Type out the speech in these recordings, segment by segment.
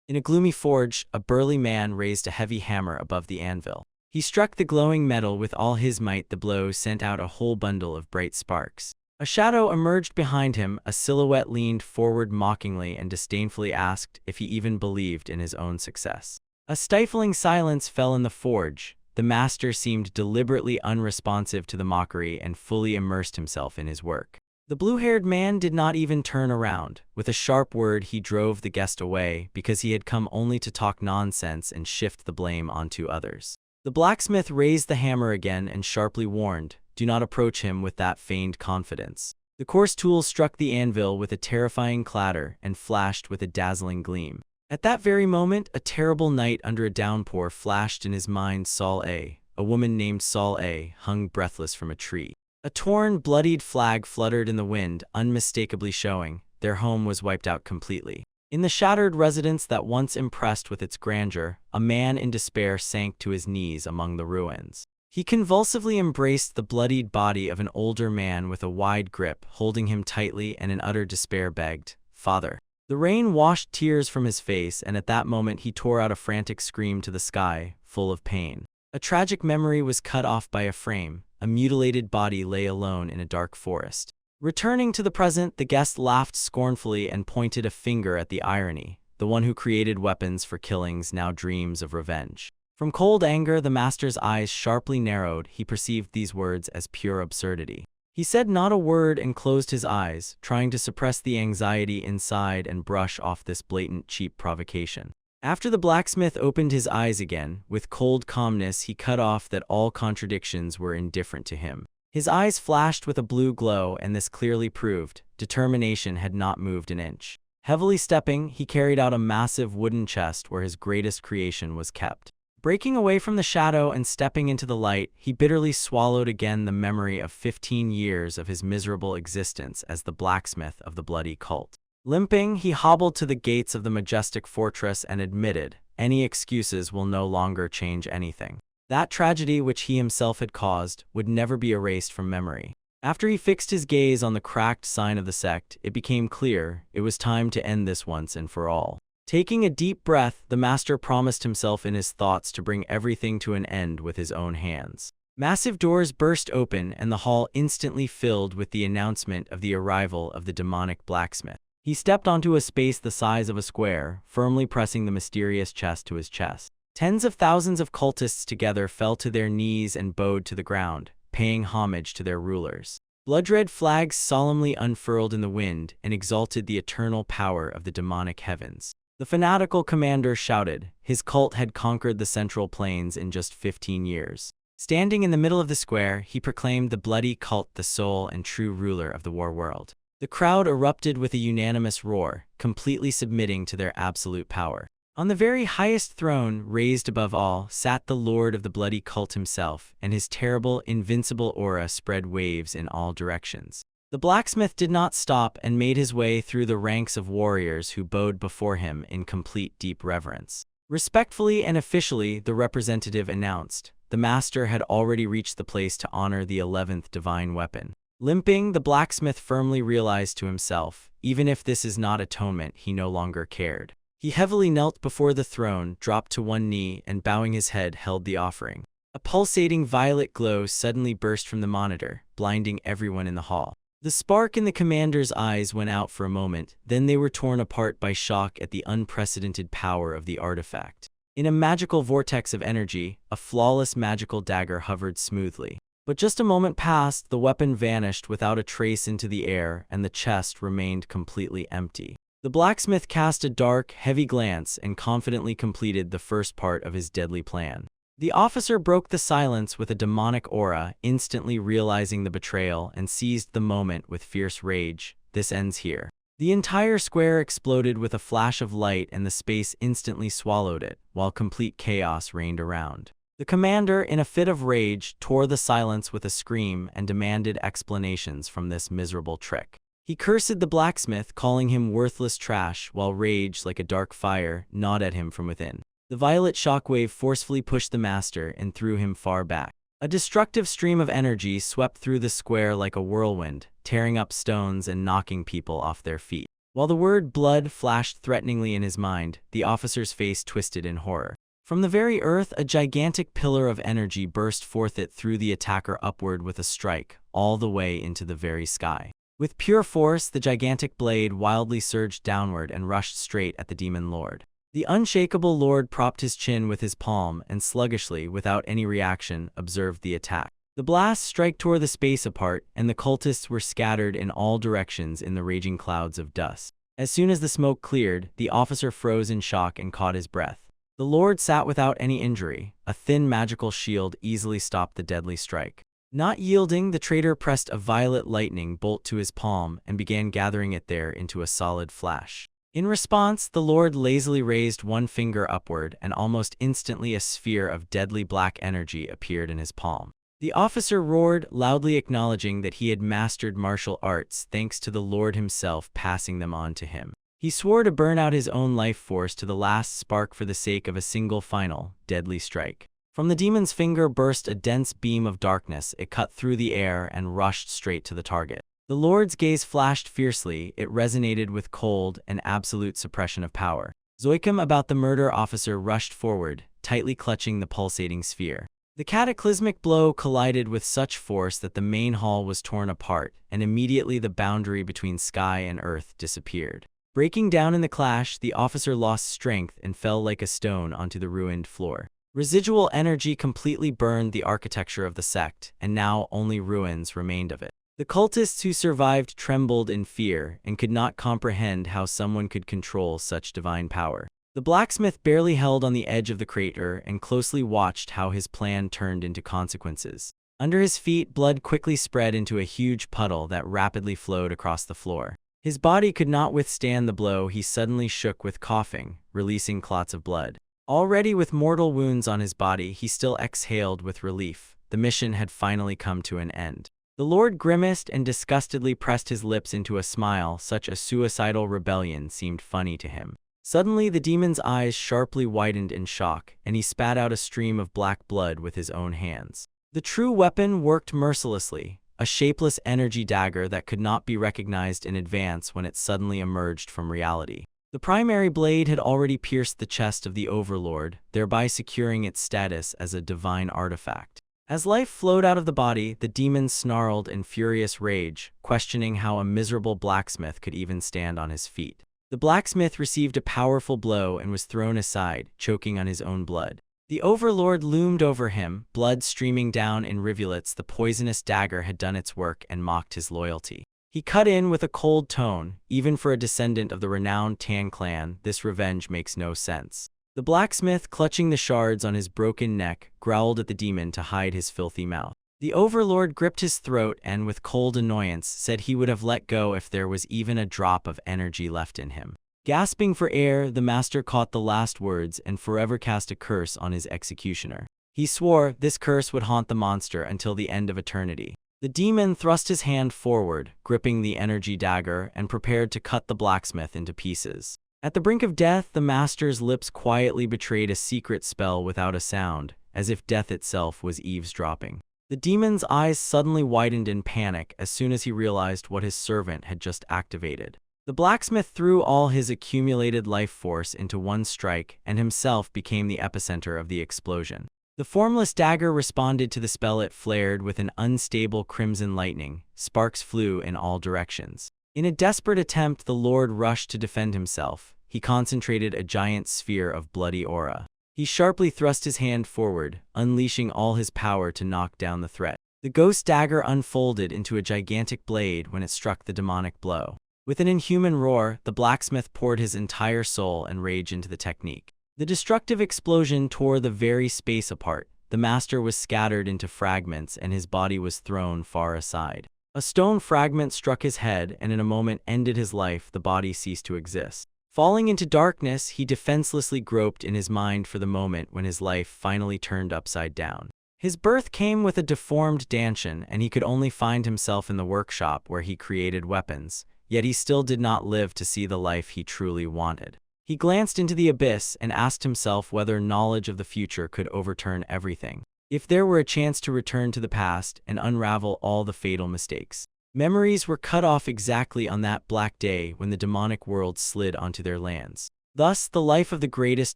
In a gloomy forge, a burly man raised a heavy hammer above the anvil. He struck the glowing metal with all his might. The blow sent out a whole bundle of bright sparks. A shadow emerged behind him. A silhouette leaned forward mockingly and disdainfully asked if he even believed in his own success. A stifling silence fell in the forge. The master seemed deliberately unresponsive to the mockery and fully immersed himself in his work. The blue-haired man did not even turn around. With a sharp word, he drove the guest away because he had come only to talk nonsense and shift the blame onto others. The blacksmith raised the hammer again and sharply warned, "Do not approach him with that feigned confidence." The coarse tool struck the anvil with a terrifying clatter and flashed with a dazzling gleam. At that very moment, a terrible night under a downpour flashed in his mind. A woman named Saul A, hung breathless from a tree. A torn, bloodied flag fluttered in the wind, unmistakably showing their home was wiped out completely. In the shattered residence that once impressed with its grandeur, a man in despair sank to his knees among the ruins. He convulsively embraced the bloodied body of an older man with a wide grip, holding him tightly, and in utter despair begged, "Father." The rain washed tears from his face, and at that moment he tore out a frantic scream to the sky, full of pain. A tragic memory was cut off by a frame. A mutilated body lay alone in a dark forest. Returning to the present, the guest laughed scornfully and pointed a finger at the irony. The one who created weapons for killings now dreams of revenge. From cold anger, the master's eyes sharply narrowed. He perceived these words as pure absurdity. He said not a word and closed his eyes, trying to suppress the anxiety inside and brush off this blatant, cheap provocation. After the blacksmith opened his eyes again, with cold calmness he cut off that all contradictions were indifferent to him. His eyes flashed with a blue glow, and this clearly proved determination had not moved an inch. Heavily stepping, he carried out a massive wooden chest where his greatest creation was kept. Breaking away from the shadow and stepping into the light, he bitterly swallowed again the memory of 15 years of his miserable existence as the blacksmith of the bloody cult. Limping, he hobbled to the gates of the majestic fortress and admitted, "Any excuses will no longer change anything." That tragedy which he himself had caused would never be erased from memory. After he fixed his gaze on the cracked sign of the sect, it became clear it was time to end this once and for all. Taking a deep breath, the master promised himself in his thoughts to bring everything to an end with his own hands. Massive doors burst open, and the hall instantly filled with the announcement of the arrival of the demonic blacksmith. He stepped onto a space the size of a square, firmly pressing the mysterious chest to his chest. Tens of thousands of cultists together fell to their knees and bowed to the ground, paying homage to their rulers. Blood-red flags solemnly unfurled in the wind and exalted the eternal power of the demonic heavens. The fanatical commander shouted. His cult had conquered the Central Plains in just 15 years. Standing in the middle of the square, he proclaimed the bloody cult the sole and true ruler of the war world. The crowd erupted with a unanimous roar, completely submitting to their absolute power. On the very highest throne, raised above all, sat the lord of the bloody cult himself, and his terrible, invincible aura spread waves in all directions. The blacksmith did not stop and made his way through the ranks of warriors who bowed before him in complete deep reverence. Respectfully and officially, the representative announced, the master had already reached the place to honor the 11th divine weapon. Limping, the blacksmith firmly realized to himself, even if this is not atonement, he no longer cared. He heavily knelt before the throne, dropped to one knee, and bowing his head, held the offering. A pulsating violet glow suddenly burst from the monitor, blinding everyone in the hall. The spark in the commander's eyes went out for a moment, then they were torn apart by shock at the unprecedented power of the artifact. In a magical vortex of energy, a flawless magical dagger hovered smoothly. But just a moment passed, the weapon vanished without a trace into the air, and the chest remained completely empty. The blacksmith cast a dark, heavy glance and confidently completed the first part of his deadly plan. The officer broke the silence with a demonic aura, instantly realizing the betrayal, and seized the moment with fierce rage. "This ends here." The entire square exploded with a flash of light, and the space instantly swallowed it, while complete chaos reigned around. The commander, in a fit of rage, tore the silence with a scream and demanded explanations from this miserable trick. He cursed the blacksmith, calling him worthless trash, while rage, like a dark fire, gnawed at him from within. The violet shockwave forcefully pushed the master and threw him far back. A destructive stream of energy swept through the square like a whirlwind, tearing up stones and knocking people off their feet. While the word blood flashed threateningly in his mind, the officer's face twisted in horror. From the very earth, a gigantic pillar of energy burst forth. It threw the attacker upward with a strike, all the way into the very sky. With pure force, the gigantic blade wildly surged downward and rushed straight at the demon lord. The unshakable lord propped his chin with his palm and sluggishly, without any reaction, observed the attack. The blast strike tore the space apart, and the cultists were scattered in all directions in the raging clouds of dust. As soon as the smoke cleared, the officer froze in shock and caught his breath. The lord sat without any injury. A thin magical shield easily stopped the deadly strike. Not yielding, the traitor pressed a violet lightning bolt to his palm and began gathering it there into a solid flash. In response, the lord lazily raised one finger upward, and almost instantly a sphere of deadly black energy appeared in his palm. The officer roared, loudly acknowledging that he had mastered martial arts thanks to the lord himself passing them on to him. He swore to burn out his own life force to the last spark for the sake of a single final, deadly strike. From the demon's finger burst a dense beam of darkness. It cut through the air and rushed straight to the target. The lord's gaze flashed fiercely. It resonated with cold and absolute suppression of power. Zoikim about the murder officer rushed forward, tightly clutching the pulsating sphere. The cataclysmic blow collided with such force that the main hall was torn apart, and immediately the boundary between sky and earth disappeared. Breaking down in the clash, the officer lost strength and fell like a stone onto the ruined floor. Residual energy completely burned the architecture of the sect, and now only ruins remained of it. The cultists who survived trembled in fear and could not comprehend how someone could control such divine power. The blacksmith barely held on the edge of the crater and closely watched how his plan turned into consequences. Under his feet, blood quickly spread into a huge puddle that rapidly flowed across the floor. His body could not withstand the blow. He suddenly shook with coughing, releasing clots of blood. Already with mortal wounds on his body, he still exhaled with relief. The mission had finally come to an end. The lord grimaced and disgustedly pressed his lips into a smile. Such a suicidal rebellion seemed funny to him. Suddenly, the demon's eyes sharply widened in shock, and he spat out a stream of black blood with his own hands. The true weapon worked mercilessly. A shapeless energy dagger that could not be recognized in advance when it suddenly emerged from reality. The primary blade had already pierced the chest of the overlord, thereby securing its status as a divine artifact. As life flowed out of the body, the demon snarled in furious rage, questioning how a miserable blacksmith could even stand on his feet. The blacksmith received a powerful blow and was thrown aside, choking on his own blood. The overlord loomed over him, blood streaming down in rivulets. The poisonous dagger had done its work and mocked his loyalty. He cut in with a cold tone, "Even for a descendant of the renowned Tan clan, this revenge makes no sense." The blacksmith, clutching the shards on his broken neck, growled at the demon to hide his filthy mouth. The overlord gripped his throat and, with cold annoyance, said he would have let go if there was even a drop of energy left in him. Gasping for air, the master caught the last words and forever cast a curse on his executioner. He swore this curse would haunt the monster until the end of eternity. The demon thrust his hand forward, gripping the energy dagger, and prepared to cut the blacksmith into pieces. At the brink of death, the master's lips quietly betrayed a secret spell without a sound, as if death itself was eavesdropping. The demon's eyes suddenly widened in panic as soon as he realized what his servant had just activated. The blacksmith threw all his accumulated life force into one strike and himself became the epicenter of the explosion. The formless dagger responded to the spell. It flared with an unstable crimson lightning. Sparks flew in all directions. In a desperate attempt, the lord rushed to defend himself. He concentrated a giant sphere of bloody aura. He sharply thrust his hand forward, unleashing all his power to knock down the threat. The ghost dagger unfolded into a gigantic blade when it struck the demonic blow. With an inhuman roar, the blacksmith poured his entire soul and rage into the technique. The destructive explosion tore the very space apart. The master was scattered into fragments and his body was thrown far aside. A stone fragment struck his head and in a moment ended his life. The body ceased to exist. Falling into darkness, he defenselessly groped in his mind for the moment when his life finally turned upside down. His birth came with a deformed Danshan, and he could only find himself in the workshop where he created weapons. Yet he still did not live to see the life he truly wanted. He glanced into the abyss and asked himself whether knowledge of the future could overturn everything. If there were a chance to return to the past and unravel all the fatal mistakes. Memories were cut off exactly on that black day when the demonic world slid onto their lands. Thus, the life of the greatest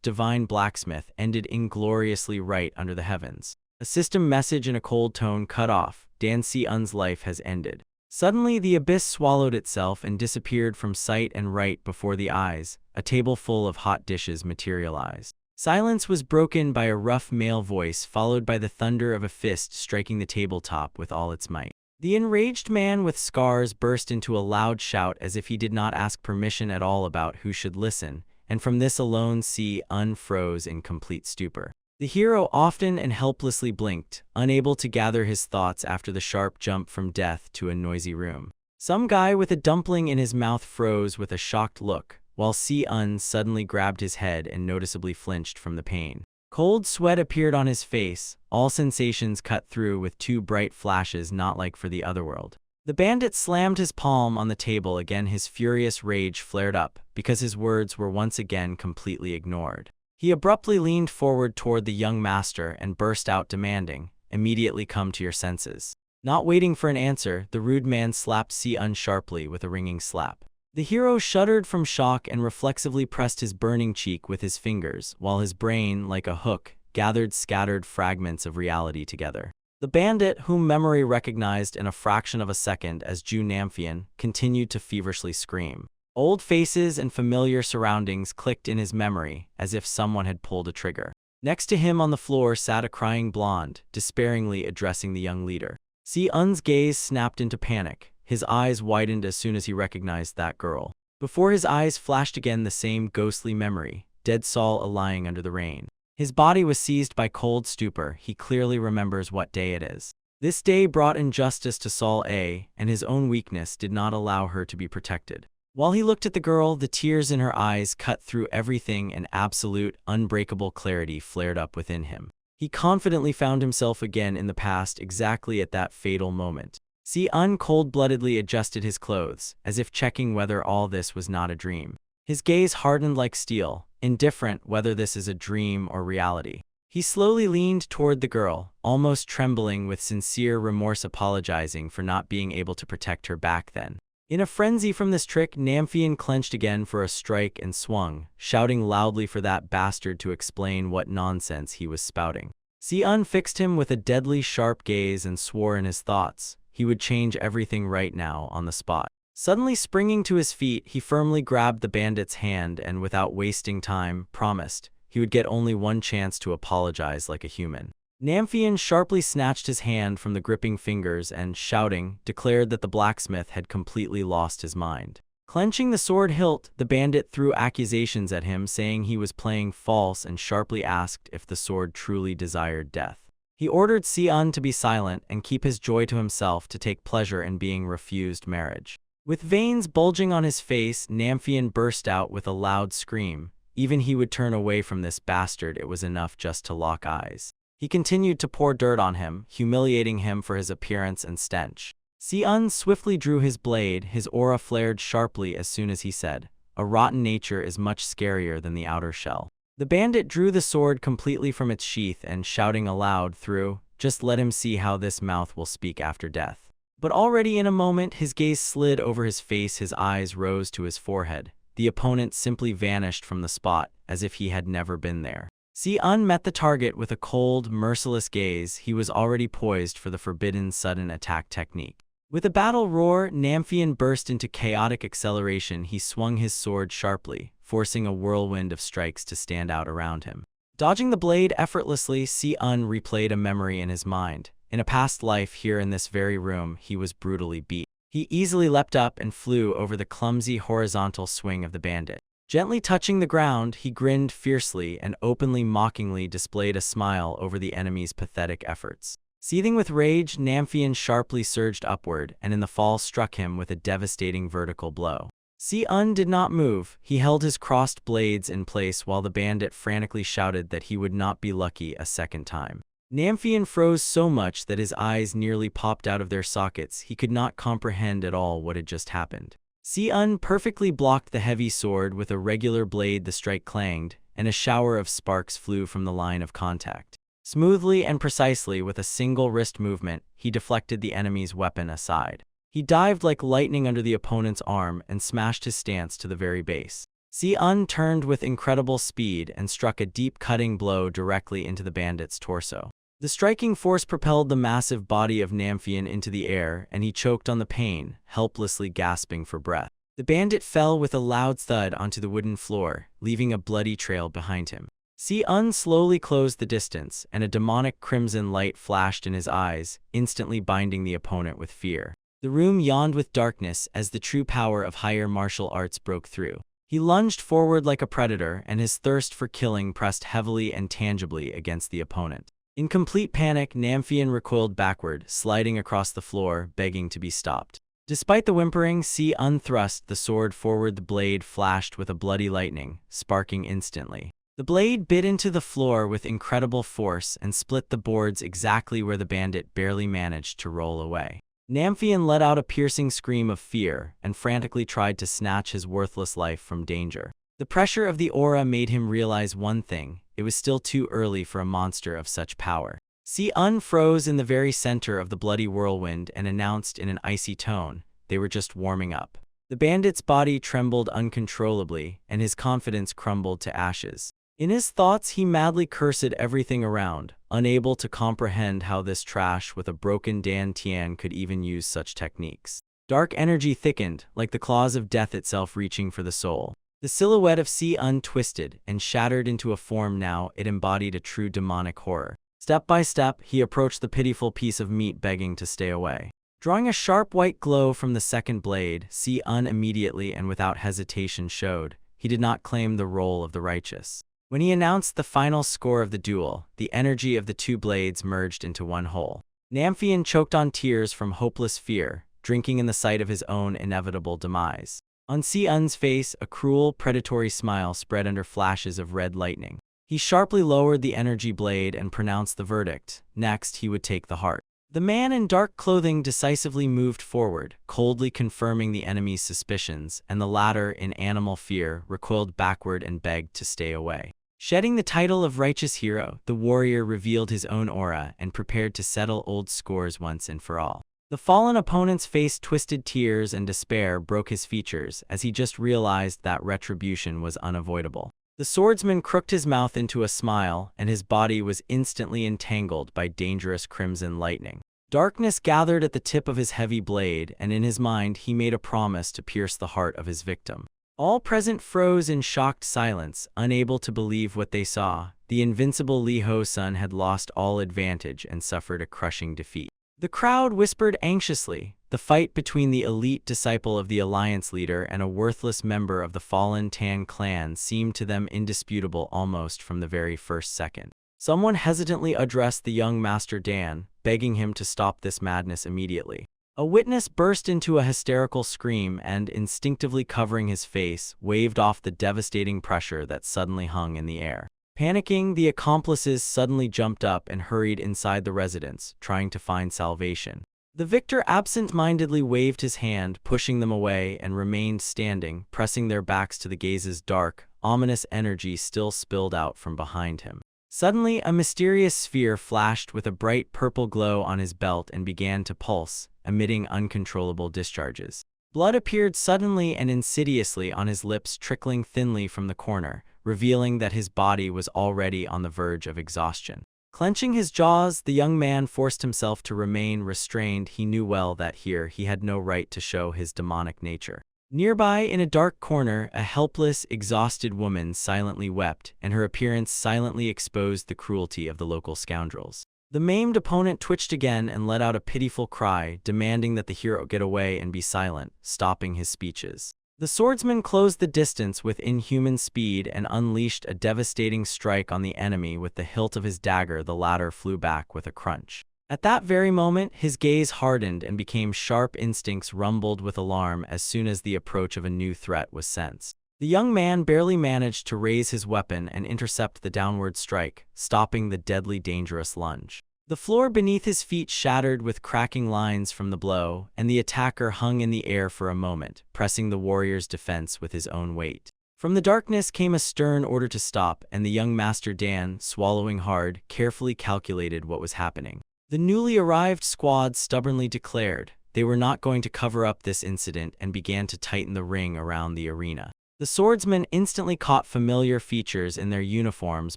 divine blacksmith ended ingloriously right under the heavens. A system message in a cold tone cut off. Dan Si-eun's life has ended. Suddenly, the abyss swallowed itself and disappeared from sight, and right before the eyes, a table full of hot dishes materialized. Silence was broken by a rough male voice, followed by the thunder of a fist striking the tabletop with all its might. The enraged man with scars burst into a loud shout as if he did not ask permission at all about who should listen, and from this alone Si-eun froze in complete stupor. The hero often and helplessly blinked, unable to gather his thoughts after the sharp jump from death to a noisy room. Some guy with a dumpling in his mouth froze with a shocked look, while Si-eun suddenly grabbed his head and noticeably flinched from the pain. Cold sweat appeared on his face, all sensations cut through with two bright flashes not like for the otherworld. The bandit slammed his palm on the table again, his furious rage flared up, because his words were once again completely ignored. He abruptly leaned forward toward the young master and burst out demanding, "Immediately come to your senses." Not waiting for an answer, the rude man slapped Si-eun sharply with a ringing slap. The hero shuddered from shock and reflexively pressed his burning cheek with his fingers, while his brain, like a hook, gathered scattered fragments of reality together. The bandit, whom memory recognized in a fraction of a second as Ju Namphian, continued to feverishly scream. Old faces and familiar surroundings clicked in his memory, as if someone had pulled a trigger. Next to him on the floor sat a crying blonde, despairingly addressing the young leader. Si-eun's gaze snapped into panic. His eyes widened as soon as he recognized that girl. Before his eyes flashed again the same ghostly memory, dead Saul lying under the rain. His body was seized by cold stupor. He clearly remembers what day it is. This day brought injustice to Saul A, and his own weakness did not allow her to be protected. While he looked at the girl, the tears in her eyes cut through everything, and absolute, unbreakable clarity flared up within him. He confidently found himself again in the past exactly at that fatal moment. Si-eun cold-bloodedly adjusted his clothes, as if checking whether all this was not a dream. His gaze hardened like steel, indifferent whether this is a dream or reality. He slowly leaned toward the girl, almost trembling with sincere remorse, apologizing for not being able to protect her back then. In a frenzy from this trick, Namphian clenched again for a strike and swung, shouting loudly for that bastard to explain what nonsense he was spouting. Si-eun fixed him with a deadly sharp gaze and swore in his thoughts he would change everything right now on the spot. Suddenly springing to his feet, he firmly grabbed the bandit's hand and, without wasting time, promised he would get only one chance to apologize like a human. Namphian sharply snatched his hand from the gripping fingers and, shouting, declared that the blacksmith had completely lost his mind. Clenching the sword hilt, the bandit threw accusations at him, saying he was playing false, and sharply asked if the sword truly desired death. He ordered Si-eun to be silent and keep his joy to himself, to take pleasure in being refused marriage. With veins bulging on his face, Namphian burst out with a loud scream. Even he would turn away from this bastard, it was enough just to lock eyes. He continued to pour dirt on him, humiliating him for his appearance and stench. Si-eun swiftly drew his blade, his aura flared sharply as soon as he said, "A rotten nature is much scarier than the outer shell." The bandit drew the sword completely from its sheath and, shouting aloud through, "Just let him see how this mouth will speak after death." But already in a moment his gaze slid over his face, his eyes rose to his forehead. The opponent simply vanished from the spot, as if he had never been there. Si-eun met the target with a cold, merciless gaze. He was already poised for the forbidden sudden attack technique. With a battle roar, Namphian burst into chaotic acceleration. He swung his sword sharply, forcing a whirlwind of strikes to stand out around him. Dodging the blade effortlessly, Si-eun replayed a memory in his mind. In a past life here in this very room, he was brutally beat. He easily leapt up and flew over the clumsy horizontal swing of the bandit. Gently touching the ground, he grinned fiercely and openly mockingly displayed a smile over the enemy's pathetic efforts. Seething with rage, Namphian sharply surged upward and in the fall struck him with a devastating vertical blow. Si-eun did not move. He held his crossed blades in place while the bandit frantically shouted that he would not be lucky a second time. Namphian froze so much that his eyes nearly popped out of their sockets. He could not comprehend at all what had just happened. Si-eun perfectly blocked the heavy sword with a regular blade. The strike clanged, and a shower of sparks flew from the line of contact. Smoothly and precisely, with a single wrist movement, he deflected the enemy's weapon aside. He dived like lightning under the opponent's arm and smashed his stance to the very base. Si-un turned with incredible speed and struck a deep cutting blow directly into the bandit's torso. The striking force propelled the massive body of Namphian into the air, and he choked on the pain, helplessly gasping for breath. The bandit fell with a loud thud onto the wooden floor, leaving a bloody trail behind him. Si-un slowly closed the distance, and a demonic crimson light flashed in his eyes, instantly binding the opponent with fear. The room yawned with darkness as the true power of higher martial arts broke through. He lunged forward like a predator, and his thirst for killing pressed heavily and tangibly against the opponent. In complete panic, Namphian recoiled backward, sliding across the floor, begging to be stopped. Despite the whimpering, Si-un thrust the sword forward. The blade flashed with a bloody lightning, sparking instantly. The blade bit into the floor with incredible force and split the boards exactly where the bandit barely managed to roll away. Namphian let out a piercing scream of fear and frantically tried to snatch his worthless life from danger. The pressure of the aura made him realize one thing: it was still too early for a monster of such power. Si-un froze in the very center of the bloody whirlwind and announced in an icy tone, they were just warming up. The bandit's body trembled uncontrollably, and his confidence crumbled to ashes. In his thoughts, he madly cursed everything around, unable to comprehend how this trash with a broken dantian could even use such techniques. Dark energy thickened, like the claws of death itself reaching for the soul. The silhouette of Si-un twisted and shattered into a form now it embodied a true demonic horror. Step by step, he approached the pitiful piece of meat begging to stay away. Drawing a sharp white glow from the second blade, Si-un immediately and without hesitation showed he did not claim the role of the righteous. When he announced the final score of the duel, the energy of the two blades merged into one whole. Namphian choked on tears from hopeless fear, drinking in the sight of his own inevitable demise. On Si-un's face, a cruel, predatory smile spread under flashes of red lightning. He sharply lowered the energy blade and pronounced the verdict. Next, he would take the heart. The man in dark clothing decisively moved forward, coldly confirming the enemy's suspicions, and the latter, in animal fear, recoiled backward and begged to stay away. Shedding the title of righteous hero, the warrior revealed his own aura and prepared to settle old scores once and for all. The fallen opponent's face twisted, tears and despair broke his features as he just realized that retribution was unavoidable. The swordsman crooked his mouth into a smile, and his body was instantly entangled by dangerous crimson lightning. Darkness gathered at the tip of his heavy blade, and in his mind he made a promise to pierce the heart of his victim. All present froze in shocked silence, unable to believe what they saw. The invincible Li Ho-sun had lost all advantage and suffered a crushing defeat. The crowd whispered anxiously. The fight between the elite disciple of the Alliance leader and a worthless member of the fallen Tan clan seemed to them indisputable almost from the very first second. Someone hesitantly addressed the young Master Dan, begging him to stop this madness immediately. A witness burst into a hysterical scream and, instinctively covering his face, waved off the devastating pressure that suddenly hung in the air. Panicking, the accomplices suddenly jumped up and hurried inside the residence, trying to find salvation. The victor absent-mindedly waved his hand, pushing them away, and remained standing, pressing their backs to the gaze's dark, ominous energy still spilled out from behind him. Suddenly, a mysterious sphere flashed with a bright purple glow on his belt and began to pulse, emitting uncontrollable discharges. Blood appeared suddenly and insidiously on his lips, trickling thinly from the corner, revealing that his body was already on the verge of exhaustion. Clenching his jaws, the young man forced himself to remain restrained. He knew well that here he had no right to show his demonic nature. Nearby, in a dark corner, a helpless, exhausted woman silently wept, and her appearance silently exposed the cruelty of the local scoundrels. The maimed opponent twitched again and let out a pitiful cry, demanding that the hero get away and be silent, stopping his speeches. The swordsman closed the distance with inhuman speed and unleashed a devastating strike on the enemy with the hilt of his dagger. The latter flew back with a crunch. At that very moment, his gaze hardened and became sharp. Instincts rumbled with alarm as soon as the approach of a new threat was sensed. The young man barely managed to raise his weapon and intercept the downward strike, stopping the deadly dangerous lunge. The floor beneath his feet shattered with cracking lines from the blow, and the attacker hung in the air for a moment, pressing the warrior's defense with his own weight. From the darkness came a stern order to stop, and the young Master Dan, swallowing hard, carefully calculated what was happening. The newly arrived squad stubbornly declared, they were not going to cover up this incident and began to tighten the ring around the arena. The swordsmen instantly caught familiar features in their uniforms.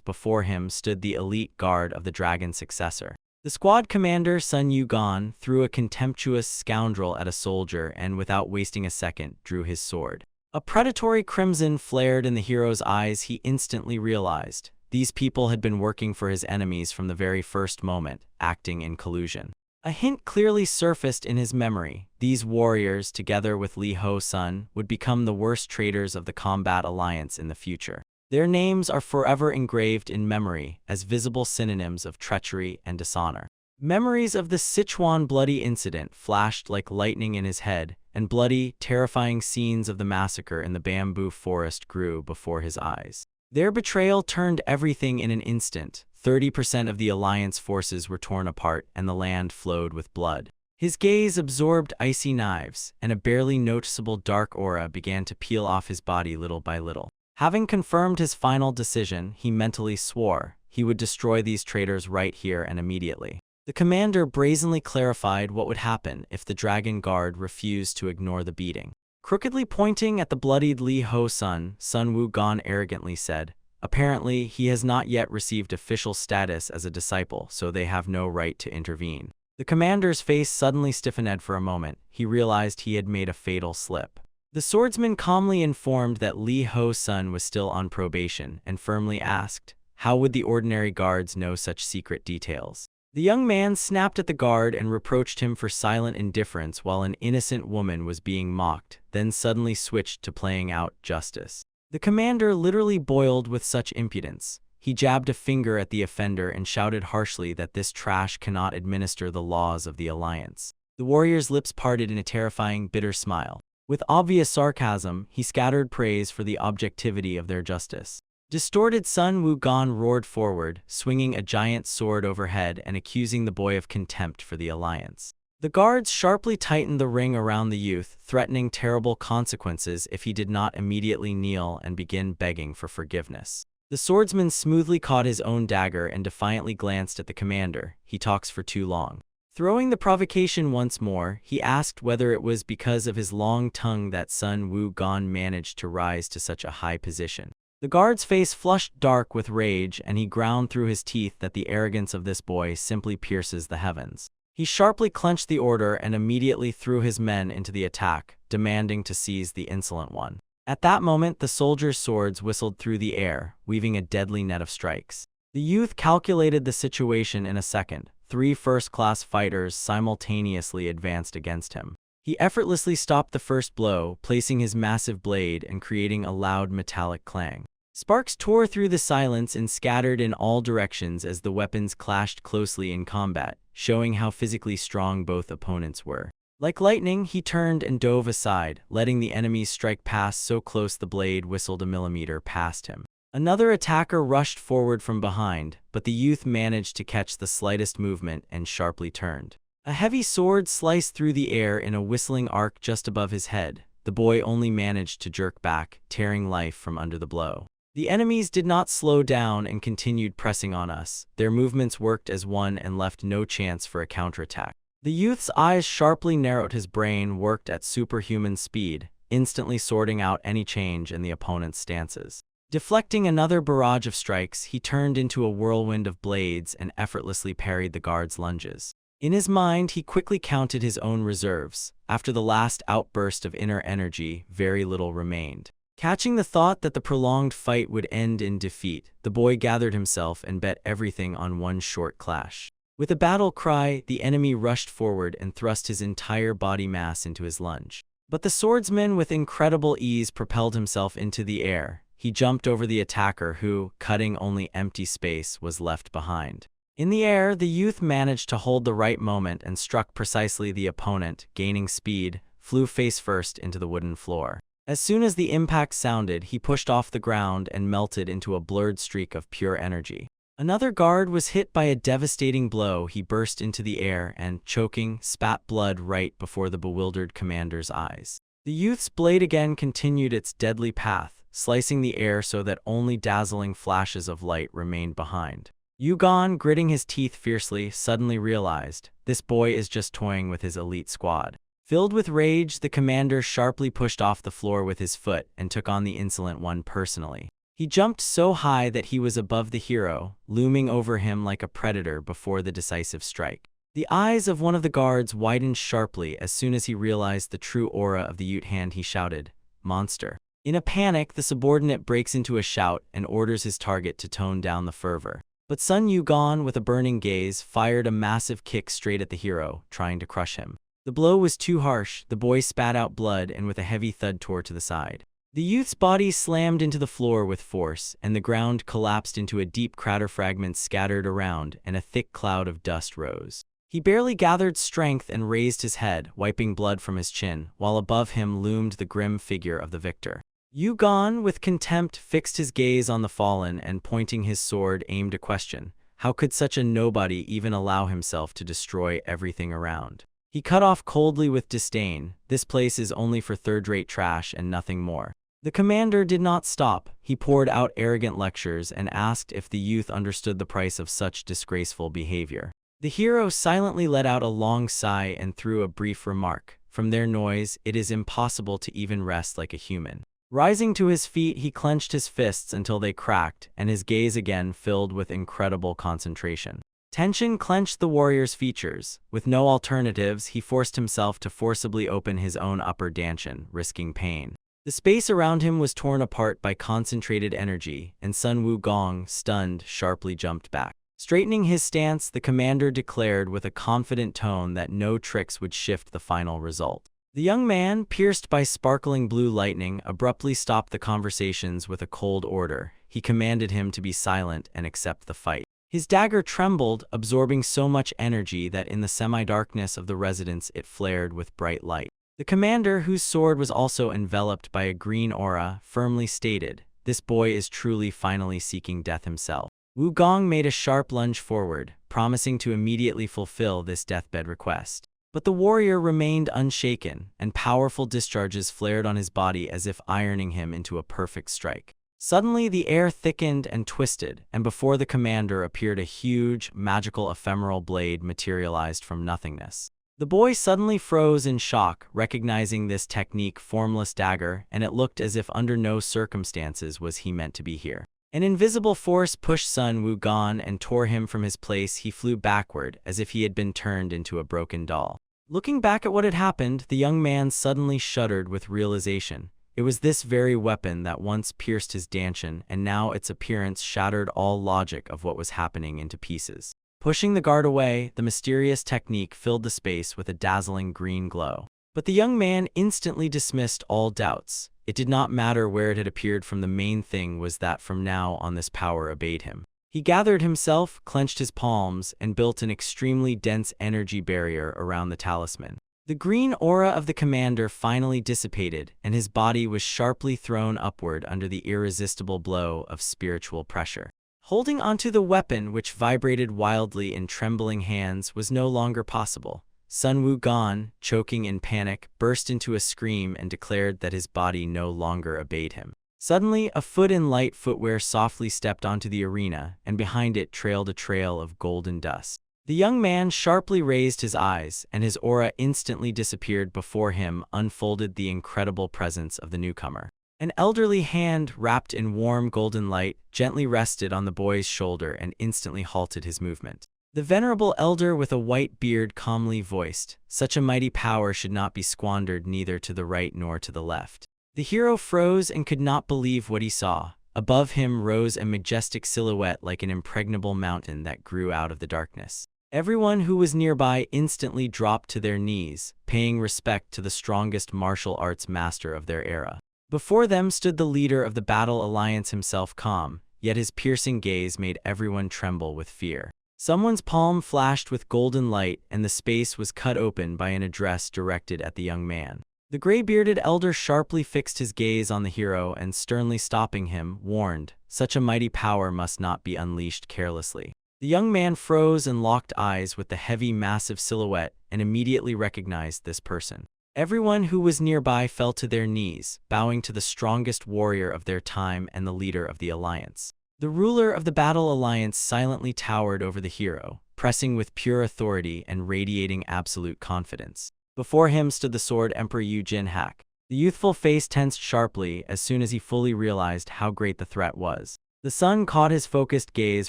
Before him stood the elite guard of the dragon's successor. The squad commander, Sun Yugon, threw a contemptuous scoundrel at a soldier and, without wasting a second, drew his sword. A predatory crimson flared in the hero's eyes. He instantly realized these people had been working for his enemies from the very first moment, acting in collusion. A hint clearly surfaced in his memory. These warriors, together with Li Ho-sun, would become the worst traitors of the Combat Alliance in the future. Their names are forever engraved in memory as visible synonyms of treachery and dishonor. Memories of the Sichuan bloody incident flashed like lightning in his head, and bloody, terrifying scenes of the massacre in the bamboo forest grew before his eyes. Their betrayal turned everything in an instant. 30% of the Alliance forces were torn apart, and the land flowed with blood. His gaze absorbed icy knives, and a barely noticeable dark aura began to peel off his body little by little. Having confirmed his final decision, he mentally swore he would destroy these traitors right here and immediately. The commander brazenly clarified what would happen if the dragon guard refused to ignore the beating. Crookedly pointing at the bloodied Li Ho-sun, Sun Wukong arrogantly said, "Apparently, he has not yet received official status as a disciple, so they have no right to intervene." The commander's face suddenly stiffened for a moment. He realized he had made a fatal slip. The swordsman calmly informed that Li Ho-sun was still on probation and firmly asked, how would the ordinary guards know such secret details? The young man snapped at the guard and reproached him for silent indifference while an innocent woman was being mocked, then suddenly switched to playing out justice. The commander literally boiled with such impudence. He jabbed a finger at the offender and shouted harshly that this trash cannot administer the laws of the Alliance. The warrior's lips parted in a terrifying, bitter smile. With obvious sarcasm, he scattered praise for the objectivity of their justice. Distorted Sun Wukong roared forward, swinging a giant sword overhead and accusing the boy of contempt for the Alliance. The guards sharply tightened the ring around the youth, threatening terrible consequences if he did not immediately kneel and begin begging for forgiveness. The swordsman smoothly caught his own dagger and defiantly glanced at the commander. He talks for too long. Throwing the provocation once more, he asked whether it was because of his long tongue that Sun Wukong managed to rise to such a high position. The guard's face flushed dark with rage, and he ground through his teeth that the arrogance of this boy simply pierces the heavens. He sharply clenched the order and immediately threw his men into the attack, demanding to seize the insolent one. At that moment, the soldiers' swords whistled through the air, weaving a deadly net of strikes. The youth calculated the situation in a second. 3 first-class fighters simultaneously advanced against him. He effortlessly stopped the first blow, placing his massive blade and creating a loud metallic clang. Sparks tore through the silence and scattered in all directions as the weapons clashed closely in combat, showing how physically strong both opponents were. Like lightning, he turned and dove aside, letting the enemy's strike pass so close the blade whistled a millimeter past him. Another attacker rushed forward from behind, but the youth managed to catch the slightest movement and sharply turned. A heavy sword sliced through the air in a whistling arc just above his head. The boy only managed to jerk back, tearing life from under the blow. The enemies did not slow down and continued pressing on us. Their movements worked as one and left no chance for a counterattack. The youth's eyes sharply narrowed. His brain worked at superhuman speed, instantly sorting out any change in the opponent's stances. Deflecting another barrage of strikes, he turned into a whirlwind of blades and effortlessly parried the guard's lunges. In his mind, he quickly counted his own reserves. After the last outburst of inner energy, very little remained. Catching the thought that the prolonged fight would end in defeat, the boy gathered himself and bet everything on one short clash. With a battle cry, the enemy rushed forward and thrust his entire body mass into his lunge. But the swordsman with incredible ease propelled himself into the air. He jumped over the attacker who, cutting only empty space, was left behind. In the air, the youth managed to hold the right moment and struck precisely the opponent, gaining speed, flew face first into the wooden floor. As soon as the impact sounded, he pushed off the ground and melted into a blurred streak of pure energy. Another guard was hit by a devastating blow. He burst into the air and, choking, spat blood right before the bewildered commander's eyes. The youth's blade again continued its deadly path, slicing the air so that only dazzling flashes of light remained behind. Yugon, gritting his teeth fiercely, suddenly realized, this boy is just toying with his elite squad. Filled with rage, the commander sharply pushed off the floor with his foot and took on the insolent one personally. He jumped so high that he was above the hero, looming over him like a predator before the decisive strike. The eyes of one of the guards widened sharply as soon as he realized the true aura of the Ute hand. He shouted, "Monster." In a panic, the subordinate breaks into a shout and orders his target to tone down the fervor. But Sun Wukong, with a burning gaze, fired a massive kick straight at the hero, trying to crush him. The blow was too harsh, the boy spat out blood and with a heavy thud tore to the side. The youth's body slammed into the floor with force, and the ground collapsed into a deep crater. Fragments scattered around, and a thick cloud of dust rose. He barely gathered strength and raised his head, wiping blood from his chin, while above him loomed the grim figure of the victor. Wukong, with contempt, fixed his gaze on the fallen and, pointing his sword, aimed a question. How could such a nobody even allow himself to destroy everything around? He cut off coldly with disdain. This place is only for third-rate trash and nothing more. The commander did not stop. He poured out arrogant lectures and asked if the youth understood the price of such disgraceful behavior. The hero silently let out a long sigh and threw a brief remark. From their noise, it is impossible to even rest like a human. Rising to his feet, he clenched his fists until they cracked, and his gaze again filled with incredible concentration. Tension clenched the warrior's features. With no alternatives, he forced himself to forcibly open his own upper dantian, risking pain. The space around him was torn apart by concentrated energy, and Sun Wukong, stunned, sharply jumped back. Straightening his stance, the commander declared with a confident tone that no tricks would shift the final result. The young man, pierced by sparkling blue lightning, abruptly stopped the conversations with a cold order. He commanded him to be silent and accept the fight. His dagger trembled, absorbing so much energy that in the semi-darkness of the residence it flared with bright light. The commander, whose sword was also enveloped by a green aura, firmly stated, "This boy is truly finally seeking death himself." Wukong made a sharp lunge forward, promising to immediately fulfill this deathbed request. But the warrior remained unshaken, and powerful discharges flared on his body as if ironing him into a perfect strike. Suddenly, the air thickened and twisted, and before the commander appeared a huge, magical ephemeral blade materialized from nothingness. The boy suddenly froze in shock, recognizing this technique formless dagger, and it looked as if under no circumstances was he meant to be here. An invisible force pushed Sun Wukong and tore him from his place. He flew backward, as if he had been turned into a broken doll. Looking back at what had happened, the young man suddenly shuddered with realization. It was this very weapon that once pierced his dantian, and now its appearance shattered all logic of what was happening into pieces. Pushing the guard away, the mysterious technique filled the space with a dazzling green glow. But the young man instantly dismissed all doubts. It did not matter where it had appeared from. The main thing was that from now on this power obeyed him. He gathered himself, clenched his palms, and built an extremely dense energy barrier around the talisman. The green aura of the commander finally dissipated, and his body was sharply thrown upward under the irresistible blow of spiritual pressure. Holding onto the weapon, which vibrated wildly in trembling hands, was no longer possible. Sun Wukong, choking in panic, burst into a scream and declared that his body no longer obeyed him. Suddenly, a foot in light footwear softly stepped onto the arena, and behind it trailed a trail of golden dust. The young man sharply raised his eyes, and his aura instantly disappeared. Before him unfolded the incredible presence of the newcomer. An elderly hand, wrapped in warm golden light, gently rested on the boy's shoulder and instantly halted his movement. The venerable elder with a white beard calmly voiced, "Such a mighty power should not be squandered neither to the right nor to the left." The hero froze and could not believe what he saw. Above him rose a majestic silhouette like an impregnable mountain that grew out of the darkness. Everyone who was nearby instantly dropped to their knees, paying respect to the strongest martial arts master of their era. Before them stood the leader of the Battle Alliance himself, calm, yet his piercing gaze made everyone tremble with fear. Someone's palm flashed with golden light, and the space was cut open by an address directed at the young man. The gray-bearded elder sharply fixed his gaze on the hero and, sternly stopping him, warned, "Such a mighty power must not be unleashed carelessly." The young man froze and locked eyes with the heavy, massive silhouette and immediately recognized this person. Everyone who was nearby fell to their knees, bowing to the strongest warrior of their time and the leader of the Alliance. The ruler of the Battle Alliance silently towered over the hero, pressing with pure authority and radiating absolute confidence. Before him stood the Sword Emperor Jin Hak. The youthful face tensed sharply as soon as he fully realized how great the threat was. The sun caught his focused gaze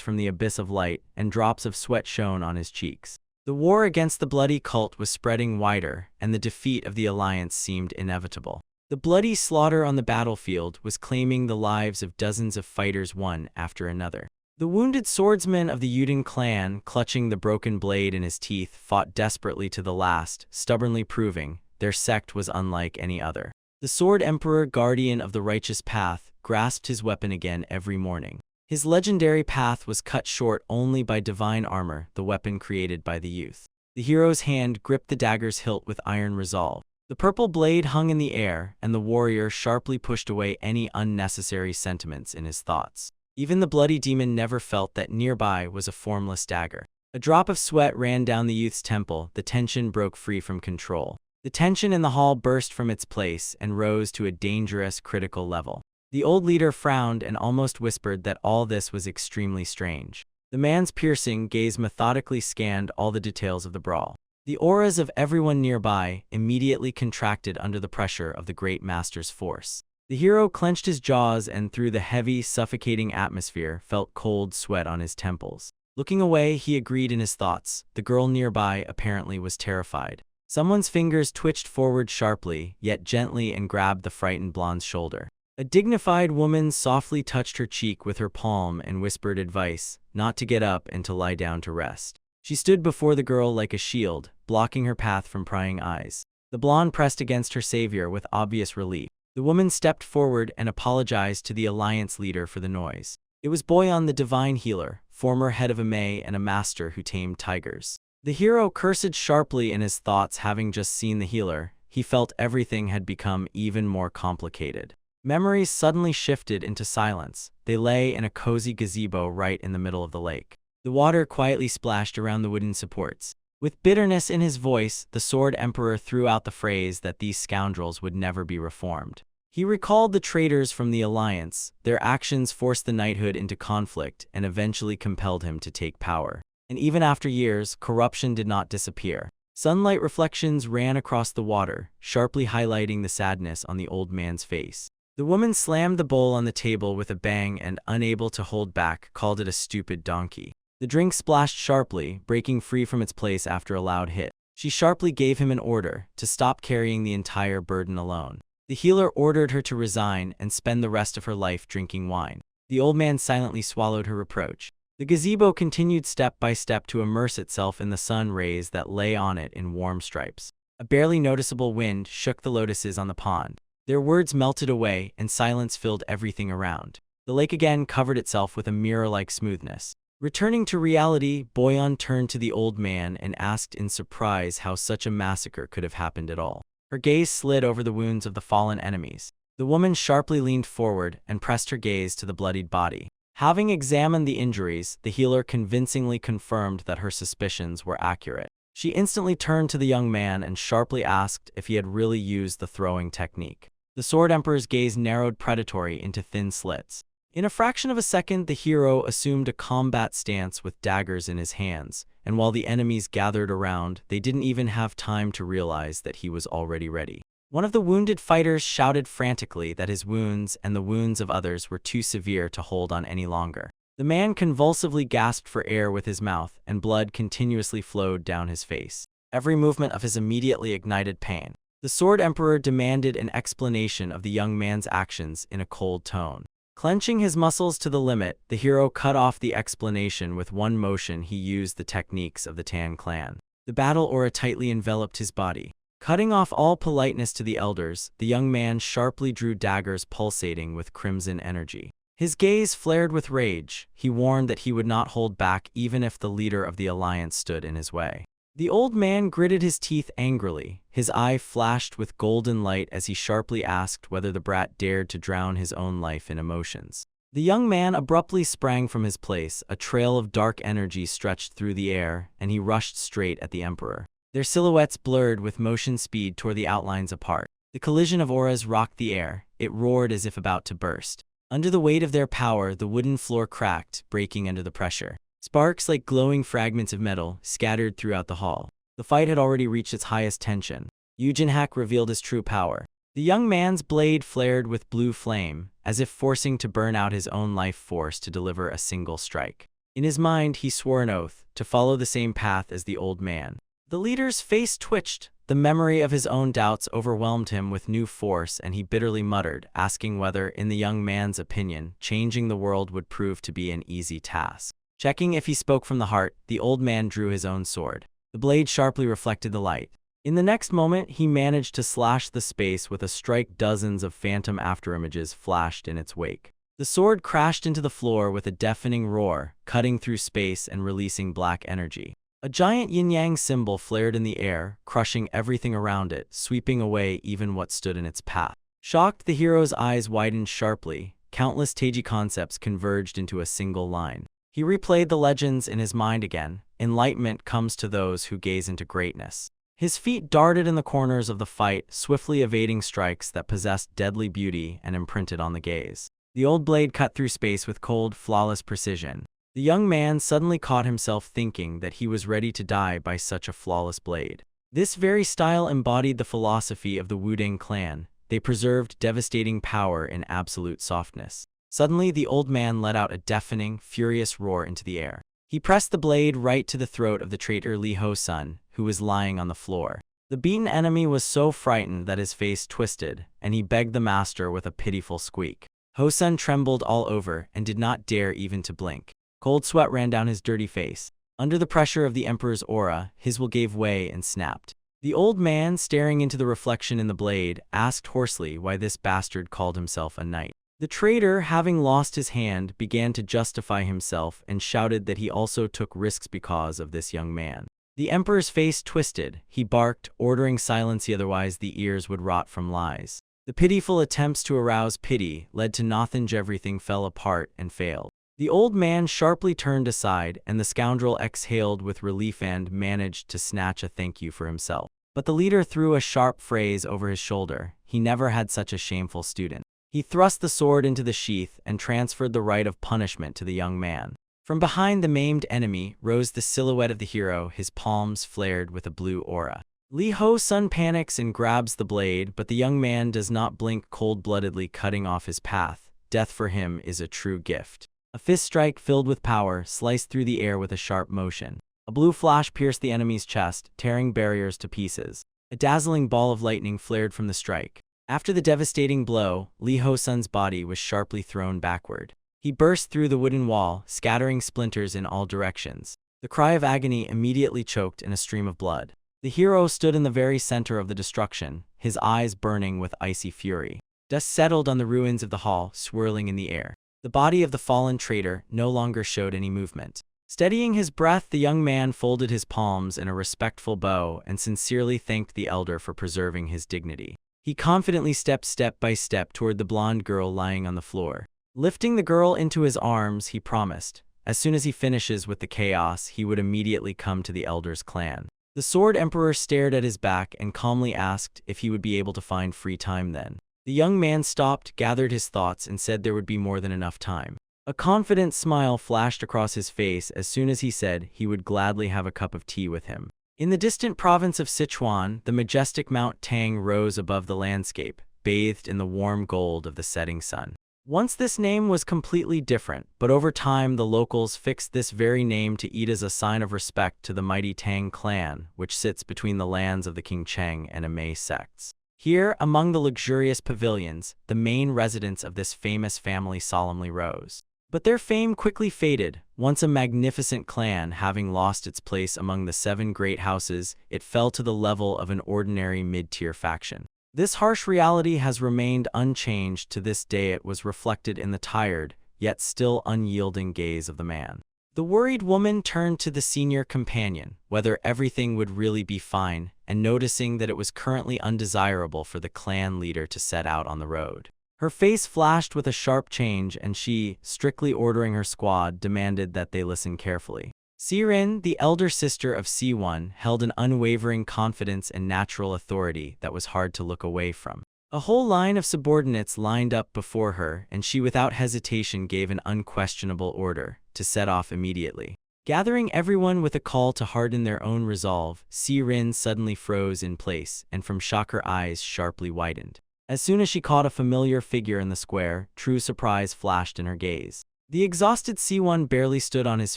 from the abyss of light, and drops of sweat shone on his cheeks. The war against the bloody cult was spreading wider, and the defeat of the alliance seemed inevitable. The bloody slaughter on the battlefield was claiming the lives of dozens of fighters one after another. The wounded swordsman of the Yuden clan, clutching the broken blade in his teeth, fought desperately to the last, stubbornly proving their sect was unlike any other. The Sword Emperor, guardian of the righteous path, grasped his weapon again every morning. His legendary path was cut short only by divine armor, the weapon created by the youth. The hero's hand gripped the dagger's hilt with iron resolve. The purple blade hung in the air, and the warrior sharply pushed away any unnecessary sentiments in his thoughts. Even the bloody demon never felt that nearby was a formless dagger. A drop of sweat ran down the youth's temple. The tension broke free from control. The tension in the hall burst from its place and rose to a dangerous, critical level. The old leader frowned and almost whispered that all this was extremely strange. The man's piercing gaze methodically scanned all the details of the brawl. The auras of everyone nearby immediately contracted under the pressure of the great master's force. The hero clenched his jaws and, through the heavy, suffocating atmosphere, felt cold sweat on his temples. Looking away, he agreed in his thoughts. The girl nearby apparently was terrified. Someone's fingers twitched forward sharply, yet gently, and grabbed the frightened blonde's shoulder. A dignified woman softly touched her cheek with her palm and whispered advice, not to get up and to lie down to rest. She stood before the girl like a shield, blocking her path from prying eyes. The blonde pressed against her savior with obvious relief. The woman stepped forward and apologized to the alliance leader for the noise. It was Boyan, the divine healer, former head of a May and a master who tamed tigers. The hero cursed sharply in his thoughts, having just seen the healer. He felt everything had become even more complicated. Memories suddenly shifted into silence. They lay in a cozy gazebo right in the middle of the lake. The water quietly splashed around the wooden supports. With bitterness in his voice, the Sword Emperor threw out the phrase that these scoundrels would never be reformed. He recalled the traitors from the Alliance. Their actions forced the knighthood into conflict and eventually compelled him to take power. And even after years, corruption did not disappear. Sunlight reflections ran across the water, sharply highlighting the sadness on the old man's face. The woman slammed the bowl on the table with a bang and, unable to hold back, called it a stupid donkey. The drink splashed sharply, breaking free from its place after a loud hit. She sharply gave him an order to stop carrying the entire burden alone. The healer ordered her to resign and spend the rest of her life drinking wine. The old man silently swallowed her reproach. The gazebo continued step by step to immerse itself in the sun rays that lay on it in warm stripes. A barely noticeable wind shook the lotuses on the pond. Their words melted away, and silence filled everything around. The lake again covered itself with a mirror-like smoothness. Returning to reality, Boyan turned to the old man and asked in surprise how such a massacre could have happened at all. Her gaze slid over the wounds of the fallen enemies. The woman sharply leaned forward and pressed her gaze to the bloodied body. Having examined the injuries, the healer convincingly confirmed that her suspicions were accurate. She instantly turned to the young man and sharply asked if he had really used the throwing technique. The Sword Emperor's gaze narrowed predatory into thin slits. In a fraction of a second, the hero assumed a combat stance with daggers in his hands, and while the enemies gathered around, they didn't even have time to realize that he was already ready. One of the wounded fighters shouted frantically that his wounds and the wounds of others were too severe to hold on any longer. The man convulsively gasped for air with his mouth, and blood continuously flowed down his face. Every movement of his immediately ignited pain. The Sword Emperor demanded an explanation of the young man's actions in a cold tone. Clenching his muscles to the limit, the hero cut off the explanation with one motion. He used the techniques of the Tan clan. The battle aura tightly enveloped his body. Cutting off all politeness to the elders, the young man sharply drew daggers pulsating with crimson energy. His gaze flared with rage. He warned that he would not hold back even if the leader of the alliance stood in his way. The old man gritted his teeth angrily. His eye flashed with golden light as he sharply asked whether the brat dared to drown his own life in emotions. The young man abruptly sprang from his place. A trail of dark energy stretched through the air, and he rushed straight at the Emperor. Their silhouettes blurred with motion speed tore the outlines apart. The collision of auras rocked the air. It roared as if about to burst. Under the weight of their power, the wooden floor cracked, breaking under the pressure. Sparks like glowing fragments of metal scattered throughout the hall. The fight had already reached its highest tension. Eugenhak revealed his true power. The young man's blade flared with blue flame, as if forcing to burn out his own life force to deliver a single strike. In his mind, he swore an oath to follow the same path as the old man. The leader's face twitched. The memory of his own doubts overwhelmed him with new force, and he bitterly muttered, asking whether, in the young man's opinion, changing the world would prove to be an easy task. Checking if he spoke from the heart, the old man drew his own sword. The blade sharply reflected the light. In the next moment, he managed to slash the space with a strike. Dozens of phantom afterimages flashed in its wake. The sword crashed into the floor with a deafening roar, cutting through space and releasing black energy. A giant yin-yang symbol flared in the air, crushing everything around it, sweeping away even what stood in its path. Shocked, the hero's eyes widened sharply. Countless Teiji concepts converged into a single line. He replayed the legends in his mind again. Enlightenment comes to those who gaze into greatness. His feet darted in the corners of the fight, swiftly evading strikes that possessed deadly beauty and imprinted on the gaze. The old blade cut through space with cold, flawless precision. The young man suddenly caught himself thinking that he was ready to die by such a flawless blade. This very style embodied the philosophy of the Wudang clan. They preserved devastating power in absolute softness. Suddenly, the old man let out a deafening, furious roar into the air. He pressed the blade right to the throat of the traitor Li Ho-sun, who was lying on the floor. The beaten enemy was so frightened that his face twisted, and he begged the master with a pitiful squeak. Ho-sun trembled all over and did not dare even to blink. Cold sweat ran down his dirty face. Under the pressure of the emperor's aura, his will gave way and snapped. The old man, staring into the reflection in the blade, asked hoarsely why this bastard called himself a knight. The traitor, having lost his hand, began to justify himself and shouted that he also took risks because of this young man. The emperor's face twisted. He barked, ordering silence, otherwise the ears would rot from lies. The pitiful attempts to arouse pity led to nothing. Everything fell apart and failed. The old man sharply turned aside, and the scoundrel exhaled with relief and managed to snatch a thank you for himself. But the leader threw a sharp phrase over his shoulder. He never had such a shameful student. He thrust the sword into the sheath and transferred the right of punishment to the young man. From behind the maimed enemy rose the silhouette of the hero, his palms flared with a blue aura. Li Ho-sun panics and grabs the blade, but the young man does not blink, cold-bloodedly cutting off his path. Death for him is a true gift. A fist strike filled with power sliced through the air with a sharp motion. A blue flash pierced the enemy's chest, tearing barriers to pieces. A dazzling ball of lightning flared from the strike. After the devastating blow, Li Ho-sun's body was sharply thrown backward. He burst through the wooden wall, scattering splinters in all directions. The cry of agony immediately choked in a stream of blood. The hero stood in the very center of the destruction, his eyes burning with icy fury. Dust settled on the ruins of the hall, swirling in the air. The body of the fallen traitor no longer showed any movement. Steadying his breath, the young man folded his palms in a respectful bow and sincerely thanked the elder for preserving his dignity. He confidently stepped step by step toward the blonde girl lying on the floor. Lifting the girl into his arms, he promised, as soon as he finishes with the chaos, he would immediately come to the elder's clan. The Sword Emperor stared at his back and calmly asked if he would be able to find free time then. The young man stopped, gathered his thoughts, and said there would be more than enough time. A confident smile flashed across his face as soon as he said he would gladly have a cup of tea with him. In the distant province of Sichuan, the majestic Mount Tang rose above the landscape, bathed in the warm gold of the setting sun. Once this name was completely different, but over time the locals fixed this very name to eat as a sign of respect to the mighty Tang clan, which sits between the lands of the King Cheng and Amei sects. Here, among the luxurious pavilions, the main residence of this famous family solemnly rose. But their fame quickly faded. Once a magnificent clan, having lost its place among the 7 great houses, it fell to the level of an ordinary mid-tier faction. This harsh reality has remained unchanged to this day. It was reflected in the tired, yet still unyielding gaze of the man. The worried woman turned to the senior companion, whether everything would really be fine, and noticing that it was currently undesirable for the clan leader to set out on the road. Her face flashed with a sharp change, and she, strictly ordering her squad, demanded that they listen carefully. Sirin, the elder sister of Si-won, held an unwavering confidence and natural authority that was hard to look away from. A whole line of subordinates lined up before her, and she without hesitation gave an unquestionable order to set off immediately. Gathering everyone with a call to harden their own resolve, Si-Rin suddenly froze in place, and from shock her eyes sharply widened. As soon as she caught a familiar figure in the square, true surprise flashed in her gaze. The exhausted Si-Won barely stood on his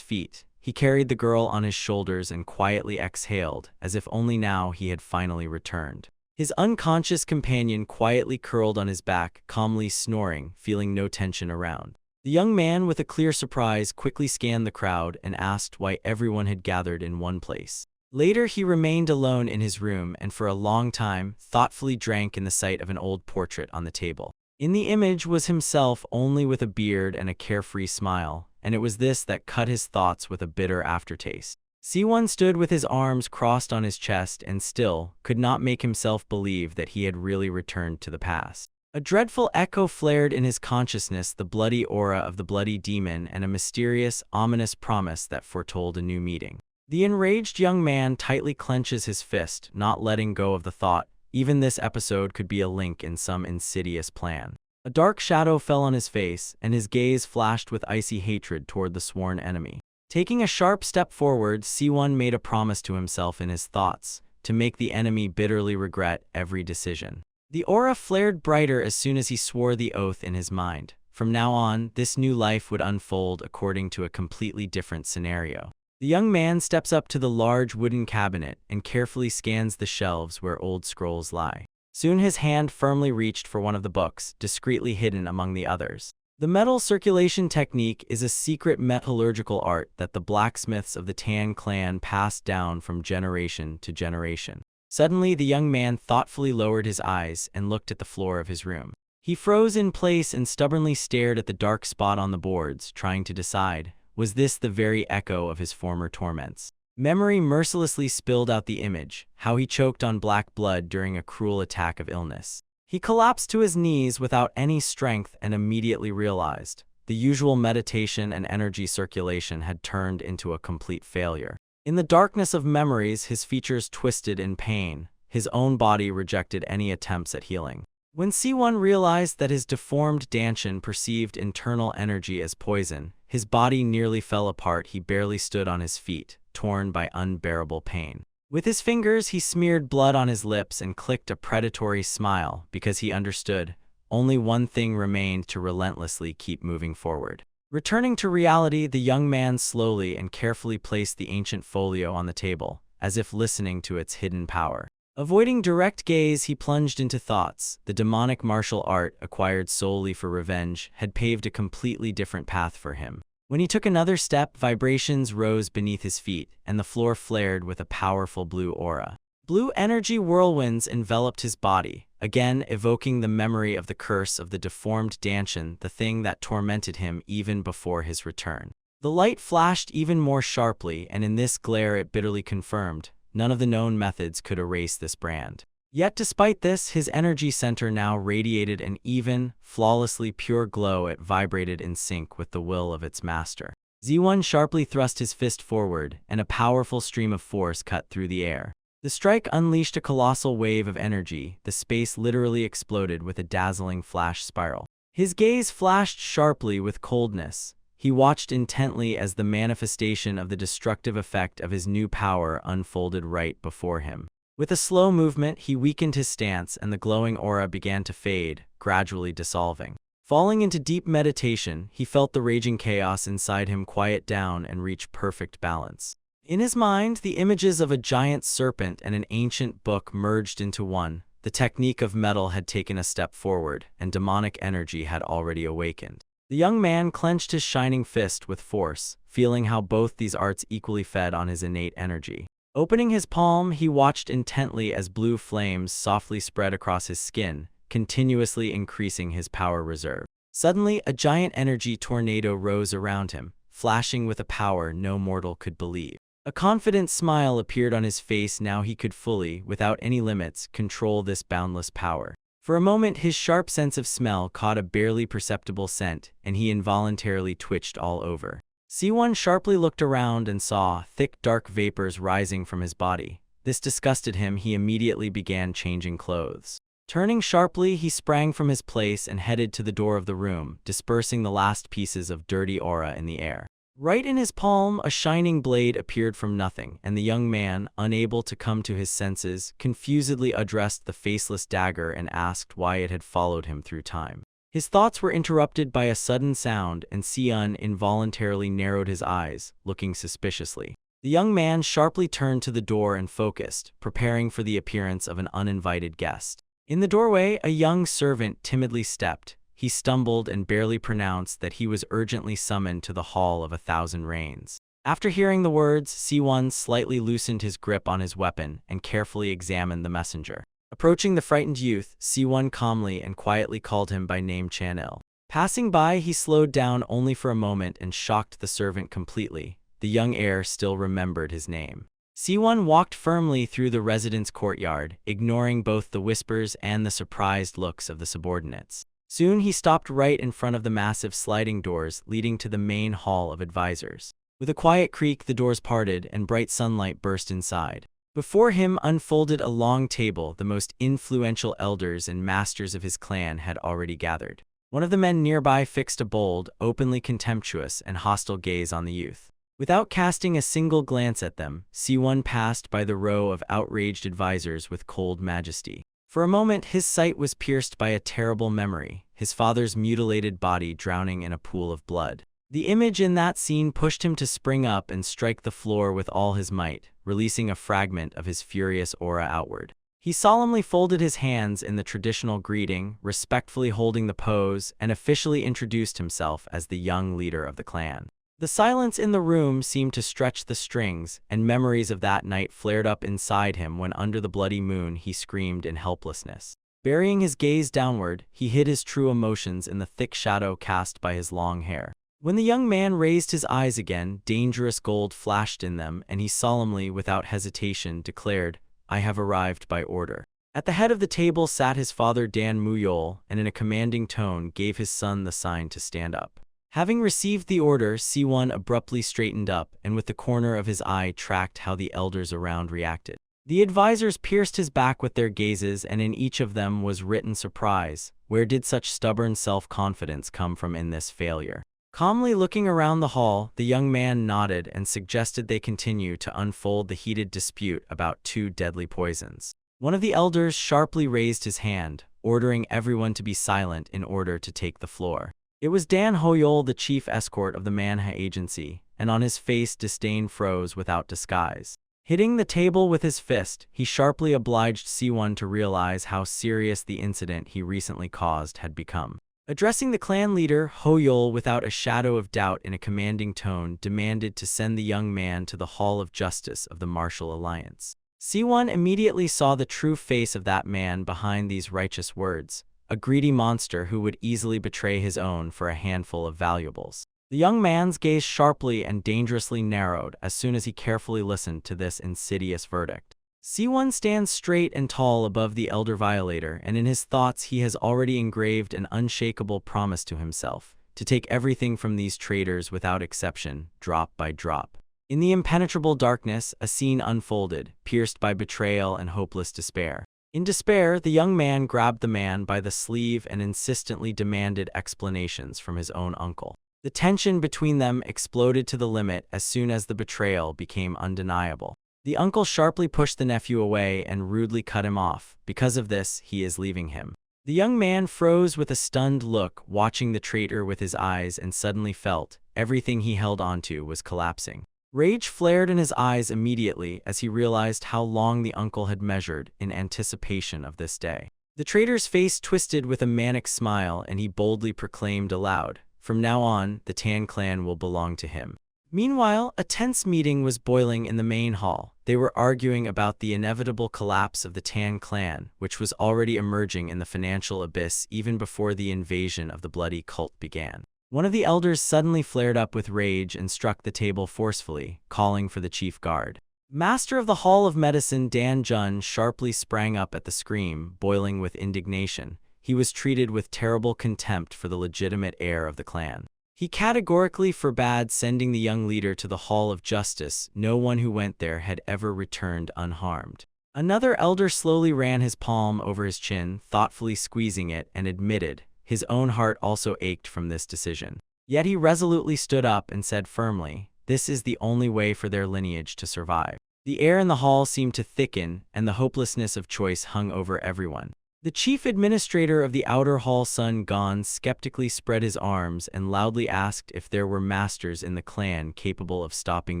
feet. He carried the girl on his shoulders and quietly exhaled, as if only now he had finally returned. His unconscious companion quietly curled on his back, calmly snoring, feeling no tension around. The young man, with a clear surprise, quickly scanned the crowd and asked why everyone had gathered in one place. Later, he remained alone in his room and for a long time thoughtfully drank in the sight of an old portrait on the table. In the image was himself, only with a beard and a carefree smile, and it was this that cut his thoughts with a bitter aftertaste. Si-Won stood with his arms crossed on his chest and still could not make himself believe that he had really returned to the past. A dreadful echo flared in his consciousness, the bloody aura of the bloody demon and a mysterious, ominous promise that foretold a new meeting. The enraged young man tightly clenches his fist, not letting go of the thought, even this episode could be a link in some insidious plan. A dark shadow fell on his face, and his gaze flashed with icy hatred toward the sworn enemy. Taking a sharp step forward, Si-Won made a promise to himself in his thoughts, to make the enemy bitterly regret every decision. The aura flared brighter as soon as he swore the oath in his mind. From now on, this new life would unfold according to a completely different scenario. The young man steps up to the large wooden cabinet and carefully scans the shelves where old scrolls lie. Soon his hand firmly reached for one of the books, discreetly hidden among the others. The metal circulation technique is a secret metallurgical art that the blacksmiths of the Tan clan passed down from generation to generation. Suddenly, the young man thoughtfully lowered his eyes and looked at the floor of his room. He froze in place and stubbornly stared at the dark spot on the boards, trying to decide, was this the very echo of his former torments? Memory mercilessly spilled out the image, how he choked on black blood during a cruel attack of illness. He collapsed to his knees without any strength and immediately realized the usual meditation and energy circulation had turned into a complete failure. In the darkness of memories, his features twisted in pain. His own body rejected any attempts at healing. When Si-Won realized that his deformed Danshin perceived internal energy as poison, his body nearly fell apart. He barely stood on his feet, torn by unbearable pain. With his fingers, he smeared blood on his lips and clicked a predatory smile because he understood only one thing remained: to relentlessly keep moving forward. Returning to reality, the young man slowly and carefully placed the ancient folio on the table, as if listening to its hidden power. Avoiding direct gaze, he plunged into thoughts. The demonic martial art, acquired solely for revenge, had paved a completely different path for him. When he took another step, vibrations rose beneath his feet, and the floor flared with a powerful blue aura. Blue energy whirlwinds enveloped his body, again evoking the memory of the curse of the deformed Danshin, the thing that tormented him even before his return. The light flashed even more sharply, and in this glare it bitterly confirmed, none of the known methods could erase this brand. Yet despite this, his energy center now radiated an even, flawlessly pure glow. It vibrated in sync with the will of its master. Si-Won sharply thrust his fist forward, and a powerful stream of force cut through the air. The strike unleashed a colossal wave of energy. The space literally exploded with a dazzling flash spiral. His gaze flashed sharply with coldness. He watched intently as the manifestation of the destructive effect of his new power unfolded right before him. With a slow movement, he weakened his stance, and the glowing aura began to fade, gradually dissolving. Falling into deep meditation, he felt the raging chaos inside him quiet down and reach perfect balance. In his mind, the images of a giant serpent and an ancient book merged into one. The technique of metal had taken a step forward, and demonic energy had already awakened. The young man clenched his shining fist with force, feeling how both these arts equally fed on his innate energy. Opening his palm, he watched intently as blue flames softly spread across his skin, continuously increasing his power reserve. Suddenly, a giant energy tornado rose around him, flashing with a power no mortal could believe. A confident smile appeared on his face. Now he could fully, without any limits, control this boundless power. For a moment, his sharp sense of smell caught a barely perceptible scent, and he involuntarily twitched all over. Si-Won sharply looked around and saw thick, dark vapors rising from his body. This disgusted him. He immediately began changing clothes. Turning sharply, he sprang from his place and headed to the door of the room, dispersing the last pieces of dirty aura in the air. Right in his palm, a shining blade appeared from nothing, and the young man, unable to come to his senses, confusedly addressed the faceless dagger and asked why it had followed him through time. His thoughts were interrupted by a sudden sound, and Si-un involuntarily narrowed his eyes, looking suspiciously. The young man sharply turned to the door and focused, preparing for the appearance of an uninvited guest. In the doorway, a young servant timidly stepped. He stumbled and barely pronounced that he was urgently summoned to the Hall of 1,000 Rains. After hearing the words, Si-un slightly loosened his grip on his weapon and carefully examined the messenger. Approaching the frightened youth, Si-un calmly and quietly called him by name Chan-il. Passing by, he slowed down only for a moment and shocked the servant completely. The young heir still remembered his name. Si-un walked firmly through the residence courtyard, ignoring both the whispers and the surprised looks of the subordinates. Soon he stopped right in front of the massive sliding doors leading to the main hall of advisors. With a quiet creak, the doors parted and bright sunlight burst inside. Before him unfolded a long table. The most influential elders and masters of his clan had already gathered. One of the men nearby fixed a bold, openly contemptuous, and hostile gaze on the youth. Without casting a single glance at them, Si-un passed by the row of outraged advisors with cold majesty. For a moment, his sight was pierced by a terrible memory, his father's mutilated body drowning in a pool of blood. The image in that scene pushed him to spring up and strike the floor with all his might, releasing a fragment of his furious aura outward. He solemnly folded his hands in the traditional greeting, respectfully holding the pose, and officially introduced himself as the young leader of the clan. The silence in the room seemed to stretch the strings, and memories of that night flared up inside him when under the bloody moon he screamed in helplessness. Burying his gaze downward, he hid his true emotions in the thick shadow cast by his long hair. When the young man raised his eyes again, dangerous gold flashed in them, and he solemnly, without hesitation, declared, "I have arrived by order." At the head of the table sat his father Dan Muyol, and in a commanding tone gave his son the sign to stand up. Having received the order, Si-un abruptly straightened up, and with the corner of his eye tracked how the elders around reacted. The advisors pierced his back with their gazes, and in each of them was written surprise. Where did such stubborn self-confidence come from in this failure? Calmly looking around the hall, the young man nodded and suggested they continue to unfold the heated dispute about two deadly poisons. One of the elders sharply raised his hand, ordering everyone to be silent in order to take the floor. It was Dan Hoyol, the chief escort of the Manhwa agency, and on his face disdain froze without disguise. Hitting the table with his fist, he sharply obliged Si-un to realize how serious the incident he recently caused had become. Addressing the clan leader, Hoyol, without a shadow of doubt in a commanding tone, demanded to send the young man to the Hall of Justice of the Martial Alliance. Si-un immediately saw the true face of that man behind these righteous words. A greedy monster who would easily betray his own for a handful of valuables. The young man's gaze sharply and dangerously narrowed as soon as he carefully listened to this insidious verdict. Si-un stands straight and tall above the elder violator, and in his thoughts he has already engraved an unshakable promise to himself, to take everything from these traitors without exception, drop by drop. In the impenetrable darkness, a scene unfolded, pierced by betrayal and hopeless despair. In despair, the young man grabbed the man by the sleeve and insistently demanded explanations from his own uncle. The tension between them exploded to the limit as soon as the betrayal became undeniable. The uncle sharply pushed the nephew away and rudely cut him off. Because of this, he is leaving him. The young man froze with a stunned look, watching the traitor with his eyes, and suddenly felt everything he held onto was collapsing. Rage flared in his eyes immediately as he realized how long the uncle had measured in anticipation of this day. The traitor's face twisted with a manic smile, and he boldly proclaimed aloud, "From now on, the Tan clan will belong to him." Meanwhile, a tense meeting was boiling in the main hall. They were arguing about the inevitable collapse of the Tan clan, which was already emerging in the financial abyss even before the invasion of the bloody cult began. One of the elders suddenly flared up with rage and struck the table forcefully, calling for the chief guard. Master of the Hall of Medicine Dan Jun sharply sprang up at the scream, boiling with indignation. He was treated with terrible contempt for the legitimate heir of the clan. He categorically forbade sending the young leader to the Hall of Justice. No one who went there had ever returned unharmed. Another elder slowly ran his palm over his chin, thoughtfully squeezing it, and admitted, his own heart also ached from this decision. Yet he resolutely stood up and said firmly, "This is the only way for their lineage to survive." The air in the hall seemed to thicken, and the hopelessness of choice hung over everyone. The chief administrator of the outer hall, Sun Gon, skeptically spread his arms and loudly asked if there were masters in the clan capable of stopping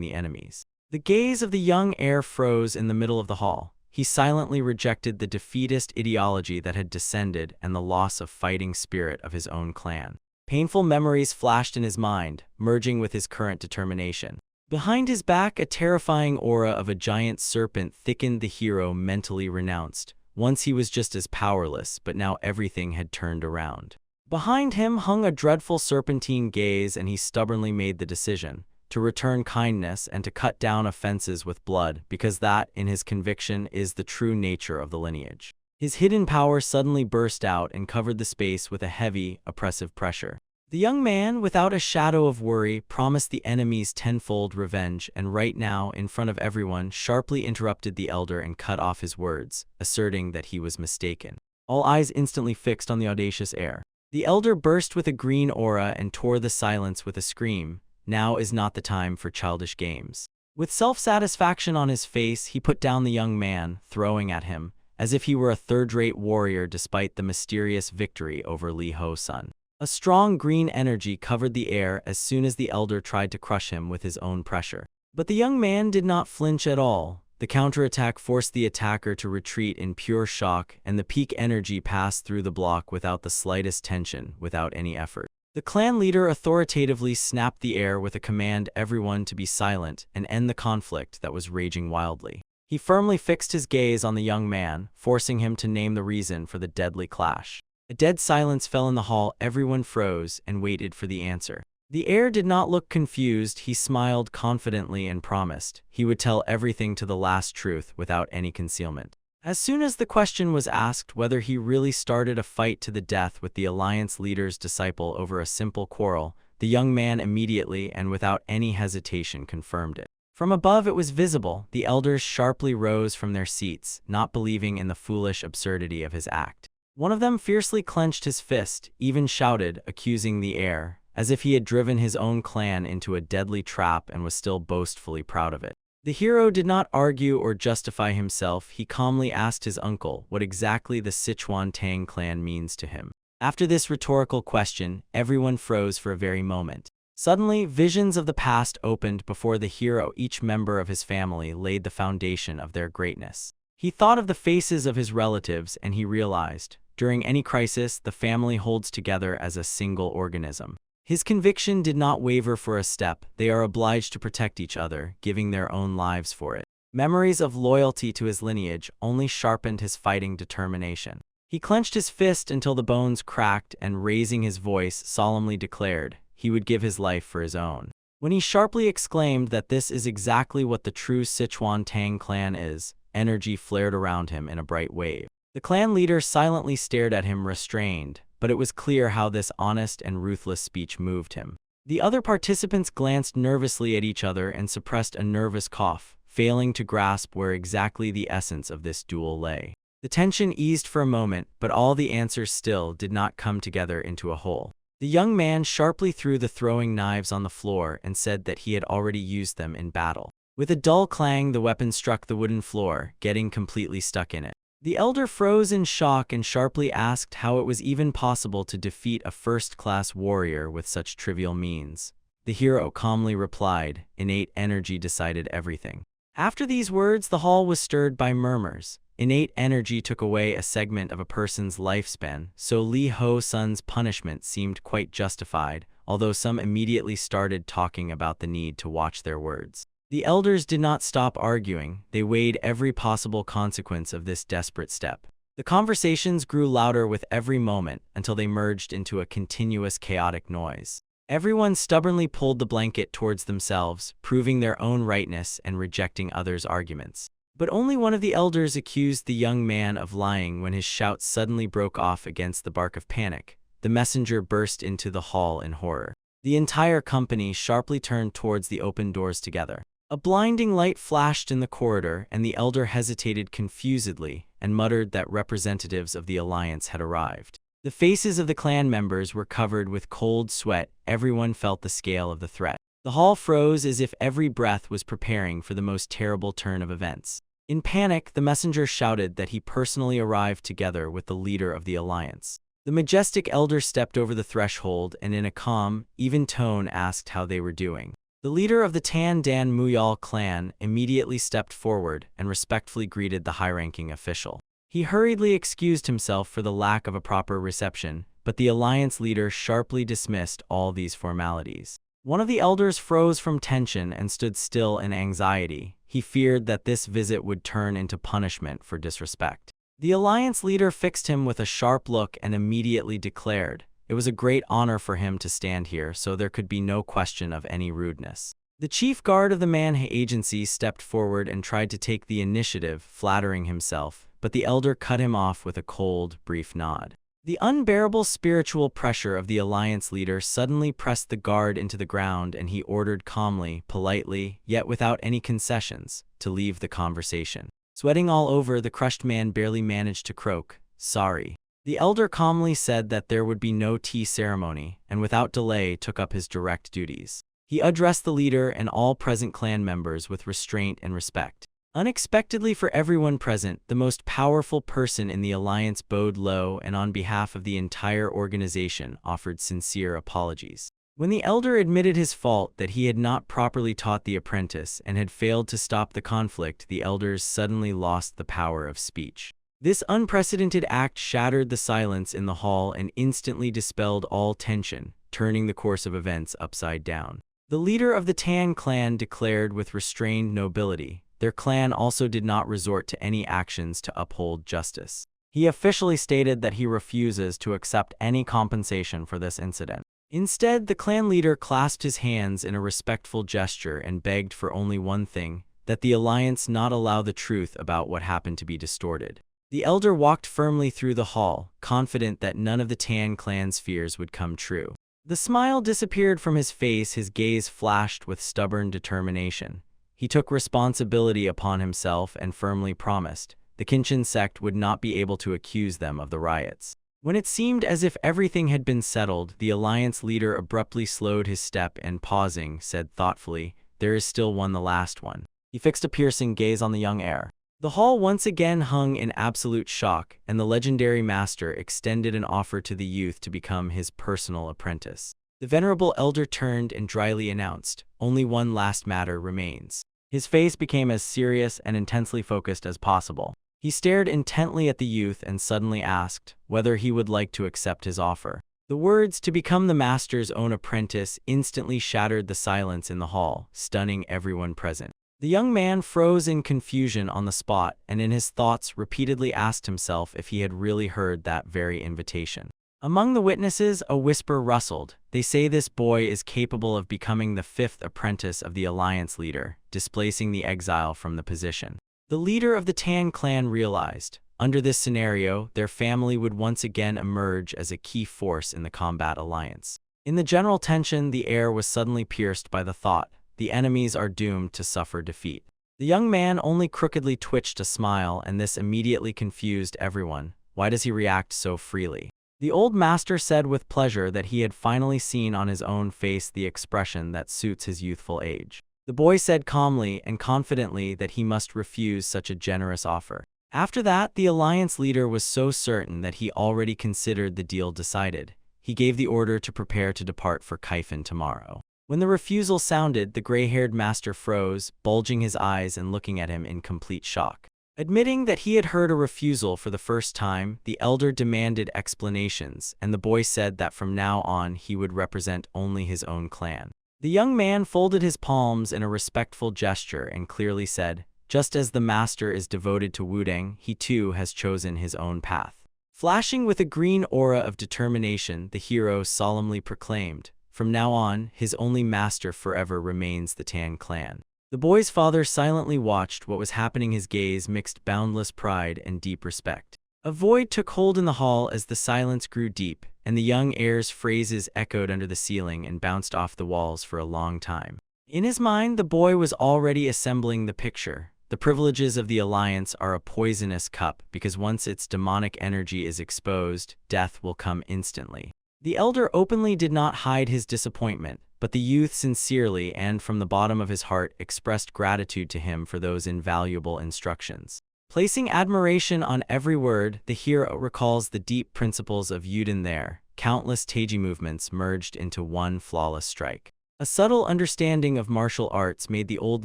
the enemies. The gaze of the young heir froze in the middle of the hall. He silently rejected the defeatist ideology that had descended and the loss of fighting spirit of his own clan. Painful memories flashed in his mind, merging with his current determination. Behind his back, a terrifying aura of a giant serpent thickened. The hero mentally renounced. Once he was just as powerless, but now everything had turned around. Behind him hung a dreadful serpentine gaze, and he stubbornly made the decision to return kindness and to cut down offenses with blood, because that, in his conviction, is the true nature of the lineage. His hidden power suddenly burst out and covered the space with a heavy, oppressive pressure. The young man, without a shadow of worry, promised the enemies tenfold revenge, and right now, in front of everyone, sharply interrupted the elder and cut off his words, asserting that he was mistaken. All eyes instantly fixed on the audacious heir. The elder burst with a green aura and tore the silence with a scream. Now is not the time for childish games. With self-satisfaction on his face, he put down the young man, throwing at him, as if he were a third-rate warrior despite the mysterious victory over Li Ho-sun. A strong green energy covered the air as soon as the elder tried to crush him with his own pressure. But the young man did not flinch at all. The counterattack forced the attacker to retreat in pure shock, and the peak energy passed through the block without the slightest tension, without any effort. The clan leader authoritatively snapped the air with a command everyone to be silent and end the conflict that was raging wildly. He firmly fixed his gaze on the young man, forcing him to name the reason for the deadly clash. A dead silence fell in the hall. Everyone froze and waited for the answer. The heir did not look confused. He smiled confidently and promised he would tell everything to the last truth without any concealment. As soon as the question was asked whether he really started a fight to the death with the Alliance leader's disciple over a simple quarrel, the young man immediately and without any hesitation confirmed it. From above it was visible. The elders sharply rose from their seats, not believing in the foolish absurdity of his act. One of them fiercely clenched his fist, even shouted, accusing the heir, as if he had driven his own clan into a deadly trap and was still boastfully proud of it. The hero did not argue or justify himself. He calmly asked his uncle what exactly the Sichuan Tang clan means to him. After this rhetorical question, everyone froze for a very moment. Suddenly, visions of the past opened before the hero. Each member of his family laid the foundation of their greatness. He thought of the faces of his relatives, and he realized, during any crisis, the family holds together as a single organism. His conviction did not waver for a step. They are obliged to protect each other, giving their own lives for it. Memories of loyalty to his lineage only sharpened his fighting determination. He clenched his fist until the bones cracked and, raising his voice, solemnly declared he would give his life for his own. When he sharply exclaimed that this is exactly what the true Sichuan Tang clan is, energy flared around him in a bright wave. The clan leader silently stared at him, restrained, but it was clear how this honest and ruthless speech moved him. The other participants glanced nervously at each other and suppressed a nervous cough, failing to grasp where exactly the essence of this duel lay. The tension eased for a moment, but all the answers still did not come together into a whole. The young man sharply threw the throwing knives on the floor and said that he had already used them in battle. With a dull clang, the weapon struck the wooden floor, getting completely stuck in it. The elder froze in shock and sharply asked how it was even possible to defeat a first-class warrior with such trivial means. The hero calmly replied, "Innate energy decided everything." After these words, the hall was stirred by murmurs. Innate energy took away a segment of a person's lifespan, so Li Ho-sun's punishment seemed quite justified, although some immediately started talking about the need to watch their words. The elders did not stop arguing. They weighed every possible consequence of this desperate step. The conversations grew louder with every moment until they merged into a continuous chaotic noise. Everyone stubbornly pulled the blanket towards themselves, proving their own rightness and rejecting others' arguments. But only one of the elders accused the young man of lying when his shouts suddenly broke off against the bark of panic. The messenger burst into the hall in horror. The entire company sharply turned towards the open doors together. A blinding light flashed in the corridor, and the elder hesitated confusedly and muttered that representatives of the Alliance had arrived. The faces of the clan members were covered with cold sweat. Everyone felt the scale of the threat. The hall froze as if every breath was preparing for the most terrible turn of events. In panic, the messenger shouted that he personally arrived together with the leader of the alliance. The majestic elder stepped over the threshold and in a calm, even tone asked how they were doing. The leader of the Tan Dan Muyal clan immediately stepped forward and respectfully greeted the high-ranking official. He hurriedly excused himself for the lack of a proper reception, but the alliance leader sharply dismissed all these formalities. One of the elders froze from tension and stood still in anxiety. He feared that this visit would turn into punishment for disrespect. The alliance leader fixed him with a sharp look and immediately declared, it was a great honor for him to stand here, so there could be no question of any rudeness. The chief guard of the Manhwa agency stepped forward and tried to take the initiative, flattering himself, but the elder cut him off with a cold, brief nod. The unbearable spiritual pressure of the alliance leader suddenly pressed the guard into the ground, and he ordered calmly, politely, yet without any concessions, to leave the conversation. Sweating all over, the crushed man barely managed to croak, "Sorry." The elder calmly said that there would be no tea ceremony, and without delay took up his direct duties. He addressed the leader and all present clan members with restraint and respect. Unexpectedly for everyone present, the most powerful person in the alliance bowed low and on behalf of the entire organization offered sincere apologies. When the elder admitted his fault, that he had not properly taught the apprentice and had failed to stop the conflict, the elders suddenly lost the power of speech. This unprecedented act shattered the silence in the hall and instantly dispelled all tension, turning the course of events upside down. The leader of the Tan clan declared with restrained nobility, their clan also did not resort to any actions to uphold justice. He officially stated that he refuses to accept any compensation for this incident. Instead, the clan leader clasped his hands in a respectful gesture and begged for only one thing, that the alliance not allow the truth about what happened to be distorted. The elder walked firmly through the hall, confident that none of the Tan clan's fears would come true. The smile disappeared from his face, his gaze flashed with stubborn determination. He took responsibility upon himself and firmly promised, the Kinchin sect would not be able to accuse them of the riots. When it seemed as if everything had been settled, the alliance leader abruptly slowed his step and pausing, said thoughtfully, there is still one, the last one. He fixed a piercing gaze on the young heir. The hall once again hung in absolute shock, and the legendary master extended an offer to the youth to become his personal apprentice. The venerable elder turned and dryly announced, only one last matter remains. His face became as serious and intensely focused as possible. He stared intently at the youth and suddenly asked whether he would like to accept his offer. The words, to become the master's own apprentice, instantly shattered the silence in the hall, stunning everyone present. The young man froze in confusion on the spot and in his thoughts repeatedly asked himself if he had really heard that very invitation. Among the witnesses, a whisper rustled. They say this boy is capable of becoming the fifth apprentice of the alliance leader, displacing the exile from the position. The leader of the Tan clan realized, under this scenario, their family would once again emerge as a key force in the combat alliance. In the general tension, the air was suddenly pierced by the thought, the enemies are doomed to suffer defeat. The young man only crookedly twitched a smile, and this immediately confused everyone. Why does he react so freely? The old master said with pleasure that he had finally seen on his own face the expression that suits his youthful age. The boy said calmly and confidently that he must refuse such a generous offer. After that, the alliance leader was so certain that he already considered the deal decided. He gave the order to prepare to depart for Kaifeng tomorrow. When the refusal sounded, the gray-haired master froze, bulging his eyes and looking at him in complete shock. Admitting that he had heard a refusal for the first time, the elder demanded explanations, and the boy said that from now on he would represent only his own clan. The young man folded his palms in a respectful gesture and clearly said, just as the master is devoted to Wudang, he too has chosen his own path. Flashing with a green aura of determination, the hero solemnly proclaimed, from now on, his only master forever remains the Tan clan. The boy's father silently watched what was happening, his gaze mixed boundless pride and deep respect. A void took hold in the hall as the silence grew deep, and the young heir's phrases echoed under the ceiling and bounced off the walls for a long time. In his mind, the boy was already assembling the picture. The privileges of the Alliance are a poisonous cup because once its demonic energy is exposed, death will come instantly. The elder openly did not hide his disappointment, but the youth sincerely and from the bottom of his heart expressed gratitude to him for those invaluable instructions. Placing admiration on every word, the hero recalls the deep principles of Yuden there, countless Teiji movements merged into one flawless strike. A subtle understanding of martial arts made the old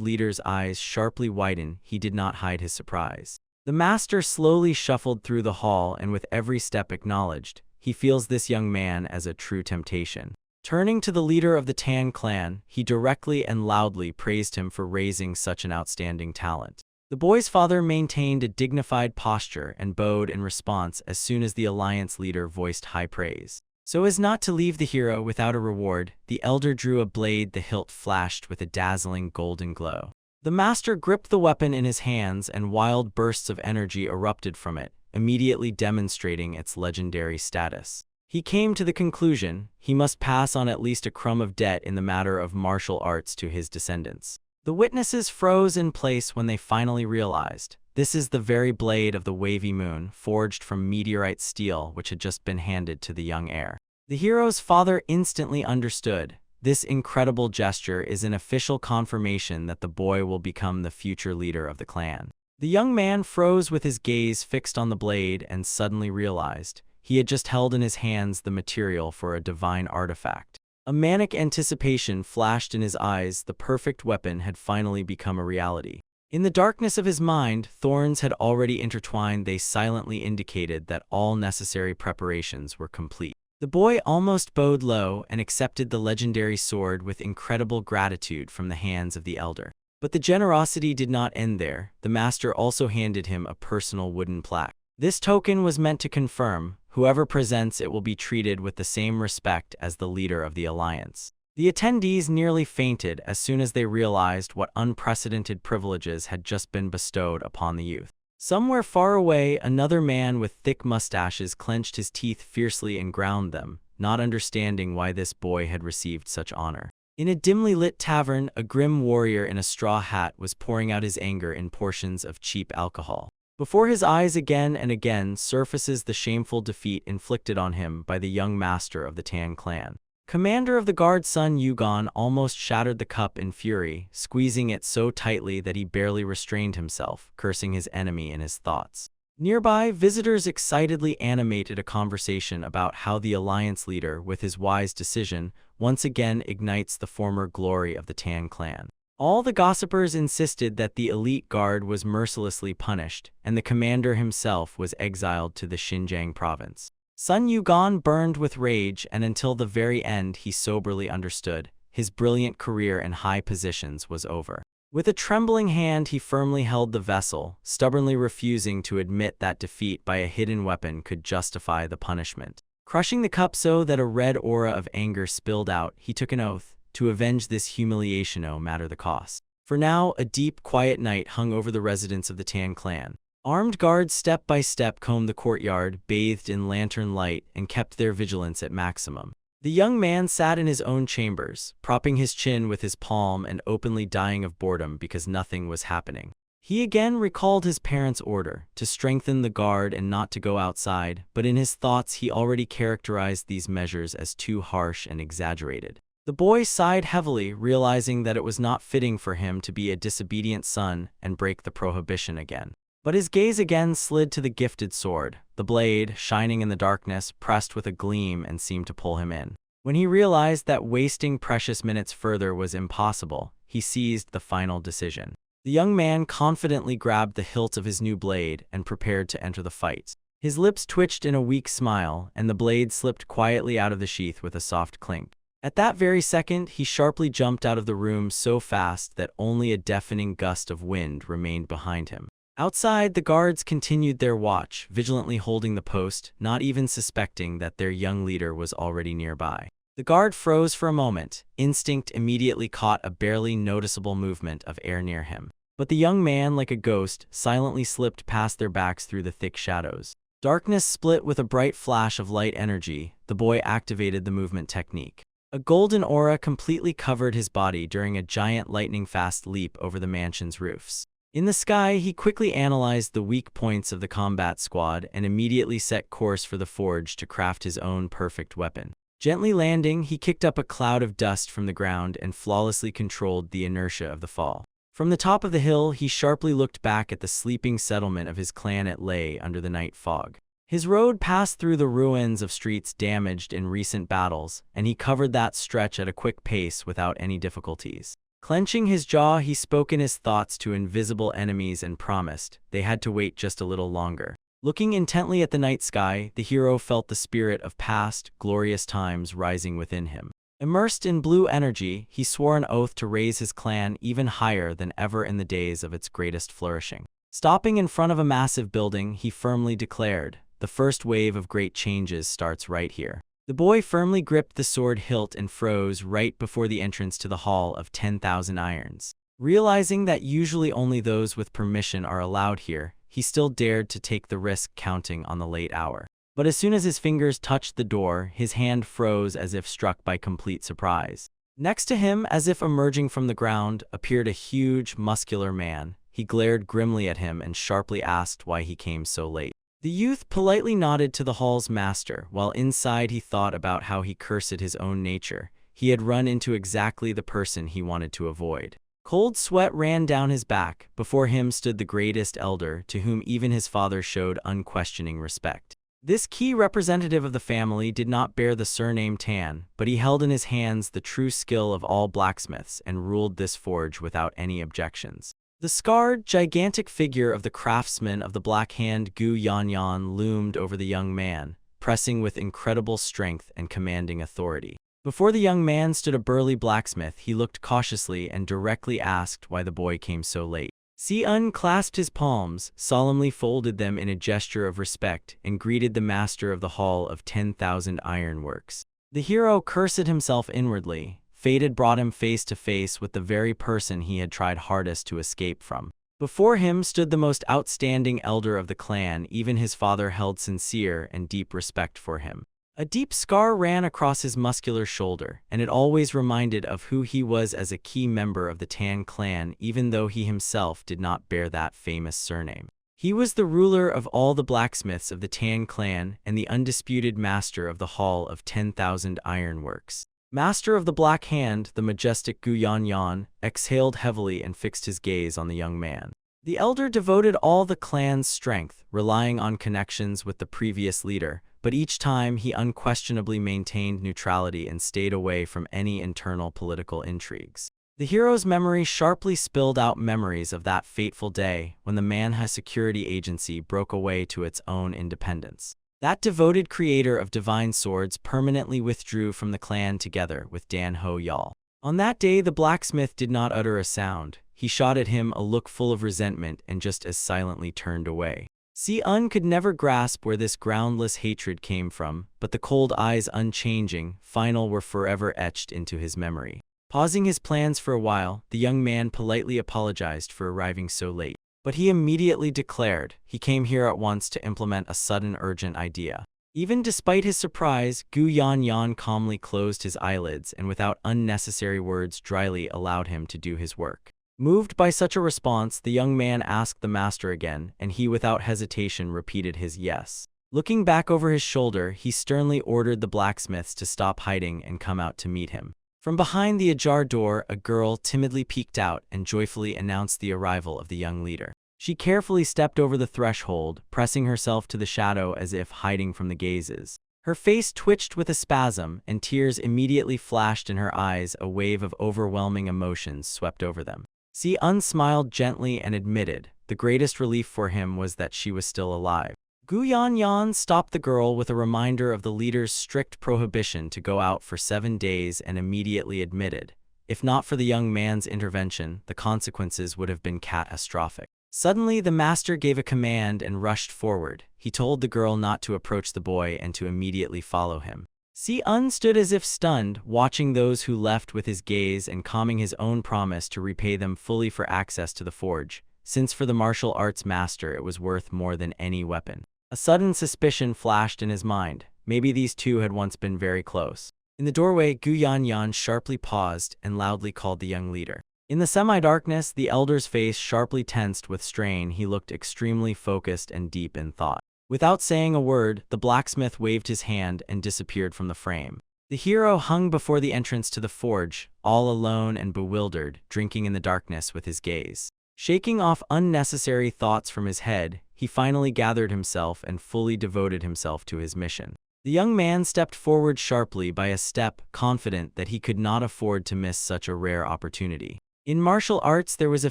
leader's eyes sharply widen. He did not hide his surprise. The master slowly shuffled through the hall and with every step acknowledged, he feels this young man as a true temptation. Turning to the leader of the Tan clan, he directly and loudly praised him for raising such an outstanding talent. The boy's father maintained a dignified posture and bowed in response as soon as the Alliance leader voiced high praise. So as not to leave the hero without a reward, the elder drew a blade. The hilt flashed with a dazzling golden glow. The master gripped the weapon in his hands and wild bursts of energy erupted from it, immediately demonstrating its legendary status. He came to the conclusion he must pass on at least a crumb of debt in the matter of martial arts to his descendants. The witnesses froze in place when they finally realized this is the very blade of the wavy moon, forged from meteorite steel, which had just been handed to the young heir. The hero's father instantly understood. This incredible gesture is an official confirmation that the boy will become the future leader of the clan. The young man froze with his gaze fixed on the blade and suddenly realized he had just held in his hands the material for a divine artifact. A manic anticipation flashed in his eyes. The perfect weapon had finally become a reality. In the darkness of his mind, thorns had already intertwined. They silently indicated that all necessary preparations were complete. The boy almost bowed low and accepted the legendary sword with incredible gratitude from the hands of the elder. But the generosity did not end there. The master also handed him a personal wooden plaque. This token was meant to confirm, whoever presents it will be treated with the same respect as the leader of the Alliance. The attendees nearly fainted as soon as they realized what unprecedented privileges had just been bestowed upon the youth. Somewhere far away, another man with thick mustaches clenched his teeth fiercely and ground them, not understanding why this boy had received such honor. In a dimly lit tavern, a grim warrior in a straw hat was pouring out his anger in portions of cheap alcohol. Before his eyes again and again surfaces the shameful defeat inflicted on him by the young master of the Tan clan. Commander of the guard Sun Yugon almost shattered the cup in fury, squeezing it so tightly that he barely restrained himself, cursing his enemy in his thoughts. Nearby, visitors excitedly animated a conversation about how the Alliance leader, with his wise decision, once again ignites the former glory of the Tan clan. All the gossipers insisted that the elite guard was mercilessly punished, and the commander himself was exiled to the Xinjiang province. Sun Yugon burned with rage, and until the very end he soberly understood his brilliant career in high positions was over. With a trembling hand he firmly held the vessel, stubbornly refusing to admit that defeat by a hidden weapon could justify the punishment. Crushing the cup so that a red aura of anger spilled out, he took an oath to avenge this humiliation no matter the cost. For now, a deep, quiet night hung over the residents of the Tan clan. Armed guards step by step combed the courtyard, bathed in lantern light, and kept their vigilance at maximum. The young man sat in his own chambers, propping his chin with his palm and openly dying of boredom because nothing was happening. He again recalled his parents' order to strengthen the guard and not to go outside, but in his thoughts he already characterized these measures as too harsh and exaggerated. The boy sighed heavily, realizing that it was not fitting for him to be a disobedient son and break the prohibition again. But his gaze again slid to the gifted sword. The blade, shining in the darkness, pressed with a gleam and seemed to pull him in. When he realized that wasting precious minutes further was impossible, he seized the final decision. The young man confidently grabbed the hilt of his new blade and prepared to enter the fight. His lips twitched in a weak smile, and the blade slipped quietly out of the sheath with a soft clink. At that very second, he sharply jumped out of the room so fast that only a deafening gust of wind remained behind him. Outside, the guards continued their watch, vigilantly holding the post, not even suspecting that their young leader was already nearby. The guard froze for a moment. Instinct immediately caught a barely noticeable movement of air near him. But the young man, like a ghost, silently slipped past their backs through the thick shadows. Darkness split with a bright flash of light energy. The boy activated the movement technique. A golden aura completely covered his body during a giant lightning-fast leap over the mansion's roofs. In the sky, he quickly analyzed the weak points of the combat squad and immediately set course for the forge to craft his own perfect weapon. Gently landing, he kicked up a cloud of dust from the ground and flawlessly controlled the inertia of the fall. From the top of the hill, he sharply looked back at the sleeping settlement of his clan it lay under the night fog. His road passed through the ruins of streets damaged in recent battles, and he covered that stretch at a quick pace without any difficulties. Clenching his jaw, he spoke in his thoughts to invisible enemies and promised they had to wait just a little longer. Looking intently at the night sky, the hero felt the spirit of past, glorious times rising within him. Immersed in blue energy, he swore an oath to raise his clan even higher than ever in the days of its greatest flourishing. Stopping in front of a massive building, he firmly declared, "The first wave of great changes starts right here." The boy firmly gripped the sword hilt and froze right before the entrance to the Hall of 10,000 Irons. Realizing that usually only those with permission are allowed here, he still dared to take the risk counting on the late hour. But as soon as his fingers touched the door, his hand froze as if struck by complete surprise. Next to him, as if emerging from the ground, appeared a huge, muscular man. He glared grimly at him and sharply asked why he came so late. The youth politely nodded to the hall's master, while inside he thought about how he cursed his own nature. He had run into exactly the person he wanted to avoid. Cold sweat ran down his back. Before him stood the greatest elder, to whom even his father showed unquestioning respect. This key representative of the family did not bear the surname Tan, but he held in his hands the true skill of all blacksmiths and ruled this forge without any objections. The scarred, gigantic figure of the craftsman of the Black Hand Gu Yanyan loomed over the young man, pressing with incredible strength and commanding authority. Before the young man stood a burly blacksmith. He looked cautiously and directly asked why the boy came so late. Si-un clasped his palms, solemnly folded them in a gesture of respect, and greeted the master of the Hall of 10,000 Ironworks. The hero cursed himself inwardly. Fate had brought him face to face with the very person he had tried hardest to escape from. Before him stood the most outstanding elder of the clan. Even his father held sincere and deep respect for him. A deep scar ran across his muscular shoulder, and it always reminded of who he was as a key member of the Tan clan, even though he himself did not bear that famous surname. He was the ruler of all the blacksmiths of the Tan clan and the undisputed master of the Hall of 10,000 Ironworks. Master of the Black Hand, the majestic Gu Yanyan exhaled heavily and fixed his gaze on the young man. The elder devoted all the clan's strength, relying on connections with the previous leader, but each time he unquestionably maintained neutrality and stayed away from any internal political intrigues. The hero's memory sharply spilled out memories of that fateful day when the Manhwa security agency broke away to its own independence. That devoted creator of divine swords permanently withdrew from the clan together with Dan Ho Yal. On that day, the blacksmith did not utter a sound. He shot at him a look full of resentment and just as silently turned away. Si-un could never grasp where this groundless hatred came from, but the cold eyes, unchanging, final, were forever etched into his memory. Pausing his plans for a while, the young man politely apologized for arriving so late. But he immediately declared he came here at once to implement a sudden urgent idea. Even despite his surprise, Gu Yanyan calmly closed his eyelids and without unnecessary words dryly allowed him to do his work. Moved by such a response, the young man asked the master again, and he without hesitation repeated his yes. Looking back over his shoulder, he sternly ordered the blacksmiths to stop hiding and come out to meet him. From behind the ajar door, a girl timidly peeked out and joyfully announced the arrival of the young leader. She carefully stepped over the threshold, pressing herself to the shadow as if hiding from the gazes. Her face twitched with a spasm, and tears immediately flashed in her eyes. A wave of overwhelming emotions swept over them. Si-un smiled gently and admitted the greatest relief for him was that she was still alive. Gu Yanyan stopped the girl with a reminder of the leader's strict prohibition to go out for 7 days and immediately admitted, if not for the young man's intervention, the consequences would have been catastrophic. Suddenly, the master gave a command and rushed forward. He told the girl not to approach the boy and to immediately follow him. Si-un stood as if stunned, watching those who left with his gaze and calming his own promise to repay them fully for access to the forge, since for the martial arts master it was worth more than any weapon. A sudden suspicion flashed in his mind. Maybe these two had once been very close. In the doorway, Gu Yanyan sharply paused and loudly called the young leader. In the semi-darkness, the elder's face sharply tensed with strain. He looked extremely focused and deep in thought. Without saying a word, the blacksmith waved his hand and disappeared from the frame. The hero hung before the entrance to the forge, all alone and bewildered, drinking in the darkness with his gaze. Shaking off unnecessary thoughts from his head, he finally gathered himself and fully devoted himself to his mission. The young man stepped forward sharply by a step, confident that he could not afford to miss such a rare opportunity. In martial arts, there was a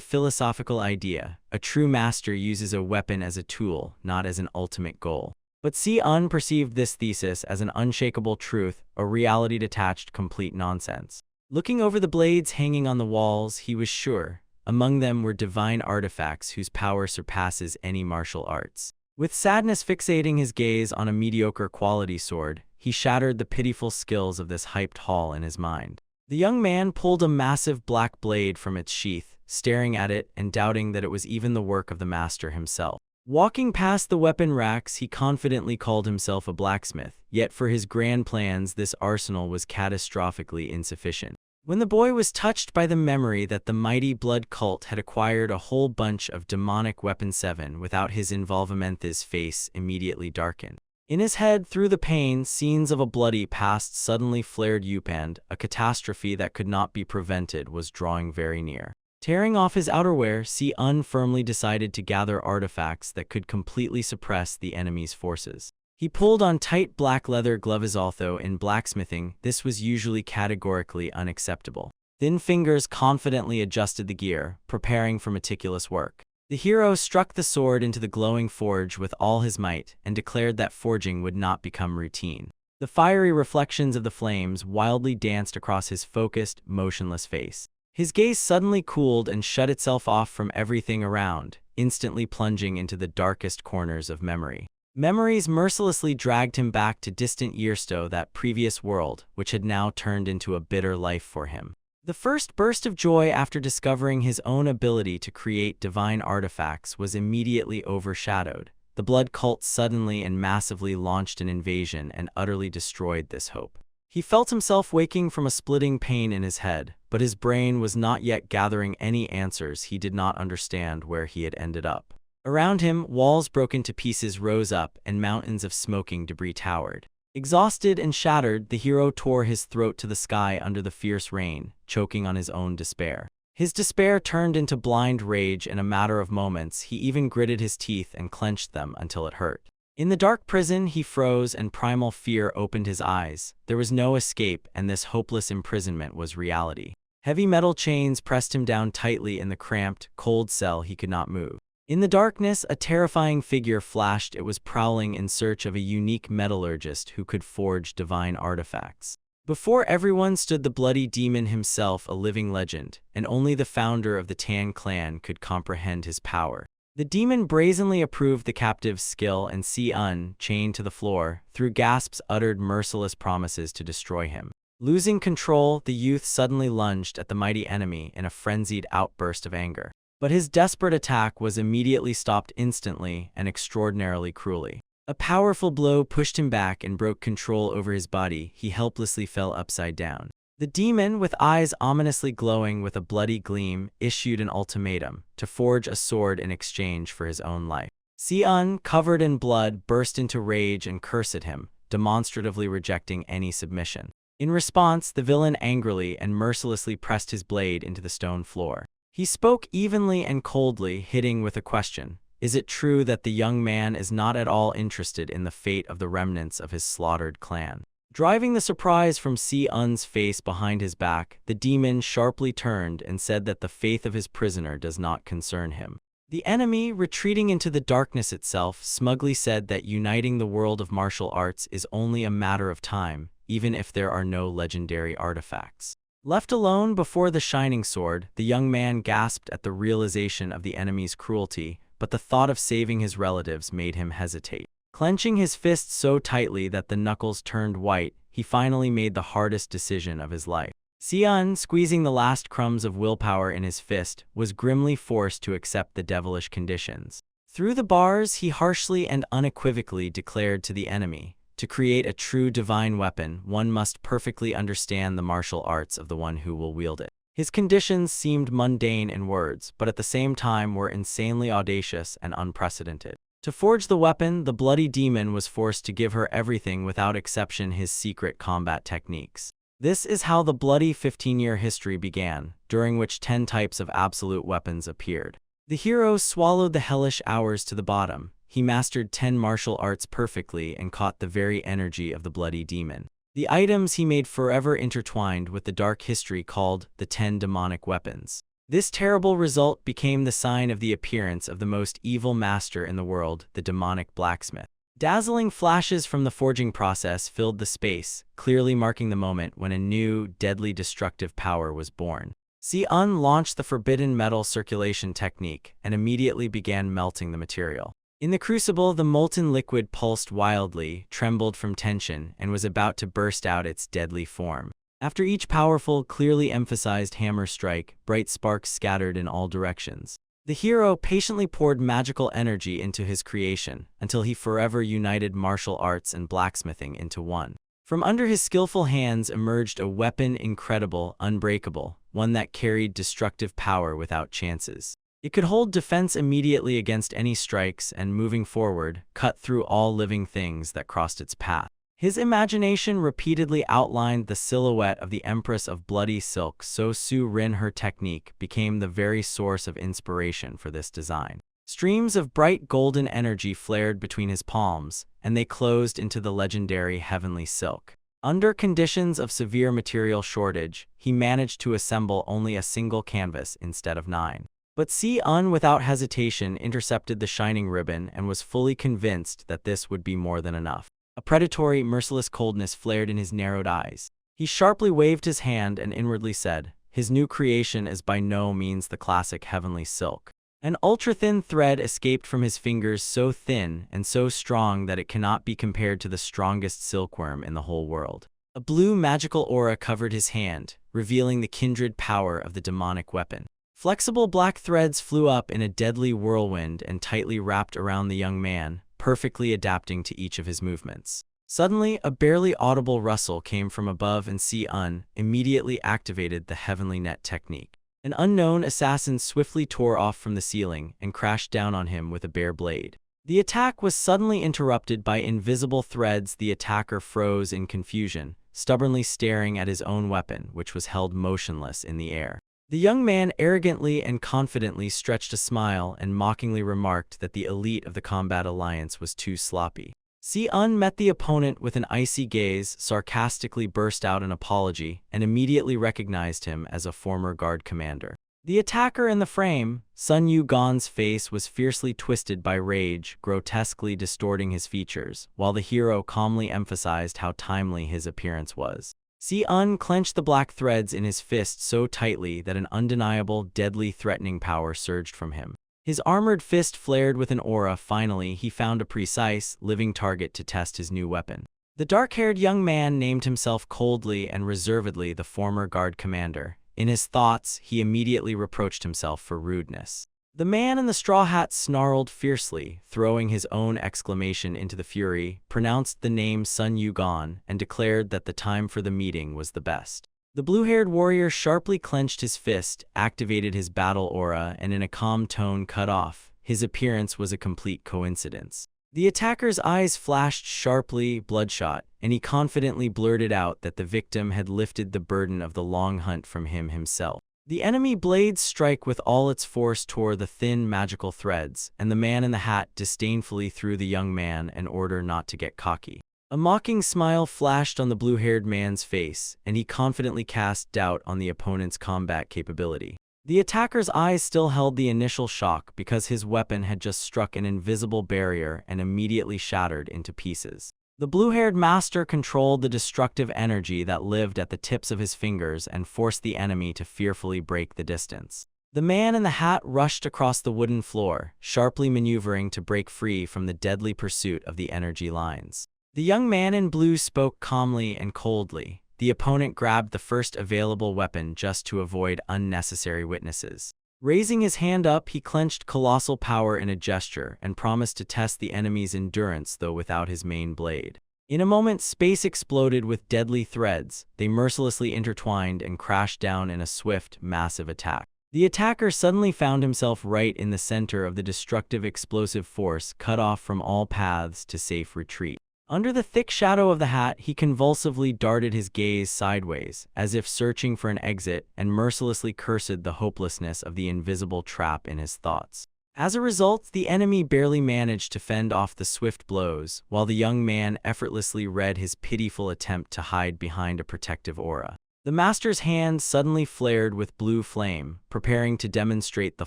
philosophical idea: a true master uses a weapon as a tool, not as an ultimate goal. But Si-un perceived this thesis as an unshakable truth, a reality-detached complete nonsense. Looking over the blades hanging on the walls, he was sure among them were divine artifacts whose power surpasses any martial arts. With sadness fixating his gaze on a mediocre quality sword, he shattered the pitiful skills of this hyped haul in his mind. The young man pulled a massive black blade from its sheath, staring at it and doubting that it was even the work of the master himself. Walking past the weapon racks, he confidently called himself a blacksmith, yet for his grand plans this arsenal was catastrophically insufficient. When the boy was touched by the memory that the mighty blood cult had acquired a whole bunch of demonic weapon 7 without his involvement, his face immediately darkened. In his head, through the pain, scenes of a bloody past suddenly flared up, and a catastrophe that could not be prevented was drawing very near. Tearing off his outerwear, Si-un firmly decided to gather artifacts that could completely suppress the enemy's forces. He pulled on tight black leather gloves. Although in blacksmithing, this was usually categorically unacceptable. Thin fingers confidently adjusted the gear, preparing for meticulous work. The hero struck the sword into the glowing forge with all his might and declared that forging would not become routine. The fiery reflections of the flames wildly danced across his focused, motionless face. His gaze suddenly cooled and shut itself off from everything around, instantly plunging into the darkest corners of memory. Memories mercilessly dragged him back to distant Yearsto, that previous world, which had now turned into a bitter life for him. The first burst of joy after discovering his own ability to create divine artifacts was immediately overshadowed. The blood cult suddenly and massively launched an invasion and utterly destroyed this hope. He felt himself waking from a splitting pain in his head, but his brain was not yet gathering any answers. He did not understand where he had ended up. Around him, walls broken to pieces rose up and mountains of smoking debris towered. Exhausted and shattered, the hero tore his throat to the sky under the fierce rain, choking on his own despair. His despair turned into blind rage in a matter of moments. He even gritted his teeth and clenched them until it hurt. In the dark prison, he froze and primal fear opened his eyes. There was no escape, and this hopeless imprisonment was reality. Heavy metal chains pressed him down tightly in the cramped, cold cell. He could not move. In the darkness, a terrifying figure flashed. It was prowling in search of a unique metallurgist who could forge divine artifacts. Before everyone stood the bloody demon himself, a living legend, and only the founder of the Tan clan could comprehend his power. The demon brazenly approved the captive's skill, and Si-un, chained to the floor, through gasps uttered merciless promises to destroy him. Losing control, the youth suddenly lunged at the mighty enemy in a frenzied outburst of anger. But his desperate attack was immediately stopped instantly and extraordinarily cruelly. A powerful blow pushed him back and broke control over his body. He helplessly fell upside down. The demon, with eyes ominously glowing with a bloody gleam, issued an ultimatum: to forge a sword in exchange for his own life. Si-un, covered in blood, burst into rage and cursed at him, demonstratively rejecting any submission. In response, the villain angrily and mercilessly pressed his blade into the stone floor. He spoke evenly and coldly, hitting with a question: is it true that the young man is not at all interested in the fate of the remnants of his slaughtered clan? Driving the surprise from Si-un's face behind his back, the demon sharply turned and said that the fate of his prisoner does not concern him. The enemy, retreating into the darkness itself, smugly said that uniting the world of martial arts is only a matter of time, even if there are no legendary artifacts. Left alone before the shining sword, the young man gasped at the realization of the enemy's cruelty, but the thought of saving his relatives made him hesitate. Clenching his fists so tightly that the knuckles turned white, he finally made the hardest decision of his life. Si-un, squeezing the last crumbs of willpower in his fist, was grimly forced to accept the devilish conditions. Through the bars, he harshly and unequivocally declared to the enemy: to create a true divine weapon, one must perfectly understand the martial arts of the one who will wield it. His conditions seemed mundane in words, but at the same time were insanely audacious and unprecedented. To forge the weapon, the bloody demon was forced to give her everything without exception, his secret combat techniques. This is how the bloody 15-year history began, during which 10 types of absolute weapons appeared. The hero swallowed the hellish hours to the bottom. He mastered 10 martial arts perfectly and caught the very energy of the bloody demon. The items he made forever intertwined with the dark history called the 10 demonic weapons. This terrible result became the sign of the appearance of the most evil master in the world, the demonic blacksmith. Dazzling flashes from the forging process filled the space, clearly marking the moment when a new, deadly destructive power was born. Si-un launched the forbidden metal circulation technique and immediately began melting the material. In the crucible, the molten liquid pulsed wildly, trembled from tension, and was about to burst out its deadly form. After each powerful, clearly emphasized hammer strike, bright sparks scattered in all directions. The hero patiently poured magical energy into his creation until he forever united martial arts and blacksmithing into one. From under his skillful hands emerged a weapon incredible, unbreakable, one that carried destructive power without chances. It could hold defense immediately against any strikes and, moving forward, cut through all living things that crossed its path. His imagination repeatedly outlined the silhouette of the Empress of Bloody Silk, so Su-rin. Her technique became the very source of inspiration for this design. Streams of bright golden energy flared between his palms, and they closed into the legendary heavenly silk. Under conditions of severe material shortage, he managed to assemble only a single canvas instead of 9. But Si-un without hesitation intercepted the shining ribbon and was fully convinced that this would be more than enough. A predatory, merciless coldness flared in his narrowed eyes. He sharply waved his hand and inwardly said, his new creation is by no means the classic heavenly silk. An ultra-thin thread escaped from his fingers, so thin and so strong that it cannot be compared to the strongest silkworm in the whole world. A blue magical aura covered his hand, revealing the kindred power of the demonic weapon. Flexible black threads flew up in a deadly whirlwind and tightly wrapped around the young man, perfectly adapting to each of his movements. Suddenly, a barely audible rustle came from above and Si-un immediately activated the heavenly net technique. An unknown assassin swiftly tore off from the ceiling and crashed down on him with a bare blade. The attack was suddenly interrupted by invisible threads. The attacker froze in confusion, stubbornly staring at his own weapon, which was held motionless in the air. The young man arrogantly and confidently stretched a smile and mockingly remarked that the elite of the combat alliance was too sloppy. Si-un met the opponent with an icy gaze, sarcastically burst out an apology, and immediately recognized him as a former guard commander. The attacker in the frame, Sun Yu-gon's face was fiercely twisted by rage, grotesquely distorting his features, while the hero calmly emphasized how timely his appearance was. Si-un clenched the black threads in his fist so tightly that an undeniable, deadly threatening power surged from him. His armored fist flared with an aura. Finally, he found a precise, living target to test his new weapon. The dark-haired young man named himself coldly and reservedly the former guard commander. In his thoughts, he immediately reproached himself for rudeness. The man in the straw hat snarled fiercely, throwing his own exclamation into the fury, pronounced the name Sun Yu-gon, and declared that the time for the meeting was the best. The blue-haired warrior sharply clenched his fist, activated his battle aura, and in a calm tone cut off. His appearance was a complete coincidence. The attacker's eyes flashed sharply, bloodshot, and he confidently blurted out that the victim had lifted the burden of the long hunt from him himself. The enemy blade's strike with all its force tore the thin magical threads, and the man in the hat disdainfully threw the young man an order not to get cocky. A mocking smile flashed on the blue-haired man's face, and he confidently cast doubt on the opponent's combat capability. The attacker's eyes still held the initial shock because his weapon had just struck an invisible barrier and immediately shattered into pieces. The blue-haired master controlled the destructive energy that lived at the tips of his fingers and forced the enemy to fearfully break the distance. The man in the hat rushed across the wooden floor, sharply maneuvering to break free from the deadly pursuit of the energy lines. The young man in blue spoke calmly and coldly. The opponent grabbed the first available weapon just to avoid unnecessary witnesses. Raising his hand up, he clenched colossal power in a gesture and promised to test the enemy's endurance, though without his main blade. In a moment, space exploded with deadly threads. They mercilessly intertwined and crashed down in a swift, massive attack. The attacker suddenly found himself right in the center of the destructive explosive force, cut off from all paths to safe retreat. Under the thick shadow of the hat, he convulsively darted his gaze sideways, as if searching for an exit, and mercilessly cursed the hopelessness of the invisible trap in his thoughts. As a result, the enemy barely managed to fend off the swift blows, while the young man effortlessly read his pitiful attempt to hide behind a protective aura. The master's hand suddenly flared with blue flame, preparing to demonstrate the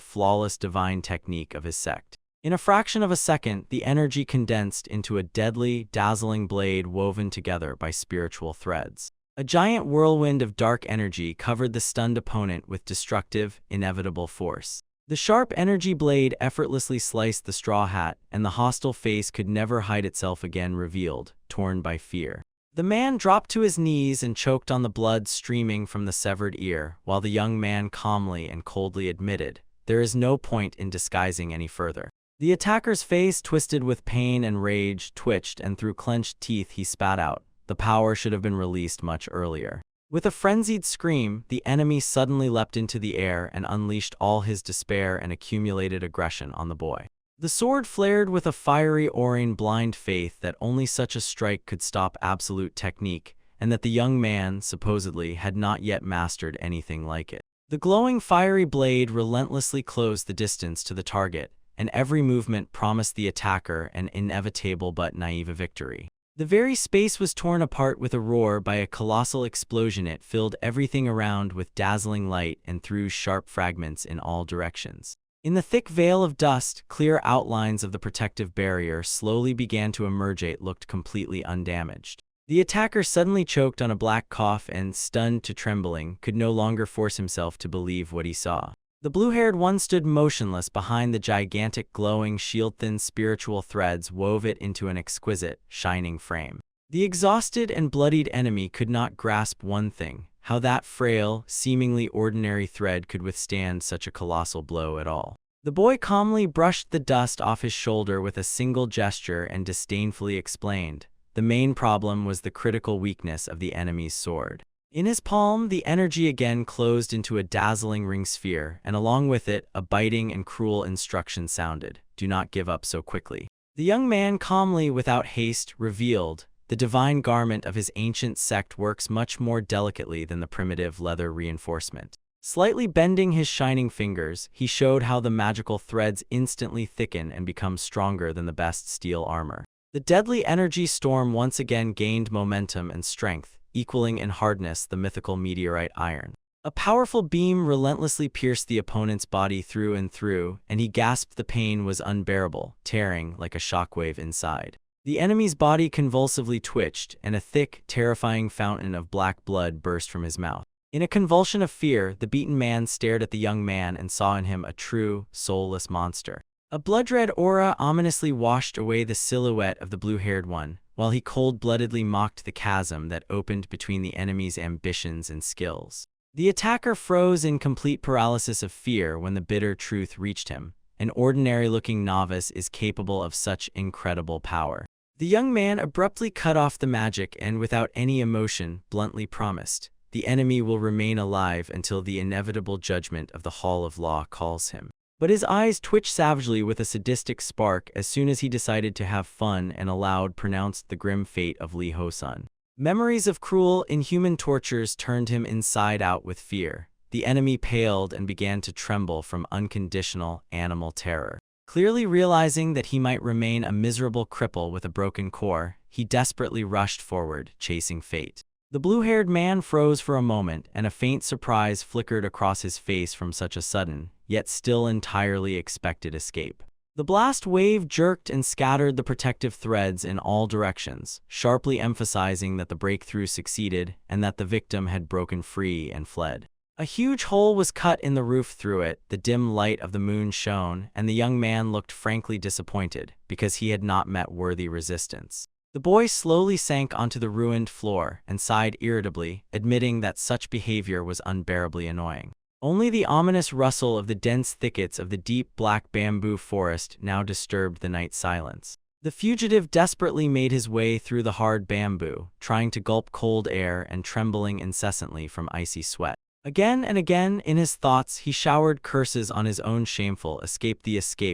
flawless divine technique of his sect. In a fraction of a second, the energy condensed into a deadly, dazzling blade woven together by spiritual threads. A giant whirlwind of dark energy covered the stunned opponent with destructive, inevitable force. The sharp energy blade effortlessly sliced the straw hat, and the hostile face could never hide itself again, revealed, torn by fear. The man dropped to his knees and choked on the blood streaming from the severed ear, while the young man calmly and coldly admitted, "There is no point in disguising any further." The attacker's face, twisted with pain and rage, twitched, and through clenched teeth he spat out, "The power should have been released much earlier." With a frenzied scream, the enemy suddenly leapt into the air and unleashed all his despair and accumulated aggression on the boy. The sword flared with a fiery orange blind faith that only such a strike could stop absolute technique, and that the young man, supposedly, had not yet mastered anything like it. The glowing fiery blade relentlessly closed the distance to the target, and every movement promised the attacker an inevitable but naive victory. The very space was torn apart with a roar by a colossal explosion. It filled everything around with dazzling light and threw sharp fragments in all directions. In the thick veil of dust, clear outlines of the protective barrier slowly began to emerge. It looked completely undamaged. The attacker suddenly choked on a black cough and, stunned to trembling, could no longer force himself to believe what he saw. The blue-haired one stood motionless behind the gigantic glowing shield. Thin spiritual threads wove it into an exquisite, shining frame. The exhausted and bloodied enemy could not grasp one thing: how that frail, seemingly ordinary thread could withstand such a colossal blow at all. The boy calmly brushed the dust off his shoulder with a single gesture and disdainfully explained, "The main problem was the critical weakness of the enemy's sword." In his palm, the energy again closed into a dazzling ring sphere, and along with it, a biting and cruel instruction sounded: "Do not give up so quickly." The young man calmly, without haste, revealed, "The divine garment of his ancient sect works much more delicately than the primitive leather reinforcement." Slightly bending his shining fingers, he showed how the magical threads instantly thicken and become stronger than the best steel armor. The deadly energy storm once again gained momentum and strength, equaling in hardness the mythical meteorite iron. A powerful beam relentlessly pierced the opponent's body through and through, and he gasped. The pain was unbearable, tearing like a shockwave inside. The enemy's body convulsively twitched, and a thick, terrifying fountain of black blood burst from his mouth. In a convulsion of fear, the beaten man stared at the young man and saw in him a true, soulless monster. A blood-red aura ominously washed away the silhouette of the blue-haired one, while he cold-bloodedly mocked the chasm that opened between the enemy's ambitions and skills. The attacker froze in complete paralysis of fear when the bitter truth reached him: an ordinary-looking novice is capable of such incredible power. The young man abruptly cut off the magic and, without any emotion, bluntly promised, "The enemy will remain alive until the inevitable judgment of the Hall of Law calls him." But his eyes twitched savagely with a sadistic spark as soon as he decided to have fun and aloud pronounced the grim fate of Li Ho-sun. Memories of cruel, inhuman tortures turned him inside out with fear. The enemy paled and began to tremble from unconditional, animal terror. Clearly realizing that he might remain a miserable cripple with a broken core, he desperately rushed forward, chasing fate. The blue-haired man froze for a moment, and a faint surprise flickered across his face from such a sudden, yet still entirely expected escape. The blast wave jerked and scattered the protective threads in all directions, sharply emphasizing that the breakthrough succeeded and that the victim had broken free and fled. A huge hole was cut in the roof. Through it, the dim light of the moon shone, and the young man looked frankly disappointed, because he had not met worthy resistance. The boy slowly sank onto the ruined floor and sighed irritably, admitting that such behavior was unbearably annoying. Only the ominous rustle of the dense thickets of the deep black bamboo forest now disturbed the night silence. The fugitive desperately made his way through the hard bamboo, trying to gulp cold air and trembling incessantly from icy sweat. Again and again, in his thoughts, he showered curses on his own shameful escape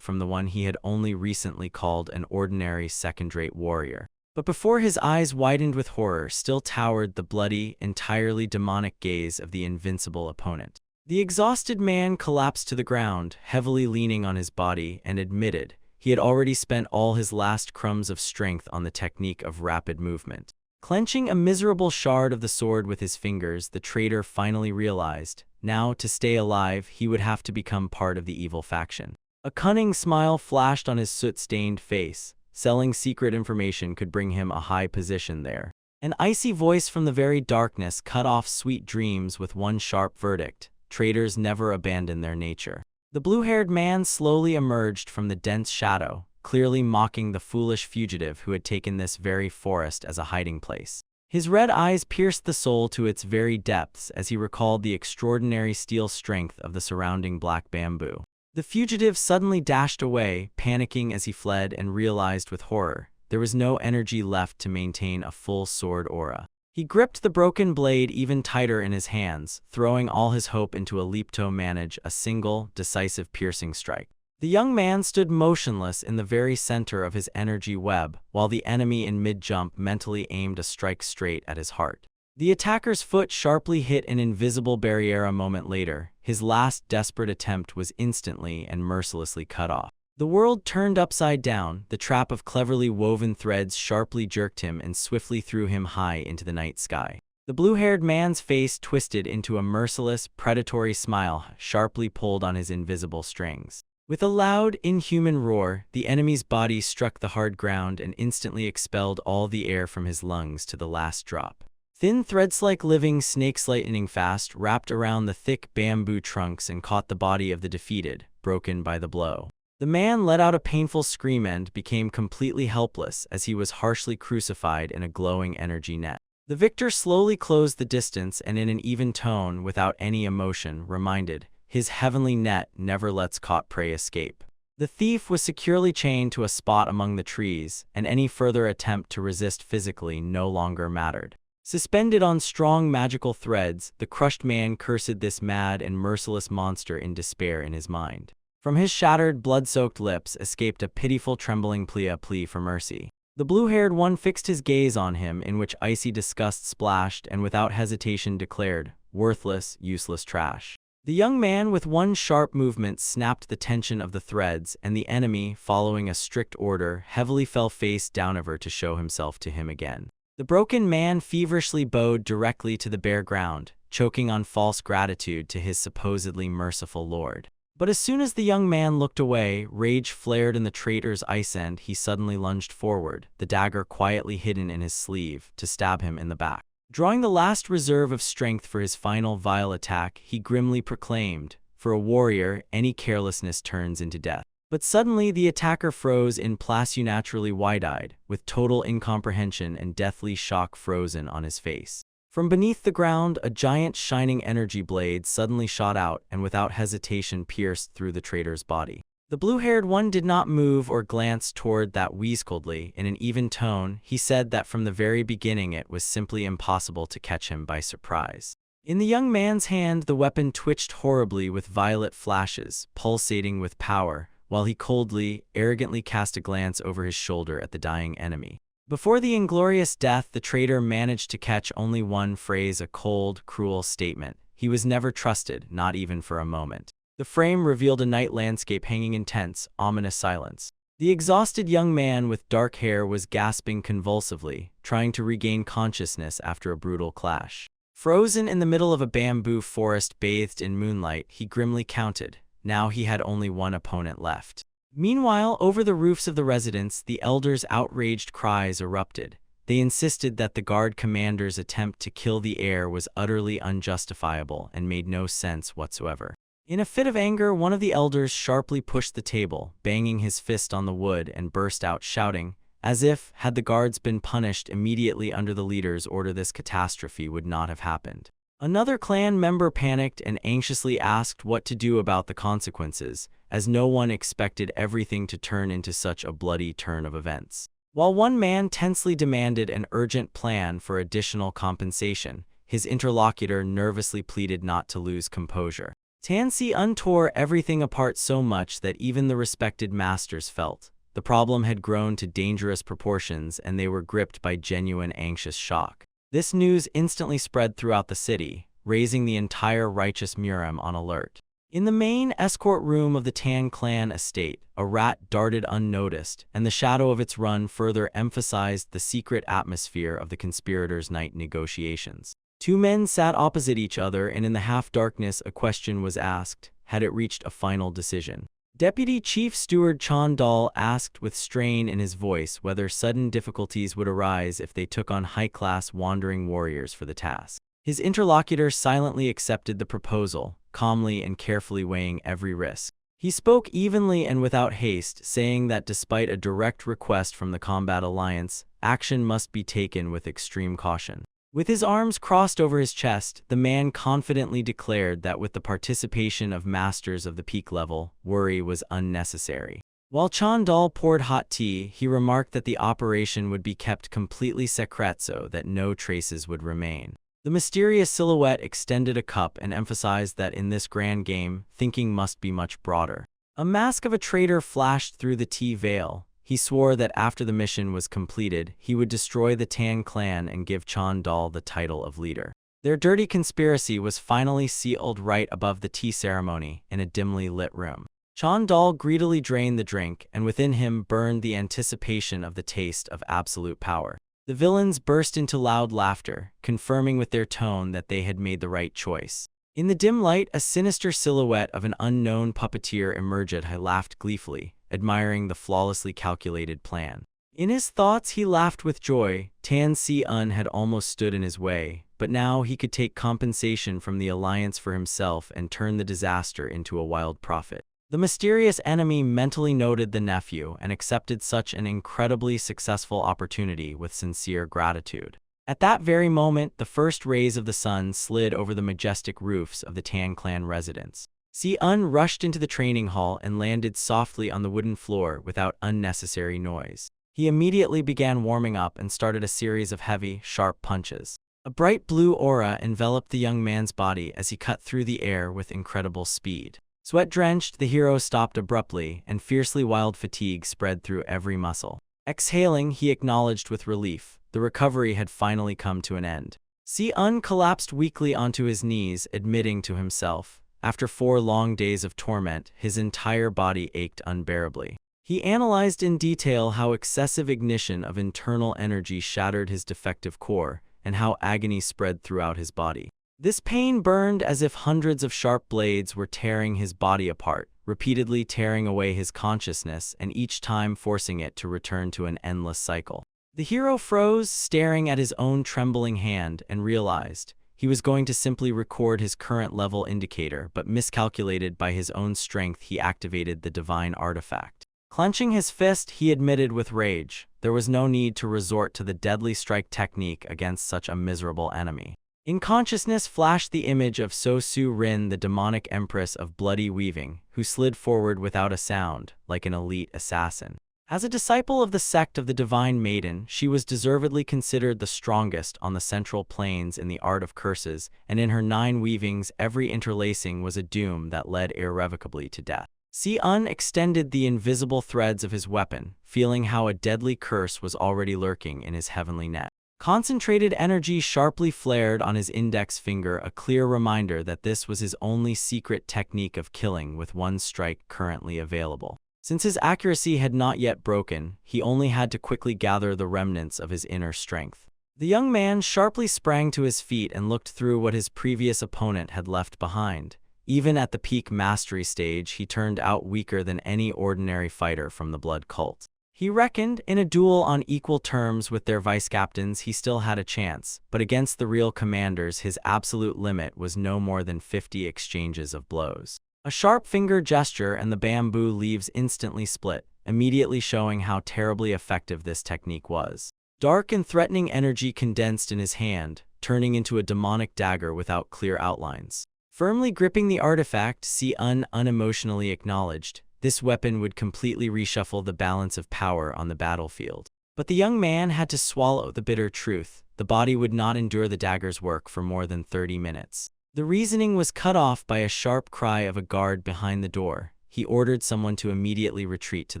from the one he had only recently called an ordinary second-rate warrior. But before his eyes widened with horror, still towered the bloody, entirely demonic gaze of the invincible opponent. The exhausted man collapsed to the ground, heavily leaning on his body, and admitted he had already spent all his last crumbs of strength on the technique of rapid movement. Clenching a miserable shard of the sword with his fingers, the traitor finally realized, now to stay alive, he would have to become part of the evil faction. A cunning smile flashed on his soot-stained face. Selling secret information could bring him a high position there. An icy voice from the very darkness cut off sweet dreams with one sharp verdict: traitors never abandon their nature. The blue-haired man slowly emerged from the dense shadow, clearly mocking the foolish fugitive who had taken this very forest as a hiding place. His red eyes pierced the soul to its very depths as he recalled the extraordinary steel strength of the surrounding black bamboo. The fugitive suddenly dashed away, panicking as he fled, and realized with horror there was no energy left to maintain a full sword aura. He gripped the broken blade even tighter in his hands, throwing all his hope into a leap to manage a single, decisive piercing strike. The young man stood motionless in the very center of his energy web, while the enemy in mid-jump mentally aimed a strike straight at his heart. The attacker's foot sharply hit an invisible barrier. A moment later, his last desperate attempt was instantly and mercilessly cut off. The world turned upside down, the trap of cleverly woven threads sharply jerked him and swiftly threw him high into the night sky. The blue-haired man's face twisted into a merciless, predatory smile, sharply pulled on his invisible strings. With a loud, inhuman roar, the enemy's body struck the hard ground and instantly expelled all the air from his lungs to the last drop. Thin threads like living snakes lightning fast wrapped around the thick bamboo trunks and caught the body of the defeated, broken by the blow. The man let out a painful scream and became completely helpless as he was harshly crucified in a glowing energy net. The victor slowly closed the distance and in an even tone, without any emotion, reminded, "His heavenly net never lets caught prey escape." The thief was securely chained to a spot among the trees, and any further attempt to resist physically no longer mattered. Suspended on strong magical threads, the crushed man cursed this mad and merciless monster in despair in his mind. From his shattered, blood-soaked lips escaped a pitiful trembling plea for mercy. The blue-haired one fixed his gaze on him, in which icy disgust splashed, and without hesitation declared, "Worthless, useless trash." The young man with one sharp movement snapped the tension of the threads, and the enemy, following a strict order, heavily fell face downward to show himself to him again. The broken man feverishly bowed directly to the bare ground, choking on false gratitude to his supposedly merciful lord. But as soon as the young man looked away, rage flared in the traitor's eyes and he suddenly lunged forward, the dagger quietly hidden in his sleeve, to stab him in the back. Drawing the last reserve of strength for his final vile attack, he grimly proclaimed, "For a warrior, any carelessness turns into death." But suddenly the attacker froze in place, naturally wide-eyed, with total incomprehension and deathly shock frozen on his face. From beneath the ground, a giant shining energy blade suddenly shot out and without hesitation pierced through the traitor's body. The blue-haired one did not move or glance toward that. Wheezedly, in an even tone, he said that from the very beginning it was simply impossible to catch him by surprise. In the young man's hand, the weapon twitched horribly with violet flashes, pulsating with power, while he coldly, arrogantly cast a glance over his shoulder at the dying enemy. Before the inglorious death, the traitor managed to catch only one phrase, a cold, cruel statement. He was never trusted, not even for a moment. The frame revealed a night landscape hanging in tense, ominous silence. The exhausted young man with dark hair was gasping convulsively, trying to regain consciousness after a brutal clash. Frozen in the middle of a bamboo forest bathed in moonlight, he grimly counted. Now he had only one opponent left. Meanwhile, over the roofs of the residence, the elders' outraged cries erupted. They insisted that the guard commander's attempt to kill the heir was utterly unjustifiable and made no sense whatsoever. In a fit of anger, one of the elders sharply pushed the table, banging his fist on the wood, and burst out shouting, as if, had the guards been punished immediately under the leader's order, this catastrophe would not have happened. Another clan member panicked and anxiously asked what to do about the consequences, as no one expected everything to turn into such a bloody turn of events. While one man tensely demanded an urgent plan for additional compensation, his interlocutor nervously pleaded not to lose composure. Tan Si-eun tore everything apart so much that even the respected masters felt the problem had grown to dangerous proportions, and they were gripped by genuine anxious shock. This news instantly spread throughout the city, raising the entire righteous Murem on alert. In the main escort room of the Tan clan estate, a rat darted unnoticed, and the shadow of its run further emphasized the secret atmosphere of the conspirators' night negotiations. Two men sat opposite each other, and in the half-darkness a question was asked: had it reached a final decision? Deputy Chief Steward Chan Dal asked with strain in his voice whether sudden difficulties would arise if they took on high-class wandering warriors for the task. His interlocutor silently accepted the proposal, calmly and carefully weighing every risk. He spoke evenly and without haste, saying that despite a direct request from the Combat Alliance, action must be taken with extreme caution. With his arms crossed over his chest, the man confidently declared that with the participation of masters of the peak level, worry was unnecessary. While Chan Dal poured hot tea, he remarked that the operation would be kept completely secret so that no traces would remain. The mysterious silhouette extended a cup and emphasized that in this grand game, thinking must be much broader. A mask of a traitor flashed through the tea veil. He swore that after the mission was completed, he would destroy the Tan clan and give Chan Dal the title of leader. Their dirty conspiracy was finally sealed right above the tea ceremony in a dimly lit room. Chan Dal greedily drained the drink, and within him burned the anticipation of the taste of absolute power. The villains burst into loud laughter, confirming with their tone that they had made the right choice. In the dim light, a sinister silhouette of an unknown puppeteer emerged. He laughed gleefully, admiring the flawlessly calculated plan. In his thoughts, he laughed with joy. Tan Si-eun had almost stood in his way, but now he could take compensation from the Alliance for himself and turn the disaster into a wild profit. The mysterious enemy mentally noted the nephew and accepted such an incredibly successful opportunity with sincere gratitude. At that very moment, the first rays of the sun slid over the majestic roofs of the Tan clan residence. Si-eun rushed into the training hall and landed softly on the wooden floor without unnecessary noise. He immediately began warming up and started a series of heavy, sharp punches. A bright blue aura enveloped the young man's body as he cut through the air with incredible speed. Sweat-drenched, the hero stopped abruptly, and fiercely wild fatigue spread through every muscle. Exhaling, he acknowledged with relief. The recovery had finally come to an end. Si-eun collapsed weakly onto his knees, admitting to himself, after 4 long days of torment, his entire body ached unbearably. He analyzed in detail how excessive ignition of internal energy shattered his defective core, and how agony spread throughout his body. This pain burned as if hundreds of sharp blades were tearing his body apart, repeatedly tearing away his consciousness and each time forcing it to return to an endless cycle. The hero froze, staring at his own trembling hand, and realized he was going to simply record his current level indicator, but miscalculated by his own strength. He activated the divine artifact. Clenching his fist, he admitted with rage, there was no need to resort to the deadly strike technique against such a miserable enemy. In consciousness flashed the image of So Su-rin, the demonic empress of bloody weaving, who slid forward without a sound, like an elite assassin. As a disciple of the sect of the Divine Maiden, she was deservedly considered the strongest on the central planes in the art of curses, and in her 9 weavings every interlacing was a doom that led irrevocably to death. Si-eun extended the invisible threads of his weapon, feeling how a deadly curse was already lurking in his heavenly net. Concentrated energy sharply flared on his index finger, a clear reminder that this was his only secret technique of killing with one strike currently available. Since his accuracy had not yet broken, he only had to quickly gather the remnants of his inner strength. The young man sharply sprang to his feet and looked through what his previous opponent had left behind. Even at the peak mastery stage, he turned out weaker than any ordinary fighter from the blood cult. He reckoned, in a duel on equal terms with their vice-captains, he still had a chance, but against the real commanders, his absolute limit was no more than 50 exchanges of blows. A sharp finger gesture and the bamboo leaves instantly split, immediately showing how terribly effective this technique was. Dark and threatening energy condensed in his hand, turning into a demonic dagger without clear outlines. Firmly gripping the artifact, Si-un unemotionally acknowledged, this weapon would completely reshuffle the balance of power on the battlefield. But the young man had to swallow the bitter truth. The body would not endure the dagger's work for more than 30 minutes. The reasoning was cut off by a sharp cry of a guard behind the door. He ordered someone to immediately retreat to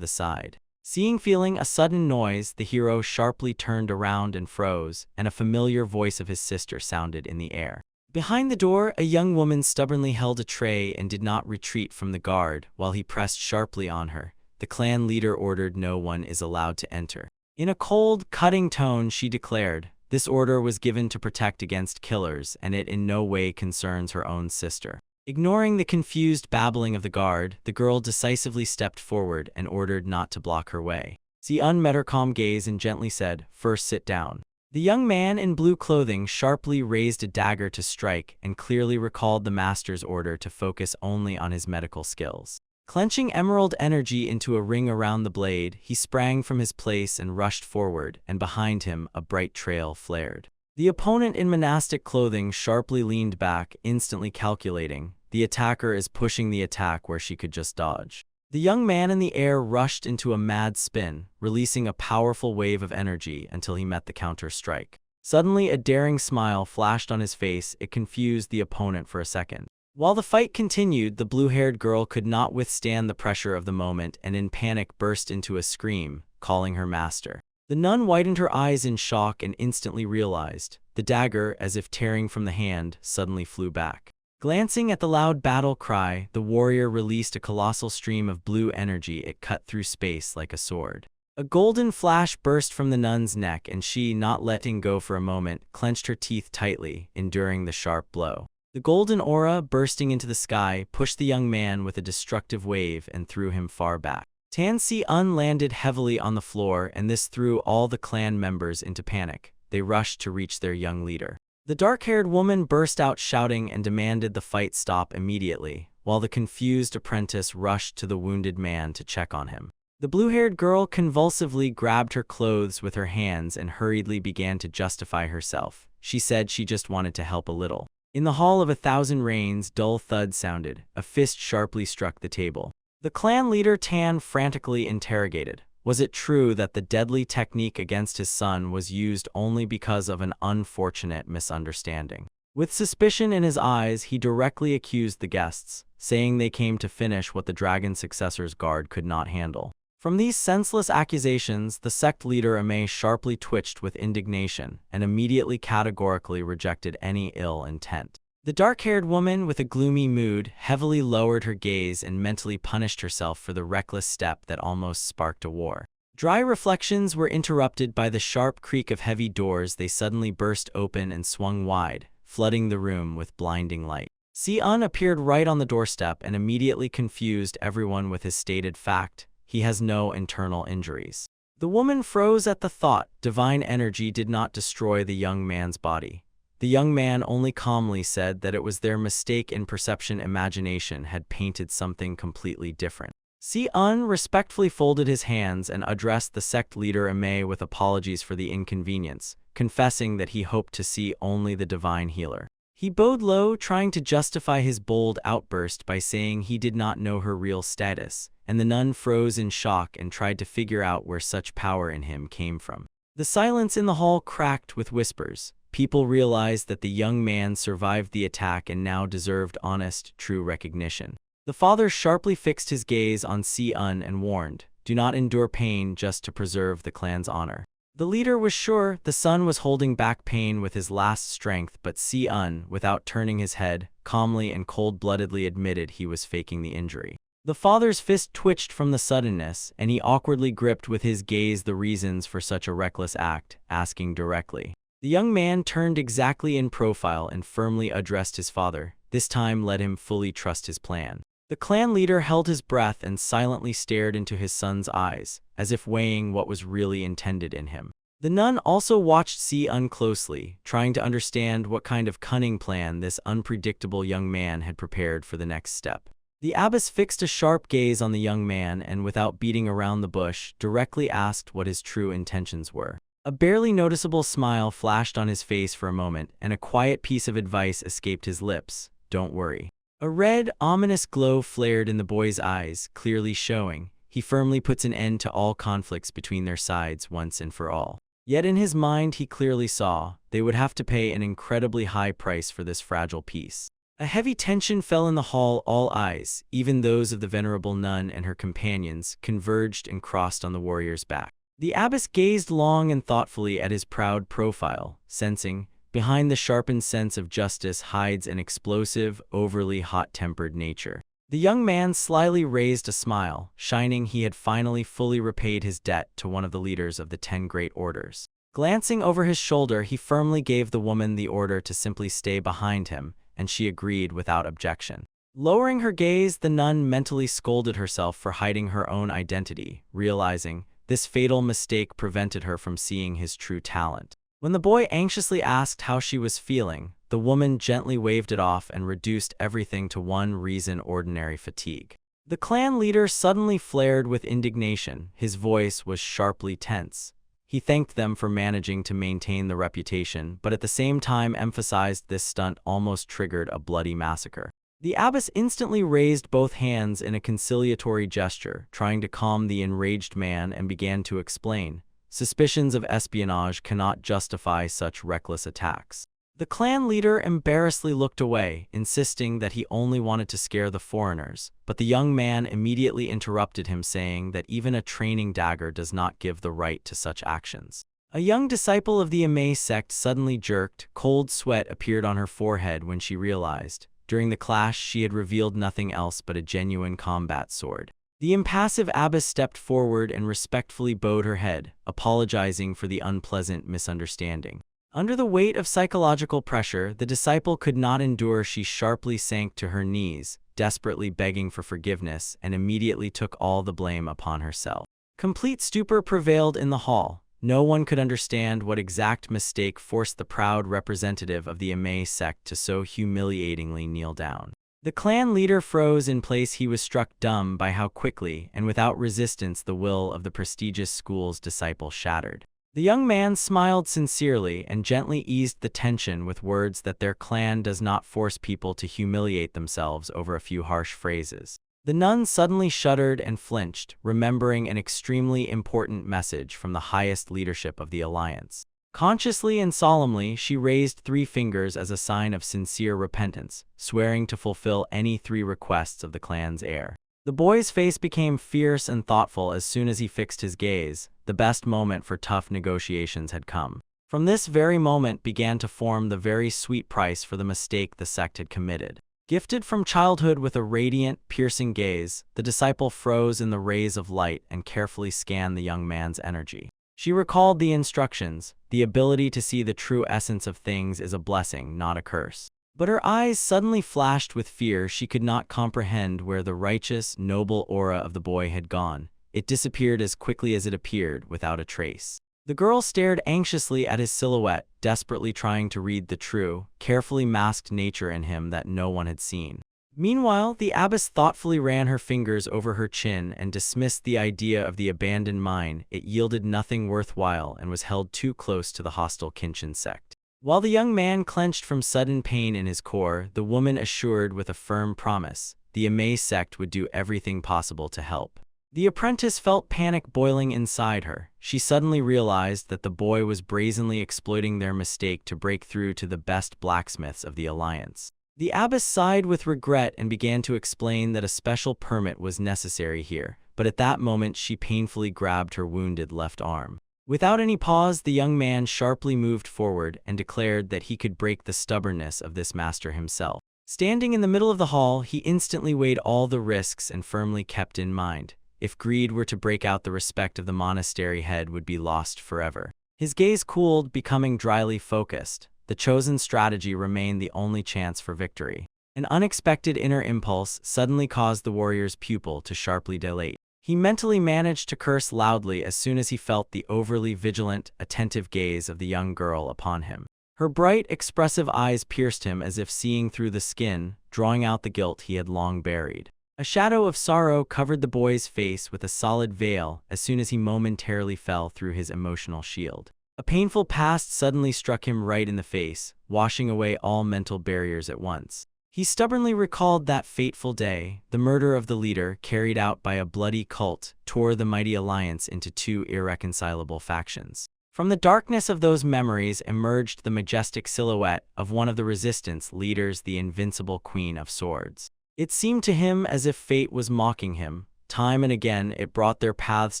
the side. Feeling a sudden noise, the hero sharply turned around and froze, and a familiar voice of his sister sounded in the air. Behind the door, a young woman stubbornly held a tray and did not retreat from the guard while he pressed sharply on her. The clan leader ordered no one is allowed to enter. In a cold, cutting tone, she declared, this order was given to protect against killers, and it in no way concerns her own sister. Ignoring the confused babbling of the guard, the girl decisively stepped forward and ordered not to block her way. Si-un met her calm gaze and gently said, first sit down. The young man in blue clothing sharply raised a dagger to strike and clearly recalled the master's order to focus only on his medical skills. Clenching emerald energy into a ring around the blade, he sprang from his place and rushed forward, and behind him a bright trail flared. The opponent in monastic clothing sharply leaned back, instantly calculating, the attacker is pushing the attack where she could just dodge. The young man in the air rushed into a mad spin, releasing a powerful wave of energy until he met the counter strike. Suddenly, a daring smile flashed on his face. It confused the opponent for a second. While the fight continued, the blue-haired girl could not withstand the pressure of the moment and in panic burst into a scream, calling her master. The nun widened her eyes in shock and instantly realized. The dagger, as if tearing from the hand, suddenly flew back. Glancing at the loud battle cry, the warrior released a colossal stream of blue energy. It cut through space like a sword. A golden flash burst from the nun's neck, and she, not letting go for a moment, clenched her teeth tightly, enduring the sharp blow. The golden aura, bursting into the sky, pushed the young man with a destructive wave and threw him far back. Si-un landed heavily on the floor, and this threw all the clan members into panic. They rushed to reach their young leader. The dark-haired woman burst out shouting and demanded the fight stop immediately, while the confused apprentice rushed to the wounded man to check on him. The blue-haired girl convulsively grabbed her clothes with her hands and hurriedly began to justify herself. She said she just wanted to help a little. In the Hall of 1,000 Rains, dull thud sounded. A fist sharply struck the table. The clan leader Tan frantically interrogated. Was it true that the deadly technique against his son was used only because of an unfortunate misunderstanding? With suspicion in his eyes, he directly accused the guests, saying they came to finish what the dragon successor's guard could not handle. From these senseless accusations, the sect leader Ame sharply twitched with indignation and immediately categorically rejected any ill intent. The dark-haired woman, with a gloomy mood, heavily lowered her gaze and mentally punished herself for the reckless step that almost sparked a war. Dry reflections were interrupted by the sharp creak of heavy doors. They suddenly burst open and swung wide, flooding the room with blinding light. Si-un appeared right on the doorstep and immediately confused everyone with his stated fact: he has no internal injuries. The woman froze at the thought. Divine energy did not destroy the young man's body. The young man only calmly said that it was their mistake in perception. Imagination had painted something completely different. Si-un respectfully folded his hands and addressed the sect leader Ame with apologies for the inconvenience, confessing that he hoped to see only the divine healer. He bowed low, trying to justify his bold outburst by saying he did not know her real status, and the nun froze in shock and tried to figure out where such power in him came from. The silence in the hall cracked with whispers. People realized that the young man survived the attack and now deserved honest, true recognition. The father sharply fixed his gaze on Si-un and warned, "Do not endure pain just to preserve the clan's honor." The leader was sure the son was holding back pain with his last strength, but Si-un, without turning his head, calmly and cold-bloodedly admitted he was faking the injury. The father's fist twitched from the suddenness, and he awkwardly gripped with his gaze the reasons for such a reckless act, asking directly. The young man turned exactly in profile and firmly addressed his father. This time let him fully trust his plan. The clan leader held his breath and silently stared into his son's eyes, as if weighing what was really intended in him. The nun also watched Si-un closely, trying to understand what kind of cunning plan this unpredictable young man had prepared for the next step. The abbess fixed a sharp gaze on the young man and, without beating around the bush, directly asked what his true intentions were. A barely noticeable smile flashed on his face for a moment, and a quiet piece of advice escaped his lips. don't worry. A red, ominous glow flared in the boy's eyes, clearly showing he firmly puts an end to all conflicts between their sides once and for all. Yet in his mind he clearly saw they would have to pay an incredibly high price for this fragile peace. A heavy tension fell in the hall. All eyes, even those of the venerable nun and her companions, converged and crossed on the warrior's back. The abbess gazed long and thoughtfully at his proud profile, sensing, behind the sharpened sense of justice hides an explosive, overly hot-tempered nature. The young man slyly raised a smile, shining he had finally fully repaid his debt to one of the leaders of the 10 Great Orders. Glancing over his shoulder, he firmly gave the woman the order to simply stay behind him, and she agreed without objection. Lowering her gaze, the nun mentally scolded herself for hiding her own identity, realizing this fatal mistake prevented her from seeing his true talent. When the boy anxiously asked how she was feeling, the woman gently waved it off and reduced everything to one reason: ordinary fatigue. The clan leader suddenly flared with indignation. His voice was sharply tense. He thanked them for managing to maintain the reputation, but at the same time emphasized this stunt almost triggered a bloody massacre. The abbess instantly raised both hands in a conciliatory gesture, trying to calm the enraged man, and began to explain. Suspicions of espionage cannot justify such reckless attacks. The clan leader embarrassedly looked away, insisting that he only wanted to scare the foreigners, but the young man immediately interrupted him, saying that even a training dagger does not give the right to such actions. A young disciple of the Amei sect suddenly jerked. Cold sweat appeared on her forehead when she realized, during the clash, she had revealed nothing else but a genuine combat sword. The impassive abbess stepped forward and respectfully bowed her head, apologizing for the unpleasant misunderstanding. Under the weight of psychological pressure the disciple could not endure. She sharply sank to her knees, desperately begging for forgiveness, and immediately took all the blame upon herself. Complete stupor prevailed in the hall. No one could understand what exact mistake forced the proud representative of the Amei sect to so humiliatingly kneel down. The clan leader froze in place. He was struck dumb by how quickly and without resistance the will of the prestigious school's disciple shattered. The young man smiled sincerely and gently eased the tension with words that their clan does not force people to humiliate themselves over a few harsh phrases. The nun suddenly shuddered and flinched, remembering an extremely important message from the highest leadership of the alliance. Consciously and solemnly, she raised 3 fingers as a sign of sincere repentance, swearing to fulfill any 3 requests of the clan's heir. The boy's face became fierce and thoughtful as soon as he fixed his gaze. The best moment for tough negotiations had come. From this very moment began to form the very sweet price for the mistake the sect had committed. Gifted from childhood with a radiant, piercing gaze, the disciple froze in the rays of light and carefully scanned the young man's energy. She recalled the instructions: the ability to see the true essence of things is a blessing, not a curse. But her eyes suddenly flashed with fear. She could not comprehend where the righteous, noble aura of the boy had gone. It disappeared as quickly as it appeared, without a trace. The girl stared anxiously at his silhouette, desperately trying to read the true, carefully masked nature in him that no one had seen. Meanwhile, the abbess thoughtfully ran her fingers over her chin and dismissed the idea of the abandoned mine. It yielded nothing worthwhile and was held too close to the hostile Kinshin sect. While the young man clenched from sudden pain in his core, the woman assured with a firm promise the Amei sect would do everything possible to help. The apprentice felt panic boiling inside her. She suddenly realized that the boy was brazenly exploiting their mistake to break through to the best blacksmiths of the alliance. The abbess sighed with regret and began to explain that a special permit was necessary here, but at that moment she painfully grabbed her wounded left arm. Without any pause, the young man sharply moved forward and declared that he could break the stubbornness of this master himself. Standing in the middle of the hall, he instantly weighed all the risks and firmly kept in mind: if greed were to break out, the respect of the monastery head would be lost forever. His gaze cooled, becoming dryly focused. The chosen strategy remained the only chance for victory. An unexpected inner impulse suddenly caused the warrior's pupil to sharply dilate. He mentally managed to curse loudly as soon as he felt the overly vigilant, attentive gaze of the young girl upon him. Her bright, expressive eyes pierced him as if seeing through the skin, drawing out the guilt he had long buried. A shadow of sorrow covered the boy's face with a solid veil as soon as he momentarily fell through his emotional shield. A painful past suddenly struck him right in the face, washing away all mental barriers at once. He stubbornly recalled that fateful day. The murder of the leader, carried out by a bloody cult, tore the mighty alliance into two irreconcilable factions. From the darkness of those memories emerged the majestic silhouette of one of the resistance leaders, the invincible Queen of Swords. It seemed to him as if fate was mocking him. Time and again it brought their paths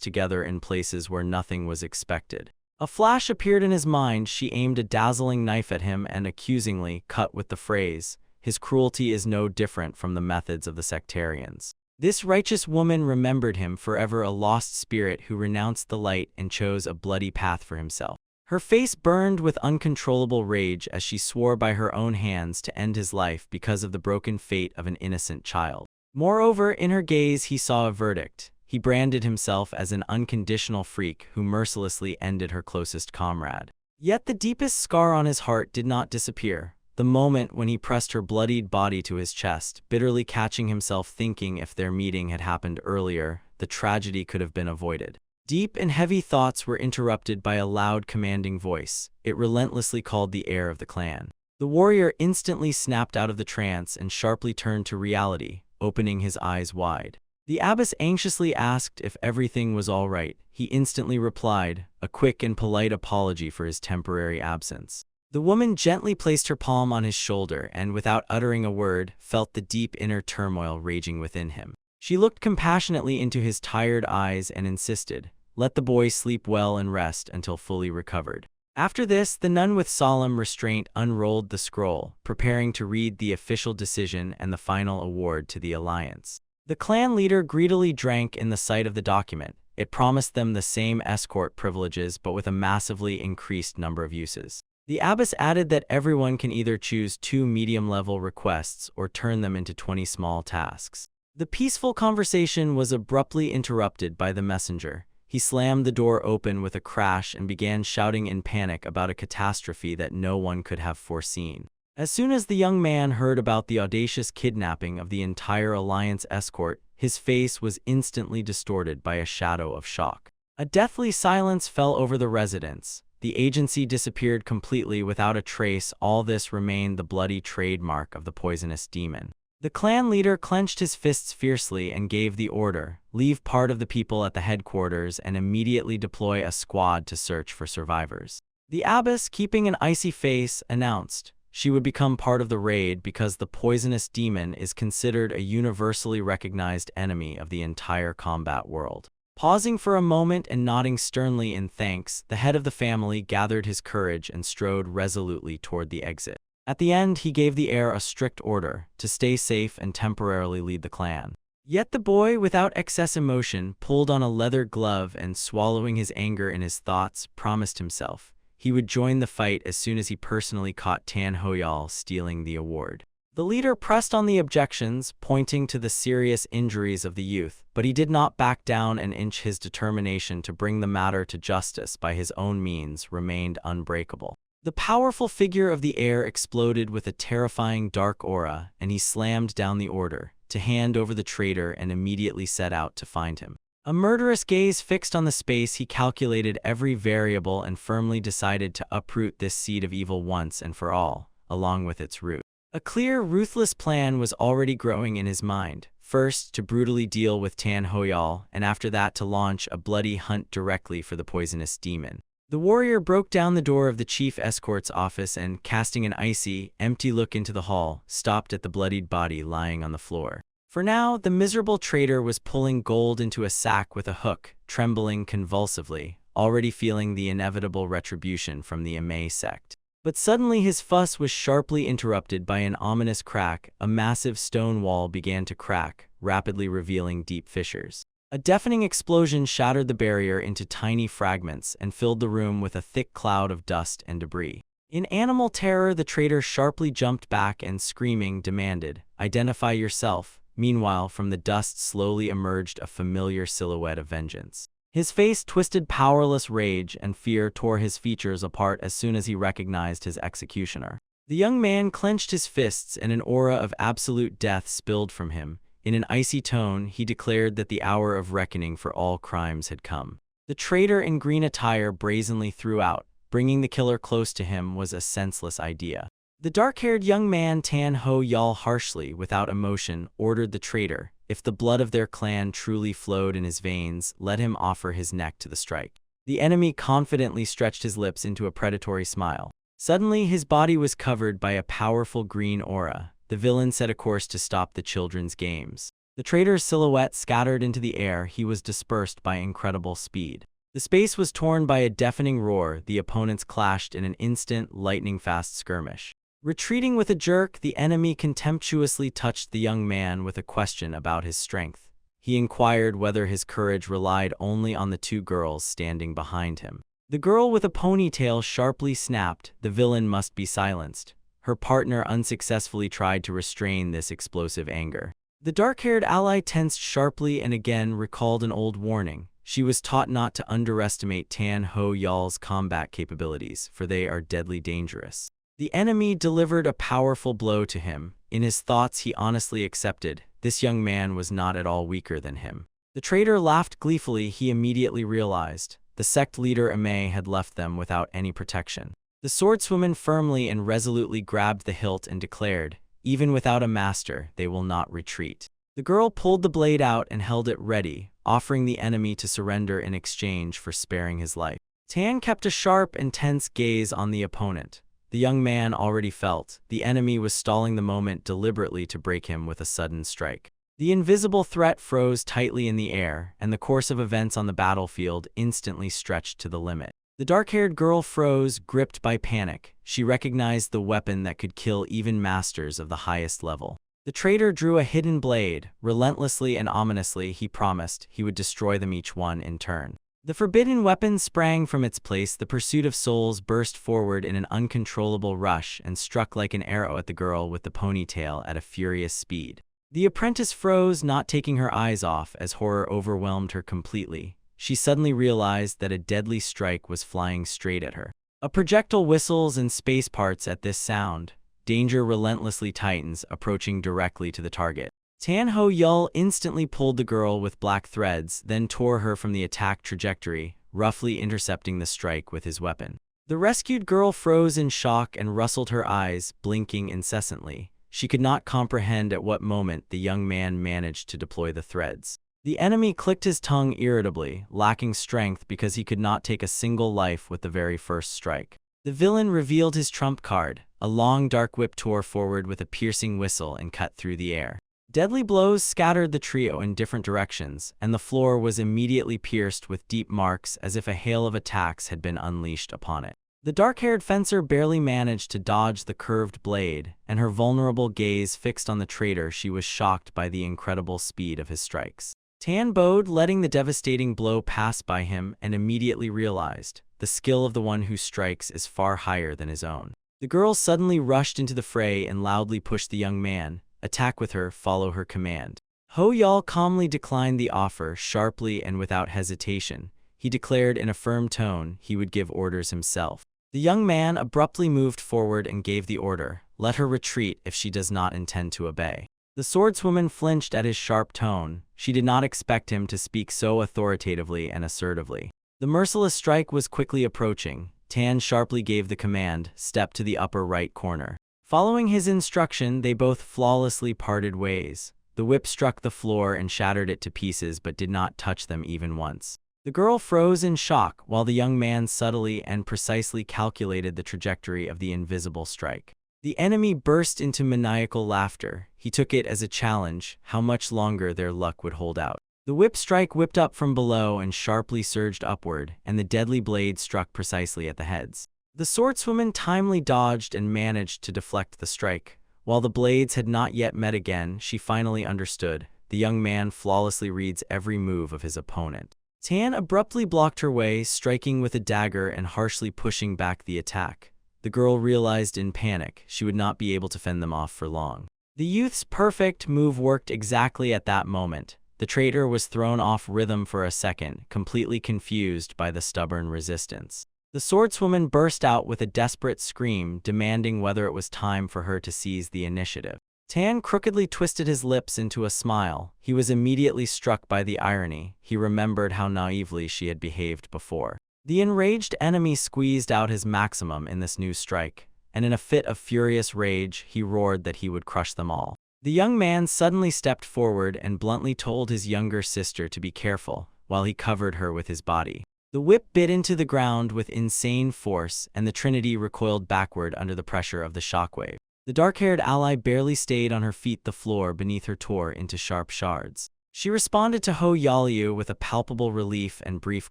together in places where nothing was expected. A flash appeared in his mind. She aimed a dazzling knife at him and accusingly cut with the phrase, "His cruelty is no different from the methods of the sectarians." This righteous woman remembered him forever, a lost spirit who renounced the light and chose a bloody path for himself. Her face burned with uncontrollable rage as she swore by her own hands to end his life because of the broken fate of an innocent child. Moreover, in her gaze he saw a verdict. He branded himself as an unconditional freak who mercilessly ended her closest comrade. Yet the deepest scar on his heart did not disappear. The moment when he pressed her bloodied body to his chest, bitterly catching himself thinking if their meeting had happened earlier, the tragedy could have been avoided. Deep and heavy thoughts were interrupted by a loud, commanding voice. It relentlessly called the heir of the clan. The warrior instantly snapped out of the trance and sharply turned to reality, opening his eyes wide. The abbess anxiously asked if everything was all right. He instantly replied, a quick and polite apology for his temporary absence. The woman gently placed her palm on his shoulder and, without uttering a word, felt the deep inner turmoil raging within him. She looked compassionately into his tired eyes and insisted, "Let the boy sleep well and rest until fully recovered." After this, the nun with solemn restraint unrolled the scroll, preparing to read the official decision and the final award to the alliance. The clan leader greedily drank in the sight of the document. It promised them the same escort privileges but with a massively increased number of uses. The abbess added that everyone can either choose 2 medium-level requests or turn them into 20 small tasks. The peaceful conversation was abruptly interrupted by the messenger. He slammed the door open with a crash and began shouting in panic about a catastrophe that no one could have foreseen. As soon as the young man heard about the audacious kidnapping of the entire Alliance escort, his face was instantly distorted by a shadow of shock. A deathly silence fell over the residence. The agency disappeared completely without a trace. All this remained the bloody trademark of the poisonous demon. The clan leader clenched his fists fiercely and gave the order, leave part of the people at the headquarters and immediately deploy a squad to search for survivors. The abbess, keeping an icy face, announced she would become part of the raid because the poisonous demon is considered a universally recognized enemy of the entire combat world. Pausing for a moment and nodding sternly in thanks, the head of the family gathered his courage and strode resolutely toward the exit. At the end, he gave the heir a strict order to stay safe and temporarily lead the clan. Yet the boy, without excess emotion, pulled on a leather glove and, swallowing his anger in his thoughts, promised himself he would join the fight as soon as he personally caught Tan Hoyal stealing the award. The leader pressed on the objections, pointing to the serious injuries of the youth, but he did not back down an inch. His determination to bring the matter to justice by his own means remained unbreakable. The powerful figure of the heir exploded with a terrifying dark aura, and he slammed down the order to hand over the traitor and immediately set out to find him. A murderous gaze fixed on the space, he calculated every variable and firmly decided to uproot this seed of evil once and for all, along with its root. A clear, ruthless plan was already growing in his mind. First, to brutally deal with Tan Hoyal, and after that to launch a bloody hunt directly for the poisonous demon. The warrior broke down the door of the chief escort's office and, casting an icy, empty look into the hall, stopped at the bloodied body lying on the floor. For now, the miserable traitor was pulling gold into a sack with a hook, trembling convulsively, already feeling the inevitable retribution from the Amei sect. But suddenly his fuss was sharply interrupted by an ominous crack. A massive stone wall began to crack, rapidly revealing deep fissures. A deafening explosion shattered the barrier into tiny fragments and filled the room with a thick cloud of dust and debris. In animal terror, the traitor sharply jumped back and, screaming, demanded, "Identify yourself." Meanwhile, from the dust slowly emerged a familiar silhouette of vengeance. His face twisted. Powerless rage and fear tore his features apart as soon as he recognized his executioner. The young man clenched his fists and an aura of absolute death spilled from him. In an icy tone, he declared that the hour of reckoning for all crimes had come. The traitor in green attire brazenly threw out, bringing the killer close to him was a senseless idea. The dark-haired young man Tan Ho Yal harshly, without emotion, ordered the traitor, if the blood of their clan truly flowed in his veins, let him offer his neck to the strike. The enemy confidently stretched his lips into a predatory smile. Suddenly, his body was covered by a powerful green aura. The villain set a course to stop the children's games. The traitor's silhouette scattered into the air. He was dispersed by incredible speed. The space was torn by a deafening roar. The opponents clashed in an instant, lightning-fast skirmish. Retreating with a jerk, the enemy contemptuously touched the young man with a question about his strength. He inquired whether his courage relied only on the two girls standing behind him. The girl with a ponytail sharply snapped, "The villain must be silenced." Her partner unsuccessfully tried to restrain this explosive anger. The dark-haired ally tensed sharply and again recalled an old warning. She was taught not to underestimate Tan Ho Yal's combat capabilities, for they are deadly dangerous. The enemy delivered a powerful blow to him. In his thoughts, he honestly accepted this young man was not at all weaker than him. The traitor laughed gleefully. He immediately realized the sect leader Ame had left them without any protection. The swordswoman firmly and resolutely grabbed the hilt and declared, "Even without a master, they will not retreat." The girl pulled the blade out and held it ready, offering the enemy to surrender in exchange for sparing his life. Tan kept a sharp and tense gaze on the opponent. The young man already felt the enemy was stalling the moment deliberately to break him with a sudden strike. The invisible threat froze tightly in the air, and the course of events on the battlefield instantly stretched to the limit. The dark-haired girl froze, gripped by panic. She recognized the weapon that could kill even masters of the highest level. The traitor drew a hidden blade. Relentlessly and ominously, he promised he would destroy them each one in turn. The forbidden weapon sprang from its place. The pursuit of souls burst forward in an uncontrollable rush and struck like an arrow at the girl with the ponytail at a furious speed. The apprentice froze, not taking her eyes off, as horror overwhelmed her completely. She suddenly realized that a deadly strike was flying straight at her. A projectile whistles and space parts at this sound. Danger relentlessly tightens, approaching directly to the target. Tan Ho Yul instantly pulled the girl with black threads, then tore her from the attack trajectory, roughly intercepting the strike with his weapon. The rescued girl froze in shock and rustled her eyes, blinking incessantly. She could not comprehend at what moment the young man managed to deploy the threads. The enemy clicked his tongue irritably, lacking strength because he could not take a single life with the very first strike. The villain revealed his trump card. A long dark whip tore forward with a piercing whistle and cut through the air. Deadly blows scattered the trio in different directions, and the floor was immediately pierced with deep marks as if a hail of attacks had been unleashed upon it. The dark-haired fencer barely managed to dodge the curved blade, and her vulnerable gaze fixed on the traitor. She was shocked by the incredible speed of his strikes. Tan bowed, letting the devastating blow pass by him, and immediately realized the skill of the one who strikes is far higher than his own. The girl suddenly rushed into the fray and loudly pushed the young man. "Attack with her, follow her command." Ho Yal calmly declined the offer, sharply and without hesitation. He declared in a firm tone he would give orders himself. The young man abruptly moved forward and gave the order, "Let her retreat if she does not intend to obey." The swordswoman flinched at his sharp tone. She did not expect him to speak so authoritatively and assertively. The merciless strike was quickly approaching. Tan sharply gave the command, "Step to the upper right corner." Following his instruction, they both flawlessly parted ways. The whip struck the floor and shattered it to pieces but did not touch them even once. The girl froze in shock, while the young man subtly and precisely calculated the trajectory of the invisible strike. The enemy burst into maniacal laughter. He took it as a challenge, how much longer their luck would hold out. The whip strike whipped up from below and sharply surged upward, and the deadly blade struck precisely at the heads. The swordswoman timely dodged and managed to deflect the strike. While the blades had not yet met again, she finally understood. The young man flawlessly reads every move of his opponent. Tan abruptly blocked her way, striking with a dagger and harshly pushing back the attack. The girl realized in panic she would not be able to fend them off for long. The youth's perfect move worked exactly at that moment. The traitor was thrown off rhythm for a second, completely confused by the stubborn resistance. The swordswoman burst out with a desperate scream, demanding whether it was time for her to seize the initiative. Tan crookedly twisted his lips into a smile. He was immediately struck by the irony. He remembered how naively she had behaved before. The enraged enemy squeezed out his maximum in this new strike. and in a fit of furious rage, he roared that he would crush them all. The young man suddenly stepped forward and bluntly told his younger sister to be careful, while he covered her with his body. The whip bit into the ground with insane force, and the Trinity recoiled backward under the pressure of the shockwave. The dark-haired ally barely stayed on her feet. The floor beneath her tore into sharp shards. She responded to Ho Yaliu with a palpable relief and brief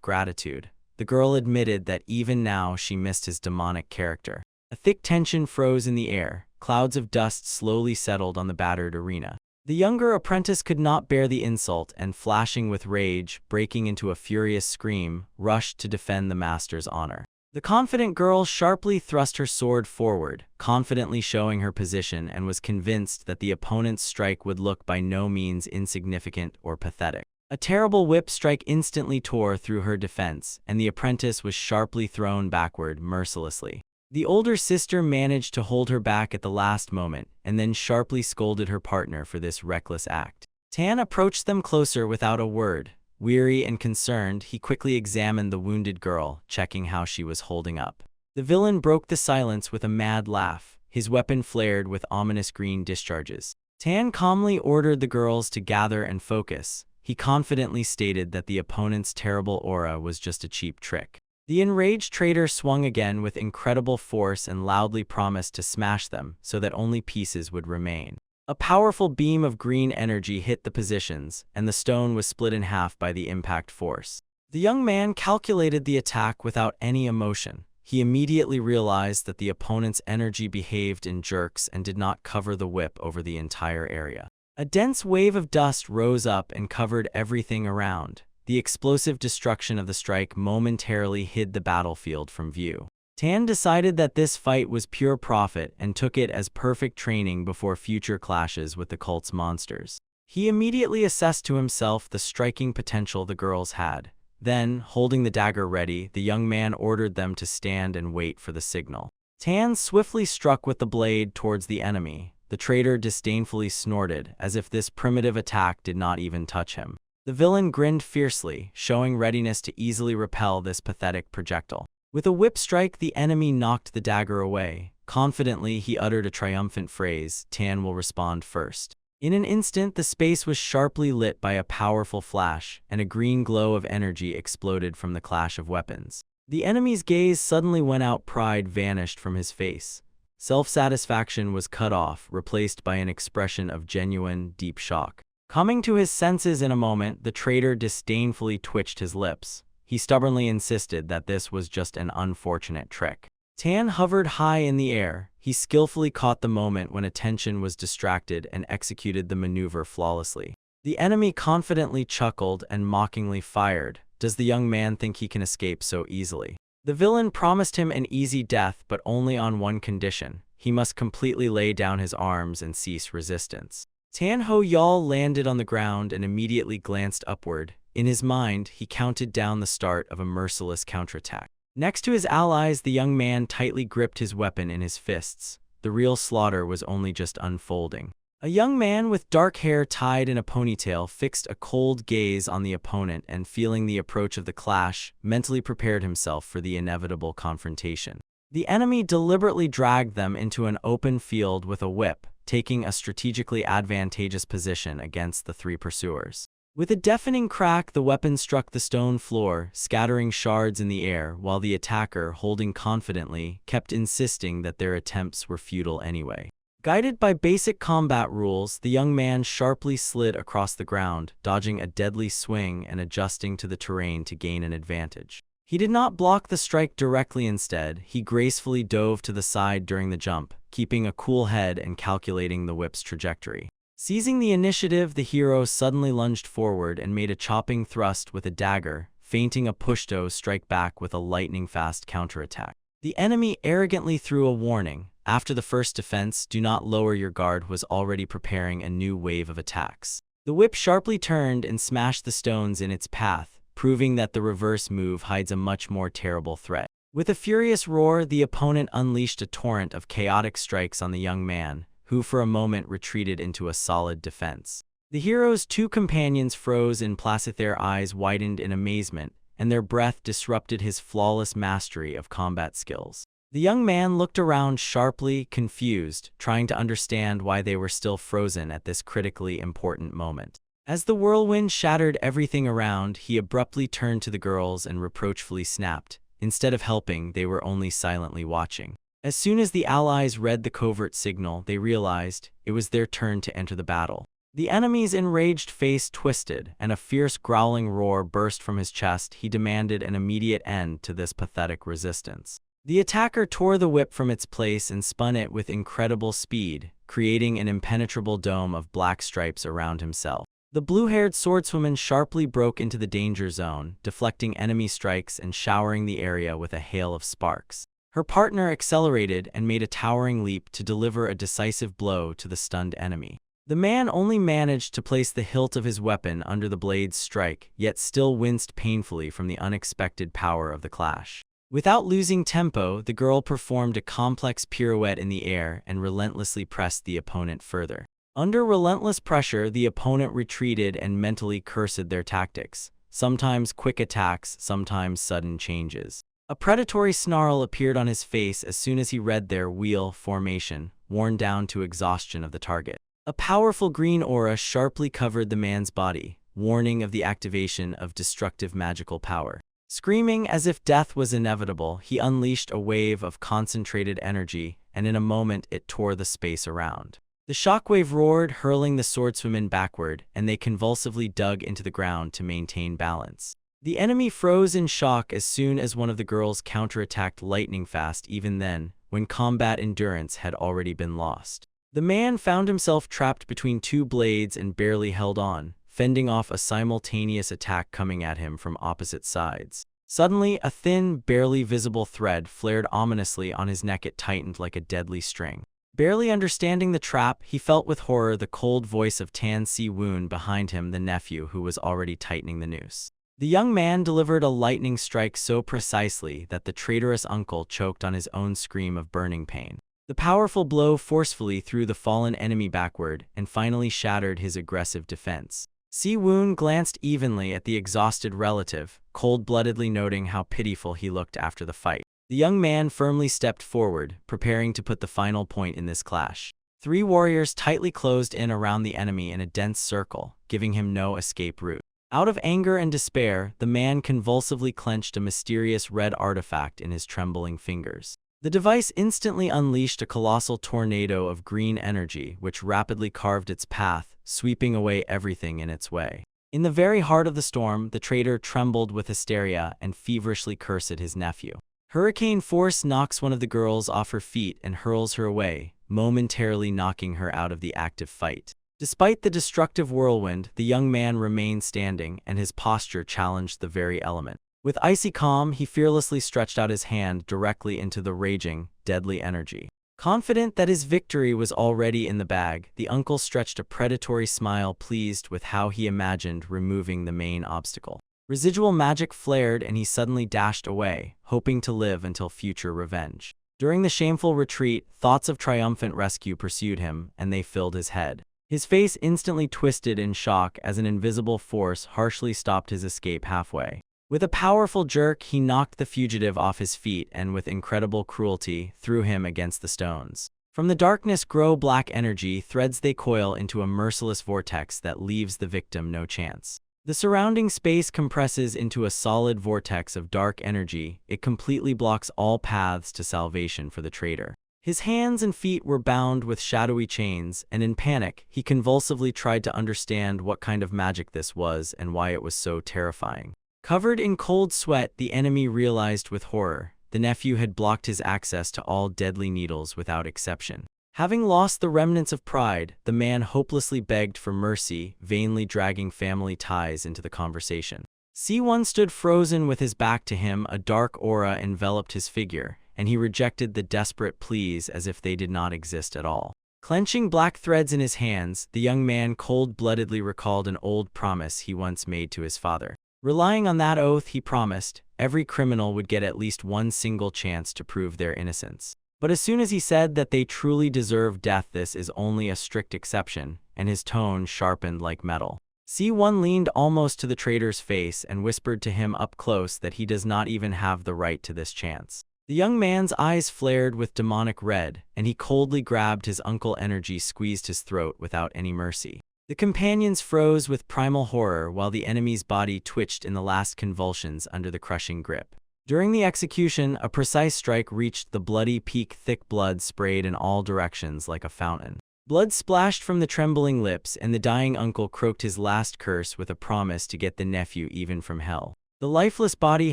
gratitude. The girl admitted that even now she missed his demonic character. A thick tension froze in the air. Clouds of dust slowly settled on the battered arena. The younger apprentice could not bear the insult and, flashing with rage, breaking into a furious scream, rushed to defend the master's honor. The confident girl sharply thrust her sword forward, confidently showing her position, and was convinced that the opponent's strike would look by no means insignificant or pathetic. A terrible whip strike instantly tore through her defense, and the apprentice was sharply thrown backward mercilessly. The older sister managed to hold her back at the last moment, and then sharply scolded her partner for this reckless act. Tan approached them closer without a word. Weary and concerned, he quickly examined the wounded girl, checking how she was holding up. The villain broke the silence with a mad laugh. His weapon flared with ominous green discharges. Tan calmly ordered the girls to gather and focus. He confidently stated that the opponent's terrible aura was just a cheap trick. The enraged traitor swung again with incredible force and loudly promised to smash them so that only pieces would remain. A powerful beam of green energy hit the positions, and the stone was split in half by the impact force. The young man calculated the attack without any emotion. He immediately realized that the opponent's energy behaved in jerks and did not cover the whip over the entire area. A dense wave of dust rose up and covered everything around. The explosive destruction of the strike momentarily hid the battlefield from view. Tan decided that this fight was pure profit and took it as perfect training before future clashes with the cult's monsters. He immediately assessed to himself the striking potential the girls had. Then, holding the dagger ready, the young man ordered them to stand and wait for the signal. Tan swiftly struck with the blade towards the enemy. The traitor disdainfully snorted, as if this primitive attack did not even touch him. The villain grinned fiercely, showing readiness to easily repel this pathetic projectile. With a whip strike, the enemy knocked the dagger away. Confidently, he uttered a triumphant phrase, "Tan will respond first." In an instant, the space was sharply lit by a powerful flash, and a green glow of energy exploded from the clash of weapons. The enemy's gaze suddenly went out. Pride vanished from his face. Self-satisfaction was cut off, replaced by an expression of genuine, deep shock. Coming to his senses in a moment, the traitor disdainfully twitched his lips. He stubbornly insisted that this was just an unfortunate trick. Tan hovered high in the air. He skillfully caught the moment when attention was distracted and executed the maneuver flawlessly. The enemy confidently chuckled and mockingly fired. Does the young man think he can escape so easily? The villain promised him an easy death, but only on one condition. He must completely lay down his arms and cease resistance. Tan Ho Yal landed on the ground and immediately glanced upward. In his mind, he counted down the start of a merciless counterattack. Next to his allies, the young man tightly gripped his weapon in his fists. The real slaughter was only just unfolding. A young man with dark hair tied in a ponytail fixed a cold gaze on the opponent and, feeling the approach of the clash, mentally prepared himself for the inevitable confrontation. The enemy deliberately dragged them into an open field with a whip, taking a strategically advantageous position against the three pursuers. With a deafening crack, the weapon struck the stone floor, scattering shards in the air, while the attacker, holding confidently, kept insisting that their attempts were futile anyway. Guided by basic combat rules, the young man sharply slid across the ground, dodging a deadly swing and adjusting to the terrain to gain an advantage. He did not block the strike directly. Instead, he gracefully dove to the side during the jump, keeping a cool head and calculating the whip's trajectory. Seizing the initiative, the hero suddenly lunged forward and made a chopping thrust with a dagger, feinting a pushto strike back with a lightning-fast counterattack. The enemy arrogantly threw a warning. After the first defense, "Do not lower your guard," was already preparing a new wave of attacks. The whip sharply turned and smashed the stones in its path, proving that the reverse move hides a much more terrible threat. With a furious roar, the opponent unleashed a torrent of chaotic strikes on the young man, who for a moment retreated into a solid defense. The hero's two companions froze in place, their eyes widened in amazement, and their breath disrupted his flawless mastery of combat skills. The young man looked around sharply, confused, trying to understand why they were still frozen at this critically important moment. As the whirlwind shattered everything around, he abruptly turned to the girls and reproachfully snapped. Instead of helping, they were only silently watching. As soon as the allies read the covert signal, they realized it was their turn to enter the battle. The enemy's enraged face twisted, and a fierce growling roar burst from his chest. He demanded an immediate end to this pathetic resistance. The attacker tore the whip from its place and spun it with incredible speed, creating an impenetrable dome of black stripes around himself. The blue-haired swordswoman sharply broke into the danger zone, deflecting enemy strikes and showering the area with a hail of sparks. Her partner accelerated and made a towering leap to deliver a decisive blow to the stunned enemy. The man only managed to place the hilt of his weapon under the blade's strike, yet still winced painfully from the unexpected power of the clash. Without losing tempo, the girl performed a complex pirouette in the air and relentlessly pressed the opponent further. Under relentless pressure, the opponent retreated and mentally cursed their tactics, sometimes quick attacks, sometimes sudden changes. A predatory snarl appeared on his face as soon as he read their wheel formation, worn down to exhaustion of the target. A powerful green aura sharply covered the man's body, warning of the activation of destructive magical power. Screaming as if death was inevitable, he unleashed a wave of concentrated energy, and in a moment it tore the space around. The shockwave roared, hurling the swordswomen backward, and they convulsively dug into the ground to maintain balance. The enemy froze in shock as soon as one of the girls counterattacked lightning fast, even then, when combat endurance had already been lost. The man found himself trapped between two blades and barely held on, fending off a simultaneous attack coming at him from opposite sides. Suddenly, a thin, barely visible thread flared ominously on his neck. It tightened like a deadly string. Barely understanding the trap, he felt with horror the cold voice of Tan Si-woon behind him, the nephew who was already tightening the noose. The young man delivered a lightning strike so precisely that the traitorous uncle choked on his own scream of burning pain. The powerful blow forcefully threw the fallen enemy backward and finally shattered his aggressive defense. Si-woon glanced evenly at the exhausted relative, cold-bloodedly noting how pitiful he looked after the fight. The young man firmly stepped forward, preparing to put the final point in this clash. Three warriors tightly closed in around the enemy in a dense circle, giving him no escape route. Out of anger and despair, the man convulsively clenched a mysterious red artifact in his trembling fingers. The device instantly unleashed a colossal tornado of green energy, which rapidly carved its path, sweeping away everything in its way. In the very heart of the storm, the traitor trembled with hysteria and feverishly cursed his nephew. Hurricane force knocks one of the girls off her feet and hurls her away, momentarily knocking her out of the active fight. Despite the destructive whirlwind, the young man remained standing, and his posture challenged the very element. With icy calm, he fearlessly stretched out his hand directly into the raging, deadly energy. Confident that his victory was already in the bag, the uncle stretched a predatory smile, pleased with how he imagined removing the main obstacle. Residual magic flared and he suddenly dashed away, hoping to live until future revenge. During the shameful retreat, thoughts of triumphant rescue pursued him, and they filled his head. His face instantly twisted in shock as an invisible force harshly stopped his escape halfway. With a powerful jerk, he knocked the fugitive off his feet and with incredible cruelty threw him against the stones. From the darkness grow black energy threads. They coil into a merciless vortex that leaves the victim no chance. The surrounding space compresses into a solid vortex of dark energy. It completely blocks all paths to salvation for the traitor. His hands and feet were bound with shadowy chains, and in panic, he convulsively tried to understand what kind of magic this was and why it was so terrifying. Covered in cold sweat, the enemy realized with horror. The nephew had blocked his access to all deadly needles without exception. Having lost the remnants of pride, the man hopelessly begged for mercy, vainly dragging family ties into the conversation. Si-woon stood frozen with his back to him. A dark aura enveloped his figure, and he rejected the desperate pleas as if they did not exist at all. Clenching black threads in his hands, the young man cold-bloodedly recalled an old promise he once made to his father. Relying on that oath, he promised every criminal would get at least one single chance to prove their innocence. But as soon as he said that they truly deserve death, this is only a strict exception, and his tone sharpened like metal. Si-woon leaned almost to the traitor's face and whispered to him up close that he does not even have the right to this chance. The young man's eyes flared with demonic red, and he coldly grabbed his uncle energy, squeezed his throat without any mercy. The companions froze with primal horror while the enemy's body twitched in the last convulsions under the crushing grip. During the execution, a precise strike reached the bloody peak. Thick blood sprayed in all directions like a fountain. Blood splashed from the trembling lips, and the dying uncle croaked his last curse with a promise to get the nephew even from hell. The lifeless body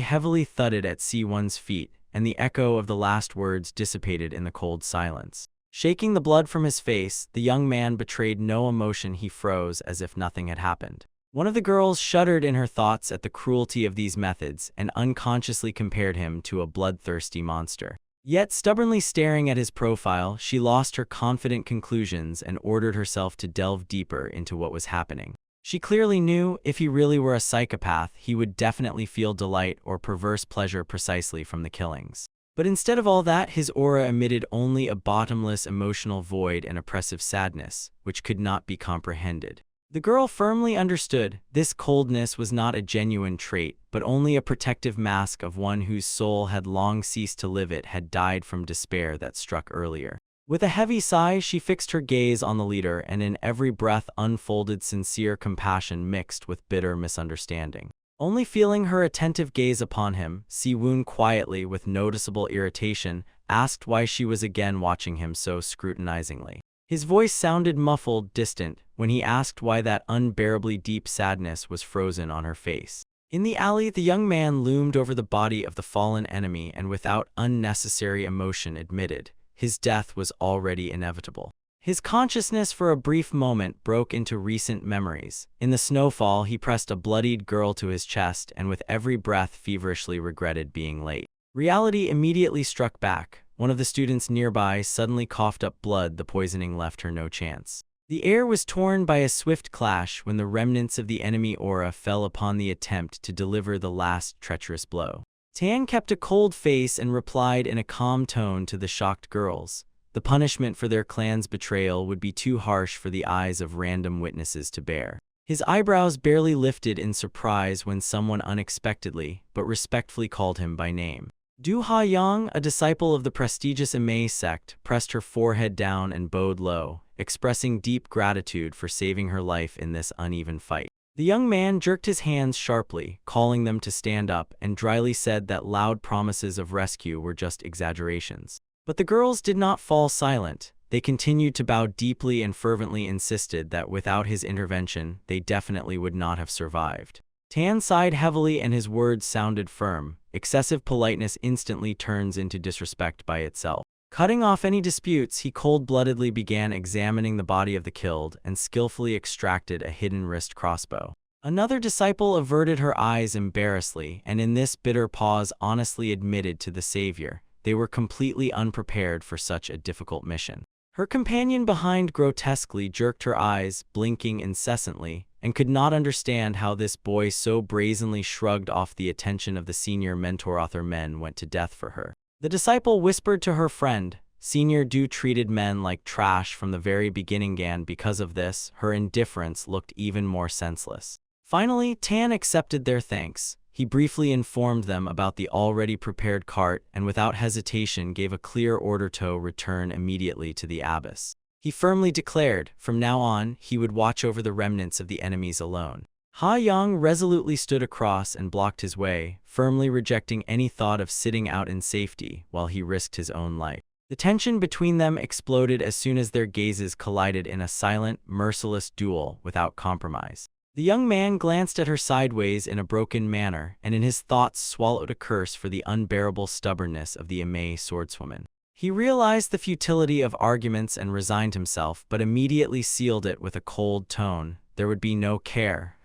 heavily thudded at C1's feet, and the echo of the last words dissipated in the cold silence. Shaking the blood from his face, the young man betrayed no emotion. He froze as if nothing had happened. One of the girls shuddered in her thoughts at the cruelty of these methods and unconsciously compared him to a bloodthirsty monster. Yet, stubbornly staring at his profile, she lost her confident conclusions and ordered herself to delve deeper into what was happening. She clearly knew if he really were a psychopath, he would definitely feel delight or perverse pleasure precisely from the killings. But instead of all that, his aura emitted only a bottomless emotional void and oppressive sadness, which could not be comprehended. The girl firmly understood this coldness was not a genuine trait, but only a protective mask of one whose soul had long ceased to live. It had died from despair that struck earlier. With a heavy sigh, she fixed her gaze on the leader, and in every breath unfolded sincere compassion mixed with bitter misunderstanding. Only feeling her attentive gaze upon him, Si-woon quietly, with noticeable irritation, asked why she was again watching him so scrutinizingly. His voice sounded muffled, distant, when he asked why that unbearably deep sadness was frozen on her face. In the alley, the young man loomed over the body of the fallen enemy and without unnecessary emotion admitted, his death was already inevitable. His consciousness for a brief moment broke into recent memories. In the snowfall, he pressed a bloodied girl to his chest and with every breath feverishly regretted being late. Reality immediately struck back. One of the students nearby suddenly coughed up blood. The poisoning left her no chance. The air was torn by a swift clash when the remnants of the enemy aura fell upon the attempt to deliver the last treacherous blow. Tan kept a cold face and replied in a calm tone to the shocked girls. The punishment for their clan's betrayal would be too harsh for the eyes of random witnesses to bear. His eyebrows barely lifted in surprise when someone unexpectedly, but respectfully called him by name. Du Ha-yang, a disciple of the prestigious Imei sect, pressed her forehead down and bowed low, expressing deep gratitude for saving her life in this uneven fight. The young man jerked his hands sharply, calling them to stand up, and dryly said that loud promises of rescue were just exaggerations. But the girls did not fall silent. They continued to bow deeply and fervently insisted that without his intervention, they definitely would not have survived. Tan sighed heavily and his words sounded firm. Excessive politeness instantly turns into disrespect by itself. Cutting off any disputes, he cold-bloodedly began examining the body of the killed and skillfully extracted a hidden wrist crossbow. Another disciple averted her eyes embarrassedly, and in this bitter pause honestly admitted to the savior. They were completely unprepared for such a difficult mission. Her companion behind grotesquely jerked her eyes, blinking incessantly, and could not understand how this boy so brazenly shrugged off the attention of the senior mentor. Other men went to death for her. The disciple whispered to her friend, Senior Du treated men like trash from the very beginning, and because of this, her indifference looked even more senseless. Finally, Tan accepted their thanks. He briefly informed them about the already prepared cart and without hesitation gave a clear order to return immediately to the abyss. He firmly declared, from now on, he would watch over the remnants of the enemies alone. Ha-yang resolutely stood across and blocked his way, firmly rejecting any thought of sitting out in safety while he risked his own life. The tension between them exploded as soon as their gazes collided in a silent, merciless duel without compromise. The young man glanced at her sideways in a broken manner, and in his thoughts swallowed a curse for the unbearable stubbornness of the Imei swordswoman. He realized the futility of arguments and resigned himself, but immediately sealed it with a cold tone. There would be no care.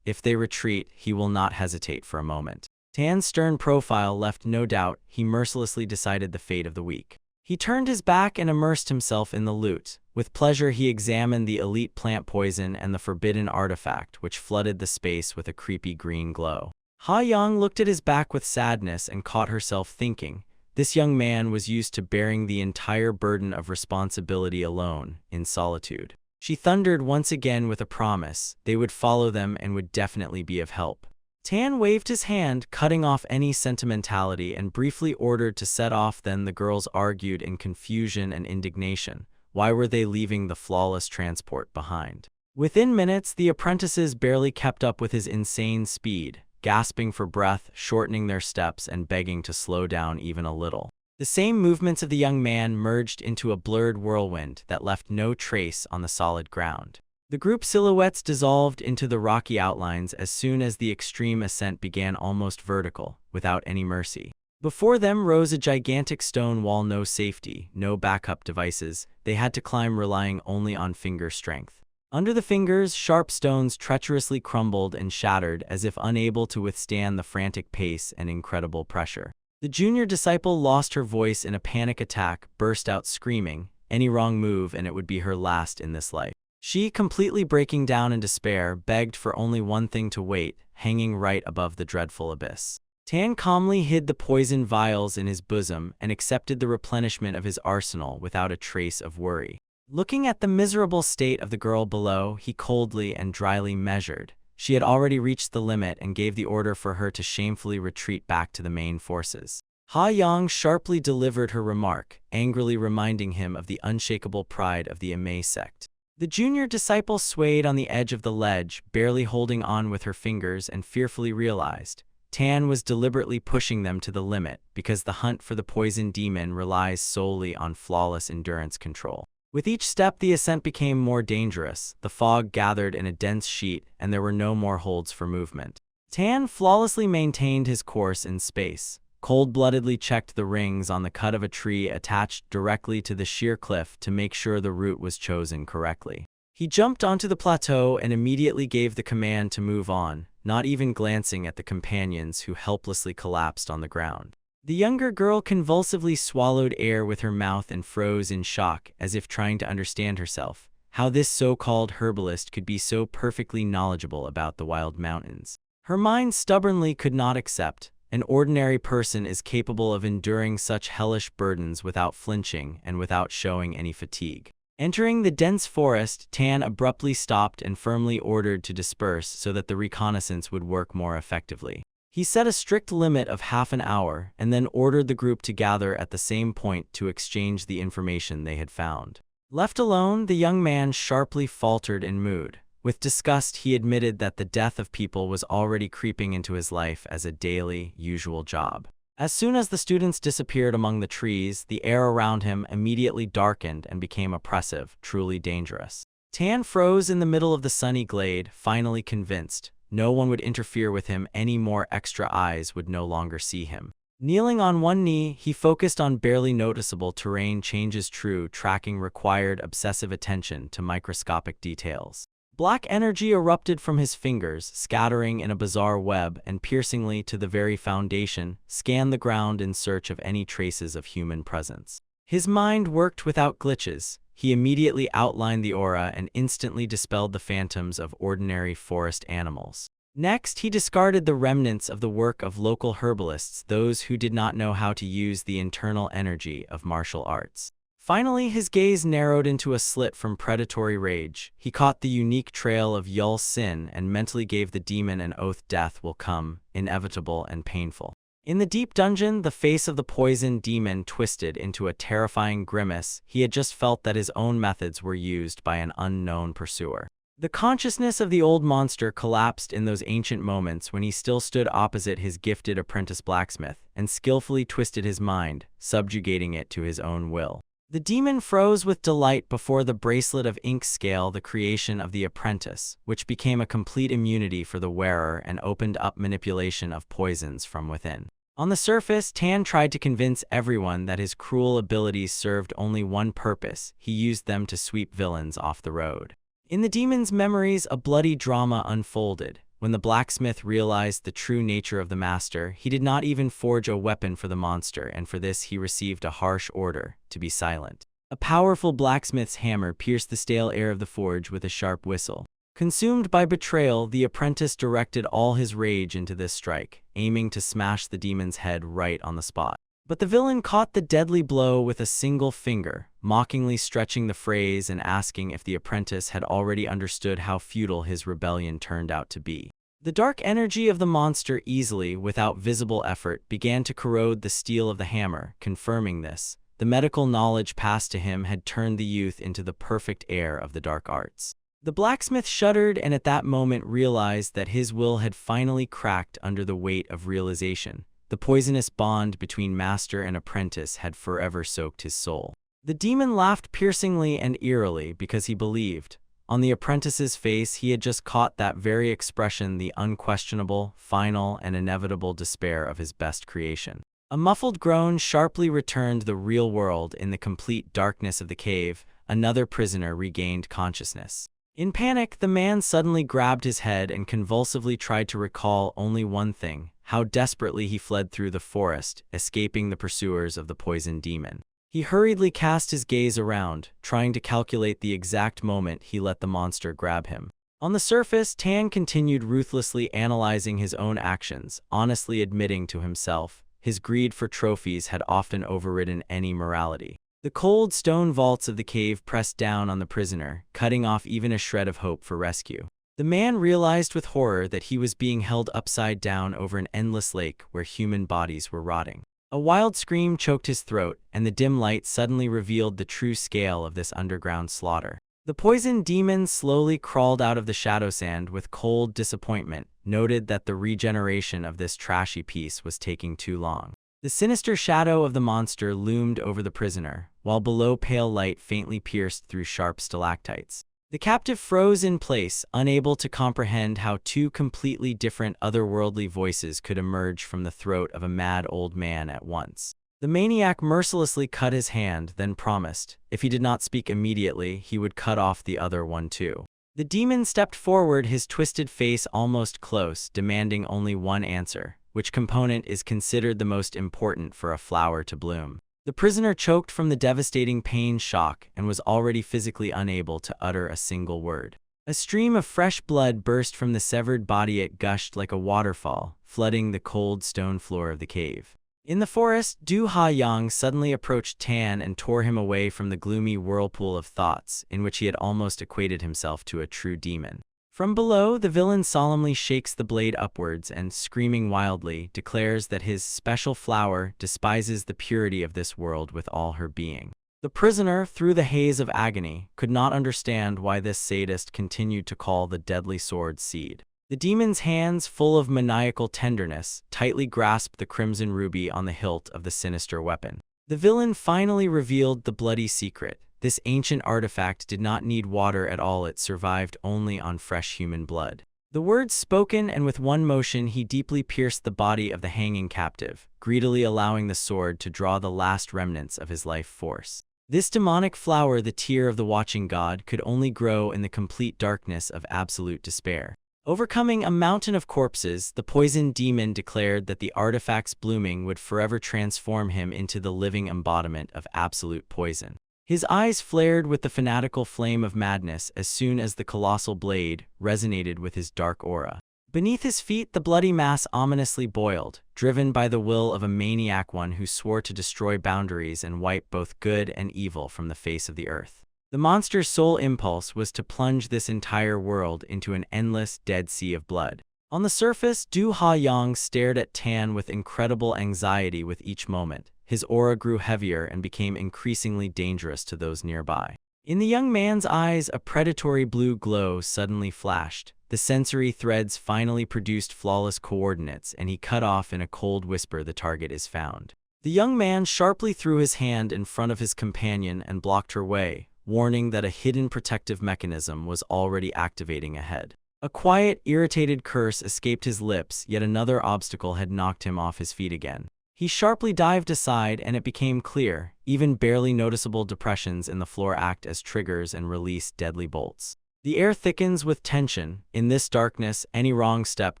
If they retreat, he will not hesitate for a moment. Tan's stern profile left no doubt. He mercilessly decided the fate of the weak. He turned his back and immersed himself in the loot. With pleasure, he examined the elite plant poison and the forbidden artifact, which flooded the space with a creepy green glow. Ha-yang looked at his back with sadness and caught herself thinking, this young man was used to bearing the entire burden of responsibility alone, in solitude. She thundered once again with a promise. They would follow them and would definitely be of help. Tan waved his hand, cutting off any sentimentality, and briefly ordered to set off. Then the girls argued in confusion and indignation. Why were they leaving the flawless transport behind? Within minutes, the apprentices barely kept up with his insane speed, gasping for breath, shortening their steps, and begging to slow down even a little. The same movements of the young man merged into a blurred whirlwind that left no trace on the solid ground. The group silhouettes dissolved into the rocky outlines as soon as the extreme ascent began, almost vertical, without any mercy. Before them rose a gigantic stone wall, no safety, no backup devices. They had to climb relying only on finger strength. Under the fingers, sharp stones treacherously crumbled and shattered as if unable to withstand the frantic pace and incredible pressure. The junior disciple lost her voice in a panic attack, burst out screaming, any wrong move and it would be her last in this life. She, completely breaking down in despair, begged for only one thing: to wait, hanging right above the dreadful abyss. Tan calmly hid the poison vials in his bosom and accepted the replenishment of his arsenal without a trace of worry. Looking at the miserable state of the girl below, he coldly and dryly measured. She had already reached the limit and gave the order for her to shamefully retreat back to the main forces. Ha Yang sharply delivered her remark, angrily reminding him of the unshakable pride of the Amei sect. The junior disciple swayed on the edge of the ledge, barely holding on with her fingers, and fearfully realized Tan was deliberately pushing them to the limit, because the hunt for the poison demon relies solely on flawless endurance control. With each step, the ascent became more dangerous. The fog gathered in a dense sheet, and there were no more holds for movement. Tan flawlessly maintained his course in space, cold-bloodedly checked the rings on the cut of a tree attached directly to the sheer cliff to make sure the route was chosen correctly. He jumped onto the plateau and immediately gave the command to move on, not even glancing at the companions who helplessly collapsed on the ground. The younger girl convulsively swallowed air with her mouth and froze in shock, as if trying to understand herself, how this so-called herbalist could be so perfectly knowledgeable about the wild mountains. Her mind stubbornly could not accept. An ordinary person is capable of enduring such hellish burdens without flinching and without showing any fatigue. Entering the dense forest, Tan abruptly stopped and firmly ordered to disperse so that the reconnaissance would work more effectively. He set a strict limit of half an hour and then ordered the group to gather at the same point to exchange the information they had found. Left alone, the young man sharply faltered in mood. With disgust, he admitted that the death of people was already creeping into his life as a daily, usual job. As soon as the students disappeared among the trees, the air around him immediately darkened and became oppressive, truly dangerous. Tan froze in the middle of the sunny glade, finally convinced no one would interfere with him anymore. Extra eyes would no longer see him. Kneeling on one knee, he focused on barely noticeable terrain changes. True tracking required obsessive attention to microscopic details. Black energy erupted from his fingers, scattering in a bizarre web and piercingly to the very foundation, scanned the ground in search of any traces of human presence. His mind worked without glitches. He immediately outlined the aura and instantly dispelled the phantoms of ordinary forest animals. Next, he discarded the remnants of the work of local herbalists, those who did not know how to use the internal energy of martial arts. Finally, his gaze narrowed into a slit from predatory rage. He caught the unique trail of Yul Sin and mentally gave the demon an oath: death will come, inevitable and painful. In the deep dungeon, the face of the poison demon twisted into a terrifying grimace. He had just felt that his own methods were used by an unknown pursuer. The consciousness of the old monster collapsed in those ancient moments when he still stood opposite his gifted apprentice Blacksmith and skillfully twisted his mind, subjugating it to his own will. The demon froze with delight before the bracelet of ink scale, the creation of the apprentice, which became a complete immunity for the wearer and opened up manipulation of poisons from within. On the surface, Tan tried to convince everyone that his cruel abilities served only one purpose: he used them to sweep villains off the road. In the demon's memories, a bloody drama unfolded. When the blacksmith realized the true nature of the master, he did not even forge a weapon for the monster, and for this he received a harsh order to be silent. A powerful blacksmith's hammer pierced the stale air of the forge with a sharp whistle. Consumed by betrayal, the apprentice directed all his rage into this strike, aiming to smash the demon's head right on the spot. But the villain caught the deadly blow with a single finger, mockingly stretching the phrase and asking if the apprentice had already understood how futile his rebellion turned out to be. The dark energy of the monster easily, without visible effort, began to corrode the steel of the hammer, confirming this. The medical knowledge passed to him had turned the youth into the perfect heir of the dark arts. The blacksmith shuddered and at that moment realized that his will had finally cracked under the weight of realization. The poisonous bond between master and apprentice had forever soaked his soul. The demon laughed piercingly and eerily because he believed. On the apprentice's face he had just caught that very expression, the unquestionable, final, and inevitable despair of his best creation. A muffled groan sharply returned the real world. In the complete darkness of the cave, another prisoner regained consciousness. In panic, the man suddenly grabbed his head and convulsively tried to recall only one thing: how desperately he fled through the forest, escaping the pursuers of the poisoned demon. He hurriedly cast his gaze around, trying to calculate the exact moment he let the monster grab him. On the surface, Tan continued ruthlessly analyzing his own actions, honestly admitting to himself his greed for trophies had often overridden any morality. The cold stone vaults of the cave pressed down on the prisoner, cutting off even a shred of hope for rescue. The man realized with horror that he was being held upside down over an endless lake where human bodies were rotting. A wild scream choked his throat, and the dim light suddenly revealed the true scale of this underground slaughter. The poisoned demon slowly crawled out of the shadow sand with cold disappointment, noted that the regeneration of this trashy piece was taking too long. The sinister shadow of the monster loomed over the prisoner, while below pale light faintly pierced through sharp stalactites. The captive froze in place, unable to comprehend how two completely different otherworldly voices could emerge from the throat of a mad old man at once. The maniac mercilessly cut his hand, then promised, if he did not speak immediately, he would cut off the other one too. The demon stepped forward, his twisted face almost close, demanding only one answer: which component is considered the most important for a flower to bloom? The prisoner choked from the devastating pain shock and was already physically unable to utter a single word. A stream of fresh blood burst from the severed body. It gushed like a waterfall, flooding the cold stone floor of the cave. In the forest, Du Ha-yang suddenly approached Tan and tore him away from the gloomy whirlpool of thoughts in which he had almost equated himself to a true demon. From below, the villain solemnly shakes the blade upwards and, screaming wildly, declares that his special flower despises the purity of this world with all her being. The prisoner, through the haze of agony, could not understand why this sadist continued to call the deadly sword seed. The demon's hands, full of maniacal tenderness, tightly grasped the crimson ruby on the hilt of the sinister weapon. The villain finally revealed the bloody secret. This ancient artifact did not need water at all, it survived only on fresh human blood. The words spoken, and with one motion he deeply pierced the body of the hanging captive, greedily allowing the sword to draw the last remnants of his life force. This demonic flower, the tear of the watching god, could only grow in the complete darkness of absolute despair. Overcoming a mountain of corpses, the poisoned demon declared that the artifact's blooming would forever transform him into the living embodiment of absolute poison. His eyes flared with the fanatical flame of madness as soon as the colossal blade resonated with his dark aura. Beneath his feet, the bloody mass ominously boiled, driven by the will of a maniac, one who swore to destroy boundaries and wipe both good and evil from the face of the earth. The monster's sole impulse was to plunge this entire world into an endless, dead sea of blood. On the surface, Du Ha-yang stared at Tan with incredible anxiety with each moment. His aura grew heavier and became increasingly dangerous to those nearby. In the young man's eyes, a predatory blue glow suddenly flashed. The sensory threads finally produced flawless coordinates, and he cut off in a cold whisper, "The target is found." The young man sharply threw his hand in front of his companion and blocked her way, warning that a hidden protective mechanism was already activating ahead. A quiet, irritated curse escaped his lips, yet another obstacle had knocked him off his feet again. He sharply dived aside, and it became clear, even barely noticeable depressions in the floor act as triggers and release deadly bolts. The air thickens with tension. In this darkness, any wrong step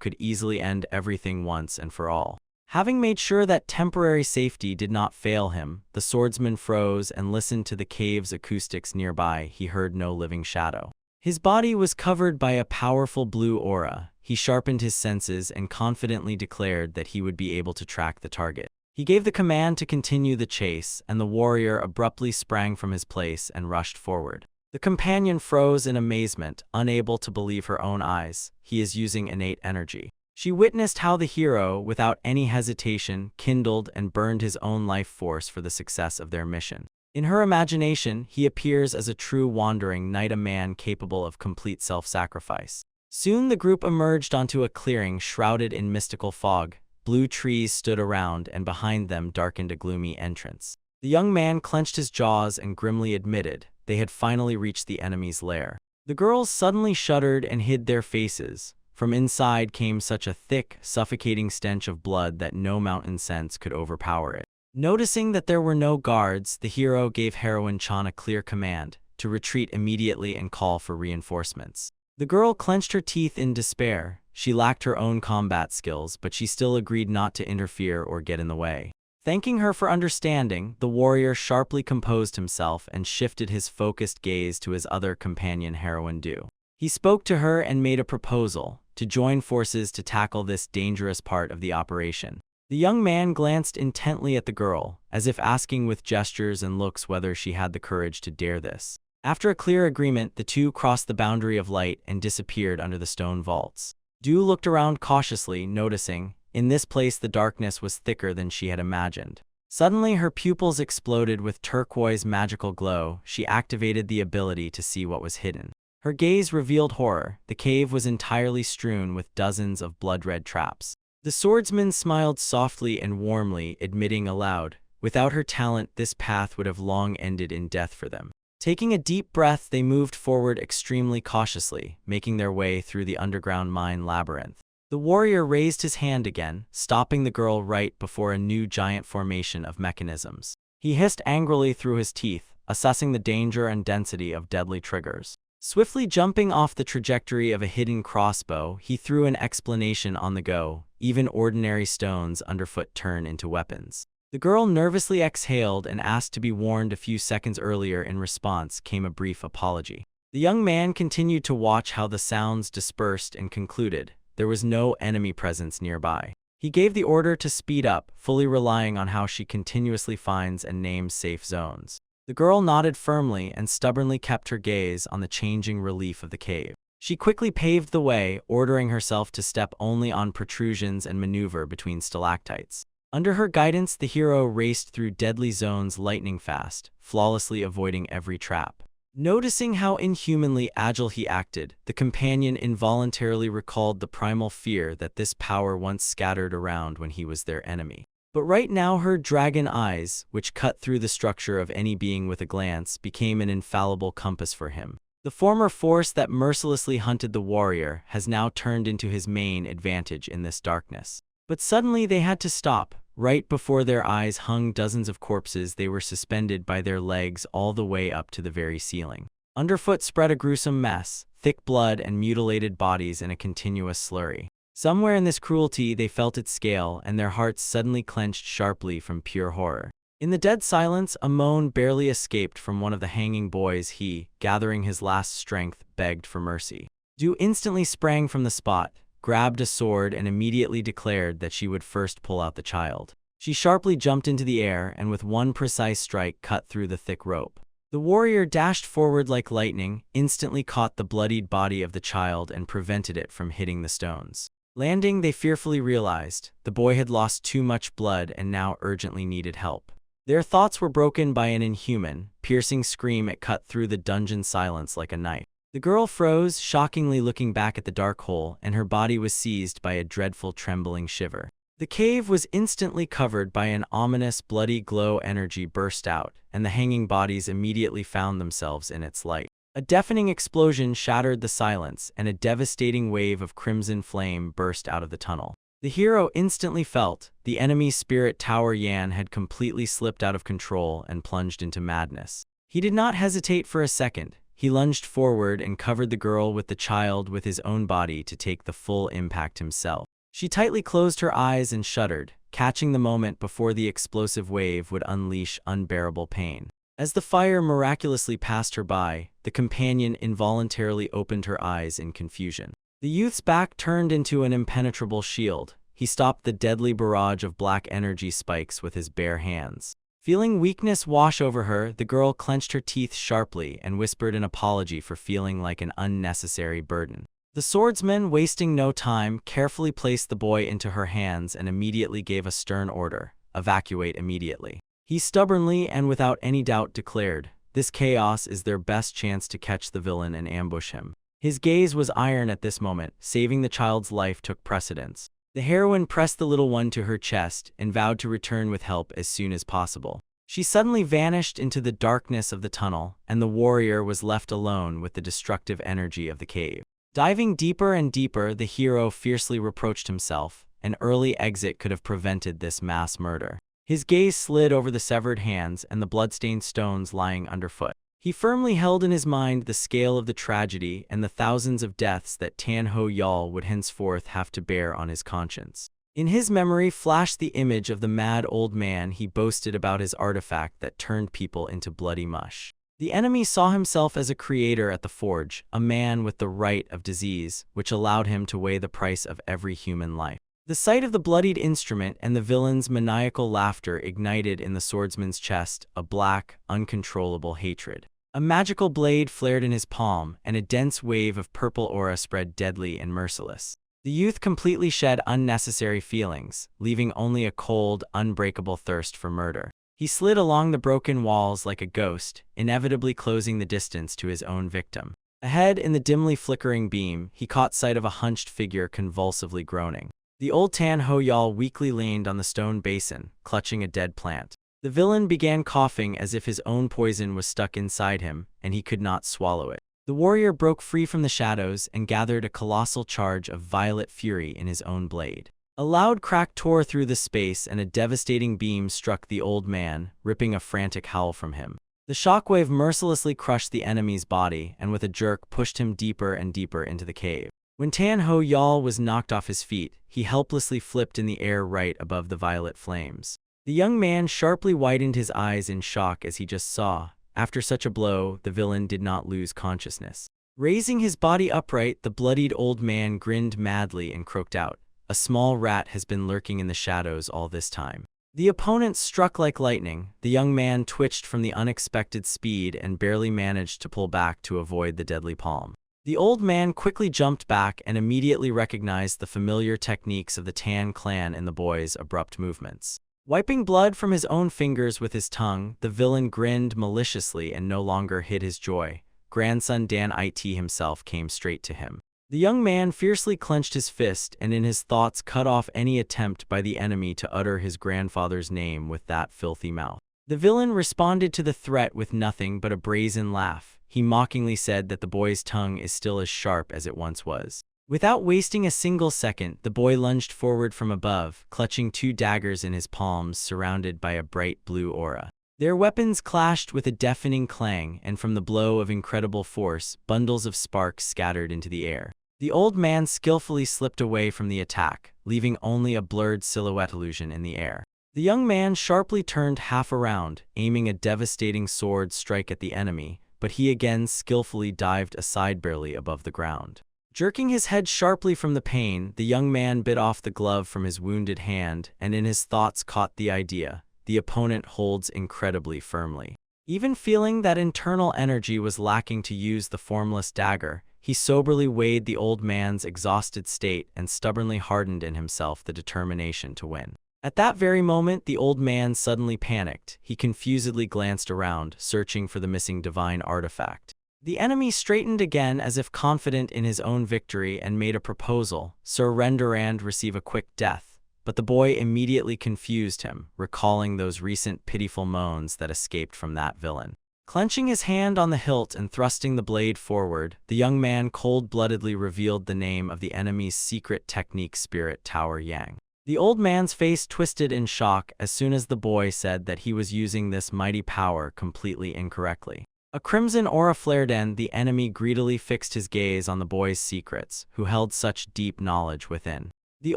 could easily end everything once and for all. Having made sure that temporary safety did not fail him, the swordsman froze and listened to the cave's acoustics nearby. He heard no living shadow. His body was covered by a powerful blue aura. He sharpened his senses and confidently declared that he would be able to track the target. He gave the command to continue the chase, and the warrior abruptly sprang from his place and rushed forward. The companion froze in amazement, unable to believe her own eyes. He is using innate energy. She witnessed how the hero, without any hesitation, kindled and burned his own life force for the success of their mission. In her imagination, he appears as a true wandering knight, a man capable of complete self-sacrifice. Soon the group emerged onto a clearing shrouded in mystical fog. Blue trees stood around, and behind them darkened a gloomy entrance. The young man clenched his jaws and grimly admitted they had finally reached the enemy's lair. The girls suddenly shuddered and hid their faces. From inside came such a thick, suffocating stench of blood that no mountain scents could overpower it. Noticing that there were no guards, the hero gave heroine Chan a clear command to retreat immediately and call for reinforcements. The girl clenched her teeth in despair. She lacked her own combat skills, but she still agreed not to interfere or get in the way. Thanking her for understanding, the warrior sharply composed himself and shifted his focused gaze to his other companion, heroine Du. He spoke to her and made a proposal to join forces to tackle this dangerous part of the operation. The young man glanced intently at the girl, as if asking with gestures and looks whether she had the courage to dare this. After a clear agreement, the two crossed the boundary of light and disappeared under the stone vaults. Du looked around cautiously, noticing, in this place the darkness was thicker than she had imagined. Suddenly her pupils exploded with turquoise magical glow. She activated the ability to see what was hidden. Her gaze revealed horror. The cave was entirely strewn with dozens of blood-red traps. The swordsman smiled softly and warmly, admitting aloud, without her talent, this path would have long ended in death for them. Taking a deep breath, they moved forward extremely cautiously, making their way through the underground mine labyrinth. The warrior raised his hand again, stopping the girl right before a new giant formation of mechanisms. He hissed angrily through his teeth, assessing the danger and density of deadly triggers. Swiftly jumping off the trajectory of a hidden crossbow, he threw an explanation on the go. Even ordinary stones underfoot turn into weapons. The girl nervously exhaled and asked to be warned. A few seconds earlier, in response, came a brief apology. The young man continued to watch how the sounds dispersed and concluded there was no enemy presence nearby. He gave the order to speed up, fully relying on how she continuously finds and names safe zones. The girl nodded firmly and stubbornly kept her gaze on the changing relief of the cave. She quickly paved the way, ordering herself to step only on protrusions and maneuver between stalactites. Under her guidance, the hero raced through deadly zones lightning fast, flawlessly avoiding every trap. Noticing how inhumanly agile he acted, the companion involuntarily recalled the primal fear that this power once scattered around when he was their enemy. But right now her dragon eyes, which cut through the structure of any being with a glance, became an infallible compass for him. The former force that mercilessly hunted the warrior has now turned into his main advantage in this darkness. But suddenly they had to stop. Right before their eyes hung dozens of corpses. They were suspended by their legs all the way up to the very ceiling. Underfoot spread a gruesome mess, thick blood and mutilated bodies in a continuous slurry. Somewhere in this cruelty they felt its scale, and their hearts suddenly clenched sharply from pure horror. In the dead silence, a moan barely escaped from one of the hanging boys. He, gathering his last strength, begged for mercy. Du instantly sprang from the spot, grabbed a sword, and immediately declared that she would first pull out the child. She sharply jumped into the air and with one precise strike cut through the thick rope. The warrior dashed forward like lightning, instantly caught the bloodied body of the child and prevented it from hitting the stones. Landing, they fearfully realized the boy had lost too much blood and now urgently needed help. Their thoughts were broken by an inhuman, piercing scream. It cut through the dungeon silence like a knife. The girl froze, shockingly looking back at the dark hole, and her body was seized by a dreadful trembling shiver. The cave was instantly covered by an ominous, bloody glow. Energy burst out, and the hanging bodies immediately found themselves in its light. A deafening explosion shattered the silence, and a devastating wave of crimson flame burst out of the tunnel. The hero instantly felt the enemy's spirit tower Yan had completely slipped out of control and plunged into madness. He did not hesitate for a second. He lunged forward and covered the girl with the child with his own body to take the full impact himself. She tightly closed her eyes and shuddered, catching the moment before the explosive wave would unleash unbearable pain. As the fire miraculously passed her by, the companion involuntarily opened her eyes in confusion. The youth's back turned into an impenetrable shield. He stopped the deadly barrage of black energy spikes with his bare hands. Feeling weakness wash over her, the girl clenched her teeth sharply and whispered an apology for feeling like an unnecessary burden. The swordsman, wasting no time, carefully placed the boy into her hands and immediately gave a stern order: evacuate immediately. He stubbornly and without any doubt declared, this chaos is their best chance to catch the villain and ambush him. His gaze was iron at this moment. Saving the child's life took precedence. The heroine pressed the little one to her chest and vowed to return with help as soon as possible. She suddenly vanished into the darkness of the tunnel, and the warrior was left alone with the destructive energy of the cave. Diving deeper and deeper, the hero fiercely reproached himself. An early exit could have prevented this mass murder. His gaze slid over the severed hands and the bloodstained stones lying underfoot. He firmly held in his mind the scale of the tragedy and the thousands of deaths that Tan Ho Yal would henceforth have to bear on his conscience. In his memory flashed the image of the mad old man he boasted about, his artifact that turned people into bloody mush. The enemy saw himself as a creator at the forge, a man with the right of disease, which allowed him to weigh the price of every human life. The sight of the bloodied instrument and the villain's maniacal laughter ignited in the swordsman's chest a black, uncontrollable hatred. A magical blade flared in his palm, and a dense wave of purple aura spread, deadly and merciless. The youth completely shed unnecessary feelings, leaving only a cold, unbreakable thirst for murder. He slid along the broken walls like a ghost, inevitably closing the distance to his own victim. Ahead, in the dimly flickering beam, he caught sight of a hunched figure convulsively groaning. The old Tan Ho Yal weakly leaned on the stone basin, clutching a dead plant. The villain began coughing as if his own poison was stuck inside him, and he could not swallow it. The warrior broke free from the shadows and gathered a colossal charge of violet fury in his own blade. A loud crack tore through the space and a devastating beam struck the old man, ripping a frantic howl from him. The shockwave mercilessly crushed the enemy's body and with a jerk pushed him deeper and deeper into the cave. When Tan Ho Yal was knocked off his feet, he helplessly flipped in the air right above the violet flames. The young man sharply widened his eyes in shock as he just saw. After such a blow, the villain did not lose consciousness. Raising his body upright, the bloodied old man grinned madly and croaked out, "A small rat has been lurking in the shadows all this time." The opponent struck like lightning. The young man twitched from the unexpected speed and barely managed to pull back to avoid the deadly palm. The old man quickly jumped back and immediately recognized the familiar techniques of the Tan clan in the boy's abrupt movements. Wiping blood from his own fingers with his tongue, the villain grinned maliciously and no longer hid his joy. Grandson Dan It himself came straight to him. The young man fiercely clenched his fist and in his thoughts cut off any attempt by the enemy to utter his grandfather's name with that filthy mouth. The villain responded to the threat with nothing but a brazen laugh. He mockingly said that the boy's tongue is still as sharp as it once was. Without wasting a single second, the boy lunged forward from above, clutching two daggers in his palms surrounded by a bright blue aura. Their weapons clashed with a deafening clang, and from the blow of incredible force, bundles of sparks scattered into the air. The old man skillfully slipped away from the attack, leaving only a blurred silhouette illusion in the air. The young man sharply turned half around, aiming a devastating sword strike at the enemy, but he again skillfully dived aside barely above the ground. Jerking his head sharply from the pain, the young man bit off the glove from his wounded hand and in his thoughts caught the idea: the opponent holds incredibly firmly. Even feeling that internal energy was lacking to use the formless dagger, he soberly weighed the old man's exhausted state and stubbornly hardened in himself the determination to win. At that very moment, the old man suddenly panicked. He confusedly glanced around, searching for the missing divine artifact. The enemy straightened again as if confident in his own victory and made a proposal: surrender and receive a quick death. But the boy immediately confused him, recalling those recent pitiful moans that escaped from that villain. Clenching his hand on the hilt and thrusting the blade forward, the young man cold-bloodedly revealed the name of the enemy's secret technique: Spirit Tower Yang. The old man's face twisted in shock as soon as the boy said that he was using this mighty power completely incorrectly. A crimson aura flared and the enemy greedily fixed his gaze on the boy's secrets, who held such deep knowledge within. The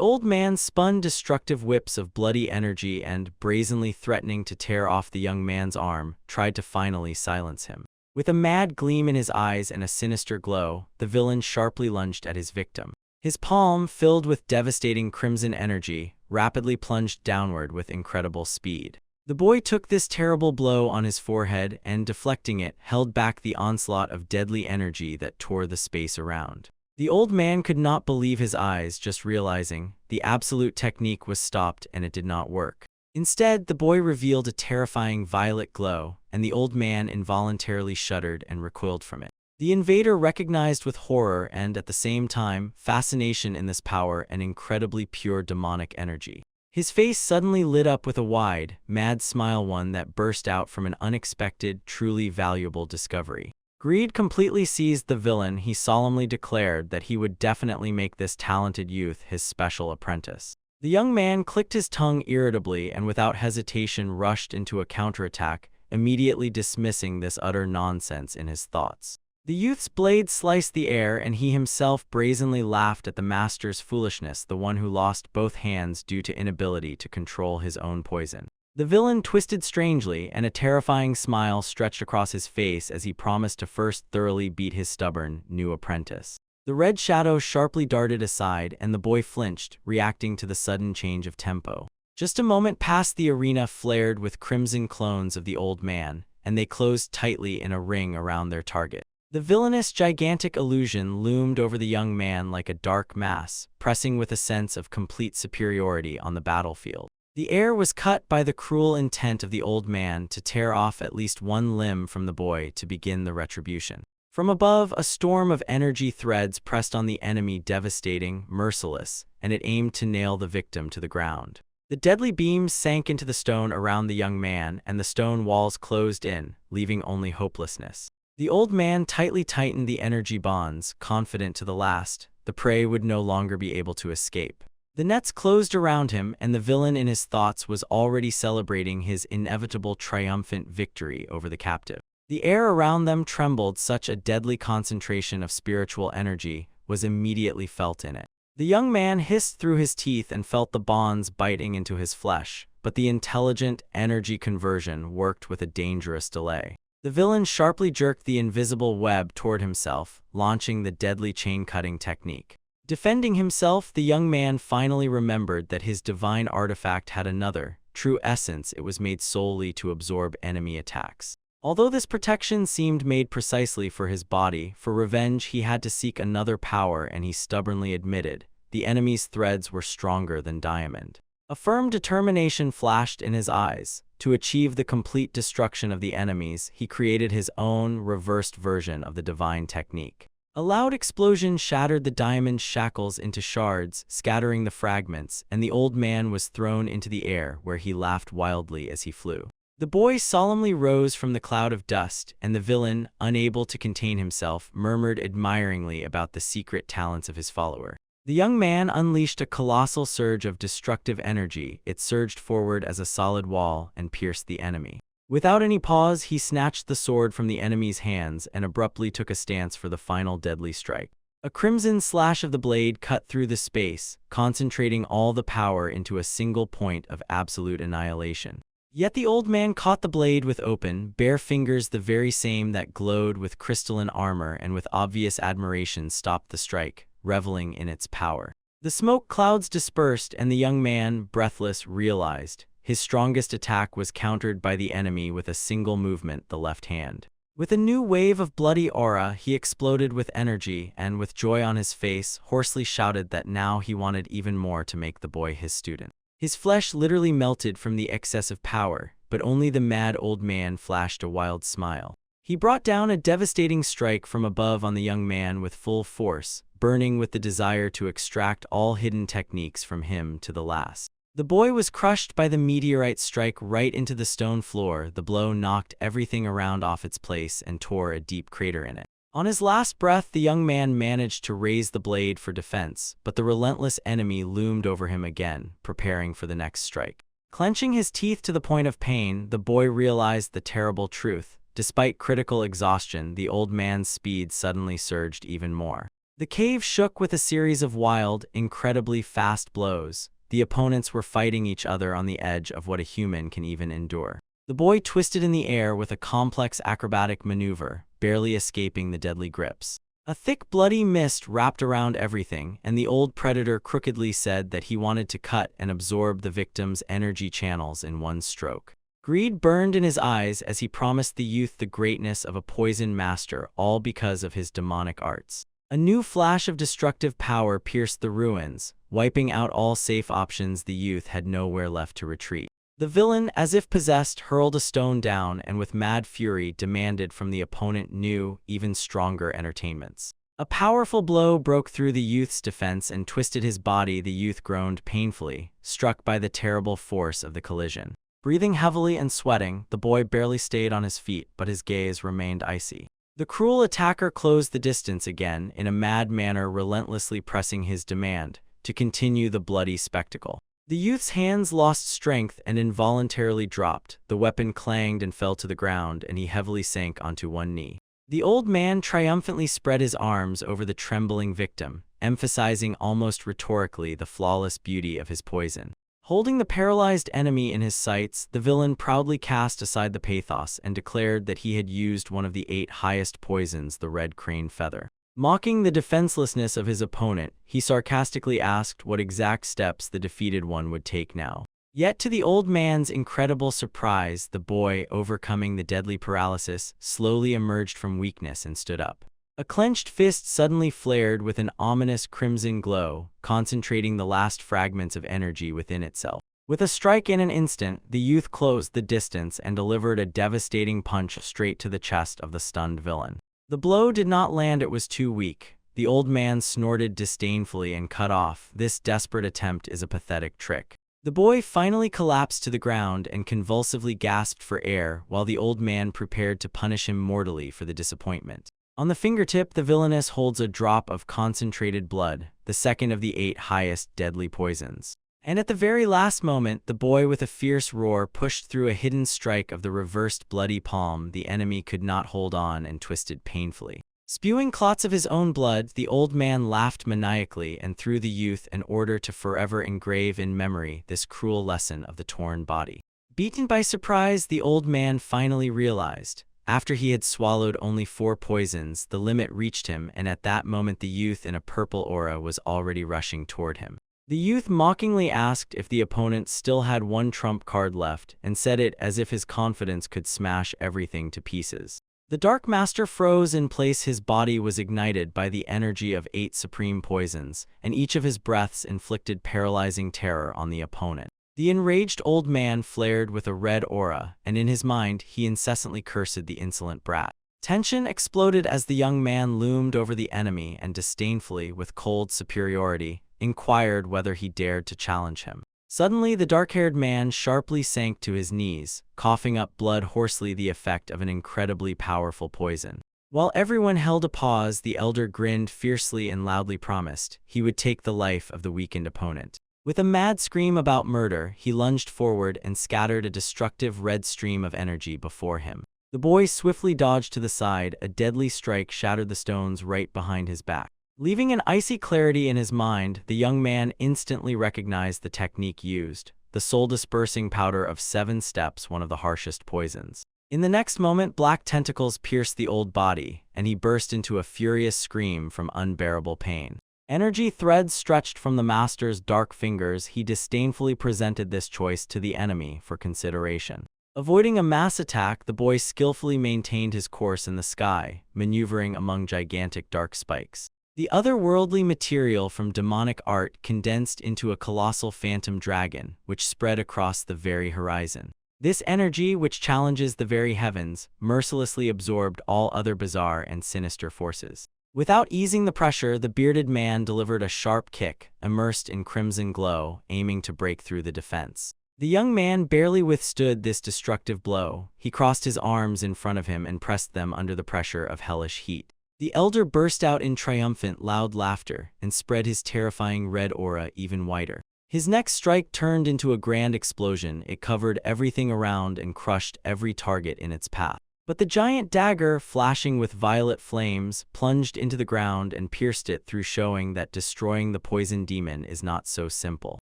old man spun destructive whips of bloody energy and, brazenly threatening to tear off the young man's arm, tried to finally silence him. With a mad gleam in his eyes and a sinister glow, the villain sharply lunged at his victim. His palm, filled with devastating crimson energy, rapidly plunged downward with incredible speed. The boy took this terrible blow on his forehead and, deflecting it, held back the onslaught of deadly energy that tore the space around. The old man could not believe his eyes, just realizing the absolute technique was stopped and it did not work. Instead, the boy revealed a terrifying violet glow, and the old man involuntarily shuddered and recoiled from it. The invader recognized with horror and, at the same time, fascination in this power and incredibly pure demonic energy. His face suddenly lit up with a wide, mad smile, one that burst out from an unexpected, truly valuable discovery. Greed completely seized the villain. He solemnly declared that he would definitely make this talented youth his special apprentice. The young man clicked his tongue irritably and without hesitation rushed into a counterattack, immediately dismissing this utter nonsense in his thoughts. The youth's blade sliced the air, and he himself brazenly laughed at the master's foolishness, the one who lost both hands due to inability to control his own poison. The villain twisted strangely, and a terrifying smile stretched across his face as he promised to first thoroughly beat his stubborn, new apprentice. The red shadow sharply darted aside, and the boy flinched, reacting to the sudden change of tempo. Just a moment passed. The arena flared with crimson clones of the old man, and they closed tightly in a ring around their target. The villainous, gigantic illusion loomed over the young man like a dark mass, pressing with a sense of complete superiority on the battlefield. The air was cut by the cruel intent of the old man to tear off at least one limb from the boy to begin the retribution. From above, a storm of energy threads pressed on the enemy, devastating, merciless, and it aimed to nail the victim to the ground. The deadly beams sank into the stone around the young man, and the stone walls closed in, leaving only hopelessness. The old man tightly tightened the energy bonds, confident to the last the prey would no longer be able to escape. The nets closed around him, and the villain in his thoughts was already celebrating his inevitable triumphant victory over the captive. The air around them trembled. Such a deadly concentration of spiritual energy was immediately felt in it. The young man hissed through his teeth and felt the bonds biting into his flesh, but the intelligent energy conversion worked with a dangerous delay. The villain sharply jerked the invisible web toward himself, launching the deadly chain-cutting technique. Defending himself, the young man finally remembered that his divine artifact had another, true essence. It was made solely to absorb enemy attacks. Although this protection seemed made precisely for his body, for revenge he had to seek another power, and he stubbornly admitted the enemy's threads were stronger than diamond. A firm determination flashed in his eyes. To achieve the complete destruction of the enemies, he created his own reversed version of the divine technique. A loud explosion shattered the diamond shackles into shards, scattering the fragments, and the old man was thrown into the air, where he laughed wildly as he flew. The boy solemnly rose from the cloud of dust, and the villain, unable to contain himself, murmured admiringly about the secret talents of his follower. The young man unleashed a colossal surge of destructive energy. It surged forward as a solid wall and pierced the enemy. Without any pause, he snatched the sword from the enemy's hands and abruptly took a stance for the final deadly strike. A crimson slash of the blade cut through the space, concentrating all the power into a single point of absolute annihilation. Yet the old man caught the blade with open, bare fingers, the very same that glowed with crystalline armor, and with obvious admiration stopped the strike, reveling in its power. The smoke clouds dispersed, and the young man, breathless, realized his strongest attack was countered by the enemy with a single movement, the left hand. With a new wave of bloody aura, he exploded with energy, and with joy on his face, hoarsely shouted that now he wanted even more to make the boy his student. His flesh literally melted from the excess of power, but only the mad old man flashed a wild smile. He brought down a devastating strike from above on the young man with full force, burning with the desire to extract all hidden techniques from him to the last. The boy was crushed by the meteorite strike right into the stone floor. The blow knocked everything around off its place and tore a deep crater in it. On his last breath, the young man managed to raise the blade for defense, but the relentless enemy loomed over him again, preparing for the next strike. Clenching his teeth to the point of pain, the boy realized the terrible truth. Despite critical exhaustion, the old man's speed suddenly surged even more. The cave shook with a series of wild, incredibly fast blows. The opponents were fighting each other on the edge of what a human can even endure. The boy twisted in the air with a complex acrobatic maneuver, barely escaping the deadly grips. A thick, bloody mist wrapped around everything, and the old predator crookedly said that he wanted to cut and absorb the victim's energy channels in one stroke. Greed burned in his eyes as he promised the youth the greatness of a poison master, all because of his demonic arts. A new flash of destructive power pierced the ruins, wiping out all safe options. The youth had nowhere left to retreat. The villain, as if possessed, hurled a stone down and with mad fury demanded from the opponent new, even stronger entertainments. A powerful blow broke through the youth's defense and twisted his body. The youth groaned painfully, struck by the terrible force of the collision. Breathing heavily and sweating, the boy barely stayed on his feet, but his gaze remained icy. The cruel attacker closed the distance again, in a mad manner, relentlessly pressing his demand to continue the bloody spectacle. The youth's hands lost strength and involuntarily dropped. The weapon clanged and fell to the ground, and he heavily sank onto one knee. The old man triumphantly spread his arms over the trembling victim, emphasizing almost rhetorically the flawless beauty of his poison. Holding the paralyzed enemy in his sights, the villain proudly cast aside the pathos and declared that he had used one of the 8 highest poisons, the red crane feather. Mocking the defenselessness of his opponent, he sarcastically asked what exact steps the defeated one would take now. Yet to the old man's incredible surprise, the boy, overcoming the deadly paralysis, slowly emerged from weakness and stood up. A clenched fist suddenly flared with an ominous crimson glow, concentrating the last fragments of energy within itself. With a strike in an instant, the youth closed the distance and delivered a devastating punch straight to the chest of the stunned villain. The blow did not land, it was too weak. The old man snorted disdainfully and cut off. This desperate attempt is a pathetic trick. The boy finally collapsed to the ground and convulsively gasped for air while the old man prepared to punish him mortally for the disappointment. On the fingertip, the villainess holds a drop of concentrated blood, the second of the 8 highest deadly poisons. And at the very last moment, the boy with a fierce roar pushed through a hidden strike of the reversed bloody palm. The enemy could not hold on and twisted painfully. Spewing clots of his own blood, the old man laughed maniacally and threw the youth an order to forever engrave in memory this cruel lesson of the torn body. Beaten by surprise, the old man finally realized. After he had swallowed only 4 poisons, the limit reached him, and at that moment the youth in a purple aura was already rushing toward him. The youth mockingly asked if the opponent still had 1 trump card left, and said it as if his confidence could smash everything to pieces. The Dark Master froze in place. His body was ignited by the energy of 8 supreme poisons, and each of his breaths inflicted paralyzing terror on the opponent. The enraged old man flared with a red aura, and in his mind he incessantly cursed the insolent brat. Tension exploded as the young man loomed over the enemy and disdainfully, with cold superiority, inquired whether he dared to challenge him. Suddenly, the dark-haired man sharply sank to his knees, coughing up blood hoarsely, the effect of an incredibly powerful poison. While everyone held a pause, the elder grinned fiercely and loudly promised he would take the life of the weakened opponent. With a mad scream about murder, he lunged forward and scattered a destructive red stream of energy before him. The boy swiftly dodged to the side. A deadly strike shattered the stones right behind his back. Leaving an icy clarity in his mind, the young man instantly recognized the technique used, the soul-dispersing powder of 7 steps, one of the harshest poisons. In the next moment, black tentacles pierced the old body, and he burst into a furious scream from unbearable pain. Energy threads stretched from the master's dark fingers. He disdainfully presented this choice to the enemy for consideration. Avoiding a mass attack, the boy skillfully maintained his course in the sky, maneuvering among gigantic dark spikes. The otherworldly material from demonic art condensed into a colossal phantom dragon, which spread across the very horizon. This energy, which challenges the very heavens, mercilessly absorbed all other bizarre and sinister forces. Without easing the pressure, the bearded man delivered a sharp kick, immersed in crimson glow, aiming to break through the defense. The young man barely withstood this destructive blow. He crossed his arms in front of him and pressed them under the pressure of hellish heat. The elder burst out in triumphant, loud laughter and spread his terrifying red aura even wider. His next strike turned into a grand explosion. It covered everything around and crushed every target in its path. But the giant dagger, flashing with violet flames, plunged into the ground and pierced it through, showing that destroying the poison demon is not so simple.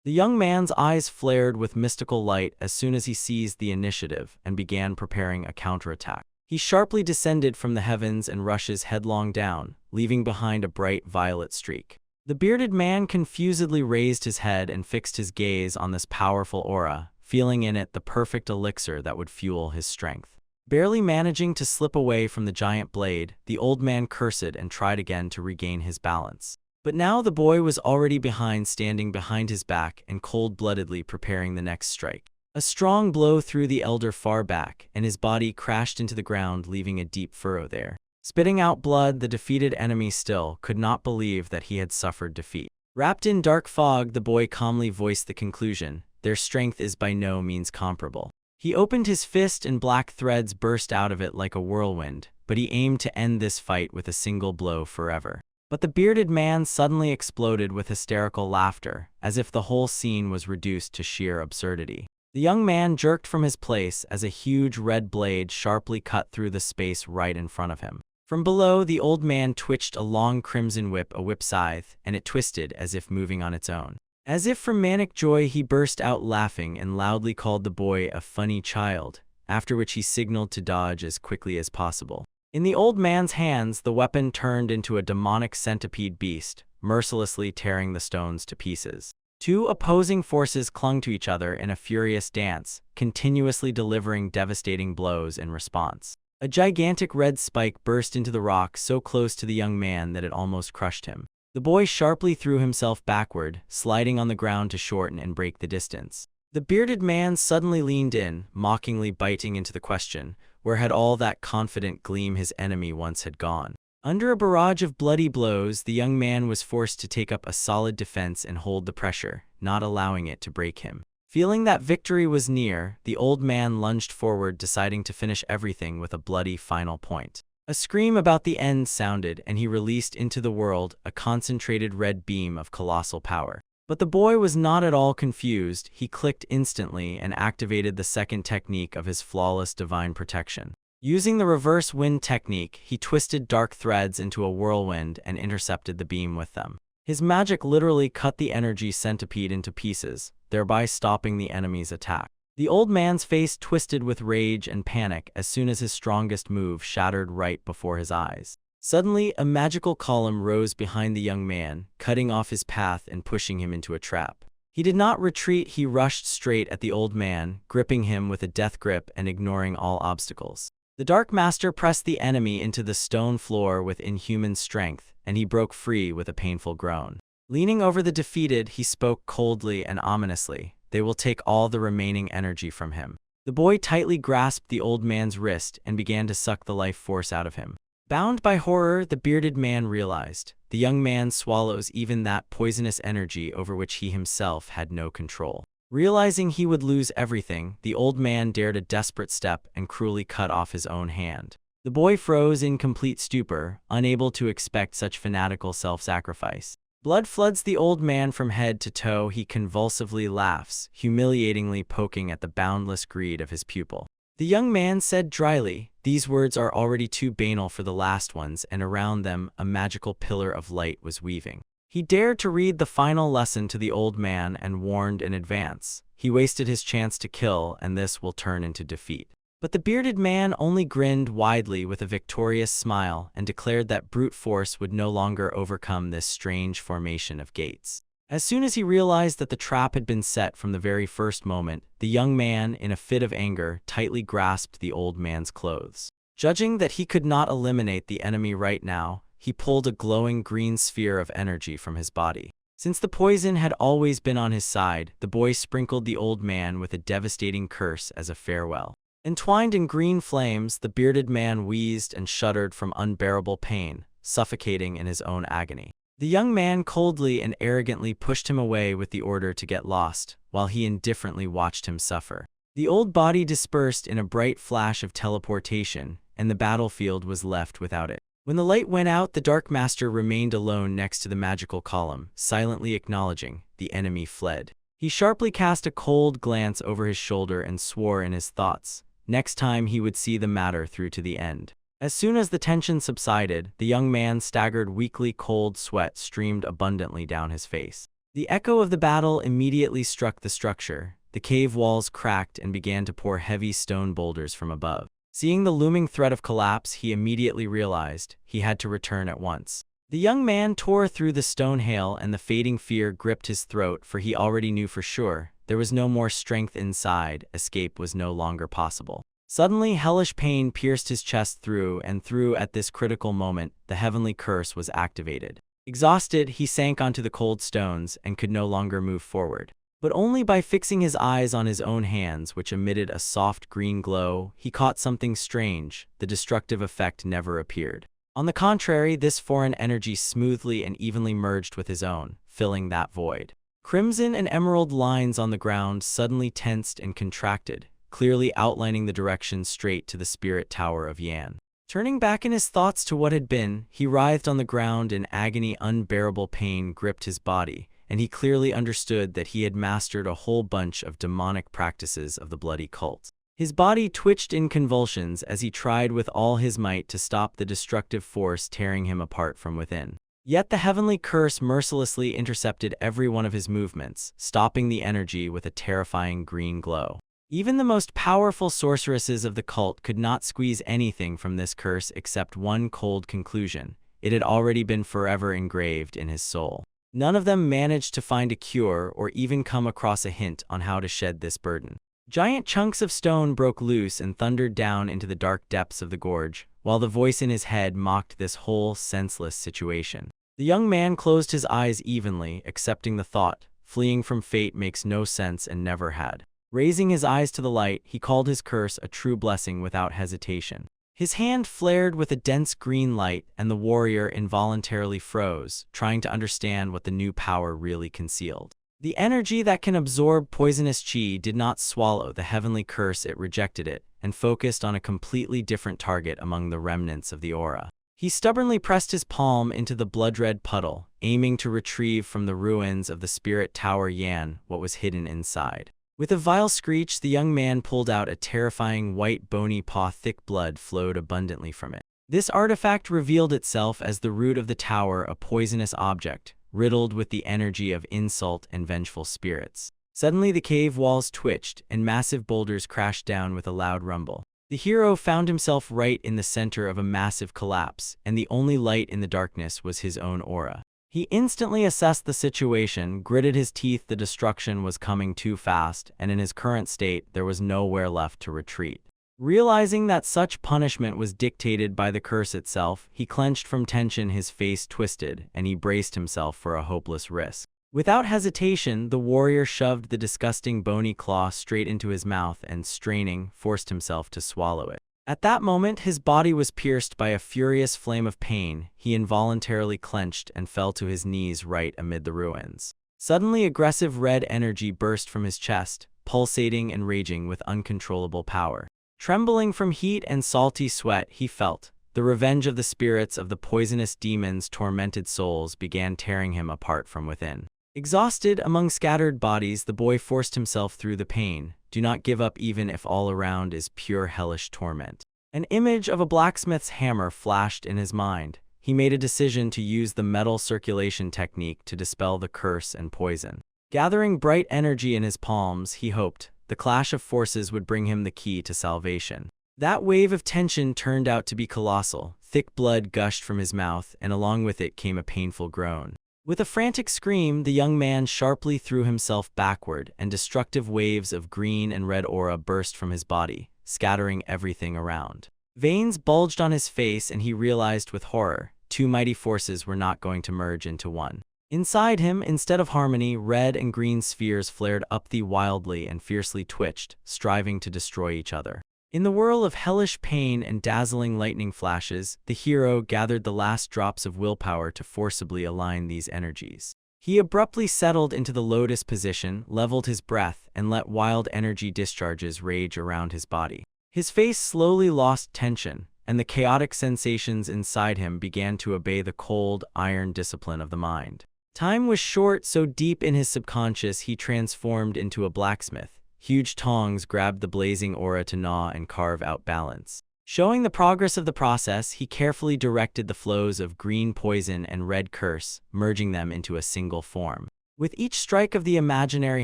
The young man's eyes flared with mystical light as soon as he seized the initiative and began preparing a counterattack. He sharply descended from the heavens and rushes headlong down, leaving behind a bright violet streak. The bearded man confusedly raised his head and fixed his gaze on this powerful aura, feeling in it the perfect elixir that would fuel his strength. Barely managing to slip away from the giant blade, the old man cursed and tried again to regain his balance. But now the boy was already standing behind his back and cold-bloodedly preparing the next strike. A strong blow threw the elder far back, and his body crashed into the ground, leaving a deep furrow there. Spitting out blood, the defeated enemy still could not believe that he had suffered defeat. Wrapped in dark fog, the boy calmly voiced the conclusion: their strength is by no means comparable. He opened his fist and black threads burst out of it like a whirlwind, but he aimed to end this fight with a single blow forever. But the bearded man suddenly exploded with hysterical laughter, as if the whole scene was reduced to sheer absurdity. The young man jerked from his place as a huge red blade sharply cut through the space right in front of him. From below, the old man twitched a long crimson whip, a whip scythe, and it twisted as if moving on its own. As if from manic joy, he burst out laughing and loudly called the boy a funny child, after which he signaled to dodge as quickly as possible. In the old man's hands, the weapon turned into a demonic centipede beast, mercilessly tearing the stones to pieces. Two opposing forces clung to each other in a furious dance, continuously delivering devastating blows in response. A gigantic red spike burst into the rock so close to the young man that it almost crushed him. The boy sharply threw himself backward, sliding on the ground to shorten and break the distance. The bearded man suddenly leaned in, mockingly biting into the question: where had all that confident gleam his enemy once had gone? Under a barrage of bloody blows, the young man was forced to take up a solid defense and hold the pressure, not allowing it to break him. Feeling that victory was near, the old man lunged forward, deciding to finish everything with a bloody final point. A scream about the end sounded, and he released into the world a concentrated red beam of colossal power. But the boy was not at all confused. He clicked instantly and activated the second technique of his flawless divine protection. Using the reverse wind technique, he twisted dark threads into a whirlwind and intercepted the beam with them. His magic literally cut the energy centipede into pieces, thereby stopping the enemy's attack. The old man's face twisted with rage and panic as soon as his strongest move shattered right before his eyes. Suddenly, a magical column rose behind the young man, cutting off his path and pushing him into a trap. He did not retreat. He rushed straight at the old man, gripping him with a death grip and ignoring all obstacles. The Dark Master pressed the enemy into the stone floor with inhuman strength, and he broke free with a painful groan. Leaning over the defeated, he spoke coldly and ominously: they will take all the remaining energy from him. The boy tightly grasped the old man's wrist and began to suck the life force out of him. Bound by horror, the bearded man realized the young man swallows even that poisonous energy over which he himself had no control. Realizing he would lose everything, the old man dared a desperate step and cruelly cut off his own hand. The boy froze in complete stupor, unable to expect such fanatical self-sacrifice. Blood floods the old man from head to toe. He convulsively laughs, humiliatingly poking at the boundless greed of his pupil. The young man said dryly, "These words are already too banal for the last ones," and around them a magical pillar of light was weaving. He dared to read the final lesson to the old man and warned in advance: he wasted his chance to kill, and this will turn into defeat. But the bearded man only grinned widely with a victorious smile and declared that brute force would no longer overcome this strange formation of gates. As soon as he realized that the trap had been set from the very first moment, the young man, in a fit of anger, tightly grasped the old man's clothes. Judging that he could not eliminate the enemy right now, he pulled a glowing green sphere of energy from his body. Since the poison had always been on his side, the boy sprinkled the old man with a devastating curse as a farewell. Entwined in green flames, the bearded man wheezed and shuddered from unbearable pain, suffocating in his own agony. The young man coldly and arrogantly pushed him away with the order to get lost, while he indifferently watched him suffer. The old body dispersed in a bright flash of teleportation, and the battlefield was left without it. When the light went out, the Dark Master remained alone next to the magical column, silently acknowledging the enemy fled. He sharply cast a cold glance over his shoulder and swore in his thoughts: next time he would see the matter through to the end. As soon as the tension subsided, the young man staggered weakly. Cold sweat streamed abundantly down his face. The echo of the battle immediately struck the structure. The cave walls cracked and began to pour heavy stone boulders from above. Seeing the looming threat of collapse, he immediately realized he had to return at once. The young man tore through the stone hail, and the fading fear gripped his throat, for he already knew for sure There was no more strength inside, escape was no longer possible. Suddenly, hellish pain pierced his chest through and through. At this critical moment, the heavenly curse was activated. Exhausted, he sank onto the cold stones and could no longer move forward. But only by fixing his eyes on his own hands, which emitted a soft green glow, he caught something strange. The destructive effect never appeared. On the contrary, this foreign energy smoothly and evenly merged with his own, filling that void. Crimson and emerald lines on the ground suddenly tensed and contracted, clearly outlining the direction straight to the spirit tower of Yan. Turning back in his thoughts to what had been, he writhed on the ground in agony. Unbearable pain gripped his body, and he clearly understood that he had mastered a whole bunch of demonic practices of the bloody cult. His body twitched in convulsions as he tried with all his might to stop the destructive force tearing him apart from within. Yet the heavenly curse mercilessly intercepted every one of his movements, stopping the energy with a terrifying green glow. Even the most powerful sorceresses of the cult could not squeeze anything from this curse except one cold conclusion: it had already been forever engraved in his soul. None of them managed to find a cure or even come across a hint on how to shed this burden. Giant chunks of stone broke loose and thundered down into the dark depths of the gorge, while the voice in his head mocked this whole senseless situation. The young man closed his eyes evenly, accepting the thought, fleeing from fate makes no sense and never had. Raising his eyes to the light, he called his curse a true blessing without hesitation. His hand flared with a dense green light, and the warrior involuntarily froze, trying to understand what the new power really concealed. The energy that can absorb poisonous chi did not swallow the heavenly curse. It rejected it, and focused on a completely different target among the remnants of the aura. He stubbornly pressed his palm into the blood-red puddle, aiming to retrieve from the ruins of the spirit tower Yan what was hidden inside. With a vile screech, the young man pulled out a terrifying white bony paw. Thick blood flowed abundantly from it. This artifact revealed itself as the root of the tower, a poisonous object, riddled with the energy of insult and vengeful spirits. Suddenly the cave walls twitched, and massive boulders crashed down with a loud rumble. The hero found himself right in the center of a massive collapse, and the only light in the darkness was his own aura. He instantly assessed the situation, gritted his teeth. The destruction was coming too fast, and in his current state, there was nowhere left to retreat. Realizing that such punishment was dictated by the curse itself, he clenched from tension, his face twisted, and he braced himself for a hopeless risk. Without hesitation, the warrior shoved the disgusting bony claw straight into his mouth and, straining, forced himself to swallow it. At that moment, his body was pierced by a furious flame of pain. He involuntarily clenched and fell to his knees right amid the ruins. Suddenly, aggressive red energy burst from his chest, pulsating and raging with uncontrollable power. Trembling from heat and salty sweat, he felt the revenge of the spirits of the poisonous demons' tormented souls began tearing him apart from within. Exhausted among scattered bodies, the boy forced himself through the pain. Do not give up even if all around is pure hellish torment. An image of a blacksmith's hammer flashed in his mind. He made a decision to use the metal circulation technique to dispel the curse and poison. Gathering bright energy in his palms, he hoped the clash of forces would bring him the key to salvation. That wave of tension turned out to be colossal. Thick blood gushed from his mouth, and along with it came a painful groan. With a frantic scream, the young man sharply threw himself backward, and destructive waves of green and red aura burst from his body, scattering everything around. Veins bulged on his face, and he realized with horror, two mighty forces were not going to merge into one. Inside him, instead of harmony, red and green spheres flared up wildly and fiercely twitched, striving to destroy each other. In the whirl of hellish pain and dazzling lightning flashes, the hero gathered the last drops of willpower to forcibly align these energies. He abruptly settled into the lotus position, leveled his breath, and let wild energy discharges rage around his body. His face slowly lost tension, and the chaotic sensations inside him began to obey the cold, iron discipline of the mind. Time was short, so deep in his subconscious he transformed into a blacksmith. Huge tongs grabbed the blazing aura to gnaw and carve out balance. Showing the progress of the process, he carefully directed the flows of green poison and red curse, merging them into a single form. With each strike of the imaginary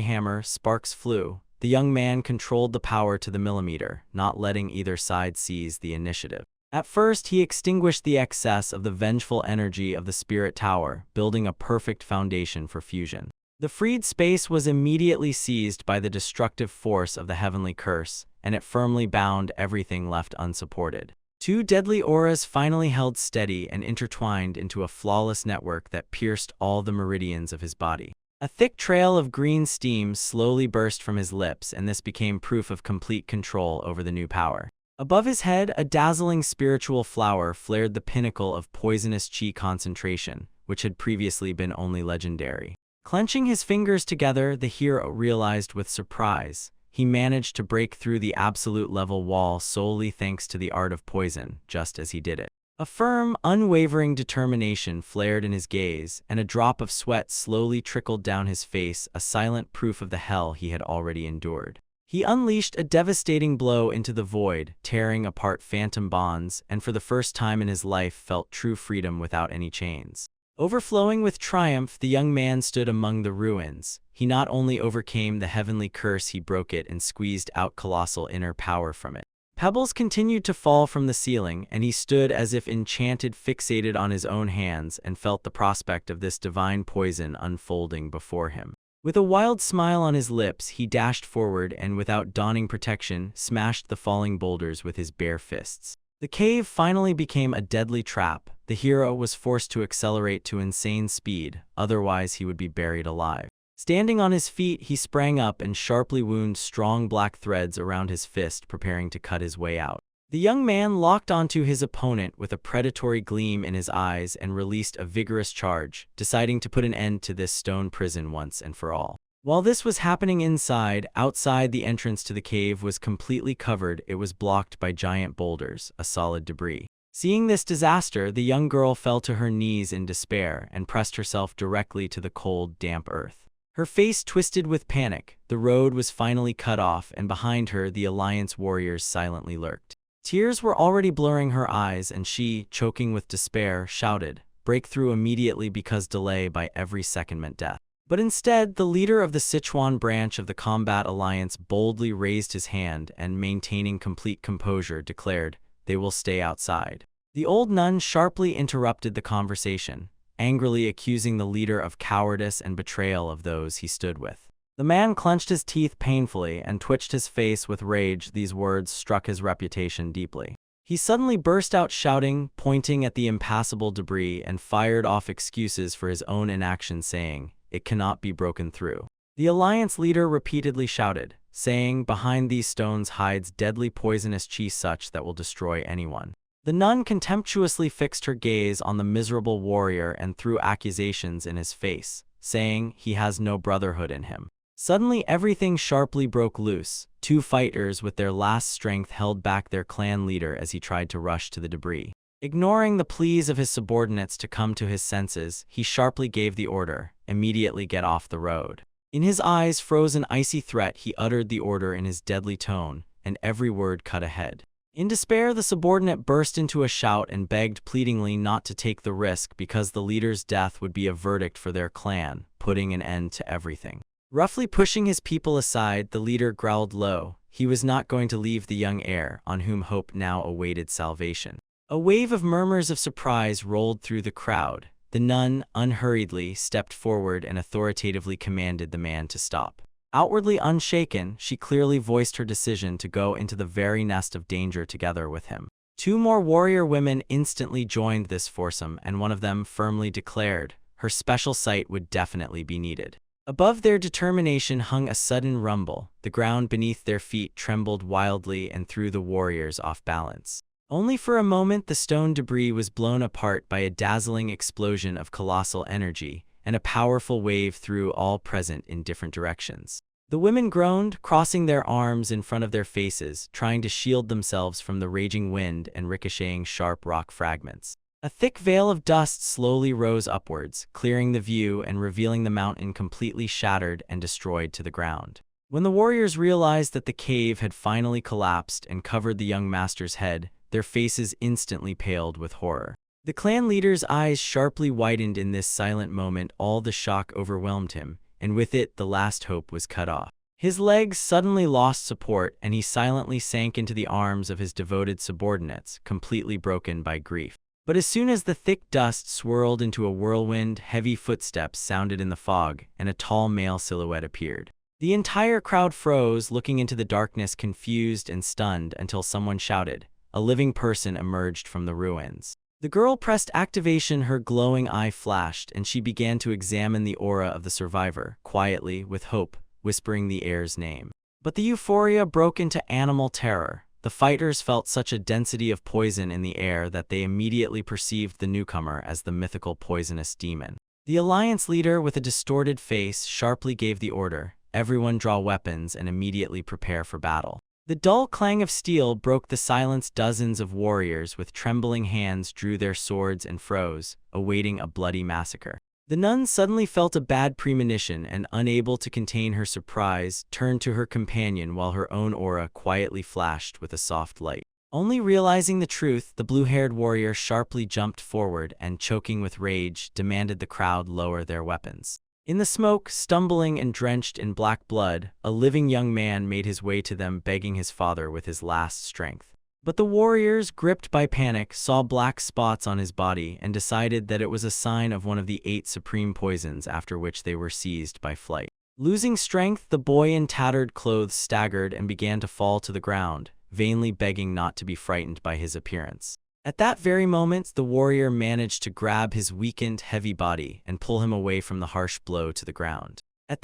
hammer, sparks flew. The young man controlled the power to the millimeter, not letting either side seize the initiative. At first, he extinguished the excess of the vengeful energy of the spirit tower, building a perfect foundation for fusion. The freed space was immediately seized by the destructive force of the heavenly curse, and it firmly bound everything left unsupported. Two deadly auras finally held steady and intertwined into a flawless network that pierced all the meridians of his body. A thick trail of green steam slowly burst from his lips, and this became proof of complete control over the new power. Above his head, a dazzling spiritual flower flared, the pinnacle of poisonous chi concentration, which had previously been only legendary. Clenching his fingers together, the hero realized with surprise he managed to break through the absolute level wall solely thanks to the art of poison. Just as he did it, a firm, unwavering determination flared in his gaze, and a drop of sweat slowly trickled down his face, a silent proof of the hell he had already endured. He unleashed a devastating blow into the void, tearing apart phantom bonds, and for the first time in his life felt true freedom without any chains. Overflowing with triumph, the young man stood among the ruins. He not only overcame the heavenly curse, he broke it and squeezed out colossal inner power from it. Pebbles continued to fall from the ceiling, and he stood as if enchanted, fixated on his own hands, and felt the prospect of this divine poison unfolding before him. With a wild smile on his lips, he dashed forward and, without donning protection, smashed the falling boulders with his bare fists. The cave finally became a deadly trap. The hero was forced to accelerate to insane speed, otherwise he would be buried alive. Standing on his feet, he sprang up and sharply wound strong black threads around his fist, preparing to cut his way out. The young man locked onto his opponent with a predatory gleam in his eyes and released a vigorous charge, deciding to put an end to this stone prison once and for all. While this was happening outside the entrance to the cave was completely covered. It was blocked by giant boulders, a solid debris. Seeing this disaster, the young girl fell to her knees in despair and pressed herself directly to the cold, damp earth. Her face twisted with panic. The road was finally cut off, and behind her the Alliance warriors silently lurked. Tears were already blurring her eyes, and she, choking with despair, shouted, "Break through immediately, because delay by every second meant death." But instead, the leader of the Sichuan branch of the Combat Alliance boldly raised his hand and, maintaining complete composure, declared, "They will stay outside." The old nun sharply interrupted the conversation, angrily accusing the leader of cowardice and betrayal of those he stood with. The man clenched his teeth painfully and twitched his face with rage. These words struck his reputation deeply. He suddenly burst out shouting, pointing at the impassable debris, and fired off excuses for his own inaction, saying, "It cannot be broken through." The Alliance leader repeatedly shouted, saying, "Behind these stones hides deadly poisonous chi such that will destroy anyone." The nun contemptuously fixed her gaze on the miserable warrior and threw accusations in his face, saying, "He has no brotherhood in him." Suddenly everything sharply broke loose. Two fighters with their last strength held back their clan leader as he tried to rush to the debris. Ignoring the pleas of his subordinates to come to his senses, he sharply gave the order, "Immediately get off the road." In his eyes frozen icy threat, he uttered the order in his deadly tone, and every word cut ahead. In despair, the subordinate burst into a shout and begged pleadingly not to take the risk, because the leader's death would be a verdict for their clan, putting an end to everything. Roughly pushing his people aside, the leader growled low. He was not going to leave the young heir, on whom hope now awaited salvation. A wave of murmurs of surprise rolled through the crowd. The nun, unhurriedly, stepped forward and authoritatively commanded the man to stop. Outwardly unshaken, she clearly voiced her decision to go into the very nest of danger together with him. Two more warrior women instantly joined this foursome, and one of them firmly declared her special sight would definitely be needed. Above their determination hung a sudden rumble. The ground beneath their feet trembled wildly and threw the warriors off balance. Only for a moment, the stone debris was blown apart by a dazzling explosion of colossal energy, and a powerful wave threw all present in different directions. The women groaned, crossing their arms in front of their faces, trying to shield themselves from the raging wind and ricocheting sharp rock fragments. A thick veil of dust slowly rose upwards, clearing the view and revealing the mountain completely shattered and destroyed to the ground. When the warriors realized that the cave had finally collapsed and covered the young master's head, their faces instantly paled with horror. The clan leader's eyes sharply widened in this silent moment. All the shock overwhelmed him, and with it the last hope was cut off. His legs suddenly lost support, and he silently sank into the arms of his devoted subordinates, completely broken by grief. But as soon as the thick dust swirled into a whirlwind, heavy footsteps sounded in the fog, and a tall male silhouette appeared. The entire crowd froze, looking into the darkness, confused and stunned, until someone shouted. A living person emerged from the ruins. The girl pressed activation, her glowing eye flashed, and she began to examine the aura of the survivor, quietly, with hope, whispering the heir's name. But the euphoria broke into animal terror. The fighters felt such a density of poison in the air that they immediately perceived the newcomer as the mythical poisonous demon. The alliance leader, with a distorted face, sharply gave the order, "Everyone draw weapons and immediately prepare for battle." The dull clang of steel broke the silence. Dozens of warriors with trembling hands drew their swords and froze, awaiting a bloody massacre. The nun suddenly felt a bad premonition and, unable to contain her surprise, turned to her companion while her own aura quietly flashed with a soft light. Only realizing the truth, the blue-haired warrior sharply jumped forward and, choking with rage, demanded the crowd lower their weapons. In the smoke, stumbling and drenched in black blood, a living young man made his way to them, begging his father with his last strength. But the warriors, gripped by panic, saw black spots on his body and decided that it was a sign of one of the 8 supreme poisons, after which they were seized by flight. Losing strength, the boy in tattered clothes staggered and began to fall to the ground, vainly begging not to be frightened by his appearance. At that very moment, the warrior managed to grab his weakened, heavy body and pull him away from the harsh blow to the ground. As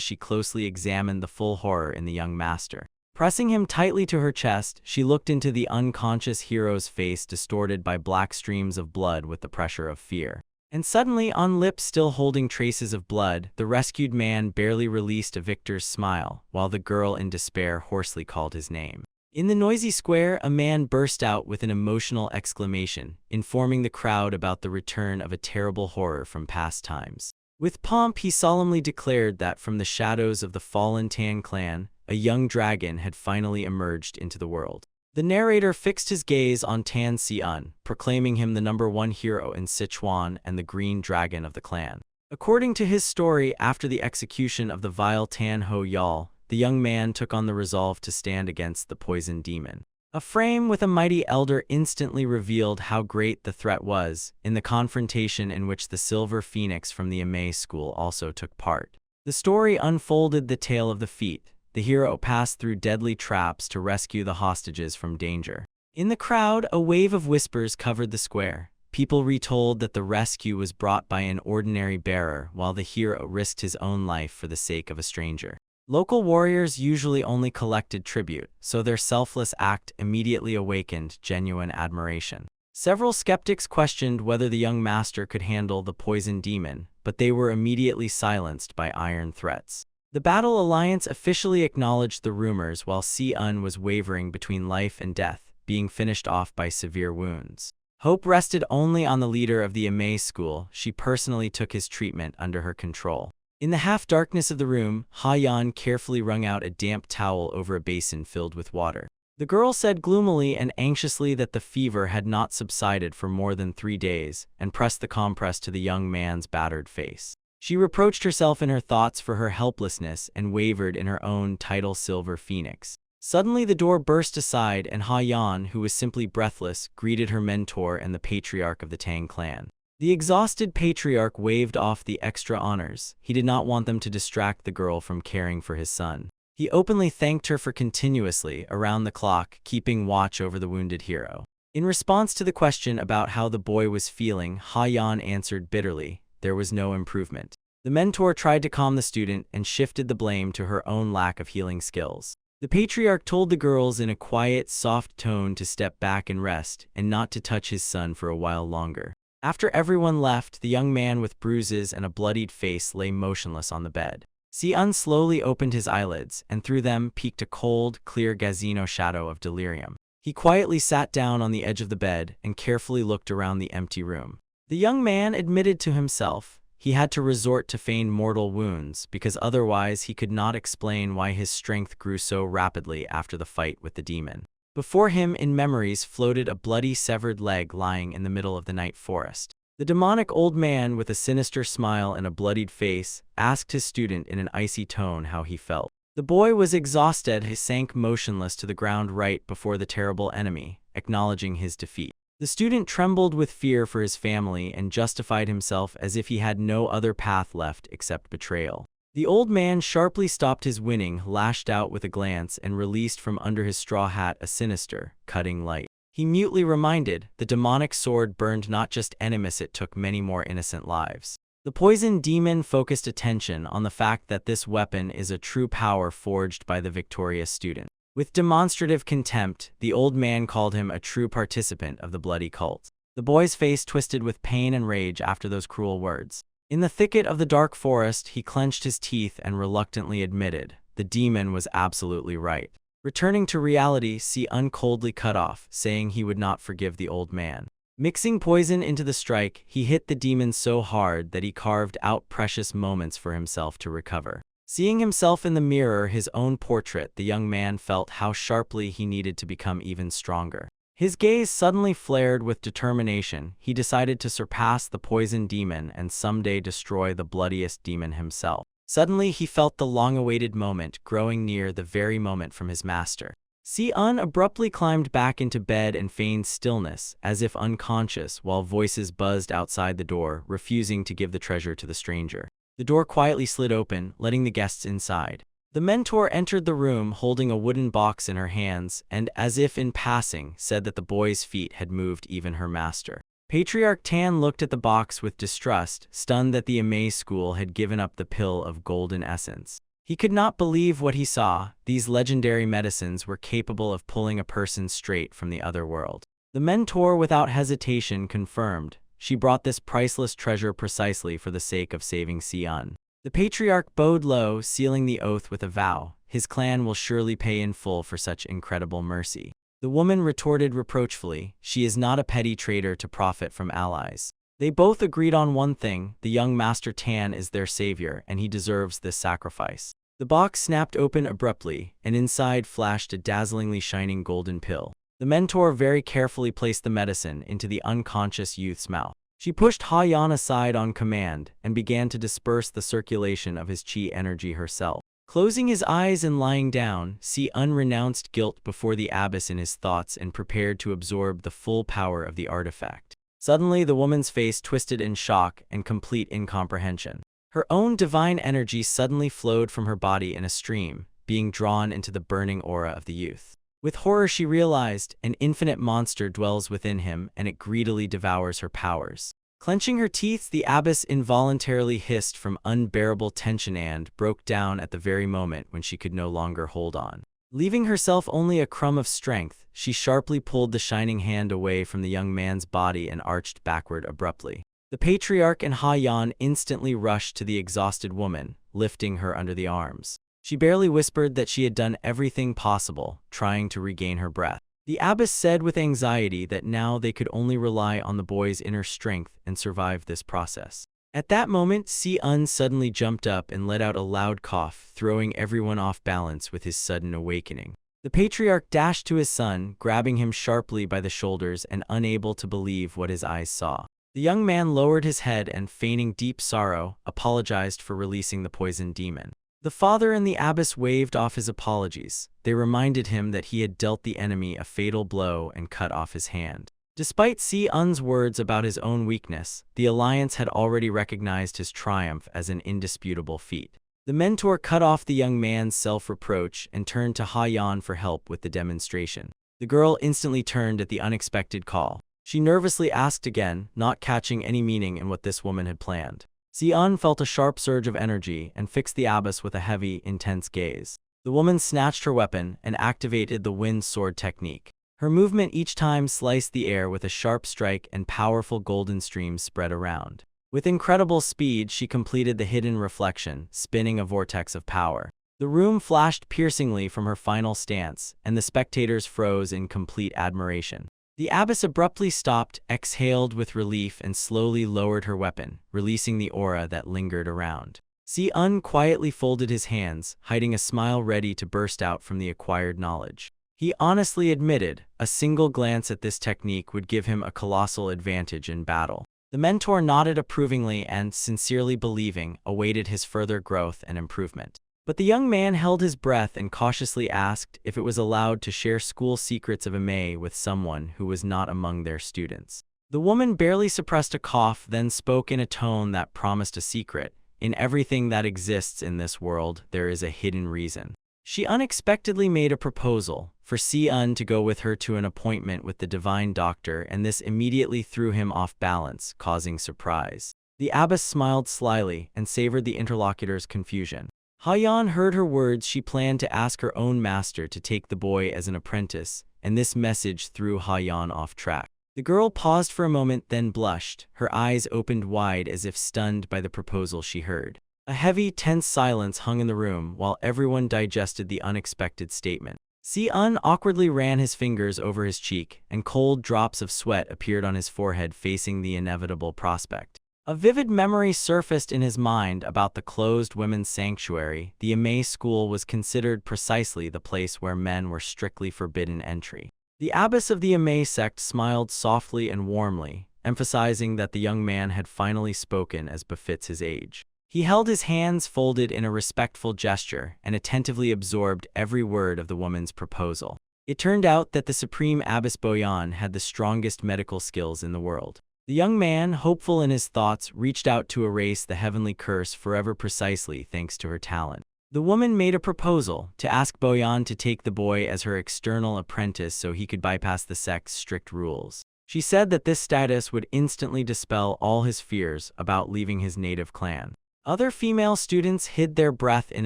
she closely examined the full horror in the young master. Pressing him tightly to her chest, she looked into the unconscious hero's face, distorted by black streams of blood with the pressure of fear. And suddenly, on lips still holding traces of blood, the rescued man barely released a victor's smile, while the girl in despair hoarsely called his name. In the noisy square, a man burst out with an emotional exclamation, informing the crowd about the return of a terrible horror from past times. With pomp, he solemnly declared that from the shadows of the fallen Tan clan, a young dragon had finally emerged into the world. The narrator fixed his gaze on Tan Si-un, proclaiming him the #1 hero in Sichuan and the green dragon of the clan. According to his story, after the execution of the vile Tan Ho Yal, the young man took on the resolve to stand against the poison demon. A frame with a mighty elder instantly revealed how great the threat was, in the confrontation in which the Silver Phoenix from the Amei school also took part. The story unfolded the tale of the feat. The hero passed through deadly traps to rescue the hostages from danger. In the crowd, a wave of whispers covered the square. People retold that the rescue was brought by an ordinary bearer, while the hero risked his own life for the sake of a stranger. Local warriors usually only collected tribute, so their selfless act immediately awakened genuine admiration. Several skeptics questioned whether the young master could handle the poison demon, but they were immediately silenced by iron threats. The Battle Alliance officially acknowledged the rumors, while Si-un was wavering between life and death, being finished off by severe wounds. Hope rested only on the leader of the Amei school. She personally took his treatment under her control. In the half-darkness of the room, Ha-yan carefully wrung out a damp towel over a basin filled with water. The girl said gloomily and anxiously that the fever had not subsided for more than 3 days, and pressed the compress to the young man's battered face. She reproached herself in her thoughts for her helplessness and wavered in her own title, Silver Phoenix. Suddenly the door burst aside and Ha-yan, who was simply breathless, greeted her mentor and the patriarch of the Tang clan. The exhausted patriarch waved off the extra honors. He did not want them to distract the girl from caring for his son. He openly thanked her for continuously, around the clock, keeping watch over the wounded hero. In response to the question about how the boy was feeling, Ha-yan answered bitterly, there was no improvement. The mentor tried to calm the student and shifted the blame to her own lack of healing skills. The patriarch told the girls in a quiet, soft tone to step back and rest, and not to touch his son for a while longer. After everyone left, the young man with bruises and a bloodied face lay motionless on the bed. Si-un slowly opened his eyelids, and through them peeked a cold, clear gazino shadow of delirium. He quietly sat down on the edge of the bed and carefully looked around the empty room. The young man admitted to himself he had to resort to feigned mortal wounds because otherwise he could not explain why his strength grew so rapidly after the fight with the demon. Before him, in memories, floated a bloody severed leg lying in the middle of the night forest. The demonic old man, with a sinister smile and a bloodied face, asked his student in an icy tone how he felt. The boy was exhausted. He sank motionless to the ground right before the terrible enemy, acknowledging his defeat. The student trembled with fear for his family and justified himself as if he had no other path left except betrayal. The old man sharply stopped his winning, lashed out with a glance, and released from under his straw hat a sinister, cutting light. He mutely reminded, the demonic sword burned not just enemies, it took many more innocent lives. The poison demon focused attention on the fact that this weapon is a true power forged by the victorious student. With demonstrative contempt, the old man called him a true participant of the bloody cult. The boy's face twisted with pain and rage after those cruel words. In the thicket of the dark forest, he clenched his teeth and reluctantly admitted, the demon was absolutely right. Returning to reality, Si-un coldly cut off, saying he would not forgive the old man. Mixing poison into the strike, he hit the demon so hard that he carved out precious moments for himself to recover. Seeing himself in the mirror, his own portrait, the young man felt how sharply he needed to become even stronger. His gaze suddenly flared with determination. He decided to surpass the poison demon and someday destroy the bloodiest demon himself. Suddenly, he felt the long-awaited moment growing near, the very moment from his master. Si-un abruptly climbed back into bed and feigned stillness, as if unconscious, while voices buzzed outside the door, refusing to give the treasure to the stranger. The door quietly slid open, letting the guests inside. The mentor entered the room holding a wooden box in her hands and, as if in passing, said that the boy's feet had moved even her master. Patriarch Tan looked at the box with distrust, stunned that the Amaze school had given up the pill of golden essence. He could not believe what he saw. These legendary medicines were capable of pulling a person straight from the other world. The mentor without hesitation confirmed, she brought this priceless treasure precisely for the sake of saving Si-un. The patriarch bowed low, sealing the oath with a vow. His clan will surely pay in full for such incredible mercy. The woman retorted reproachfully, she is not a petty traitor to profit from allies. They both agreed on one thing, the young Master Tan is their savior and he deserves this sacrifice. The box snapped open abruptly, and inside flashed a dazzlingly shining golden pill. The mentor very carefully placed the medicine into the unconscious youth's mouth. She pushed Ha-yan aside on command and began to disperse the circulation of his chi energy herself. Closing his eyes and lying down, Si-un renounced guilt before the abyss in his thoughts and prepared to absorb the full power of the artifact. Suddenly, the woman's face twisted in shock and complete incomprehension. Her own divine energy suddenly flowed from her body in a stream, being drawn into the burning aura of the youth. With horror, she realized an infinite monster dwells within him and it greedily devours her powers. Clenching her teeth, the abyss involuntarily hissed from unbearable tension and broke down at the very moment when she could no longer hold on. Leaving herself only a crumb of strength, she sharply pulled the shining hand away from the young man's body and arched backward abruptly. The patriarch and Ha-yan instantly rushed to the exhausted woman, lifting her under the arms. She barely whispered that she had done everything possible, trying to regain her breath. The abbess said with anxiety that now they could only rely on the boy's inner strength and survive this process. At that moment, Si-un suddenly jumped up and let out a loud cough, throwing everyone off balance with his sudden awakening. The patriarch dashed to his son, grabbing him sharply by the shoulders and unable to believe what his eyes saw. The young man lowered his head and, feigning deep sorrow, apologized for releasing the poisoned demon. The father and the abbess waved off his apologies. They reminded him that he had dealt the enemy a fatal blow and cut off his hand. Despite Si-un's words about his own weakness, the alliance had already recognized his triumph as an indisputable feat. The mentor cut off the young man's self-reproach and turned to Ha-yan for help with the demonstration. The girl instantly turned at the unexpected call. She nervously asked again, not catching any meaning in what this woman had planned. Si-un felt a sharp surge of energy and fixed the abbess with a heavy, intense gaze. The woman snatched her weapon and activated the wind sword technique. Her movement each time sliced the air with a sharp strike and powerful golden streams spread around. With incredible speed, she completed the hidden reflection, spinning a vortex of power. The room flashed piercingly from her final stance, and the spectators froze in complete admiration. The abbess abruptly stopped, exhaled with relief, and slowly lowered her weapon, releasing the aura that lingered around. Si-un quietly folded his hands, hiding a smile ready to burst out from the acquired knowledge. He honestly admitted, a single glance at this technique would give him a colossal advantage in battle. The mentor nodded approvingly and, sincerely believing, awaited his further growth and improvement. But the young man held his breath and cautiously asked if it was allowed to share school secrets of Ame with someone who was not among their students. The woman barely suppressed a cough, then spoke in a tone that promised a secret. In everything that exists in this world, there is a hidden reason. She unexpectedly made a proposal for Si-un to go with her to an appointment with the divine doctor, and this immediately threw him off balance, causing surprise. The abbess smiled slyly and savored the interlocutor's confusion. Ha-yan heard her words. She planned to ask her own master to take the boy as an apprentice, and this message threw Ha-yan off track. The girl paused for a moment, then blushed. Her eyes opened wide as if stunned by the proposal she heard. A heavy, tense silence hung in the room while everyone digested the unexpected statement. Si-un awkwardly ran his fingers over his cheek, and cold drops of sweat appeared on his forehead, facing the inevitable prospect. A vivid memory surfaced in his mind about the closed women's sanctuary. The Ame school was considered precisely the place where men were strictly forbidden entry. The abbess of the Ame sect smiled softly and warmly, emphasizing that the young man had finally spoken as befits his age. He held his hands folded in a respectful gesture and attentively absorbed every word of the woman's proposal. It turned out that the Supreme Abbess Boyan had the strongest medical skills in the world. The young man, hopeful in his thoughts, reached out to erase the heavenly curse forever, precisely thanks to her talent. The woman made a proposal to ask Boyan to take the boy as her external apprentice so he could bypass the sect's strict rules. She said that this status would instantly dispel all his fears about leaving his native clan. Other female students hid their breath in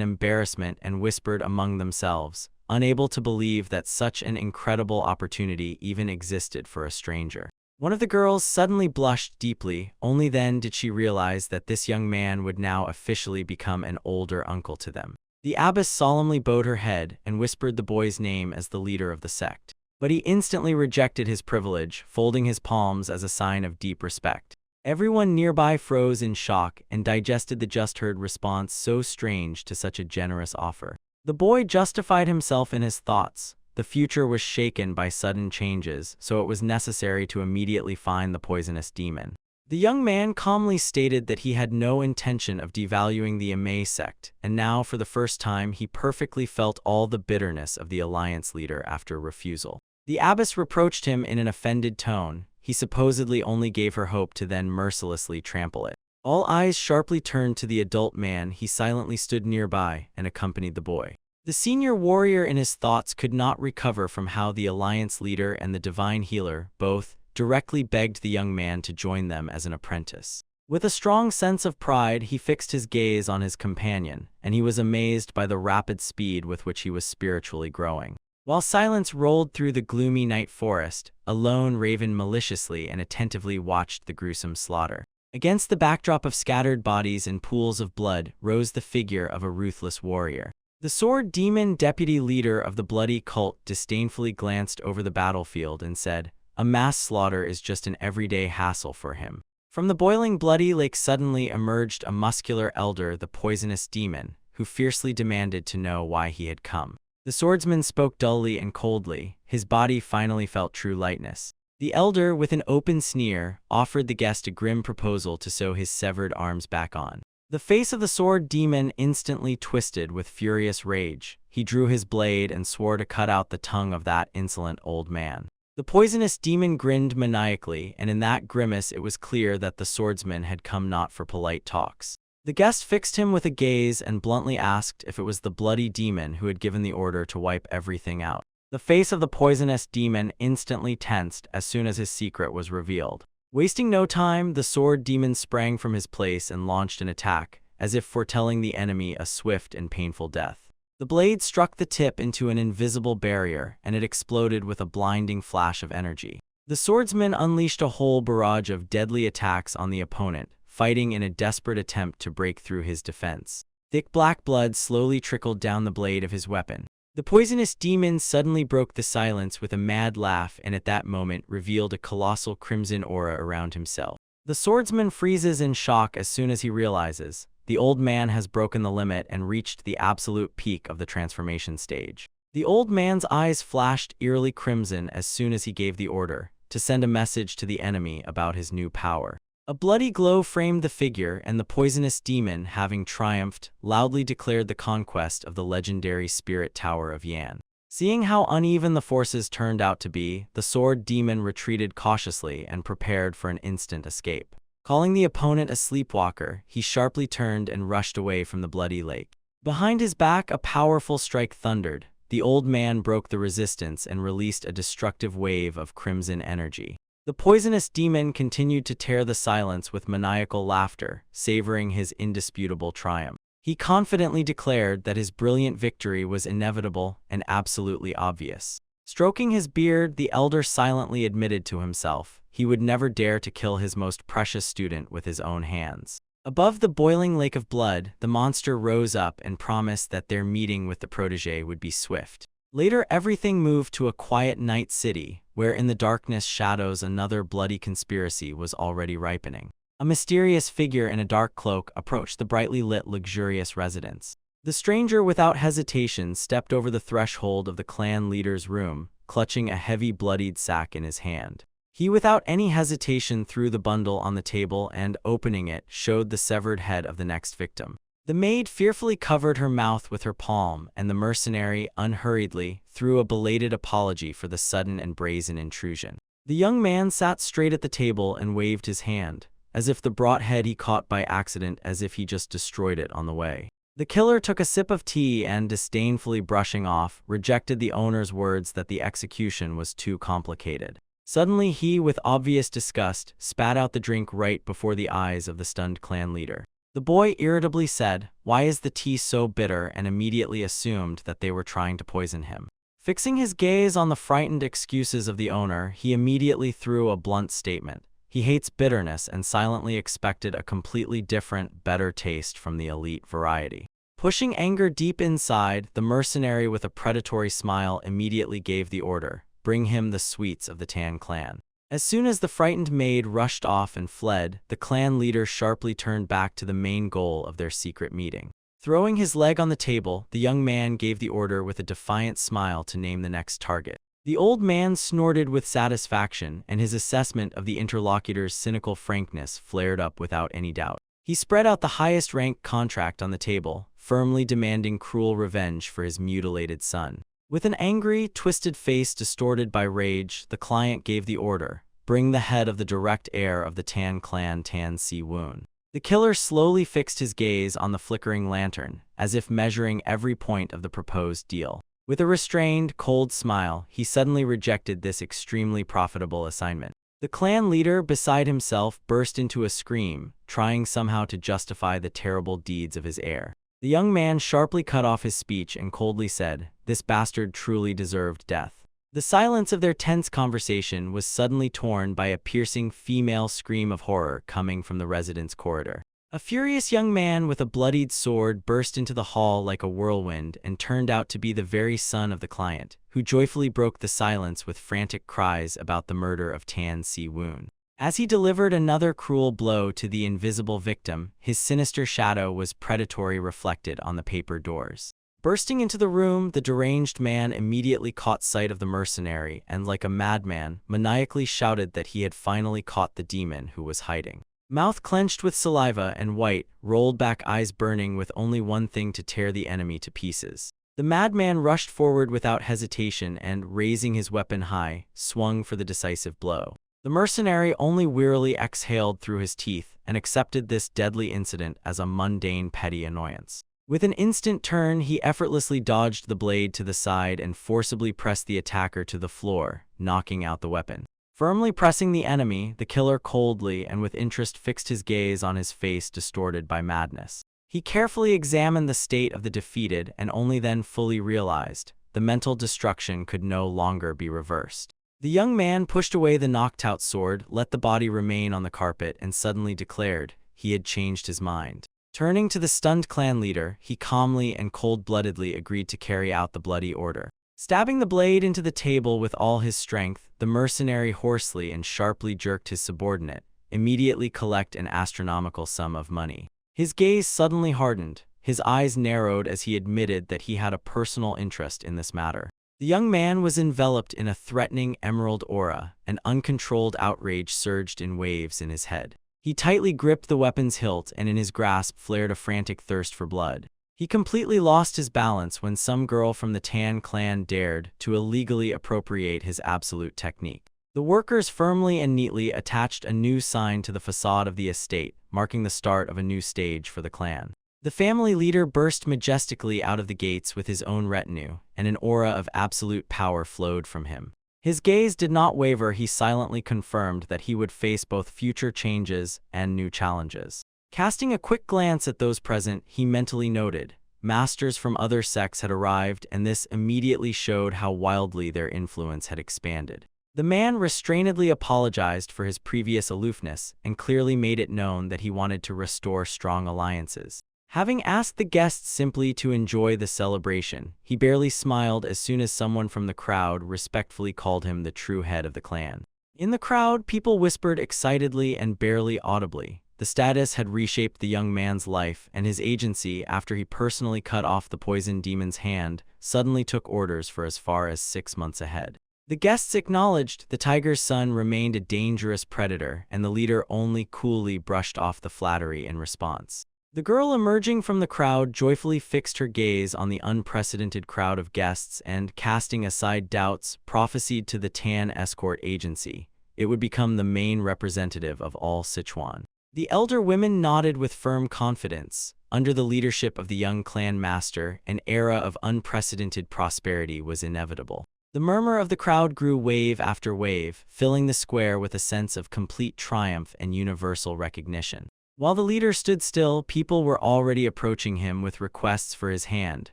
embarrassment and whispered among themselves, unable to believe that such an incredible opportunity even existed for a stranger. One of the girls suddenly blushed deeply. Only then did she realize that this young man would now officially become an older uncle to them. The abbess solemnly bowed her head and whispered the boy's name as the leader of the sect. But he instantly rejected his privilege, folding his palms as a sign of deep respect. Everyone nearby froze in shock and digested the just-heard response, so strange to such a generous offer. The boy justified himself in his thoughts. The future was shaken by sudden changes, so it was necessary to immediately find the poisonous demon. The young man calmly stated that he had no intention of devaluing the Ame sect, and now for the first time he perfectly felt all the bitterness of the alliance leader after refusal. The abbess reproached him in an offended tone. He supposedly only gave her hope to then mercilessly trample it. All eyes sharply turned to the adult man. He silently stood nearby and accompanied the boy. The senior warrior in his thoughts could not recover from how the alliance leader and the divine healer, both, directly begged the young man to join them as an apprentice. With a strong sense of pride, he fixed his gaze on his companion, and he was amazed by the rapid speed with which he was spiritually growing. While silence rolled through the gloomy night forest, a lone raven maliciously and attentively watched the gruesome slaughter. Against the backdrop of scattered bodies and pools of blood rose the figure of a ruthless warrior. The sword demon deputy leader of the bloody cult disdainfully glanced over the battlefield and said, "A mass slaughter is just an everyday hassle for him." From the boiling bloody lake suddenly emerged a muscular elder, the poisonous demon, who fiercely demanded to know why he had come. The swordsman spoke dully and coldly. His body finally felt true lightness. The elder, with an open sneer, offered the guest a grim proposal to sew his severed arms back on. The face of the sword demon instantly twisted with furious rage. He drew his blade and swore to cut out the tongue of that insolent old man. The poisonous demon grinned maniacally, and in that grimace it was clear that the swordsman had come not for polite talks. The guest fixed him with a gaze and bluntly asked if it was the bloody demon who had given the order to wipe everything out. The face of the poisonous demon instantly tensed as soon as his secret was revealed. Wasting no time, the sword demon sprang from his place and launched an attack, as if foretelling the enemy a swift and painful death. The blade struck the tip into an invisible barrier, and it exploded with a blinding flash of energy. The swordsman unleashed a whole barrage of deadly attacks on the opponent, fighting in a desperate attempt to break through his defense. Thick black blood slowly trickled down the blade of his weapon. The poisonous demon suddenly broke the silence with a mad laugh, and at that moment revealed a colossal crimson aura around himself. The swordsman freezes in shock as soon as he realizes the old man has broken the limit and reached the absolute peak of the transformation stage. The old man's eyes flashed eerily crimson as soon as he gave the order to send a message to the enemy about his new power. A bloody glow framed the figure, and the poisonous demon, having triumphed, loudly declared the conquest of the legendary spirit tower of Yan. Seeing how uneven the forces turned out to be, the sword demon retreated cautiously and prepared for an instant escape. Calling the opponent a sleepwalker, he sharply turned and rushed away from the bloody lake. Behind his back, a powerful strike thundered. The old man broke the resistance and released a destructive wave of crimson energy. The poisonous demon continued to tear the silence with maniacal laughter, savoring his indisputable triumph. He confidently declared that his brilliant victory was inevitable and absolutely obvious. Stroking his beard, the elder silently admitted to himself he would never dare to kill his most precious student with his own hands. Above the boiling lake of blood, the monster rose up and promised that their meeting with the protégé would be swift. Later, everything moved to a quiet night city, where in the darkness shadows another bloody conspiracy was already ripening. A mysterious figure in a dark cloak approached the brightly lit, luxurious residence. The stranger, without hesitation, stepped over the threshold of the clan leader's room, clutching a heavy, bloodied sack in his hand. He, without any hesitation, threw the bundle on the table and, opening it, showed the severed head of the next victim. The maid fearfully covered her mouth with her palm, and the mercenary, unhurriedly, threw a belated apology for the sudden and brazen intrusion. The young man sat straight at the table and waved his hand, as if the brought head he caught by accident, as if he just destroyed it on the way. The killer took a sip of tea and, disdainfully brushing off, rejected the owner's words that the execution was too complicated. Suddenly he, with obvious disgust, spat out the drink right before the eyes of the stunned clan leader. The boy irritably said, "Why is the tea so bitter?" and immediately assumed that they were trying to poison him. Fixing his gaze on the frightened excuses of the owner, he immediately threw a blunt statement. He hates bitterness and silently expected a completely different, better taste from the elite variety. Pushing anger deep inside, the mercenary with a predatory smile immediately gave the order, "Bring him the sweets of the Tan clan." As soon as the frightened maid rushed off and fled, the clan leader sharply turned back to the main goal of their secret meeting. Throwing his leg on the table, the young man gave the order with a defiant smile to name the next target. The old man snorted with satisfaction, and his assessment of the interlocutor's cynical frankness flared up without any doubt. He spread out the highest-ranked contract on the table, firmly demanding cruel revenge for his mutilated son. With an angry, twisted face distorted by rage, the client gave the order, "Bring the head of the direct heir of the Tan clan, Tan Si-woon." The killer slowly fixed his gaze on the flickering lantern, as if measuring every point of the proposed deal. With a restrained, cold smile, he suddenly rejected this extremely profitable assignment. The clan leader, beside himself, burst into a scream, trying somehow to justify the terrible deeds of his heir. The young man sharply cut off his speech and coldly said, "This bastard truly deserved death." The silence of their tense conversation was suddenly torn by a piercing female scream of horror coming from the residence corridor. A furious young man with a bloodied sword burst into the hall like a whirlwind and turned out to be the very son of the client, who joyfully broke the silence with frantic cries about the murder of Tan Si-woon. As he delivered another cruel blow to the invisible victim, his sinister shadow was predatory reflected on the paper doors. Bursting into the room, the deranged man immediately caught sight of the mercenary and, like a madman, maniacally shouted that he had finally caught the demon who was hiding. Mouth clenched with saliva and white, rolled-back eyes burning with only one thing to tear the enemy to pieces. The madman rushed forward without hesitation and, raising his weapon high, swung for the decisive blow. The mercenary only wearily exhaled through his teeth and accepted this deadly incident as a mundane, petty annoyance. With an instant turn, he effortlessly dodged the blade to the side and forcibly pressed the attacker to the floor, knocking out the weapon. Firmly pressing the enemy, the killer coldly and with interest fixed his gaze on his face distorted by madness. He carefully examined the state of the defeated and only then fully realized the mental destruction could no longer be reversed. The young man pushed away the knocked-out sword, let the body remain on the carpet, and suddenly declared he had changed his mind. Turning to the stunned clan leader, he calmly and cold-bloodedly agreed to carry out the bloody order. Stabbing the blade into the table with all his strength, the mercenary hoarsely and sharply jerked his subordinate, immediately collect an astronomical sum of money. His gaze suddenly hardened, his eyes narrowed as he admitted that he had a personal interest in this matter. The young man was enveloped in a threatening emerald aura, and uncontrolled outrage surged in waves in his head. He tightly gripped the weapon's hilt, and in his grasp flared a frantic thirst for blood. He completely lost his balance when some girl from the Tan clan dared to illegally appropriate his absolute technique. The workers firmly and neatly attached a new sign to the facade of the estate, marking the start of a new stage for the clan. The family leader burst majestically out of the gates with his own retinue, and an aura of absolute power flowed from him. His gaze did not waver. He silently confirmed that he would face both future changes and new challenges. Casting a quick glance at those present, he mentally noted, masters from other sects had arrived, and this immediately showed how wildly their influence had expanded. The man restrainedly apologized for his previous aloofness and clearly made it known that he wanted to restore strong alliances. Having asked the guests simply to enjoy the celebration, he barely smiled as soon as someone from the crowd respectfully called him the true head of the clan. In the crowd, people whispered excitedly and barely audibly. The status had reshaped the young man's life, and his agency, after he personally cut off the poison demon's hand, suddenly took orders for as far as 6 months ahead. The guests acknowledged the tiger's son remained a dangerous predator, and the leader only coolly brushed off the flattery in response. The girl emerging from the crowd joyfully fixed her gaze on the unprecedented crowd of guests and, casting aside doubts, prophesied to the Tan escort agency it would become the main representative of all Sichuan. The elder women nodded with firm confidence. Under the leadership of the young clan master, an era of unprecedented prosperity was inevitable. The murmur of the crowd grew wave after wave, filling the square with a sense of complete triumph and universal recognition. While the leader stood still, people were already approaching him with requests for his hand,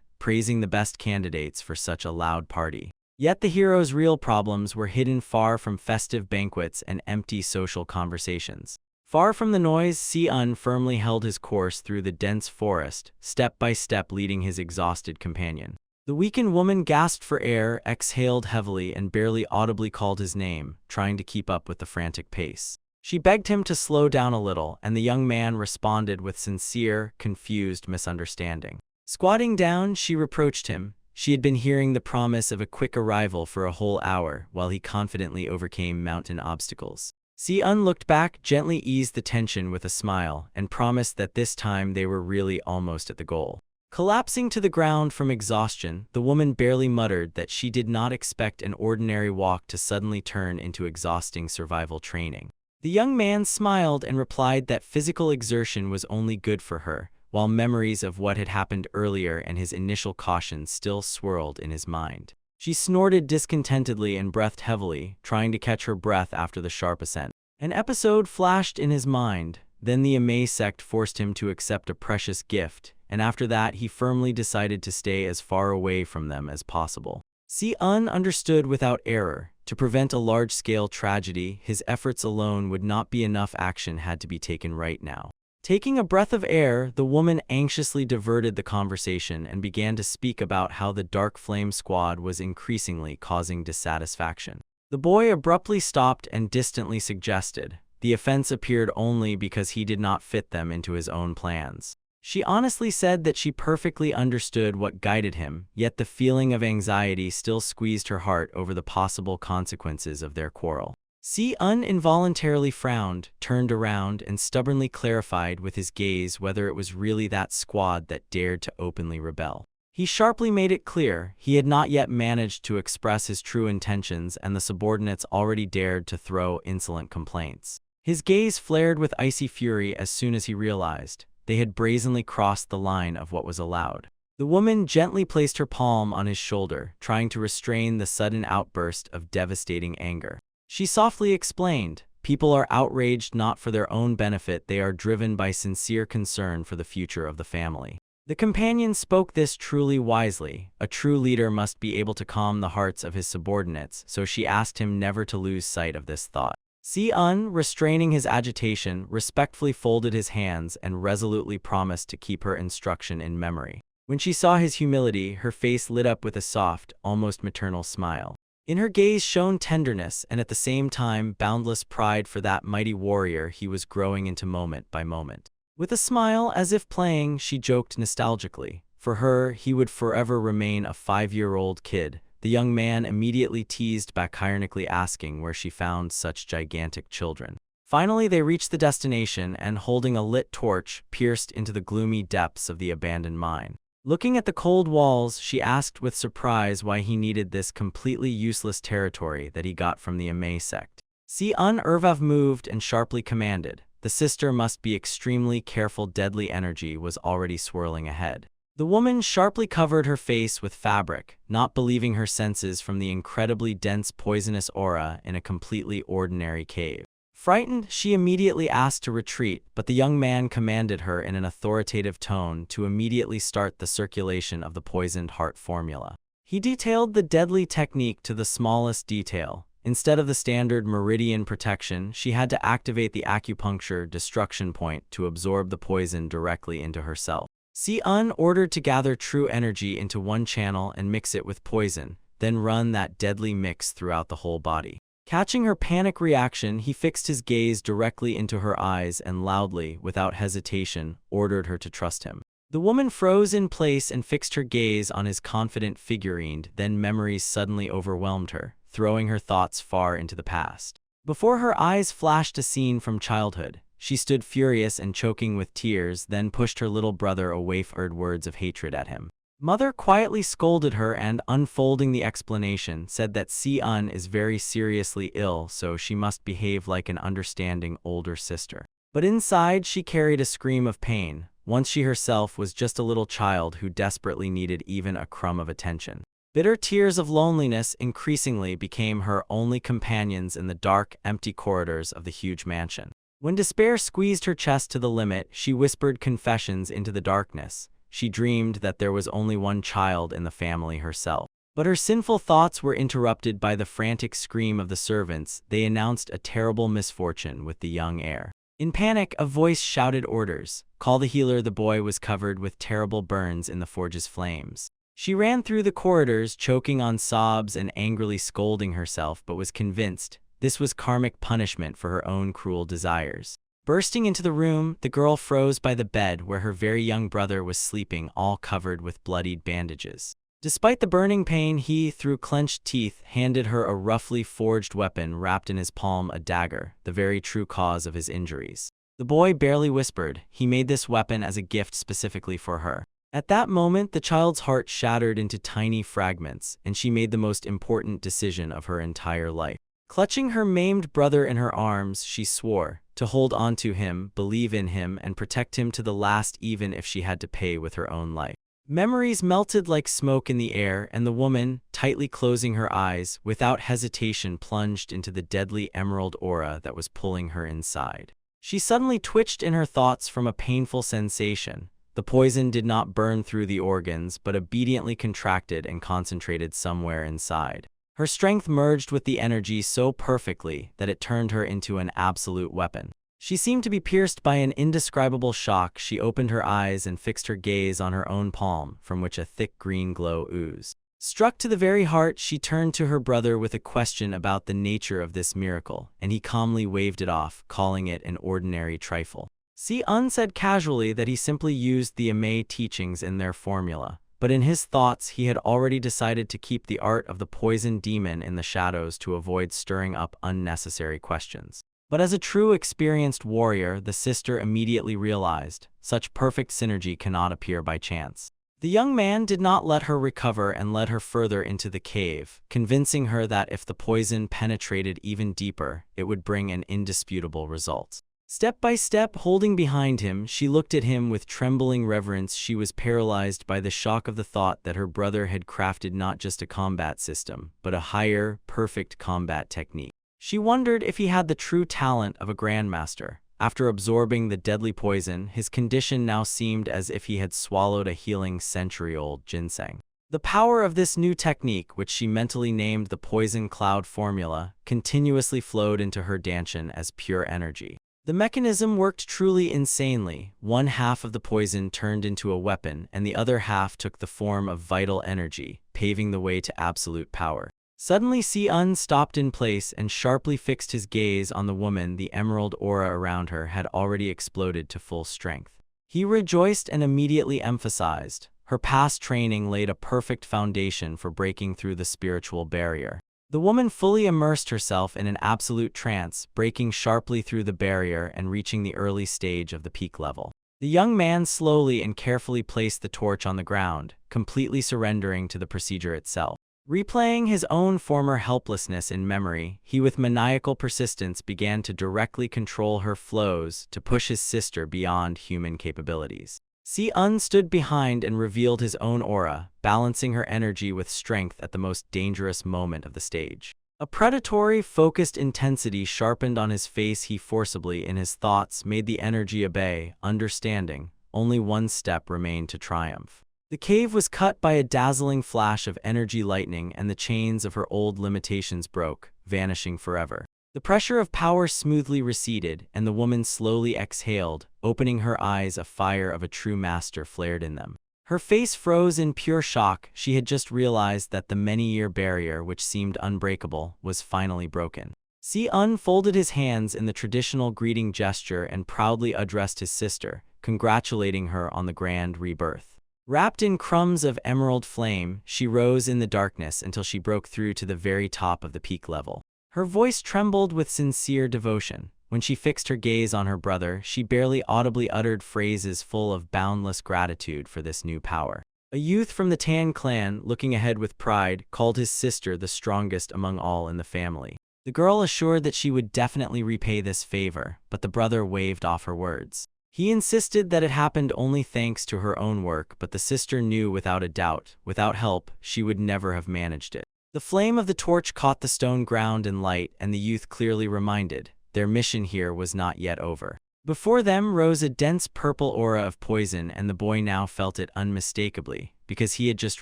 praising the best candidates for such a loud party. Yet the hero's real problems were hidden far from festive banquets and empty social conversations. Far from the noise, Si-un firmly held his course through the dense forest, step by step leading his exhausted companion. The weakened woman gasped for air, exhaled heavily, and barely audibly called his name, trying to keep up with the frantic pace. She begged him to slow down a little, and the young man responded with sincere, confused misunderstanding. Squatting down, she reproached him. She had been hearing the promise of a quick arrival for a whole hour, while he confidently overcame mountain obstacles. Si-un looked back, gently eased the tension with a smile, and promised that this time they were really almost at the goal. Collapsing to the ground from exhaustion, the woman barely muttered that she did not expect an ordinary walk to suddenly turn into exhausting survival training. The young man smiled and replied that physical exertion was only good for her, while memories of what had happened earlier and his initial caution still swirled in his mind. She snorted discontentedly and breathed heavily, trying to catch her breath after the sharp ascent. An episode flashed in his mind. Then the Amei sect forced him to accept a precious gift, and after that he firmly decided to stay as far away from them as possible. Si-un understood without error. To prevent a large-scale tragedy, his efforts alone would not be enough. Action had to be taken right now. Taking a breath of air, the woman anxiously diverted the conversation and began to speak about how the Dark Flame Squad was increasingly causing dissatisfaction. The boy abruptly stopped and distantly suggested, the offense appeared only because he did not fit them into his own plans. She honestly said that she perfectly understood what guided him, yet the feeling of anxiety still squeezed her heart over the possible consequences of their quarrel. Si-un involuntarily frowned, turned around, and stubbornly clarified with his gaze whether it was really that squad that dared to openly rebel. He sharply made it clear he had not yet managed to express his true intentions, and the subordinates already dared to throw insolent complaints. His gaze flared with icy fury as soon as he realized they had brazenly crossed the line of what was allowed. The woman gently placed her palm on his shoulder, trying to restrain the sudden outburst of devastating anger. She softly explained, people are outraged not for their own benefit, they are driven by sincere concern for the future of the family. The companion spoke this truly wisely. A true leader must be able to calm the hearts of his subordinates, so she asked him never to lose sight of this thought. Si-un, restraining his agitation, respectfully folded his hands and resolutely promised to keep her instruction in memory. When she saw his humility, her face lit up with a soft, almost maternal smile. In her gaze shone tenderness and at the same time boundless pride for that mighty warrior he was growing into moment by moment. With a smile as if playing, she joked nostalgically. For her, he would forever remain a 5-year-old kid. The young man immediately teased back, ironically asking where she found such gigantic children. Finally, they reached the destination and, holding a lit torch, pierced into the gloomy depths of the abandoned mine. Looking at the cold walls, she asked with surprise why he needed this completely useless territory that he got from the Ame sect. Si-un Ervav moved and sharply commanded. The sister must be extremely careful. Deadly energy was already swirling ahead. The woman sharply covered her face with fabric, not believing her senses from the incredibly dense poisonous aura in a completely ordinary cave. Frightened, she immediately asked to retreat, but the young man commanded her in an authoritative tone to immediately start the circulation of the poisoned heart formula. He detailed the deadly technique to the smallest detail. Instead of the standard meridian protection, she had to activate the acupuncture destruction point to absorb the poison directly into herself. Si-un ordered to gather true energy into one channel and mix it with poison, then run that deadly mix throughout the whole body. Catching her panic reaction, he fixed his gaze directly into her eyes and loudly, without hesitation, ordered her to trust him. The woman froze in place and fixed her gaze on his confident figurine. Then memories suddenly overwhelmed her, throwing her thoughts far into the past. Before her eyes flashed a scene from childhood. She stood furious and choking with tears, then pushed her little brother away, uttered words of hatred at him. Mother quietly scolded her and, unfolding the explanation, said that Si-un is very seriously ill, so she must behave like an understanding older sister. But inside she carried a scream of pain. Once she herself was just a little child who desperately needed even a crumb of attention. Bitter tears of loneliness increasingly became her only companions in the dark, empty corridors of the huge mansion. When despair squeezed her chest to the limit, she whispered confessions into the darkness. She dreamed that there was only one child in the family, herself. But her sinful thoughts were interrupted by the frantic scream of the servants. They announced a terrible misfortune with the young heir. In panic, a voice shouted orders. Call the healer. The boy was covered with terrible burns in the forge's flames. She ran through the corridors, choking on sobs and angrily scolding herself, but was convinced this was karmic punishment for her own cruel desires. Bursting into the room, the girl froze by the bed where her very young brother was sleeping, all covered with bloodied bandages. Despite the burning pain, he, through clenched teeth, handed her a roughly forged weapon wrapped in his palm, a dagger, the very true cause of his injuries. The boy barely whispered. He made this weapon as a gift specifically for her. At that moment, the child's heart shattered into tiny fragments, and she made the most important decision of her entire life. Clutching her maimed brother in her arms, she swore to hold on to him, believe in him, and protect him to the last, even if she had to pay with her own life. Memories melted like smoke in the air, and the woman, tightly closing her eyes, without hesitation plunged into the deadly emerald aura that was pulling her inside. She suddenly twitched in her thoughts from a painful sensation. The poison did not burn through the organs, but obediently contracted and concentrated somewhere inside. Her strength merged with the energy so perfectly that it turned her into an absolute weapon. She seemed to be pierced by an indescribable shock. She opened her eyes and fixed her gaze on her own palm, from which a thick green glow oozed. Struck to the very heart, she turned to her brother with a question about the nature of this miracle, and he calmly waved it off, calling it an ordinary trifle. Si-un said casually that he simply used the Ame teachings in their formula. But in his thoughts, he had already decided to keep the art of the poison demon in the shadows to avoid stirring up unnecessary questions. But as a true experienced warrior, the sister immediately realized, such perfect synergy cannot appear by chance. The young man did not let her recover and led her further into the cave, convincing her that if the poison penetrated even deeper, it would bring an indisputable result. Step by step, holding behind him, she looked at him with trembling reverence. She was paralyzed by the shock of the thought that her brother had crafted not just a combat system, but a higher, perfect combat technique. She wondered if he had the true talent of a grandmaster. After absorbing the deadly poison, his condition now seemed as if he had swallowed a healing century-old ginseng. The power of this new technique, which she mentally named the Poison Cloud Formula, continuously flowed into her danshan as pure energy. The mechanism worked truly insanely. One half of the poison turned into a weapon, and the other half took the form of vital energy, paving the way to absolute power. Suddenly, Si-un stopped in place and sharply fixed his gaze on the woman. The emerald aura around her had already exploded to full strength. He rejoiced and immediately emphasized, her past training laid a perfect foundation for breaking through the spiritual barrier. The woman fully immersed herself in an absolute trance, breaking sharply through the barrier and reaching the early stage of the peak level. The young man slowly and carefully placed the torch on the ground, completely surrendering to the procedure itself. Replaying his own former helplessness in memory, he with maniacal persistence began to directly control her flows to push his sister beyond human capabilities. Si-un stood behind and revealed his own aura, balancing her energy with strength at the most dangerous moment of the stage. A predatory, focused intensity sharpened on his face. He forcibly, in his thoughts, made the energy obey, understanding. Only one step remained to triumph. The cave was cut by a dazzling flash of energy lightning, and the chains of her old limitations broke, vanishing forever. The pressure of power smoothly receded, and the woman slowly exhaled, opening her eyes. A fire of a true master flared in them. Her face froze in pure shock. She had just realized that the many-year barrier, which seemed unbreakable, was finally broken. Si-un folded his hands in the traditional greeting gesture and proudly addressed his sister, congratulating her on the grand rebirth. Wrapped in crumbs of emerald flame, she rose in the darkness until she broke through to the very top of the peak level. Her voice trembled with sincere devotion. When she fixed her gaze on her brother, she barely audibly uttered phrases full of boundless gratitude for this new power. A youth from the Tan clan, looking ahead with pride, called his sister the strongest among all in the family. The girl assured that she would definitely repay this favor, but the brother waved off her words. He insisted that it happened only thanks to her own work, but the sister knew without a doubt, without help, she would never have managed it. The flame of the torch caught the stone ground in light, and the youth clearly reminded, their mission here was not yet over. Before them rose a dense purple aura of poison, and the boy now felt it unmistakably, because he had just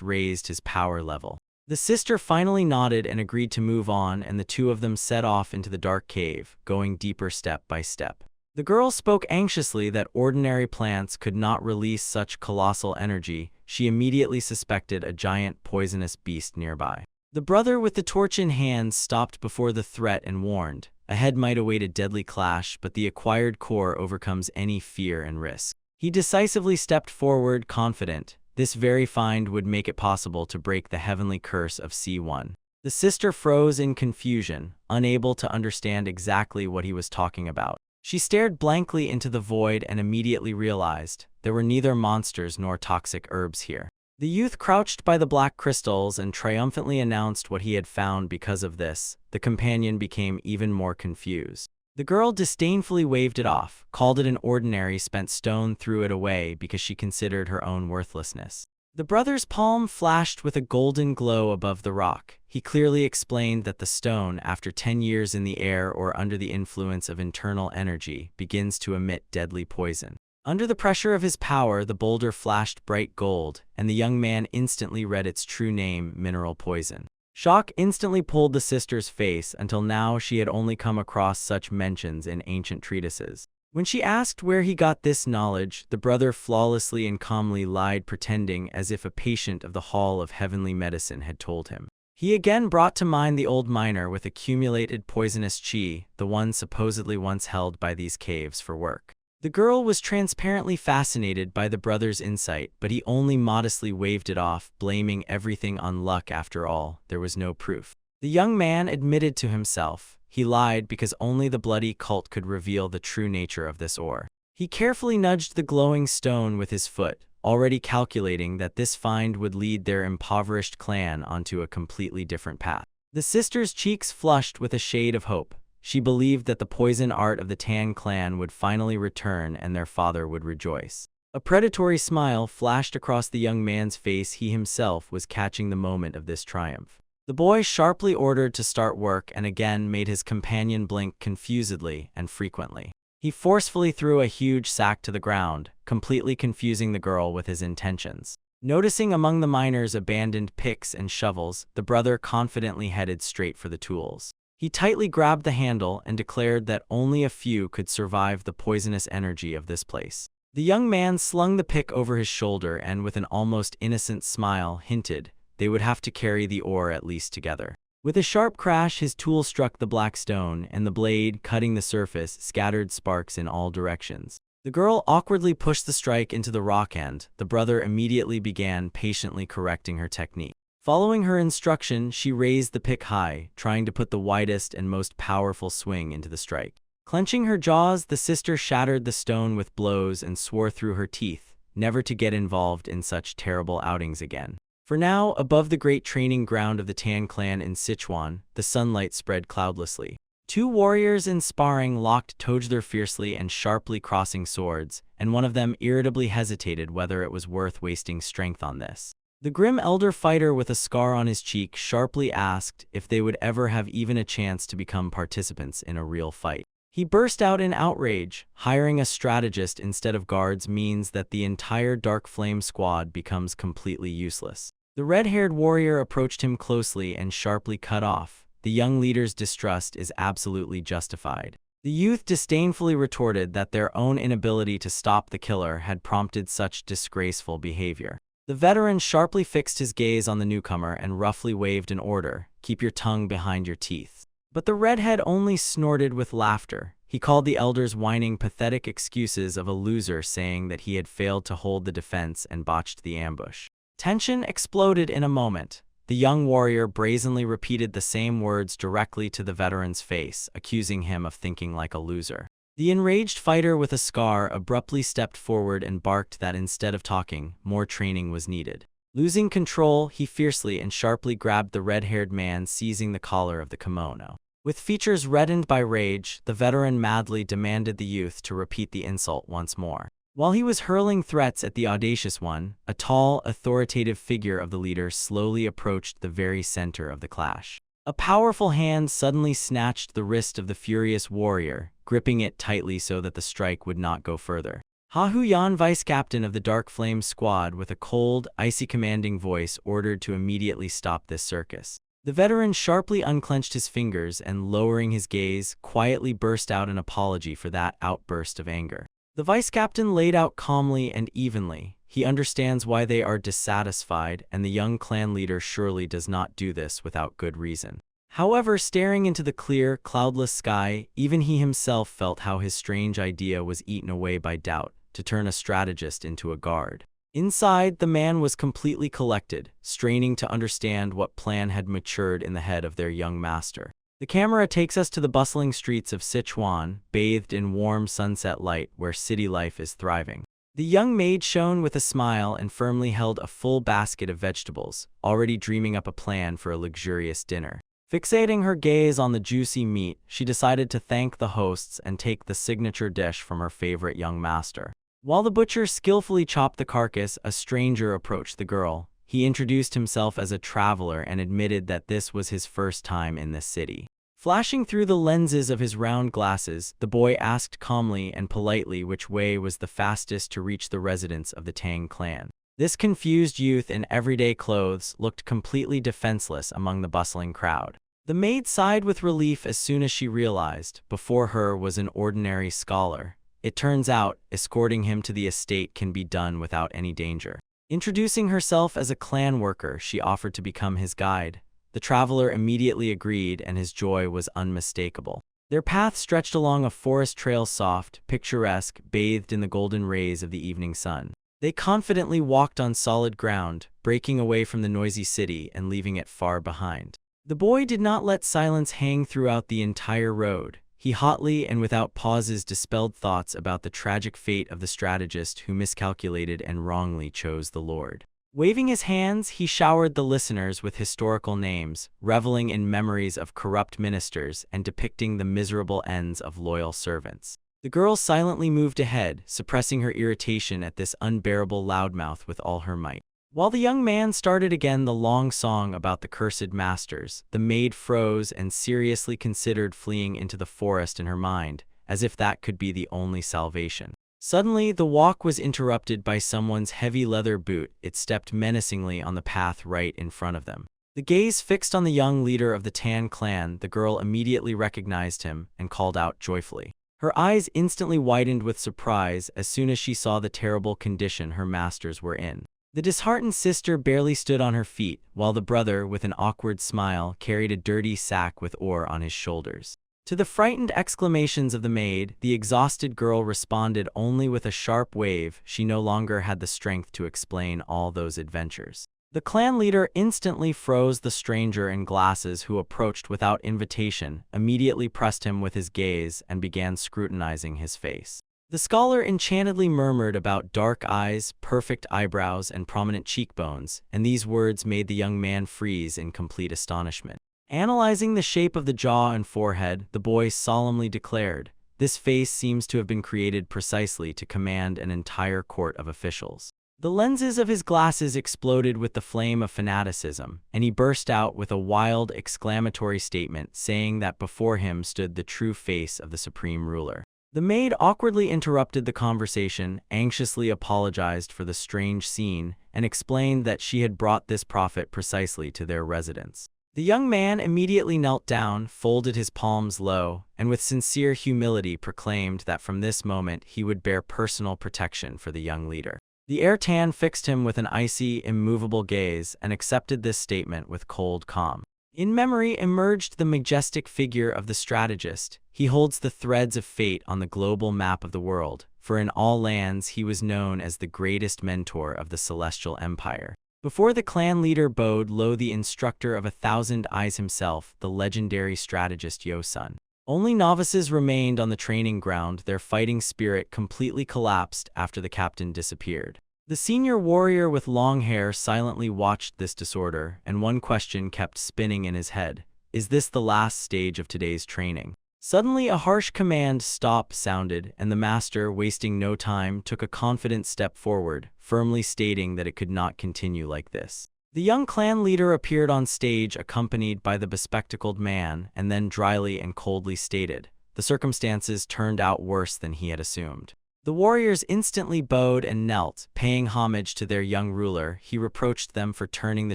raised his power level. The sister finally nodded and agreed to move on, and the two of them set off into the dark cave, going deeper step by step. The girl spoke anxiously that ordinary plants could not release such colossal energy. She immediately suspected a giant poisonous beast nearby. The brother with the torch in hand stopped before the threat and warned, ahead might await a deadly clash, but the acquired core overcomes any fear and risk. He decisively stepped forward, confident. This very find would make it possible to break the heavenly curse of C1. The sister froze in confusion, unable to understand exactly what he was talking about. She stared blankly into the void and immediately realized there were neither monsters nor toxic herbs here. The youth crouched by the black crystals and triumphantly announced what he had found. Because of this, the companion became even more confused. The girl disdainfully waved it off, called it an ordinary spent stone, threw it away because she considered her own worthlessness. The brother's palm flashed with a golden glow above the rock. He clearly explained that the stone, after 10 years in the air or under the influence of internal energy, begins to emit deadly poison. Under the pressure of his power, the boulder flashed bright gold, and the young man instantly read its true name, mineral poison. Shock instantly pulled the sister's face. Until now, she had only come across such mentions in ancient treatises. When she asked where he got this knowledge, the brother flawlessly and calmly lied, pretending as if a patient of the Hall of Heavenly Medicine had told him. He again brought to mind the old miner with accumulated poisonous chi, the one supposedly once held by these caves for work. The girl was transparently fascinated by the brother's insight, but he only modestly waved it off, blaming everything on luck. After all, there was no proof. The young man admitted to himself, he lied because only the bloody cult could reveal the true nature of this ore. He carefully nudged the glowing stone with his foot, already calculating that this find would lead their impoverished clan onto a completely different path. The sister's cheeks flushed with a shade of hope. She believed that the poison art of the Tan clan would finally return and their father would rejoice. A predatory smile flashed across the young man's face. He himself was catching the moment of this triumph. The boy sharply ordered to start work and again made his companion blink confusedly and frequently. He forcefully threw a huge sack to the ground, completely confusing the girl with his intentions. Noticing among the miners abandoned picks and shovels, the brother confidently headed straight for the tools. He tightly grabbed the handle and declared that only a few could survive the poisonous energy of this place. The young man slung the pick over his shoulder and with an almost innocent smile hinted they would have to carry the ore at least together. With a sharp crash, his tool struck the black stone, and the blade, cutting the surface, scattered sparks in all directions. The girl awkwardly pushed the strike into the rock end. The brother immediately began patiently correcting her technique. Following her instruction, she raised the pick high, trying to put the widest and most powerful swing into the strike. Clenching her jaws, the sister shattered the stone with blows and swore through her teeth, never to get involved in such terrible outings again. For now, above the great training ground of the Tan clan in Sichuan, the sunlight spread cloudlessly. Two warriors in sparring locked together fiercely and sharply crossing swords, and one of them irritably hesitated whether it was worth wasting strength on this. The grim elder fighter with a scar on his cheek sharply asked if they would ever have even a chance to become participants in a real fight. He burst out in outrage. Hiring a strategist instead of guards means that the entire Dark Flame squad becomes completely useless. The red-haired warrior approached him closely and sharply cut off. The young leader's distrust is absolutely justified. The youth disdainfully retorted that their own inability to stop the killer had prompted such disgraceful behavior. The veteran sharply fixed his gaze on the newcomer and roughly waved an order, "Keep your tongue behind your teeth." But the redhead only snorted with laughter. He called the elders whining, pathetic excuses of a loser, saying that he had failed to hold the defense and botched the ambush. Tension exploded in a moment. The young warrior brazenly repeated the same words directly to the veteran's face, accusing him of thinking like a loser. The enraged fighter with a scar abruptly stepped forward and barked that instead of talking, more training was needed. Losing control, he fiercely and sharply grabbed the red-haired man, seizing the collar of the kimono. With features reddened by rage, the veteran madly demanded the youth to repeat the insult once more. While he was hurling threats at the audacious one, a tall, authoritative figure of the leader slowly approached the very center of the clash. A powerful hand suddenly snatched the wrist of the furious warrior, gripping it tightly so that the strike would not go further. Ha Huyan, vice captain of the Dark Flame squad, with a cold, icy commanding voice, ordered to immediately stop this circus. The veteran sharply unclenched his fingers and, lowering his gaze, quietly burst out an apology for that outburst of anger. The vice captain laid out calmly and evenly. He understands why they are dissatisfied, and the young clan leader surely does not do this without good reason. However, staring into the clear, cloudless sky, even he himself felt how his strange idea was eaten away by doubt, to turn a strategist into a guard. Inside, the man was completely collected, straining to understand what plan had matured in the head of their young master. The camera takes us to the bustling streets of Sichuan, bathed in warm sunset light where city life is thriving. The young maid shone with a smile and firmly held a full basket of vegetables, already dreaming up a plan for a luxurious dinner. Fixating her gaze on the juicy meat, she decided to thank the hosts and take the signature dish from her favorite young master. While the butcher skillfully chopped the carcass, a stranger approached the girl. He introduced himself as a traveler and admitted that this was his first time in this city. Flashing through the lenses of his round glasses, the boy asked calmly and politely which way was the fastest to reach the residence of the Tang clan. This confused youth in everyday clothes looked completely defenseless among the bustling crowd. The maid sighed with relief as soon as she realized before her was an ordinary scholar. It turns out, escorting him to the estate can be done without any danger. Introducing herself as a clan worker, she offered to become his guide. The traveler immediately agreed, and his joy was unmistakable. Their path stretched along a forest trail, soft, picturesque, bathed in the golden rays of the evening sun. They confidently walked on solid ground, breaking away from the noisy city and leaving it far behind. The boy did not let silence hang throughout the entire road. He hotly and without pauses dispelled thoughts about the tragic fate of the strategist who miscalculated and wrongly chose the Lord. Waving his hands, he showered the listeners with historical names, reveling in memories of corrupt ministers and depicting the miserable ends of loyal servants. The girl silently moved ahead, suppressing her irritation at this unbearable loudmouth with all her might. While the young man started again the long song about the cursed masters, the maid froze and seriously considered fleeing into the forest in her mind, as if that could be the only salvation. Suddenly, the walk was interrupted by someone's heavy leather boot. It stepped menacingly on the path right in front of them. The gaze fixed on the young leader of the Tan clan, the girl immediately recognized him and called out joyfully. Her eyes instantly widened with surprise as soon as she saw the terrible condition her masters were in. The disheartened sister barely stood on her feet, while the brother, with an awkward smile, carried a dirty sack with ore on his shoulders. To the frightened exclamations of the maid, the exhausted girl responded only with a sharp wave. She no longer had the strength to explain all those adventures. The clan leader instantly froze the stranger in glasses who approached without invitation, immediately pressed him with his gaze, and began scrutinizing his face. The scholar enchantedly murmured about dark eyes, perfect eyebrows, and prominent cheekbones, and these words made the young man freeze in complete astonishment. Analyzing the shape of the jaw and forehead, the boy solemnly declared, "This face seems to have been created precisely to command an entire court of officials." The lenses of his glasses exploded with the flame of fanaticism, and he burst out with a wild, exclamatory statement saying that before him stood the true face of the supreme ruler. The maid awkwardly interrupted the conversation, anxiously apologized for the strange scene, and explained that she had brought this prophet precisely to their residence. The young man immediately knelt down, folded his palms low, and with sincere humility proclaimed that from this moment he would bear personal protection for the young leader. The Ertan fixed him with an icy, immovable gaze and accepted this statement with cold calm. In memory emerged the majestic figure of the strategist. He holds the threads of fate on the global map of the world, for in all lands he was known as the greatest mentor of the Celestial Empire. Before the clan leader bowed low the instructor of 1,000 eyes himself, the legendary strategist Yo-sun. Only novices remained on the training ground, their fighting spirit completely collapsed after the captain disappeared. The senior warrior with long hair silently watched this disorder, and one question kept spinning in his head. Is this the last stage of today's training? Suddenly a harsh command, "Stop," sounded, and the master, wasting no time, took a confident step forward, firmly stating that it could not continue like this. The young clan leader appeared on stage accompanied by the bespectacled man, and then dryly and coldly stated, "The circumstances turned out worse than he had assumed." The warriors instantly bowed and knelt, paying homage to their young ruler. He reproached them for turning the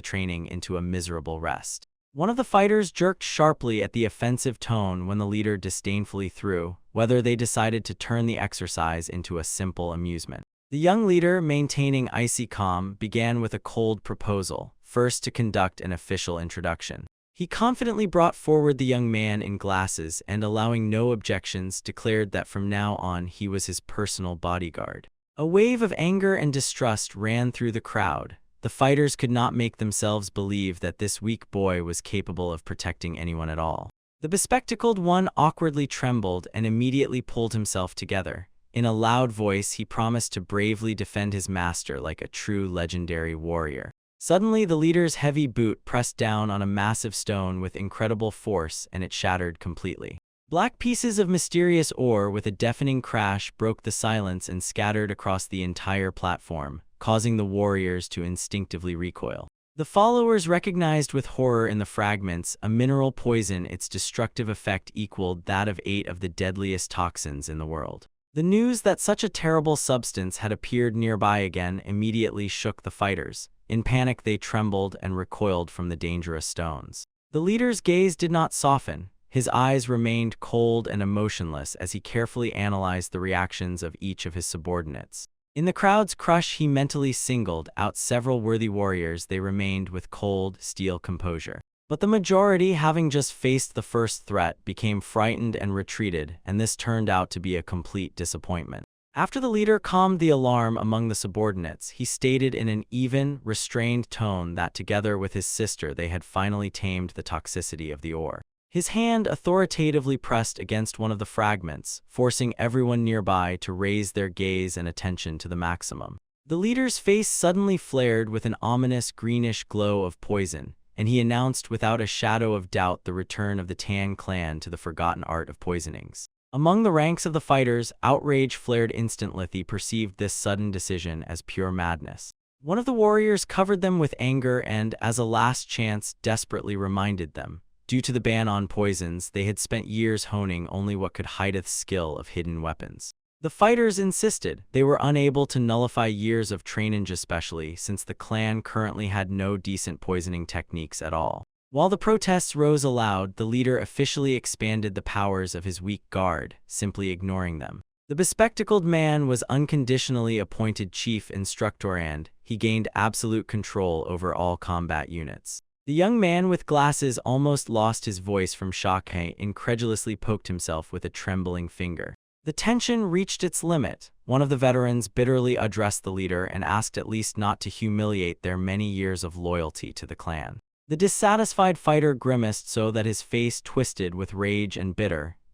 training into a miserable rest. One of the fighters jerked sharply at the offensive tone when the leader disdainfully threw, whether they decided to turn the exercise into a simple amusement. The young leader, maintaining icy calm, began with a cold proposal, first to conduct an official introduction. He confidently brought forward the young man in glasses and, allowing no objections, declared that from now on he was his personal bodyguard. A wave of anger and distrust ran through the crowd. The fighters could not make themselves believe that this weak boy was capable of protecting anyone at all. The bespectacled one awkwardly trembled and immediately pulled himself together. In a loud voice, he promised to bravely defend his master like a true legendary warrior. Suddenly, the leader's heavy boot pressed down on a massive stone with incredible force, and it shattered completely. Black pieces of mysterious ore with a deafening crash broke the silence and scattered across the entire platform, causing the warriors to instinctively recoil. The followers recognized with horror in the fragments a mineral poison. Its destructive effect equaled that of 8 of the deadliest toxins in the world. The news that such a terrible substance had appeared nearby again immediately shook the fighters. In panic, they trembled and recoiled from the dangerous stones. The leader's gaze did not soften. His eyes remained cold and emotionless as he carefully analyzed the reactions of each of his subordinates. In the crowd's crush, he mentally singled out several worthy warriors. They remained with cold, steel composure. But the majority, having just faced the first threat, became frightened and retreated, and this turned out to be a complete disappointment. After the leader calmed the alarm among the subordinates, he stated in an even, restrained tone that together with his sister they had finally tamed the toxicity of the ore. His hand authoritatively pressed against one of the fragments, forcing everyone nearby to raise their gaze and attention to the maximum. The leader's face suddenly flared with an ominous greenish glow of poison, and he announced without a shadow of doubt the return of the Tan clan to the forgotten art of poisonings. Among the ranks of the fighters, outrage flared instantly. They perceived this sudden decision as pure madness. One of the warriors covered them with anger and, as a last chance, desperately reminded them, due to the ban on poisons, they had spent years honing only what could hide the skill of hidden weapons. The fighters insisted they were unable to nullify years of training, especially since the clan currently had no decent poisoning techniques at all. While the protests rose aloud, the leader officially expanded the powers of his weak guard, simply ignoring them. The bespectacled man was unconditionally appointed chief instructor and he gained absolute control over all combat units. The young man with glasses almost lost his voice from shock. He incredulously poked himself with a trembling finger. The tension reached its limit. One of the veterans bitterly addressed the leader and asked at least not to humiliate their many years of loyalty to the clan. The dissatisfied fighter grimaced so that his face twisted with rage and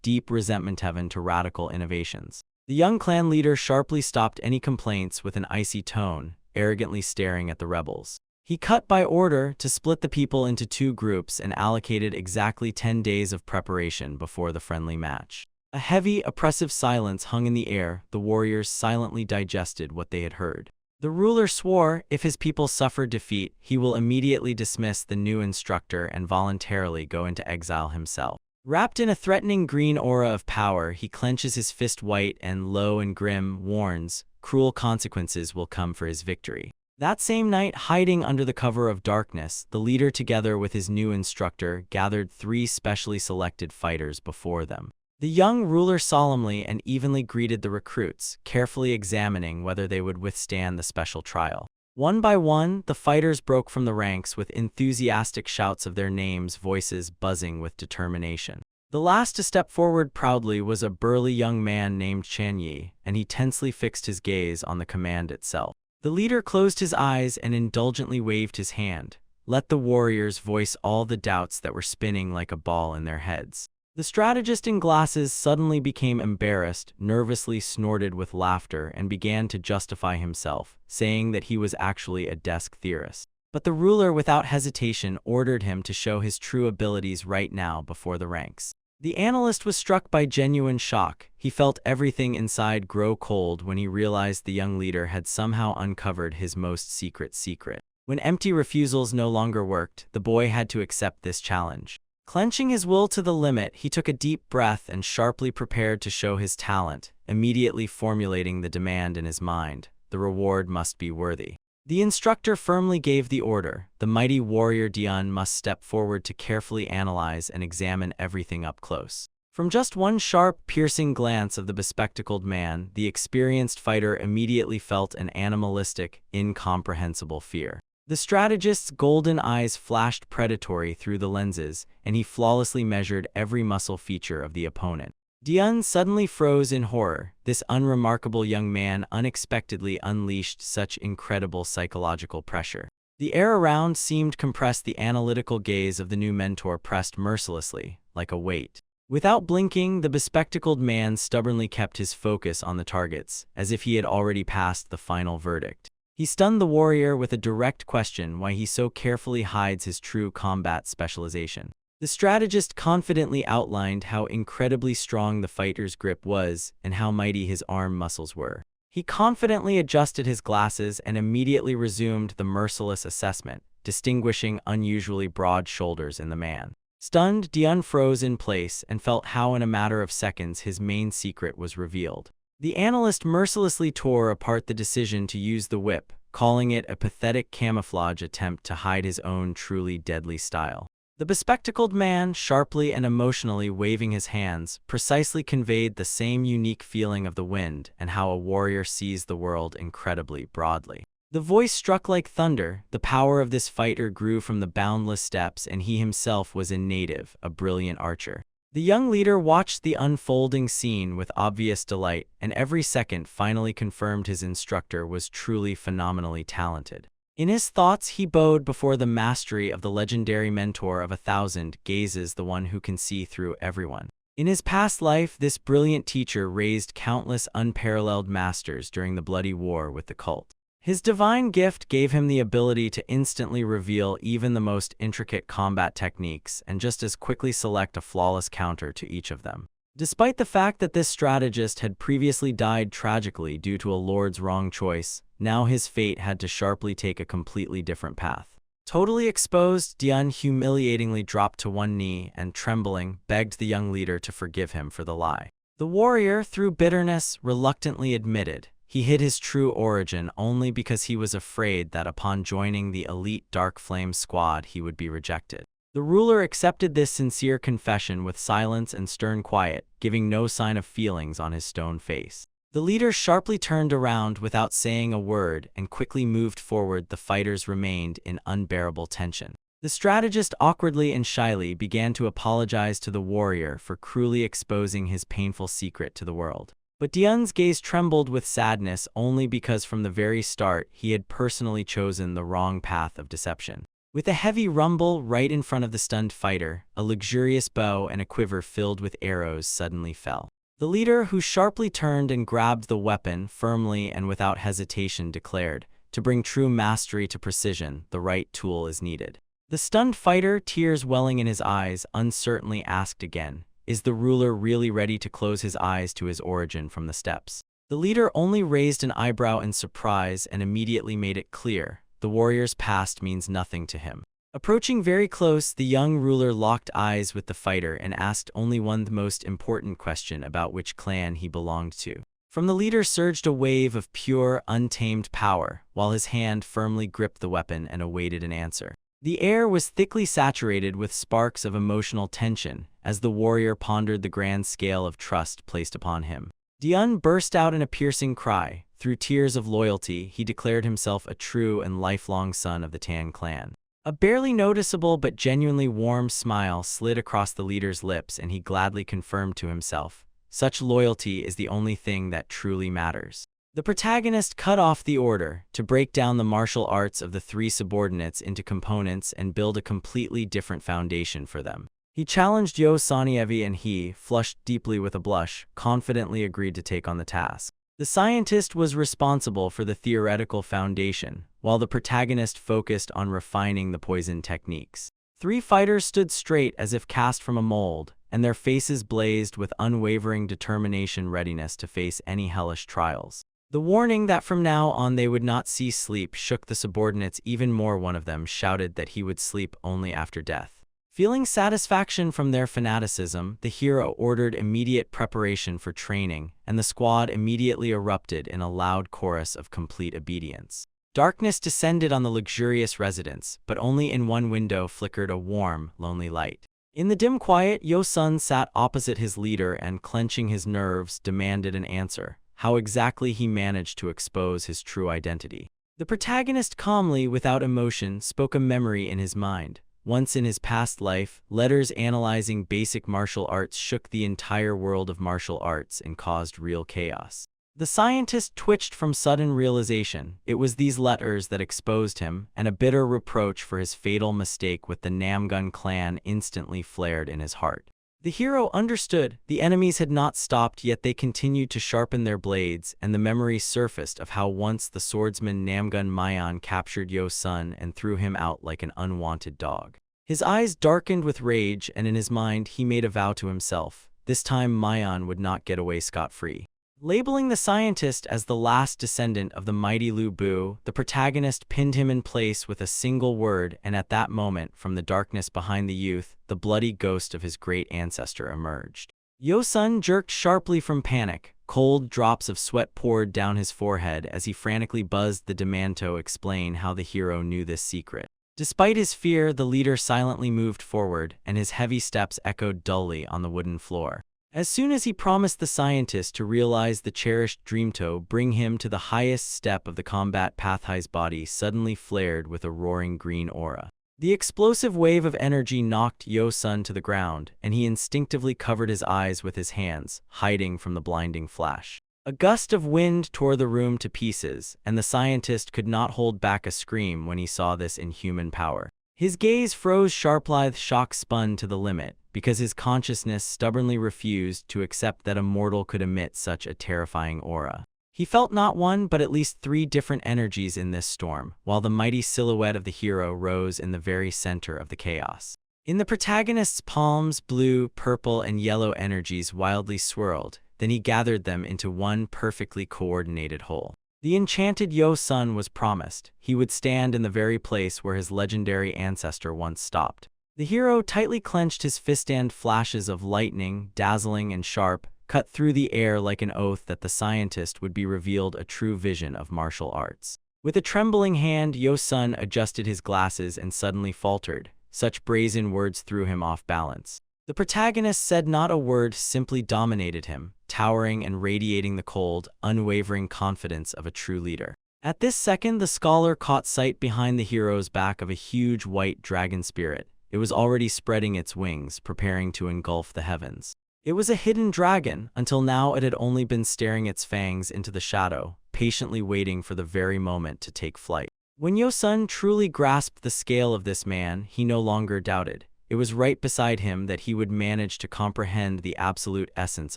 deep resentment heaven to radical innovations. The young clan leader sharply stopped any complaints with an icy tone, arrogantly staring at the rebels. He cut by order to split the people into 2 groups and allocated exactly 10 days of preparation before the friendly match. A heavy, oppressive silence hung in the air. The warriors silently digested what they had heard. The ruler swore if his people suffered defeat, he will immediately dismiss the new instructor and voluntarily go into exile himself. Wrapped in a threatening green aura of power, he clenches his fist white and low and grim, warns, cruel consequences will come for his victory. That same night, hiding under the cover of darkness, the leader together with his new instructor gathered 3 specially selected fighters before them. The young ruler solemnly and evenly greeted the recruits, carefully examining whether they would withstand the special trial. One by one, the fighters broke from the ranks with enthusiastic shouts of their names, voices buzzing with determination. The last to step forward proudly was a burly young man named Chan Yi, and he tensely fixed his gaze on the command itself. The leader closed his eyes and indulgently waved his hand. Let the warriors voice all the doubts that were spinning like a ball in their heads. The strategist in glasses suddenly became embarrassed, nervously snorted with laughter, and began to justify himself, saying that he was actually a desk theorist. But the ruler without hesitation ordered him to show his true abilities right now before the ranks. The analyst was struck by genuine shock. He felt everything inside grow cold when he realized the young leader had somehow uncovered his most secret. When empty refusals no longer worked, the boy had to accept this challenge. Clenching his will to the limit, he took a deep breath and sharply prepared to show his talent, immediately formulating the demand in his mind. The reward must be worthy. The instructor firmly gave the order. The mighty warrior Dian must step forward to carefully analyze and examine everything up close. From just one sharp, piercing glance of the bespectacled man, the experienced fighter immediately felt an animalistic, incomprehensible fear. The strategist's golden eyes flashed predatory through the lenses, and he flawlessly measured every muscle feature of the opponent. Dian suddenly froze in horror. This unremarkable young man unexpectedly unleashed such incredible psychological pressure. The air around seemed compressed. The analytical gaze of the new mentor pressed mercilessly, like a weight. Without blinking, the bespectacled man stubbornly kept his focus on the targets, as if he had already passed the final verdict. He stunned the warrior with a direct question why he so carefully hides his true combat specialization. The strategist confidently outlined how incredibly strong the fighter's grip was and how mighty his arm muscles were. He confidently adjusted his glasses and immediately resumed the merciless assessment, distinguishing unusually broad shoulders in the man. Stunned, Dian froze in place and felt how in a matter of seconds his main secret was revealed. The analyst mercilessly tore apart the decision to use the whip, calling it a pathetic camouflage attempt to hide his own truly deadly style. The bespectacled man, sharply and emotionally waving his hands, precisely conveyed the same unique feeling of the wind and how a warrior sees the world incredibly broadly. The voice struck like thunder. The power of this fighter grew from the boundless steppes, and he himself was a native, a brilliant archer. The young leader watched the unfolding scene with obvious delight, and every second finally confirmed his instructor was truly phenomenally talented. In his thoughts, he bowed before the mastery of the legendary mentor of 1,000 gazes, the one who can see through everyone. In his past life, this brilliant teacher raised countless unparalleled masters during the bloody war with the cult. His divine gift gave him the ability to instantly reveal even the most intricate combat techniques and just as quickly select a flawless counter to each of them. Despite the fact that this strategist had previously died tragically due to a lord's wrong choice, now his fate had to sharply take a completely different path. Totally exposed, Dian humiliatingly dropped to one knee and, trembling, begged the young leader to forgive him for the lie. The warrior, through bitterness, reluctantly admitted he hid his true origin only because he was afraid that upon joining the elite Dark Flame squad he would be rejected. The ruler accepted this sincere confession with silence and stern quiet, giving no sign of feelings on his stone face. The leader sharply turned around without saying a word and quickly moved forward. The fighters remained in unbearable tension. The The strategist awkwardly and shyly began to apologize to the warrior for cruelly exposing his painful secret to the world. But Dian's gaze trembled with sadness only because from the very start he had personally chosen the wrong path of deception. With a heavy rumble right in front of the stunned fighter, a luxurious bow and a quiver filled with arrows suddenly fell. The leader, who sharply turned and grabbed the weapon firmly and without hesitation, declared, "To bring true mastery to precision, the right tool is needed." The stunned fighter, tears welling in his eyes, uncertainly asked again, "Is the ruler really ready to close his eyes to his origin from the steppes?" The leader only raised an eyebrow in surprise and immediately made it clear, the warrior's past means nothing to him. Approaching very close, the young ruler locked eyes with the fighter and asked only one the most important question about which clan he belonged to. From the leader surged a wave of pure, untamed power, while his hand firmly gripped the weapon and awaited an answer. The air was thickly saturated with sparks of emotional tension as the warrior pondered the grand scale of trust placed upon him. Dian burst out in a piercing cry. Through tears of loyalty, he declared himself a true and lifelong son of the Tan clan. A barely noticeable but genuinely warm smile slid across the leader's lips, and he gladly confirmed to himself, "Such loyalty is the only thing that truly matters." The protagonist cut off the order to break down the martial arts of the three subordinates into components and build a completely different foundation for them. He challenged Yo Sanievi, and he, flushed deeply with a blush, confidently agreed to take on the task. The scientist was responsible for the theoretical foundation, while the protagonist focused on refining the poison techniques. Three fighters stood straight as if cast from a mold, and their faces blazed with unwavering determination, readiness to face any hellish trials. The warning that from now on they would not see sleep shook the subordinates even more. One of them shouted that he would sleep only after death. Feeling satisfaction from their fanaticism, the hero ordered immediate preparation for training, and the squad immediately erupted in a loud chorus of complete obedience. Darkness descended on the luxurious residence, but only in one window flickered a warm, lonely light. In the dim quiet, Yo-sun sat opposite his leader and, clenching his nerves, demanded an answer. How exactly he managed to expose his true identity. The protagonist calmly, without emotion, spoke a memory in his mind. Once in his past life, letters analyzing basic martial arts shook the entire world of martial arts and caused real chaos. The scientist twitched from sudden realization. It was these letters that exposed him, and a bitter reproach for his fatal mistake with the Namgun clan instantly flared in his heart. The hero understood. The enemies had not stopped, yet they continued to sharpen their blades, and the memory surfaced of how once the swordsman Namgun Mayan captured Yo-sun and threw him out like an unwanted dog. His eyes darkened with rage, and in his mind he made a vow to himself. This time Mayan would not get away scot-free. Labeling the scientist as the last descendant of the mighty Lu Bu, the protagonist pinned him in place with a single word, and at that moment, from the darkness behind the youth, the bloody ghost of his great ancestor emerged. Yo-sun jerked sharply from panic. Cold drops of sweat poured down his forehead as he frantically buzzed the demand to explain how the hero knew this secret. Despite his fear, the leader silently moved forward, and his heavy steps echoed dully on the wooden floor. As soon as he promised the scientist to realize the cherished dream to bring him to the highest step of the combat path, his body suddenly flared with a roaring green aura. The explosive wave of energy knocked Yo-sun to the ground, and he instinctively covered his eyes with his hands, hiding from the blinding flash. A gust of wind tore the room to pieces, and the scientist could not hold back a scream when he saw this inhuman power. His gaze froze sharp. Shock spun to the limit, because his consciousness stubbornly refused to accept that a mortal could emit such a terrifying aura. He felt not one but at least three different energies in this storm, while the mighty silhouette of the hero rose in the very center of the chaos. In the protagonist's palms, blue, purple, and yellow energies wildly swirled, then he gathered them into one perfectly coordinated whole. The enchanted Yo-sun was promised. He would stand in the very place where his legendary ancestor once stopped. The hero tightly clenched his fist, and flashes of lightning, dazzling and sharp, cut through the air like an oath that the scientist would be revealed a true vision of martial arts. With a trembling hand, Yo-sun adjusted his glasses and suddenly faltered. Such brazen words threw him off balance. The protagonist said not a word, simply dominated him, towering and radiating the cold, unwavering confidence of a true leader. At this second, the scholar caught sight behind the hero's back of a huge white dragon spirit. It was already spreading its wings, preparing to engulf the heavens. It was a hidden dragon. Until now it had only been staring its fangs into the shadow, patiently waiting for the very moment to take flight. When Yo-sun truly grasped the scale of this man, he no longer doubted. It was right beside him that he would manage to comprehend the absolute essence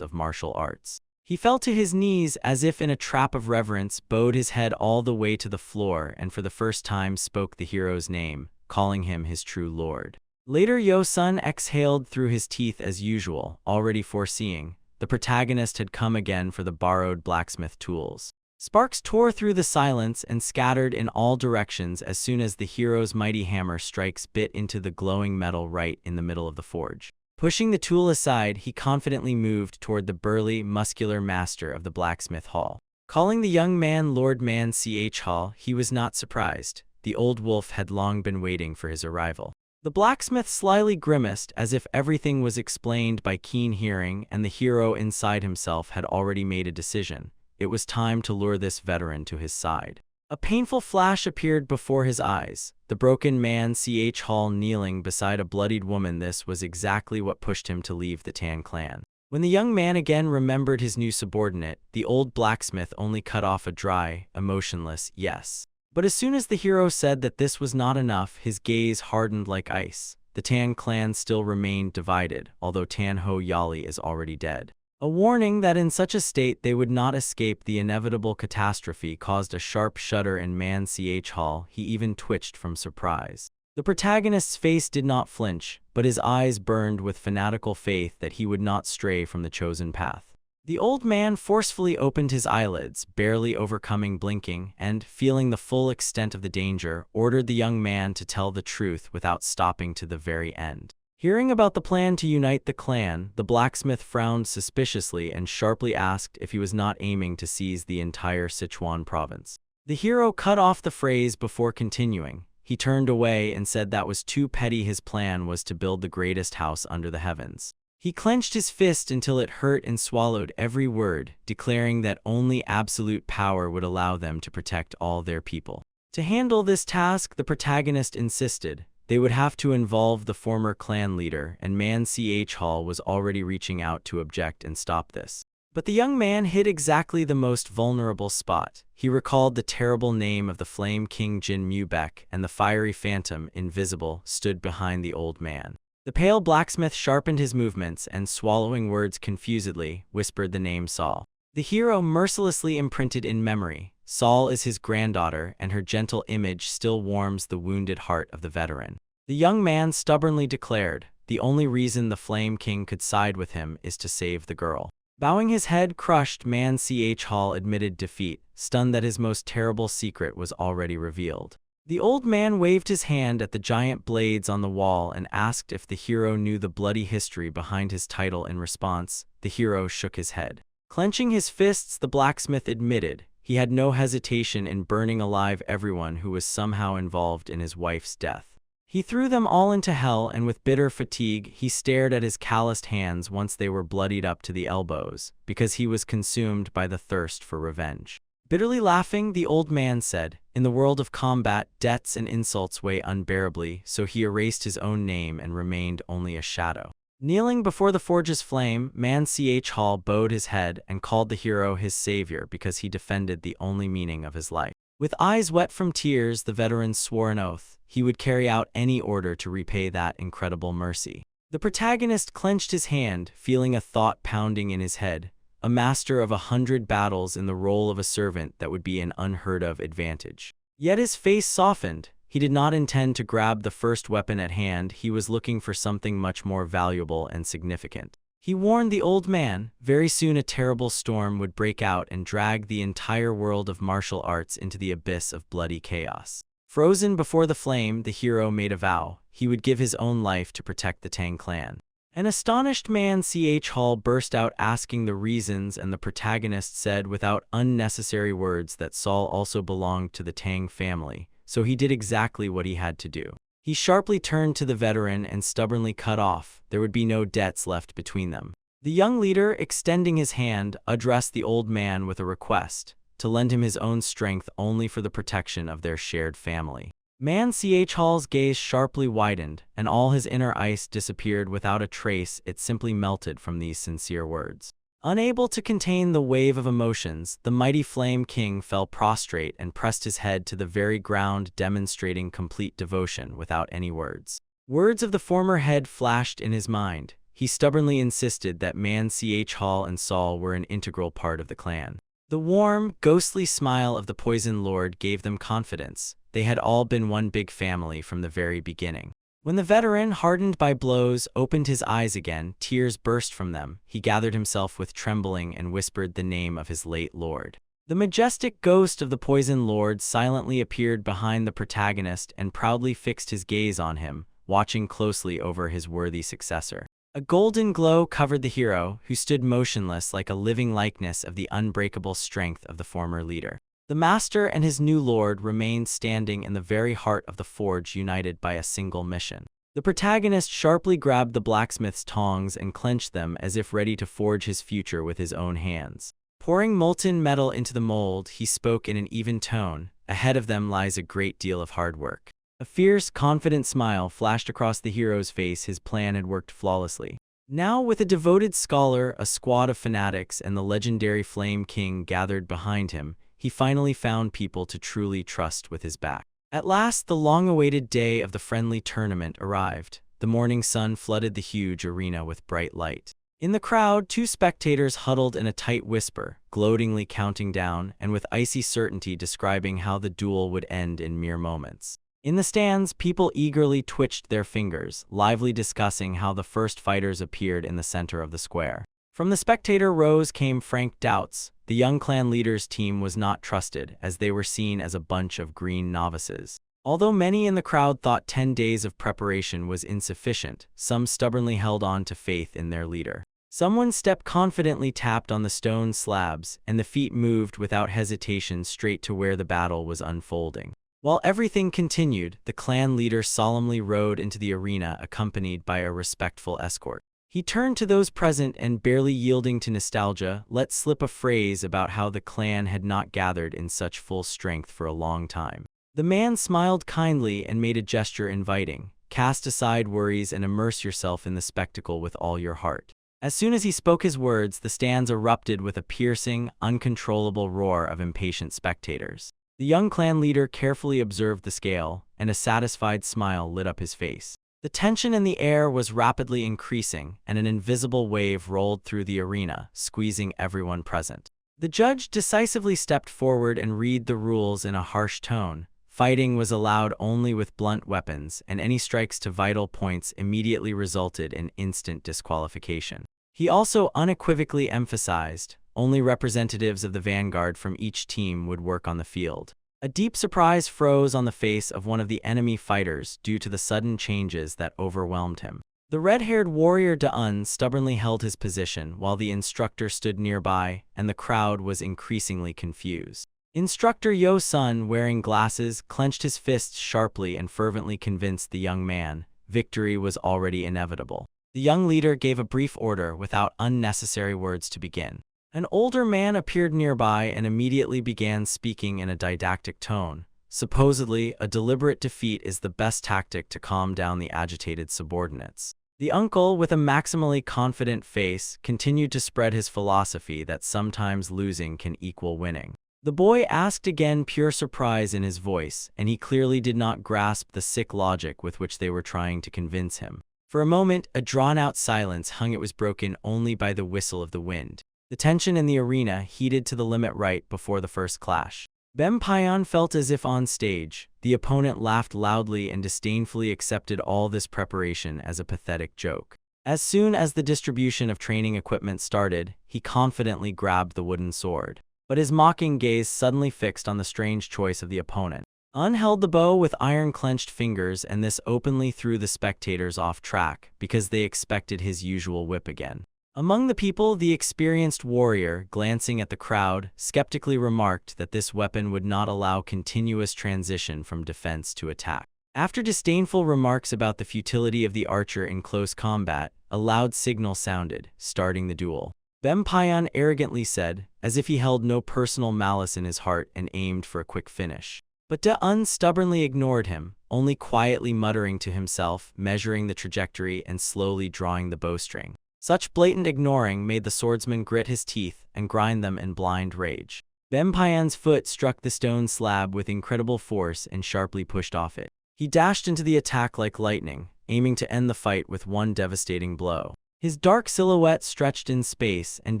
of martial arts. He fell to his knees as if in a trap of reverence, bowed his head all the way to the floor, and for the first time spoke the hero's name, calling him his true lord. Later, Yo-sun exhaled through his teeth as usual, already foreseeing the protagonist had come again for the borrowed blacksmith tools. Sparks tore through the silence and scattered in all directions as soon as the hero's mighty hammer strikes bit into the glowing metal right in the middle of the forge. Pushing the tool aside, he confidently moved toward the burly, muscular master of the blacksmith hall. Calling the young man Lord Man Ch Hall, he was not surprised. The old wolf had long been waiting for his arrival. The blacksmith slyly grimaced as if everything was explained by keen hearing, and the hero inside himself had already made a decision. It was time to lure this veteran to his side. A painful flash appeared before his eyes. The broken man Ch Hall kneeling beside a bloodied woman. This was exactly what pushed him to leave the Tan clan. When the young man again remembered his new subordinate, the old blacksmith only cut off a dry, emotionless yes. But as soon as the hero said that this was not enough, his gaze hardened like ice. The Tan clan still remained divided, although Tan Ho Yali is already dead. A warning that in such a state they would not escape the inevitable catastrophe caused a sharp shudder in Man Ch Hall. He even twitched from surprise. The protagonist's face did not flinch, but his eyes burned with fanatical faith that he would not stray from the chosen path. The old man forcefully opened his eyelids, barely overcoming blinking, and, feeling the full extent of the danger, ordered the young man to tell the truth without stopping to the very end. Hearing about the plan to unite the clan, the blacksmith frowned suspiciously and sharply asked if he was not aiming to seize the entire Sichuan province. The hero cut off the phrase before continuing. He turned away and said that was too petty. His plan was to build the greatest house under the heavens. He clenched his fist until it hurt and swallowed every word, declaring that only absolute power would allow them to protect all their people. To handle this task, the protagonist insisted. They would have to involve the former clan leader, and Man Ch Hall was already reaching out to object and stop this. But the young man hit exactly the most vulnerable spot. He recalled the terrible name of the Flame King Jin Mubek, and the fiery phantom, invisible, stood behind the old man. The pale blacksmith sharpened his movements and, swallowing words confusedly, whispered the name Saul. The hero mercilessly imprinted in memory. Saul is his granddaughter, and her gentle image still warms the wounded heart of the veteran. The young man stubbornly declared, the only reason the Flame King could side with him is to save the girl. Bowing his head crushed, Man Ch Hall admitted defeat, stunned that his most terrible secret was already revealed. The old man waved his hand at the giant blades on the wall and asked if the hero knew the bloody history behind his title. In response, the hero shook his head. Clenching his fists, the blacksmith admitted he had no hesitation in burning alive everyone who was somehow involved in his wife's death. He threw them all into hell, and with bitter fatigue, he stared at his calloused hands once they were bloodied up to the elbows, because he was consumed by the thirst for revenge. Bitterly laughing, the old man said, in the world of combat, debts and insults weigh unbearably, so he erased his own name and remained only a shadow. Kneeling before the forge's flame, Man Ch Hall bowed his head and called the hero his savior because he defended the only meaning of his life. With eyes wet from tears, the veteran swore an oath. He would carry out any order to repay that incredible mercy. The protagonist clenched his hand, feeling a thought pounding in his head. A master of 100 battles in the role of a servant, that would be an unheard-of advantage. Yet his face softened. He did not intend to grab the first weapon at hand. He was looking for something much more valuable and significant. He warned the old man, very soon a terrible storm would break out and drag the entire world of martial arts into the abyss of bloody chaos. Frozen before the flame, the hero made a vow. He would give his own life to protect the Tang clan. An astonished Man Ch Hall burst out asking the reasons, and the protagonist said without unnecessary words that Saul also belonged to the Tang family, so he did exactly what he had to do. He sharply turned to the veteran and stubbornly cut off. There would be no debts left between them. The young leader, extending his hand, addressed the old man with a request. to lend him his own strength only for the protection of their shared family. Man Ch Hall's gaze sharply widened, and all his inner ice disappeared without a trace. It simply melted from these sincere words. Unable to contain the wave of emotions, the mighty Flame King fell prostrate and pressed his head to the very ground, demonstrating complete devotion without any words. Words of the former head flashed in his mind. He stubbornly insisted that Man Ch Hall and Saul were an integral part of the clan. The warm, ghostly smile of the Poison Lord gave them confidence. They had all been one big family from the very beginning. When the veteran, hardened by blows, opened his eyes again, tears burst from them. He gathered himself with trembling and whispered the name of his late lord. The majestic ghost of the Poison Lord silently appeared behind the protagonist and proudly fixed his gaze on him, watching closely over his worthy successor. A golden glow covered the hero, who stood motionless like a living likeness of the unbreakable strength of the former leader. The master and his new lord remained standing in the very heart of the forge, united by a single mission. The protagonist sharply grabbed the blacksmith's tongs and clenched them as if ready to forge his future with his own hands. Pouring molten metal into the mold, he spoke in an even tone. Ahead of them lies a great deal of hard work. A fierce, confident smile flashed across the hero's face. His plan had worked flawlessly. Now, with a devoted scholar, a squad of fanatics, and the legendary Flame King gathered behind him, he finally found people to truly trust with his back. At last, the long-awaited day of the friendly tournament arrived. The morning sun flooded the huge arena with bright light. In the crowd, 2 spectators huddled in a tight whisper, gloatingly counting down and with icy certainty describing how the duel would end in mere moments. In the stands, people eagerly twitched their fingers, lively discussing how the first fighters appeared in the center of the square. From the spectator rows came frank doubts. The young clan leader's team was not trusted, as they were seen as a bunch of green novices. Although many in the crowd thought 10 days of preparation was insufficient, some stubbornly held on to faith in their leader. Someone confidently tapped on the stone slabs, and the feet moved without hesitation straight to where the battle was unfolding. While everything continued, the clan leader solemnly rode into the arena accompanied by a respectful escort. He turned to those present and, barely yielding to nostalgia, let slip a phrase about how the clan had not gathered in such full strength for a long time. The man smiled kindly and made a gesture inviting. Cast aside worries and immerse yourself in the spectacle with all your heart. As soon as he spoke his words, the stands erupted with a piercing, uncontrollable roar of impatient spectators. The young clan leader carefully observed the scale, and a satisfied smile lit up his face. The tension in the air was rapidly increasing, and an invisible wave rolled through the arena, squeezing everyone present. The judge decisively stepped forward and read the rules in a harsh tone. Fighting was allowed only with blunt weapons, and any strikes to vital points immediately resulted in instant disqualification. He also unequivocally emphasized, only representatives of the vanguard from each team would work on the field. A deep surprise froze on the face of one of the enemy fighters due to the sudden changes that overwhelmed him. The red-haired warrior Da'un stubbornly held his position while the instructor stood nearby, and the crowd was increasingly confused. Instructor Yo Sun, wearing glasses, clenched his fists sharply and fervently convinced the young man victory was already inevitable. The young leader gave a brief order without unnecessary words to begin. An older man appeared nearby and immediately began speaking in a didactic tone. Supposedly, a deliberate defeat is the best tactic to calm down the agitated subordinates. The uncle, with a maximally confident face, continued to spread his philosophy that sometimes losing can equal winning. The boy asked again, pure surprise in his voice, and he clearly did not grasp the sick logic with which they were trying to convince him. For a moment, a drawn-out silence hung. It was broken only by the whistle of the wind. The tension in the arena heated to the limit right before the first clash. Bem Pion felt as if on stage. The opponent laughed loudly and disdainfully accepted all this preparation as a pathetic joke. As soon as the distribution of training equipment started, he confidently grabbed the wooden sword. But his mocking gaze suddenly fixed on the strange choice of the opponent. Un held the bow with iron-clenched fingers, and this openly threw the spectators off track, because they expected his usual whip again. Among the people, the experienced warrior, glancing at the crowd, skeptically remarked that this weapon would not allow continuous transition from defense to attack. After disdainful remarks about the futility of the archer in close combat, a loud signal sounded, starting the duel. Bempayan arrogantly said, as if he held no personal malice in his heart and aimed for a quick finish. But De-un stubbornly ignored him, only quietly muttering to himself, measuring the trajectory and slowly drawing the bowstring. Such blatant ignoring made the swordsman grit his teeth and grind them in blind rage. Bempayan's foot struck the stone slab with incredible force and sharply pushed off it. He dashed into the attack like lightning, aiming to end the fight with one devastating blow. His dark silhouette stretched in space and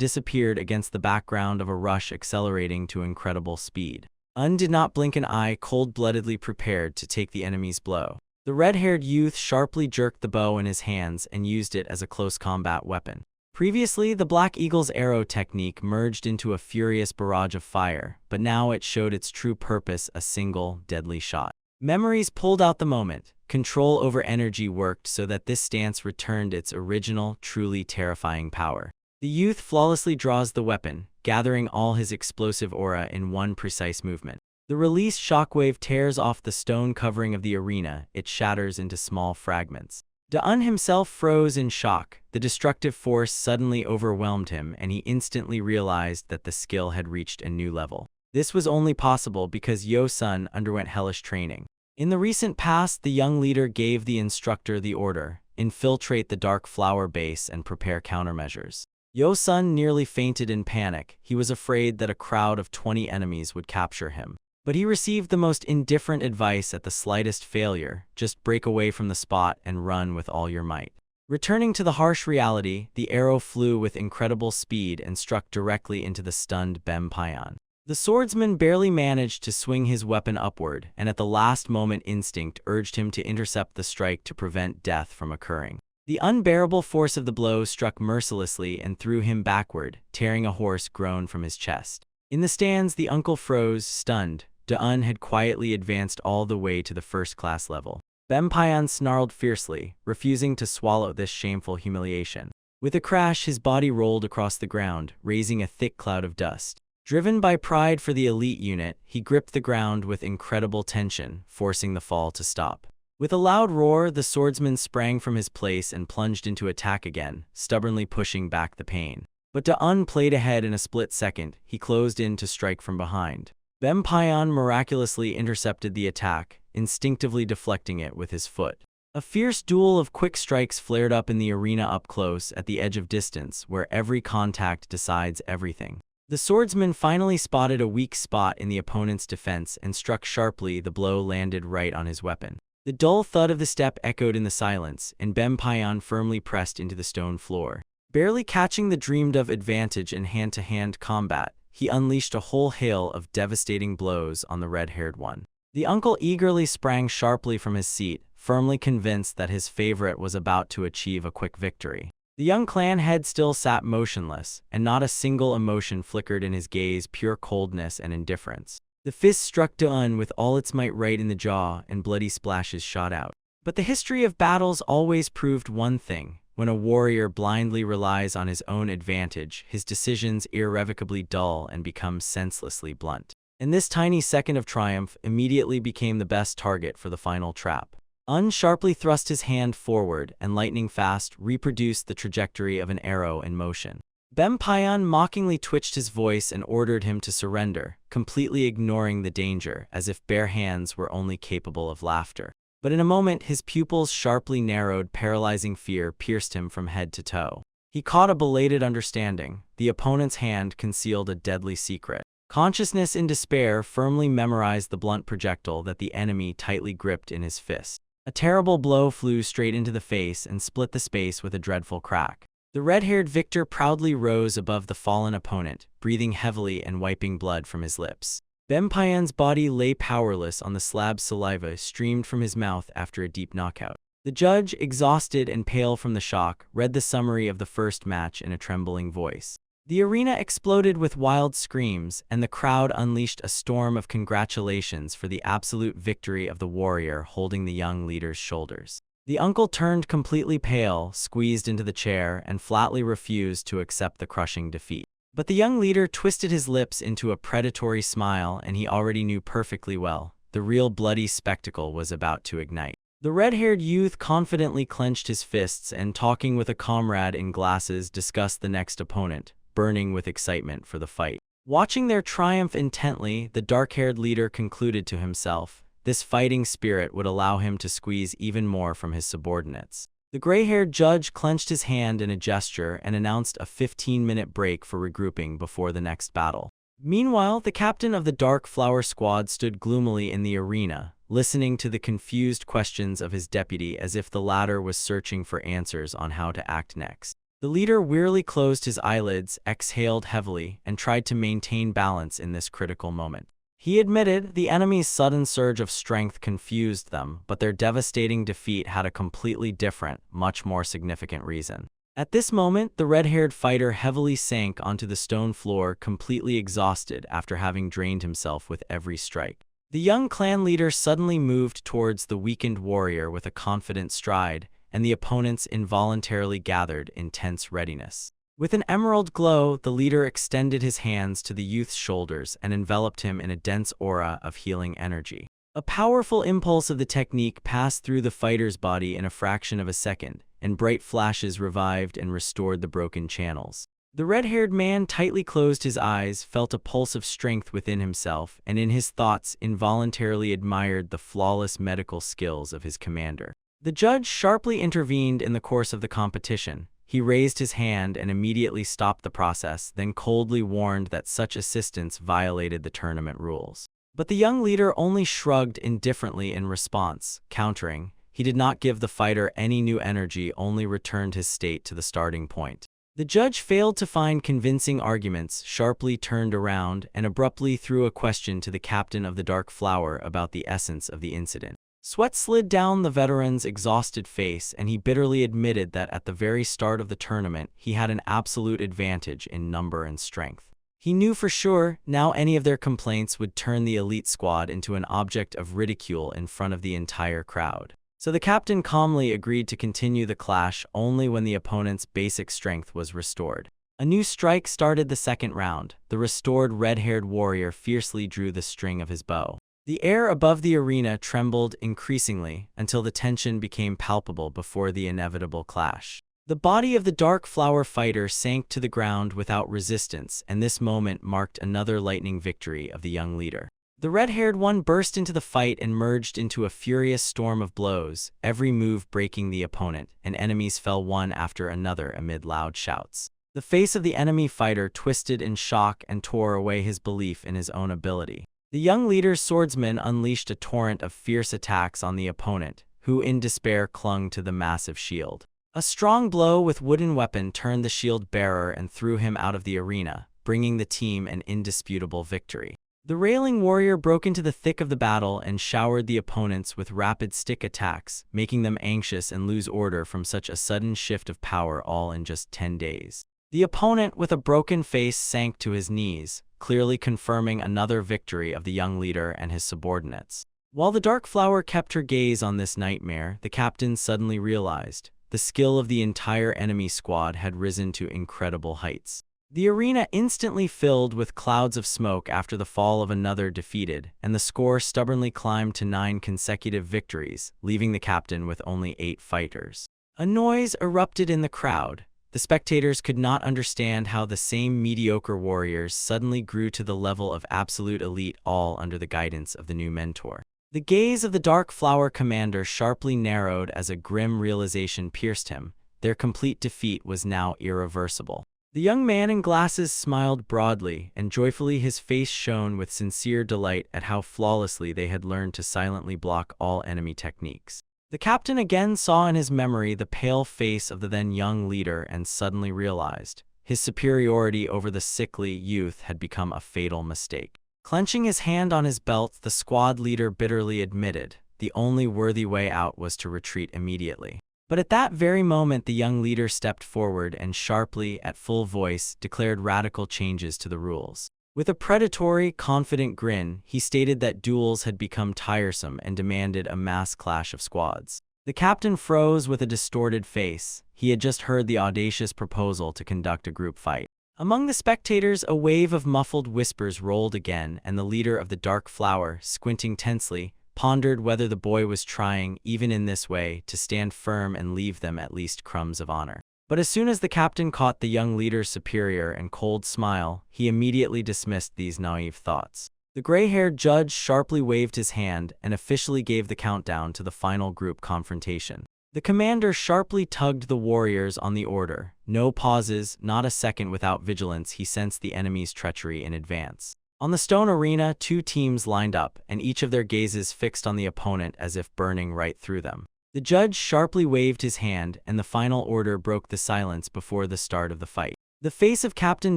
disappeared against the background of a rush accelerating to incredible speed. Un did not blink an eye, cold-bloodedly prepared to take the enemy's blow. The red-haired youth sharply jerked the bow in his hands and used it as a close combat weapon. Previously, the Black Eagle's arrow technique merged into a furious barrage of fire, but now it showed its true purpose: a single, deadly shot. Memories pulled out the moment. Control over energy worked so that this stance returned its original, truly terrifying power. The youth flawlessly draws the weapon, gathering all his explosive aura in one precise movement. The released shockwave tears off the stone covering of the arena. It shatters into small fragments. De-un himself froze in shock. The destructive force suddenly overwhelmed him, and he instantly realized that the skill had reached a new level. This was only possible because Yo-sun underwent hellish training. In the recent past, the young leader gave the instructor the order: infiltrate the Dark Flower base and prepare countermeasures. Yo-sun nearly fainted in panic. He was afraid that a crowd of 20 enemies would capture him. But he received the most indifferent advice: at the slightest failure, just break away from the spot and run with all your might. Returning to the harsh reality, the arrow flew with incredible speed and struck directly into the stunned Bempayan. The swordsman barely managed to swing his weapon upward, and at the last moment instinct urged him to intercept the strike to prevent death from occurring. The unbearable force of the blow struck mercilessly and threw him backward, tearing a hoarse groan from his chest. In the stands, the uncle froze, stunned. De-un had quietly advanced all the way to the first-class level. Bempayan snarled fiercely, refusing to swallow this shameful humiliation. With a crash, his body rolled across the ground, raising a thick cloud of dust. Driven by pride for the elite unit, he gripped the ground with incredible tension, forcing the fall to stop. With a loud roar, the swordsman sprang from his place and plunged into attack again, stubbornly pushing back the pain. But De-un played ahead in a split second. He closed in to strike from behind. Bempayan miraculously intercepted the attack, instinctively deflecting it with his foot. A fierce duel of quick strikes flared up in the arena up close, at the edge of distance, where every contact decides everything. The swordsman finally spotted a weak spot in the opponent's defense and struck sharply. The blow landed right on his weapon. The dull thud of the step echoed in the silence, and Bempayan firmly pressed into the stone floor. Barely catching the dreamed-of advantage in hand-to-hand combat, he unleashed a whole hail of devastating blows on the red-haired one. The uncle eagerly sprang sharply from his seat, firmly convinced that his favorite was about to achieve a quick victory. The young clan head still sat motionless, and not a single emotion flickered in his gaze, pure coldness and indifference. The fist struck De-un with all its might right in the jaw, and bloody splashes shot out. But the history of battles always proved one thing: when a warrior blindly relies on his own advantage, his decisions irrevocably dull and become senselessly blunt. And this tiny second of triumph immediately became the best target for the final trap. Un sharply thrust his hand forward and lightning-fast reproduced the trajectory of an arrow in motion. Bempayan mockingly twitched his voice and ordered him to surrender, completely ignoring the danger, as if bare hands were only capable of laughter. But in a moment, his pupils sharply narrowed. Paralyzing fear pierced him from head to toe. He caught a belated understanding. The opponent's hand concealed a deadly secret. Consciousness in despair firmly memorized the blunt projectile that the enemy tightly gripped in his fist. A terrible blow flew straight into the face and split the space with a dreadful crack. The red-haired victor proudly rose above the fallen opponent, breathing heavily and wiping blood from his lips. Bempayan's body lay powerless on the slab. Saliva streamed from his mouth after a deep knockout. The judge, exhausted and pale from the shock, read the summary of the first match in a trembling voice. The arena exploded with wild screams, and the crowd unleashed a storm of congratulations for the absolute victory of the warrior holding the young leader's shoulders. The uncle turned completely pale, squeezed into the chair, and flatly refused to accept the crushing defeat. But the young leader twisted his lips into a predatory smile, and he already knew perfectly well the real bloody spectacle was about to ignite. The red-haired youth confidently clenched his fists and, talking with a comrade in glasses, discussed the next opponent. burning with excitement for the fight. Watching their triumph intently, the dark-haired leader concluded to himself, this fighting spirit would allow him to squeeze even more from his subordinates. The gray-haired judge clenched his hand in a gesture and announced a 15-minute break for regrouping before the next battle. Meanwhile, the captain of the Dark Flower Squad stood gloomily in the arena, listening to the confused questions of his deputy as if the latter was searching for answers on how to act next. The leader wearily closed his eyelids, exhaled heavily, and tried to maintain balance in this critical moment. He admitted the enemy's sudden surge of strength confused them, but their devastating defeat had a completely different, much more significant reason. At this moment, the red-haired fighter heavily sank onto the stone floor, completely exhausted after having drained himself with every strike. The young clan leader suddenly moved towards the weakened warrior with a confident stride, and the opponents involuntarily gathered in tense readiness. With an emerald glow, the leader extended his hands to the youth's shoulders and enveloped him in a dense aura of healing energy. A powerful impulse of the technique passed through the fighter's body in a fraction of a second, and bright flashes revived and restored the broken channels. The red-haired man tightly closed his eyes, felt a pulse of strength within himself, and in his thoughts involuntarily admired the flawless medical skills of his commander. The judge sharply intervened in the course of the competition. He raised his hand and immediately stopped the process, then coldly warned that such assistance violated the tournament rules. But the young leader only shrugged indifferently in response, countering. He did not give the fighter any new energy, only returned his state to the starting point. The judge failed to find convincing arguments, sharply turned around, and abruptly threw a question to the captain of the Dark Flower about the essence of the incident. Sweat slid down the veteran's exhausted face, and he bitterly admitted that at the very start of the tournament, he had an absolute advantage in number and strength. He knew for sure now any of their complaints would turn the elite squad into an object of ridicule in front of the entire crowd. So the captain calmly agreed to continue the clash only when the opponent's basic strength was restored. A new strike started the second round. The restored red-haired warrior fiercely drew the string of his bow. The air above the arena trembled increasingly until the tension became palpable before the inevitable clash. The body of the Dark Flower fighter sank to the ground without resistance, and this moment marked another lightning victory of the young leader. The red-haired one burst into the fight and merged into a furious storm of blows, every move breaking the opponent, and enemies fell one after another amid loud shouts. The face of the enemy fighter twisted in shock and tore away his belief in his own ability. The young leader's swordsman unleashed a torrent of fierce attacks on the opponent, who in despair clung to the massive shield. A strong blow with wooden weapon turned the shield bearer and threw him out of the arena, bringing the team an indisputable victory. The railing warrior broke into the thick of the battle and showered the opponents with rapid stick attacks, making them anxious and lose order from such a sudden shift of power all in just 10 days. The opponent, with a broken face, sank to his knees, clearly confirming another victory of the young leader and his subordinates. While the Dark Flower kept her gaze on this nightmare, the captain suddenly realized the skill of the entire enemy squad had risen to incredible heights. The arena instantly filled with clouds of smoke after the fall of another defeated, and the score stubbornly climbed to 9 consecutive victories, leaving the captain with only 8 fighters. A noise erupted in the crowd. The spectators could not understand how the same mediocre warriors suddenly grew to the level of absolute elite, all under the guidance of the new mentor. The gaze of the Dark Flower commander sharply narrowed as a grim realization pierced him. Their complete defeat was now irreversible. The young man in glasses smiled broadly, and joyfully his face shone with sincere delight at how flawlessly they had learned to silently block all enemy techniques. The captain again saw in his memory the pale face of the then young leader and suddenly realized his superiority over the sickly youth had become a fatal mistake. Clenching his hand on his belt, the squad leader bitterly admitted the only worthy way out was to retreat immediately. But at that very moment, the young leader stepped forward and sharply, at full voice, declared radical changes to the rules. With a predatory, confident grin, he stated that duels had become tiresome and demanded a mass clash of squads. The captain froze with a distorted face. He had just heard the audacious proposal to conduct a group fight. Among the spectators, a wave of muffled whispers rolled again, and the leader of the Dark Flower, squinting tensely, pondered whether the boy was trying, even in this way, to stand firm and leave them at least crumbs of honor. But as soon as the captain caught the young leader's superior and cold smile, he immediately dismissed these naive thoughts. The gray-haired judge sharply waved his hand and officially gave the countdown to the final group confrontation. The commander sharply tugged the warriors on the order. No pauses, not a second without vigilance. He sensed the enemy's treachery in advance. On the stone arena, two teams lined up, and each of their gazes fixed on the opponent as if burning right through them. The judge sharply waved his hand, and the final order broke the silence before the start of the fight. The face of Captain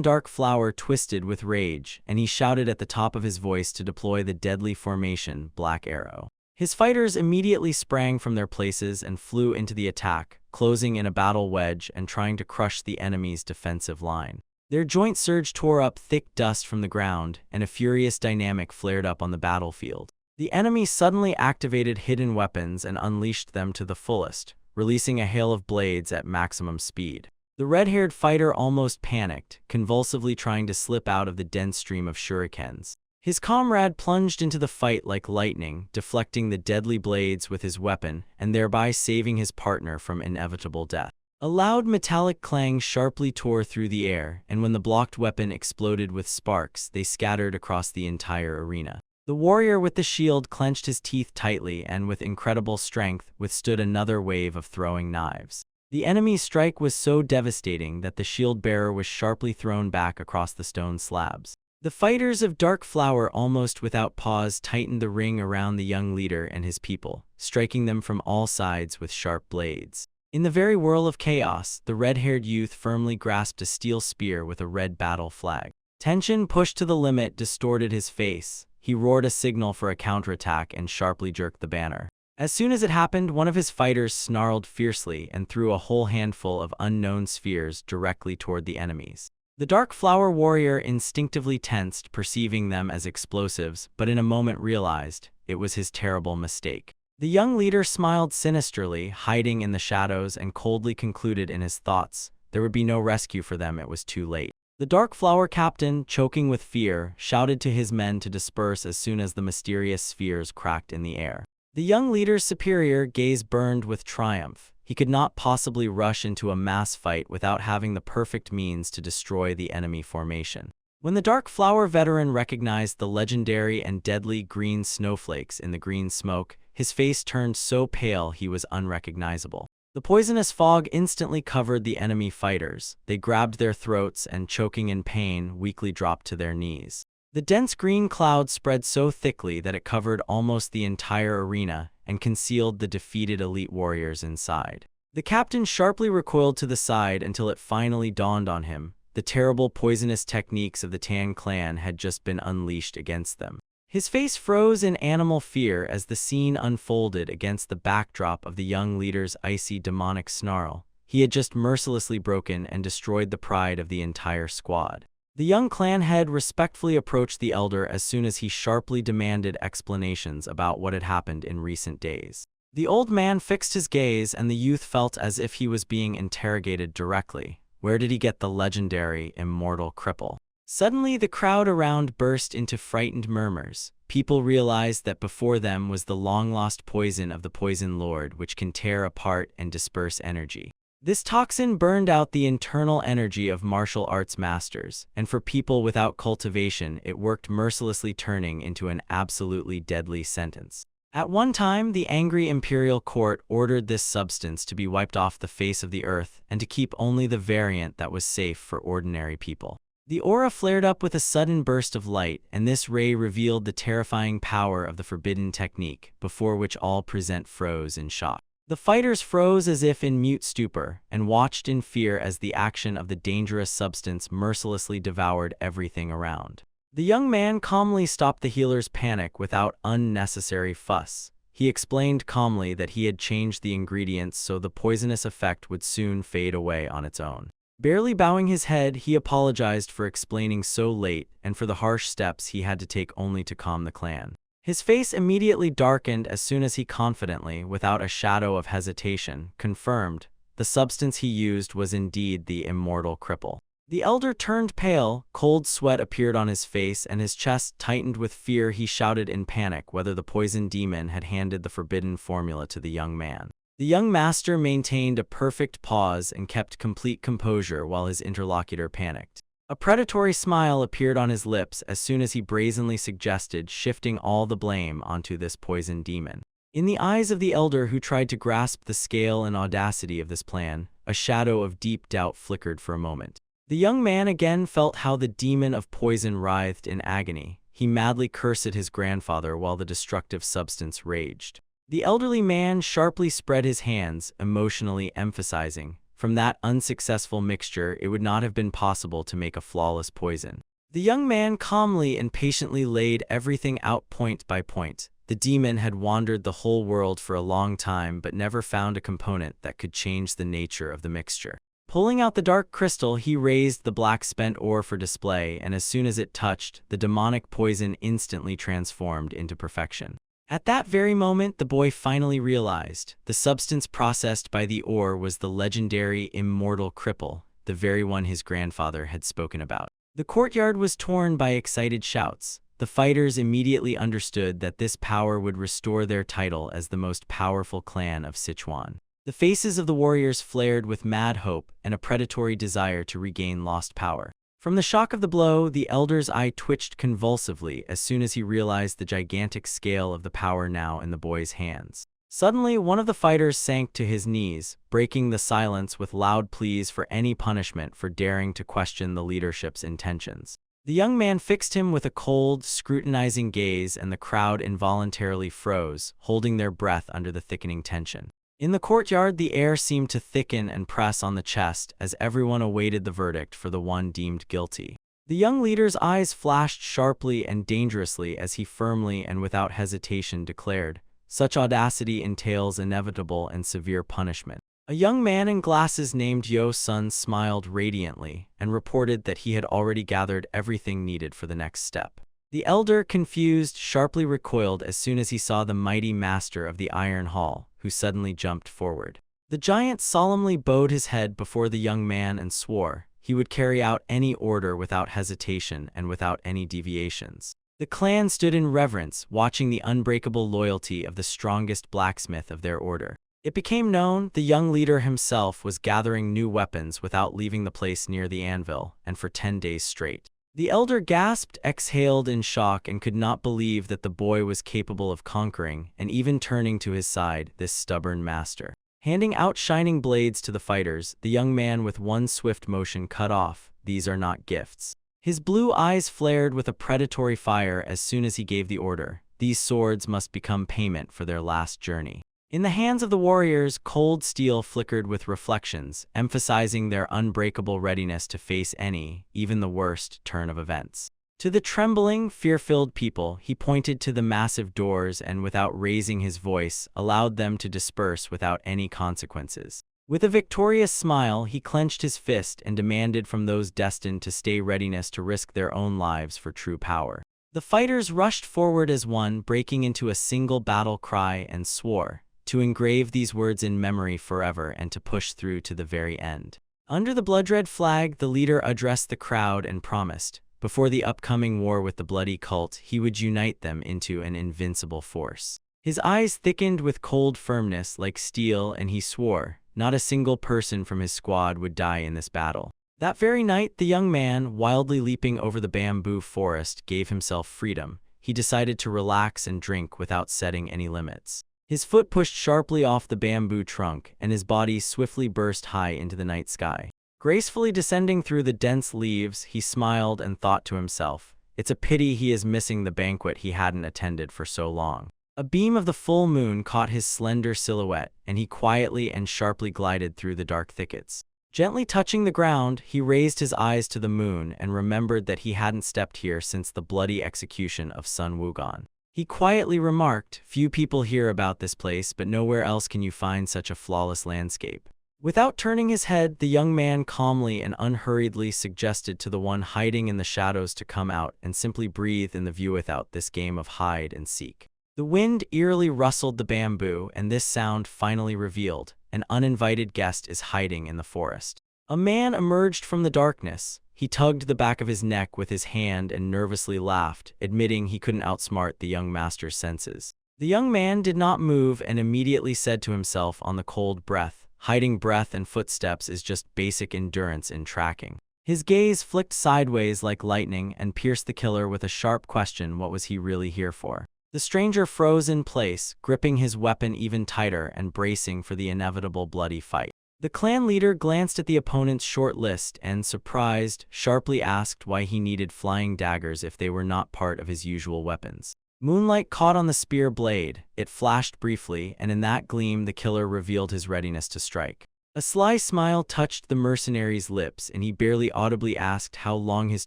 Darkflower twisted with rage, and he shouted at the top of his voice to deploy the deadly formation, Black Arrow. His fighters immediately sprang from their places and flew into the attack, closing in a battle wedge and trying to crush the enemy's defensive line. Their joint surge tore up thick dust from the ground, and a furious dynamic flared up on the battlefield. The enemy suddenly activated hidden weapons and unleashed them to the fullest, releasing a hail of blades at maximum speed. The red-haired fighter almost panicked, convulsively trying to slip out of the dense stream of shurikens. His comrade plunged into the fight like lightning, deflecting the deadly blades with his weapon and thereby saving his partner from inevitable death. A loud metallic clang sharply tore through the air, and when the blocked weapon exploded with sparks, they scattered across the entire arena. The warrior with the shield clenched his teeth tightly and, with incredible strength, withstood another wave of throwing knives. The enemy's strike was so devastating that the shield-bearer was sharply thrown back across the stone slabs. The fighters of Darkflower almost without pause tightened the ring around the young leader and his people, striking them from all sides with sharp blades. In the very whirl of chaos, the red-haired youth firmly grasped a steel spear with a red battle flag. Tension pushed to the limit distorted his face. He roared a signal for a counterattack and sharply jerked the banner. As soon as it happened, one of his fighters snarled fiercely and threw a whole handful of unknown spheres directly toward the enemies. The Darkflower warrior instinctively tensed, perceiving them as explosives, but in a moment realized it was his terrible mistake. The young leader smiled sinisterly, hiding in the shadows, and coldly concluded in his thoughts, there would be no rescue for them, it was too late. The Darkflower captain, choking with fear, shouted to his men to disperse as soon as the mysterious spheres cracked in the air. The young leader's superior gaze burned with triumph. He could not possibly rush into a mass fight without having the perfect means to destroy the enemy formation. When the Darkflower veteran recognized the legendary and deadly green snowflakes in the green smoke, his face turned so pale he was unrecognizable. The poisonous fog instantly covered the enemy fighters. They grabbed their throats and, choking in pain, weakly dropped to their knees. The dense green cloud spread so thickly that it covered almost the entire arena and concealed the defeated elite warriors inside. The captain sharply recoiled to the side until it finally dawned on him. The terrible poisonous techniques of the Tan clan had just been unleashed against them. His face froze in animal fear as the scene unfolded against the backdrop of the young leader's icy demonic snarl. He had just mercilessly broken and destroyed the pride of the entire squad. The young clan head respectfully approached the elder as soon as he sharply demanded explanations about what had happened in recent days. The old man fixed his gaze, and the youth felt as if he was being interrogated directly. Where did he get the legendary, immortal cripple? Suddenly, the crowd around burst into frightened murmurs. People realized that before them was the long-lost poison of the Poison Lord, which can tear apart and disperse energy. This toxin burned out the internal energy of martial arts masters, and for people without cultivation, it worked mercilessly, turning into an absolutely deadly sentence. At one time, the angry imperial court ordered this substance to be wiped off the face of the earth and to keep only the variant that was safe for ordinary people. The aura flared up with a sudden burst of light, and this ray revealed the terrifying power of the forbidden technique, before which all present froze in shock. The fighters froze as if in mute stupor, and watched in fear as the action of the dangerous substance mercilessly devoured everything around. The young man calmly stopped the healer's panic without unnecessary fuss. He explained calmly that he had changed the ingredients so the poisonous effect would soon fade away on its own. Barely bowing his head, he apologized for explaining so late and for the harsh steps he had to take only to calm the clan. His face immediately darkened as soon as he confidently, without a shadow of hesitation, confirmed the substance he used was indeed the immortal cripple. The elder turned pale, cold sweat appeared on his face, and his chest tightened with fear. He shouted in panic whether the poison demon had handed the forbidden formula to the young man. The young master maintained a perfect pause and kept complete composure while his interlocutor panicked. A predatory smile appeared on his lips as soon as he brazenly suggested shifting all the blame onto this poison demon. In the eyes of the elder who tried to grasp the scale and audacity of this plan, a shadow of deep doubt flickered for a moment. The young man again felt how the demon of poison writhed in agony. He madly cursed his grandfather while the destructive substance raged. The elderly man sharply spread his hands, emotionally emphasizing, from that unsuccessful mixture it would not have been possible to make a flawless poison. The young man calmly and patiently laid everything out point by point. The demon had wandered the whole world for a long time but never found a component that could change the nature of the mixture. Pulling out the dark crystal, he raised the black spent ore for display, and as soon as it touched, the demonic poison instantly transformed into perfection. At that very moment, the boy finally realized the substance processed by the ore was the legendary immortal cripple, the very one his grandfather had spoken about. The courtyard was torn by excited shouts. The fighters immediately understood that this power would restore their title as the most powerful clan of Sichuan. The faces of the warriors flared with mad hope and a predatory desire to regain lost power. From the shock of the blow, the elder's eye twitched convulsively as soon as he realized the gigantic scale of the power now in the boy's hands. Suddenly, one of the fighters sank to his knees, breaking the silence with loud pleas for any punishment for daring to question the leadership's intentions. The young man fixed him with a cold, scrutinizing gaze, and the crowd involuntarily froze, holding their breath under the thickening tension. In the courtyard, the air seemed to thicken and press on the chest as everyone awaited the verdict for the one deemed guilty. The young leader's eyes flashed sharply and dangerously as he firmly and without hesitation declared, "Such audacity entails inevitable and severe punishment." A young man in glasses named Yo Sun smiled radiantly and reported that he had already gathered everything needed for the next step. The elder, confused, sharply recoiled as soon as he saw the mighty master of the Iron Hall, who suddenly jumped forward. The giant solemnly bowed his head before the young man and swore he would carry out any order without hesitation and without any deviations. The clan stood in reverence, watching the unbreakable loyalty of the strongest blacksmith of their order. It became known the young leader himself was gathering new weapons without leaving the place near the anvil, and for 10 days straight. The elder gasped, exhaled in shock, and could not believe that the boy was capable of conquering, and even turning to his side, this stubborn master. Handing out shining blades to the fighters, the young man with one swift motion cut off, "These are not gifts." His blue eyes flared with a predatory fire as soon as he gave the order. These swords must become payment for their last journey. In the hands of the warriors, cold steel flickered with reflections, emphasizing their unbreakable readiness to face any, even the worst, turn of events. To the trembling, fear-filled people, he pointed to the massive doors and, without raising his voice, allowed them to disperse without any consequences. With a victorious smile, he clenched his fist and demanded from those destined to stay readiness to risk their own lives for true power. The fighters rushed forward as one, breaking into a single battle cry, and swore to engrave these words in memory forever and to push through to the very end. Under the blood-red flag, the leader addressed the crowd and promised, before the upcoming war with the bloody cult, he would unite them into an invincible force. His eyes thickened with cold firmness like steel, and he swore not a single person from his squad would die in this battle. That very night, the young man, wildly leaping over the bamboo forest, gave himself freedom. He decided to relax and drink without setting any limits. His foot pushed sharply off the bamboo trunk, and his body swiftly burst high into the night sky. Gracefully descending through the dense leaves, he smiled and thought to himself, "It's a pity he is missing the banquet he hadn't attended for so long." A beam of the full moon caught his slender silhouette, and he quietly and sharply glided through the dark thickets. Gently touching the ground, he raised his eyes to the moon and remembered that he hadn't stepped here since the bloody execution of Sun Wukong. He quietly remarked, "Few people hear about this place, but nowhere else can you find such a flawless landscape." Without turning his head, the young man calmly and unhurriedly suggested to the one hiding in the shadows to come out and simply breathe in the view without this game of hide and seek. The wind eerily rustled the bamboo, and this sound finally revealed an uninvited guest is hiding in the forest. A man emerged from the darkness. He tugged the back of his neck with his hand and nervously laughed, admitting he couldn't outsmart the young master's senses. The young man did not move and immediately said to himself on the cold breath, hiding breath and footsteps is just basic endurance in tracking. His gaze flicked sideways like lightning and pierced the killer with a sharp question: what was he really here for? The stranger froze in place, gripping his weapon even tighter and bracing for the inevitable bloody fight. The clan leader glanced at the opponent's short list and, surprised, sharply asked why he needed flying daggers if they were not part of his usual weapons. Moonlight caught on the spear blade. It flashed briefly, and in that gleam the killer revealed his readiness to strike. A sly smile touched the mercenary's lips, and he barely audibly asked how long his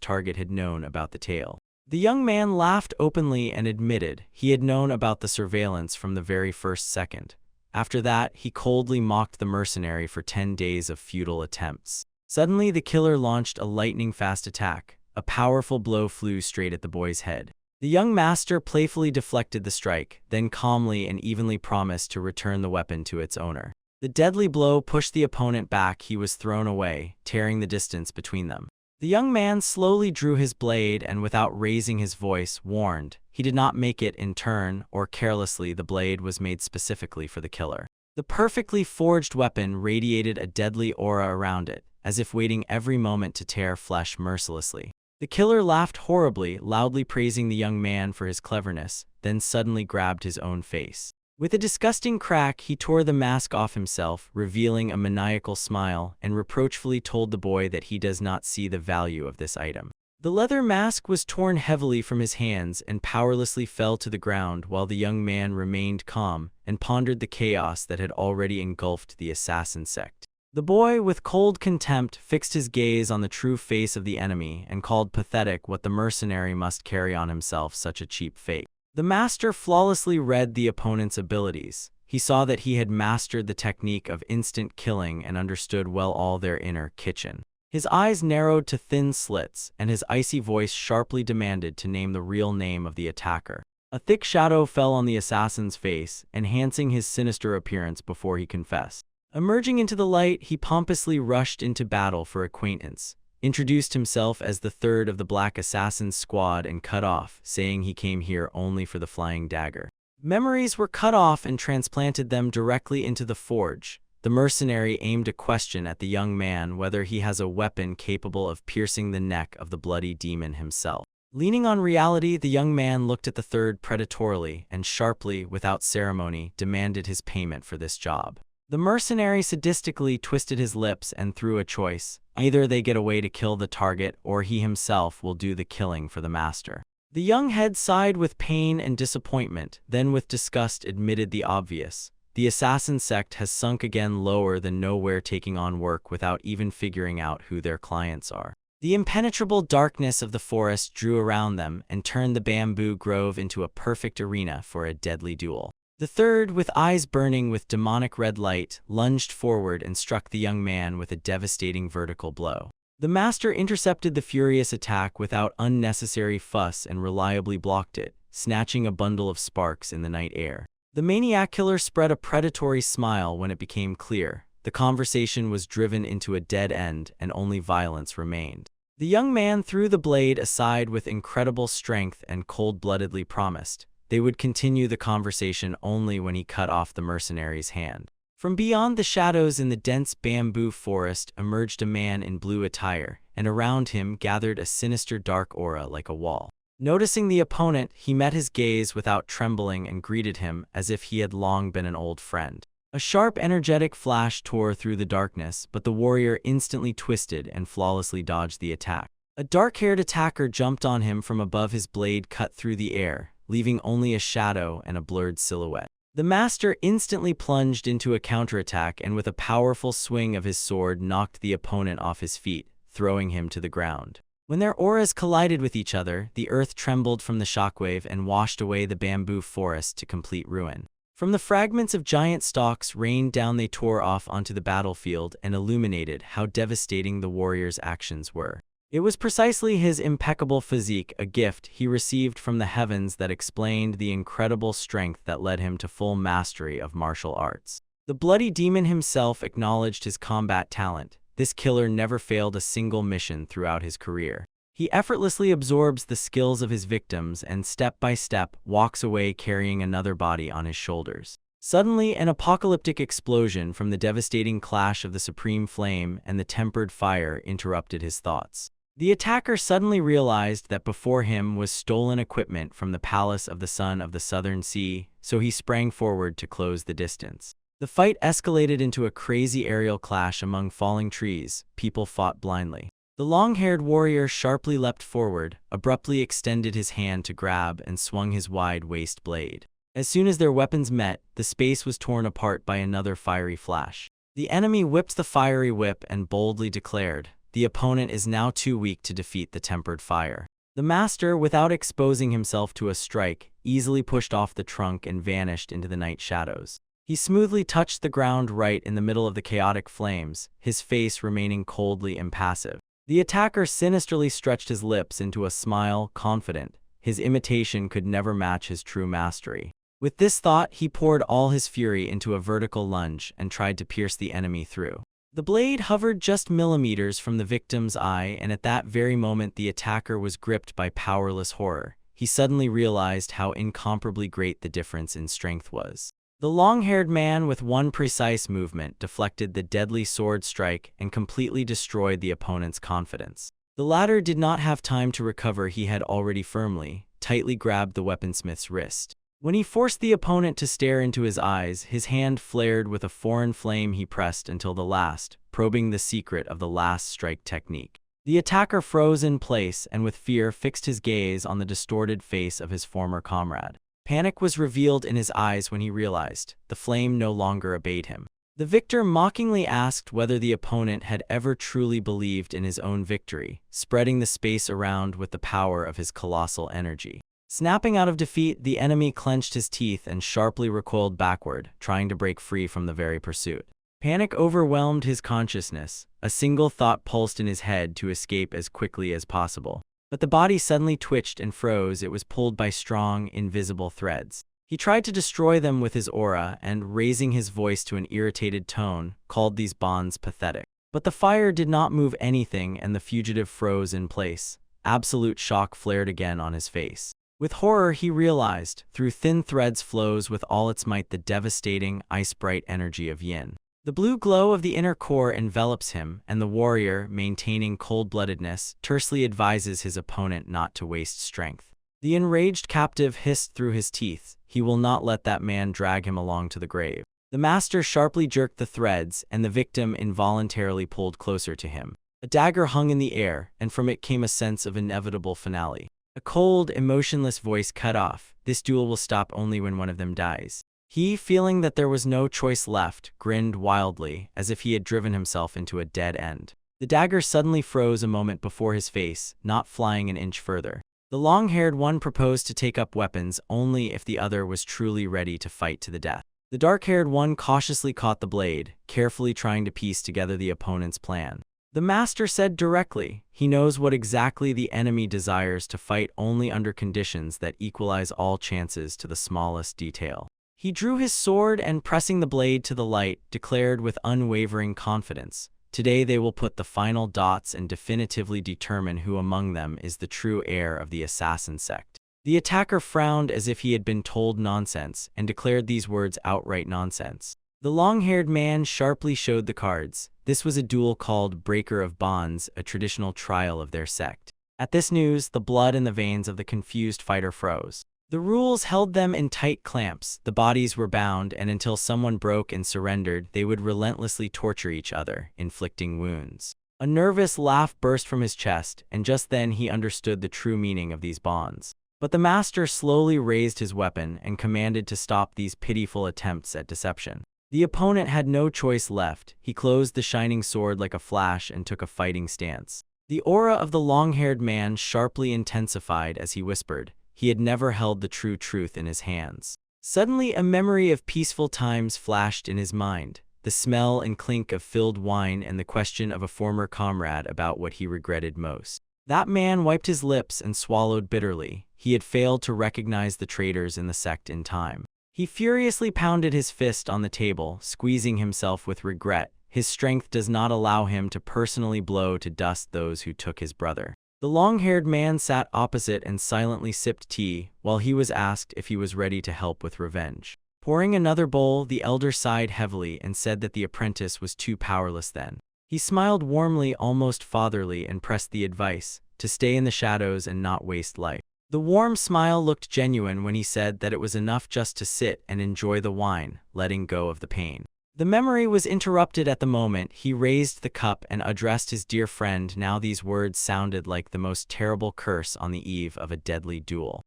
target had known about the tale. The young man laughed openly and admitted he had known about the surveillance from the very first second. After that, he coldly mocked the mercenary for 10 days of futile attempts. Suddenly, the killer launched a lightning-fast attack. A powerful blow flew straight at the boy's head. The young master playfully deflected the strike, then calmly and evenly promised to return the weapon to its owner. The deadly blow pushed the opponent back. He was thrown away, tearing the distance between them. The young man slowly drew his blade and, without raising his voice, warned. He did not make it in turn or carelessly. The blade was made specifically for the killer. The perfectly forged weapon radiated a deadly aura around it, as if waiting every moment to tear flesh mercilessly. The killer laughed horribly, loudly praising the young man for his cleverness, then suddenly grabbed his own face. With a disgusting crack, he tore the mask off himself, revealing a maniacal smile, and reproachfully told the boy that he does not see the value of this item. The leather mask was torn heavily from his hands and powerlessly fell to the ground, while the young man remained calm and pondered the chaos that had already engulfed the assassin sect. The boy, with cold contempt, fixed his gaze on the true face of the enemy and called pathetic what the mercenary must carry on himself such a cheap fate. The master flawlessly read the opponent's abilities. He saw that he had mastered the technique of instant killing and understood well all their inner kitchen. His eyes narrowed to thin slits, and his icy voice sharply demanded to name the real name of the attacker. A thick shadow fell on the assassin's face, enhancing his sinister appearance before he confessed. Emerging into the light, he pompously rushed into battle for acquaintance, introduced himself as the third of the Black Assassin's squad, and cut off, saying he came here only for the flying dagger. Memories were cut off and transplanted them directly into the forge. The mercenary aimed a question at the young man whether he has a weapon capable of piercing the neck of the bloody demon himself. Leaning on reality, the young man looked at the third predatorily and sharply, without ceremony, demanded his payment for this job. The mercenary sadistically twisted his lips and threw a choice. Either they get away to kill the target, or he himself will do the killing for the master. The young head sighed with pain and disappointment, then with disgust admitted the obvious. The assassin sect has sunk again lower than nowhere, taking on work without even figuring out who their clients are. The impenetrable darkness of the forest drew around them and turned the bamboo grove into a perfect arena for a deadly duel. The third, with eyes burning with demonic red light, lunged forward and struck the young man with a devastating vertical blow. The master intercepted the furious attack without unnecessary fuss and reliably blocked it, snatching a bundle of sparks in the night air. The maniac killer spread a predatory smile when it became clear the conversation was driven into a dead end and only violence remained. The young man threw the blade aside with incredible strength and cold-bloodedly promised they would continue the conversation only when he cut off the mercenary's hand. From beyond the shadows in the dense bamboo forest emerged a man in blue attire, and around him gathered a sinister dark aura like a wall. Noticing the opponent, he met his gaze without trembling and greeted him as if he had long been an old friend. A sharp, energetic flash tore through the darkness, but the warrior instantly twisted and flawlessly dodged the attack. A dark-haired attacker jumped on him from above, his blade cut through the air, leaving only a shadow and a blurred silhouette. The master instantly plunged into a counterattack and with a powerful swing of his sword knocked the opponent off his feet, throwing him to the ground. When their auras collided with each other, the earth trembled from the shockwave and washed away the bamboo forest to complete ruin. From the fragments of giant stalks rained down, they tore off onto the battlefield and illuminated how devastating the warrior's actions were. It was precisely his impeccable physique, a gift he received from the heavens, that explained the incredible strength that led him to full mastery of martial arts. The bloody demon himself acknowledged his combat talent. This killer never failed a single mission throughout his career. He effortlessly absorbs the skills of his victims and step by step walks away carrying another body on his shoulders. Suddenly, an apocalyptic explosion from the devastating clash of the supreme flame and the tempered fire interrupted his thoughts. The attacker suddenly realized that before him was stolen equipment from the palace of the Son of the Southern Sea, so he sprang forward to close the distance. The fight escalated into a crazy aerial clash among falling trees. People fought blindly. The long-haired warrior sharply leapt forward, abruptly extended his hand to grab, and swung his wide-waist blade. As soon as their weapons met, the space was torn apart by another fiery flash. The enemy whipped the fiery whip and boldly declared, "The opponent is now too weak to defeat the tempered fire." The master, without exposing himself to a strike, easily pushed off the trunk and vanished into the night shadows. He smoothly touched the ground right in the middle of the chaotic flames, his face remaining coldly impassive. The attacker sinisterly stretched his lips into a smile, confident. His imitation could never match his true mastery. With this thought, he poured all his fury into a vertical lunge and tried to pierce the enemy through. The blade hovered just millimeters from the victim's eye, and at that very moment the attacker was gripped by powerless horror. He suddenly realized how incomparably great the difference in strength was. The long-haired man with one precise movement deflected the deadly sword strike and completely destroyed the opponent's confidence. The latter did not have time to recover. He had already firmly, tightly grabbed the weaponsmith's wrist. When he forced the opponent to stare into his eyes, his hand flared with a foreign flame. He pressed until the last, probing the secret of the last strike technique. The attacker froze in place and with fear fixed his gaze on the distorted face of his former comrade. Panic was revealed in his eyes when he realized the flame no longer obeyed him. The victor mockingly asked whether the opponent had ever truly believed in his own victory, spreading the space around with the power of his colossal energy. Snapping out of defeat, the enemy clenched his teeth and sharply recoiled backward, trying to break free from the very pursuit. Panic overwhelmed his consciousness. A single thought pulsed in his head: to escape as quickly as possible. But the body suddenly twitched and froze. It was pulled by strong, invisible threads. He tried to destroy them with his aura and, raising his voice to an irritated tone, called these bonds pathetic. But the fire did not move anything and the fugitive froze in place. Absolute shock flared again on his face. With horror he realized, through thin threads flows with all its might the devastating, ice-bright energy of yin. The blue glow of the inner core envelops him, and the warrior, maintaining cold-bloodedness, tersely advises his opponent not to waste strength. The enraged captive hissed through his teeth, "He will not let that man drag him along to the grave." The master sharply jerked the threads, and the victim involuntarily pulled closer to him. A dagger hung in the air, and from it came a sense of inevitable finale. A cold, emotionless voice cut off, "This duel will stop only when one of them dies." He, feeling that there was no choice left, grinned wildly, as if he had driven himself into a dead end. The dagger suddenly froze a moment before his face, not flying an inch further. The long-haired one proposed to take up weapons only if the other was truly ready to fight to the death. The dark-haired one cautiously caught the blade, carefully trying to piece together the opponent's plan. The master said directly, "He knows what exactly the enemy desires: to fight only under conditions that equalize all chances to the smallest detail." He drew his sword and, pressing the blade to the light, declared with unwavering confidence, "Today they will put the final dots and definitively determine who among them is the true heir of the assassin sect." The attacker frowned as if he had been told nonsense, and declared these words outright nonsense. The long-haired man sharply showed the cards. This was a duel called Breaker of Bonds, a traditional trial of their sect. At this news, the blood in the veins of the confused fighter froze. The rules held them in tight clamps. The bodies were bound, and until someone broke and surrendered, they would relentlessly torture each other, inflicting wounds. A nervous laugh burst from his chest, and just then he understood the true meaning of these bonds. But the master slowly raised his weapon and commanded to stop these pitiful attempts at deception. The opponent had no choice left. He closed the shining sword like a flash and took a fighting stance. The aura of the long-haired man sharply intensified as he whispered. He had never held the true truth in his hands. Suddenly a memory of peaceful times flashed in his mind. The smell and clink of filled wine and the question of a former comrade about what he regretted most. That man wiped his lips and swallowed bitterly. He had failed to recognize the traitors in the sect in time. He furiously pounded his fist on the table, squeezing himself with regret. His strength does not allow him to personally blow to dust those who took his brother. The long-haired man sat opposite and silently sipped tea while he was asked if he was ready to help with revenge. Pouring another bowl, the elder sighed heavily and said that the apprentice was too powerless then. He smiled warmly, almost fatherly, and pressed the advice to stay in the shadows and not waste life. The warm smile looked genuine when he said that it was enough just to sit and enjoy the wine, letting go of the pain. The memory was interrupted at the moment. He raised the cup and addressed his dear friend. Now these words sounded like the most terrible curse on the eve of a deadly duel.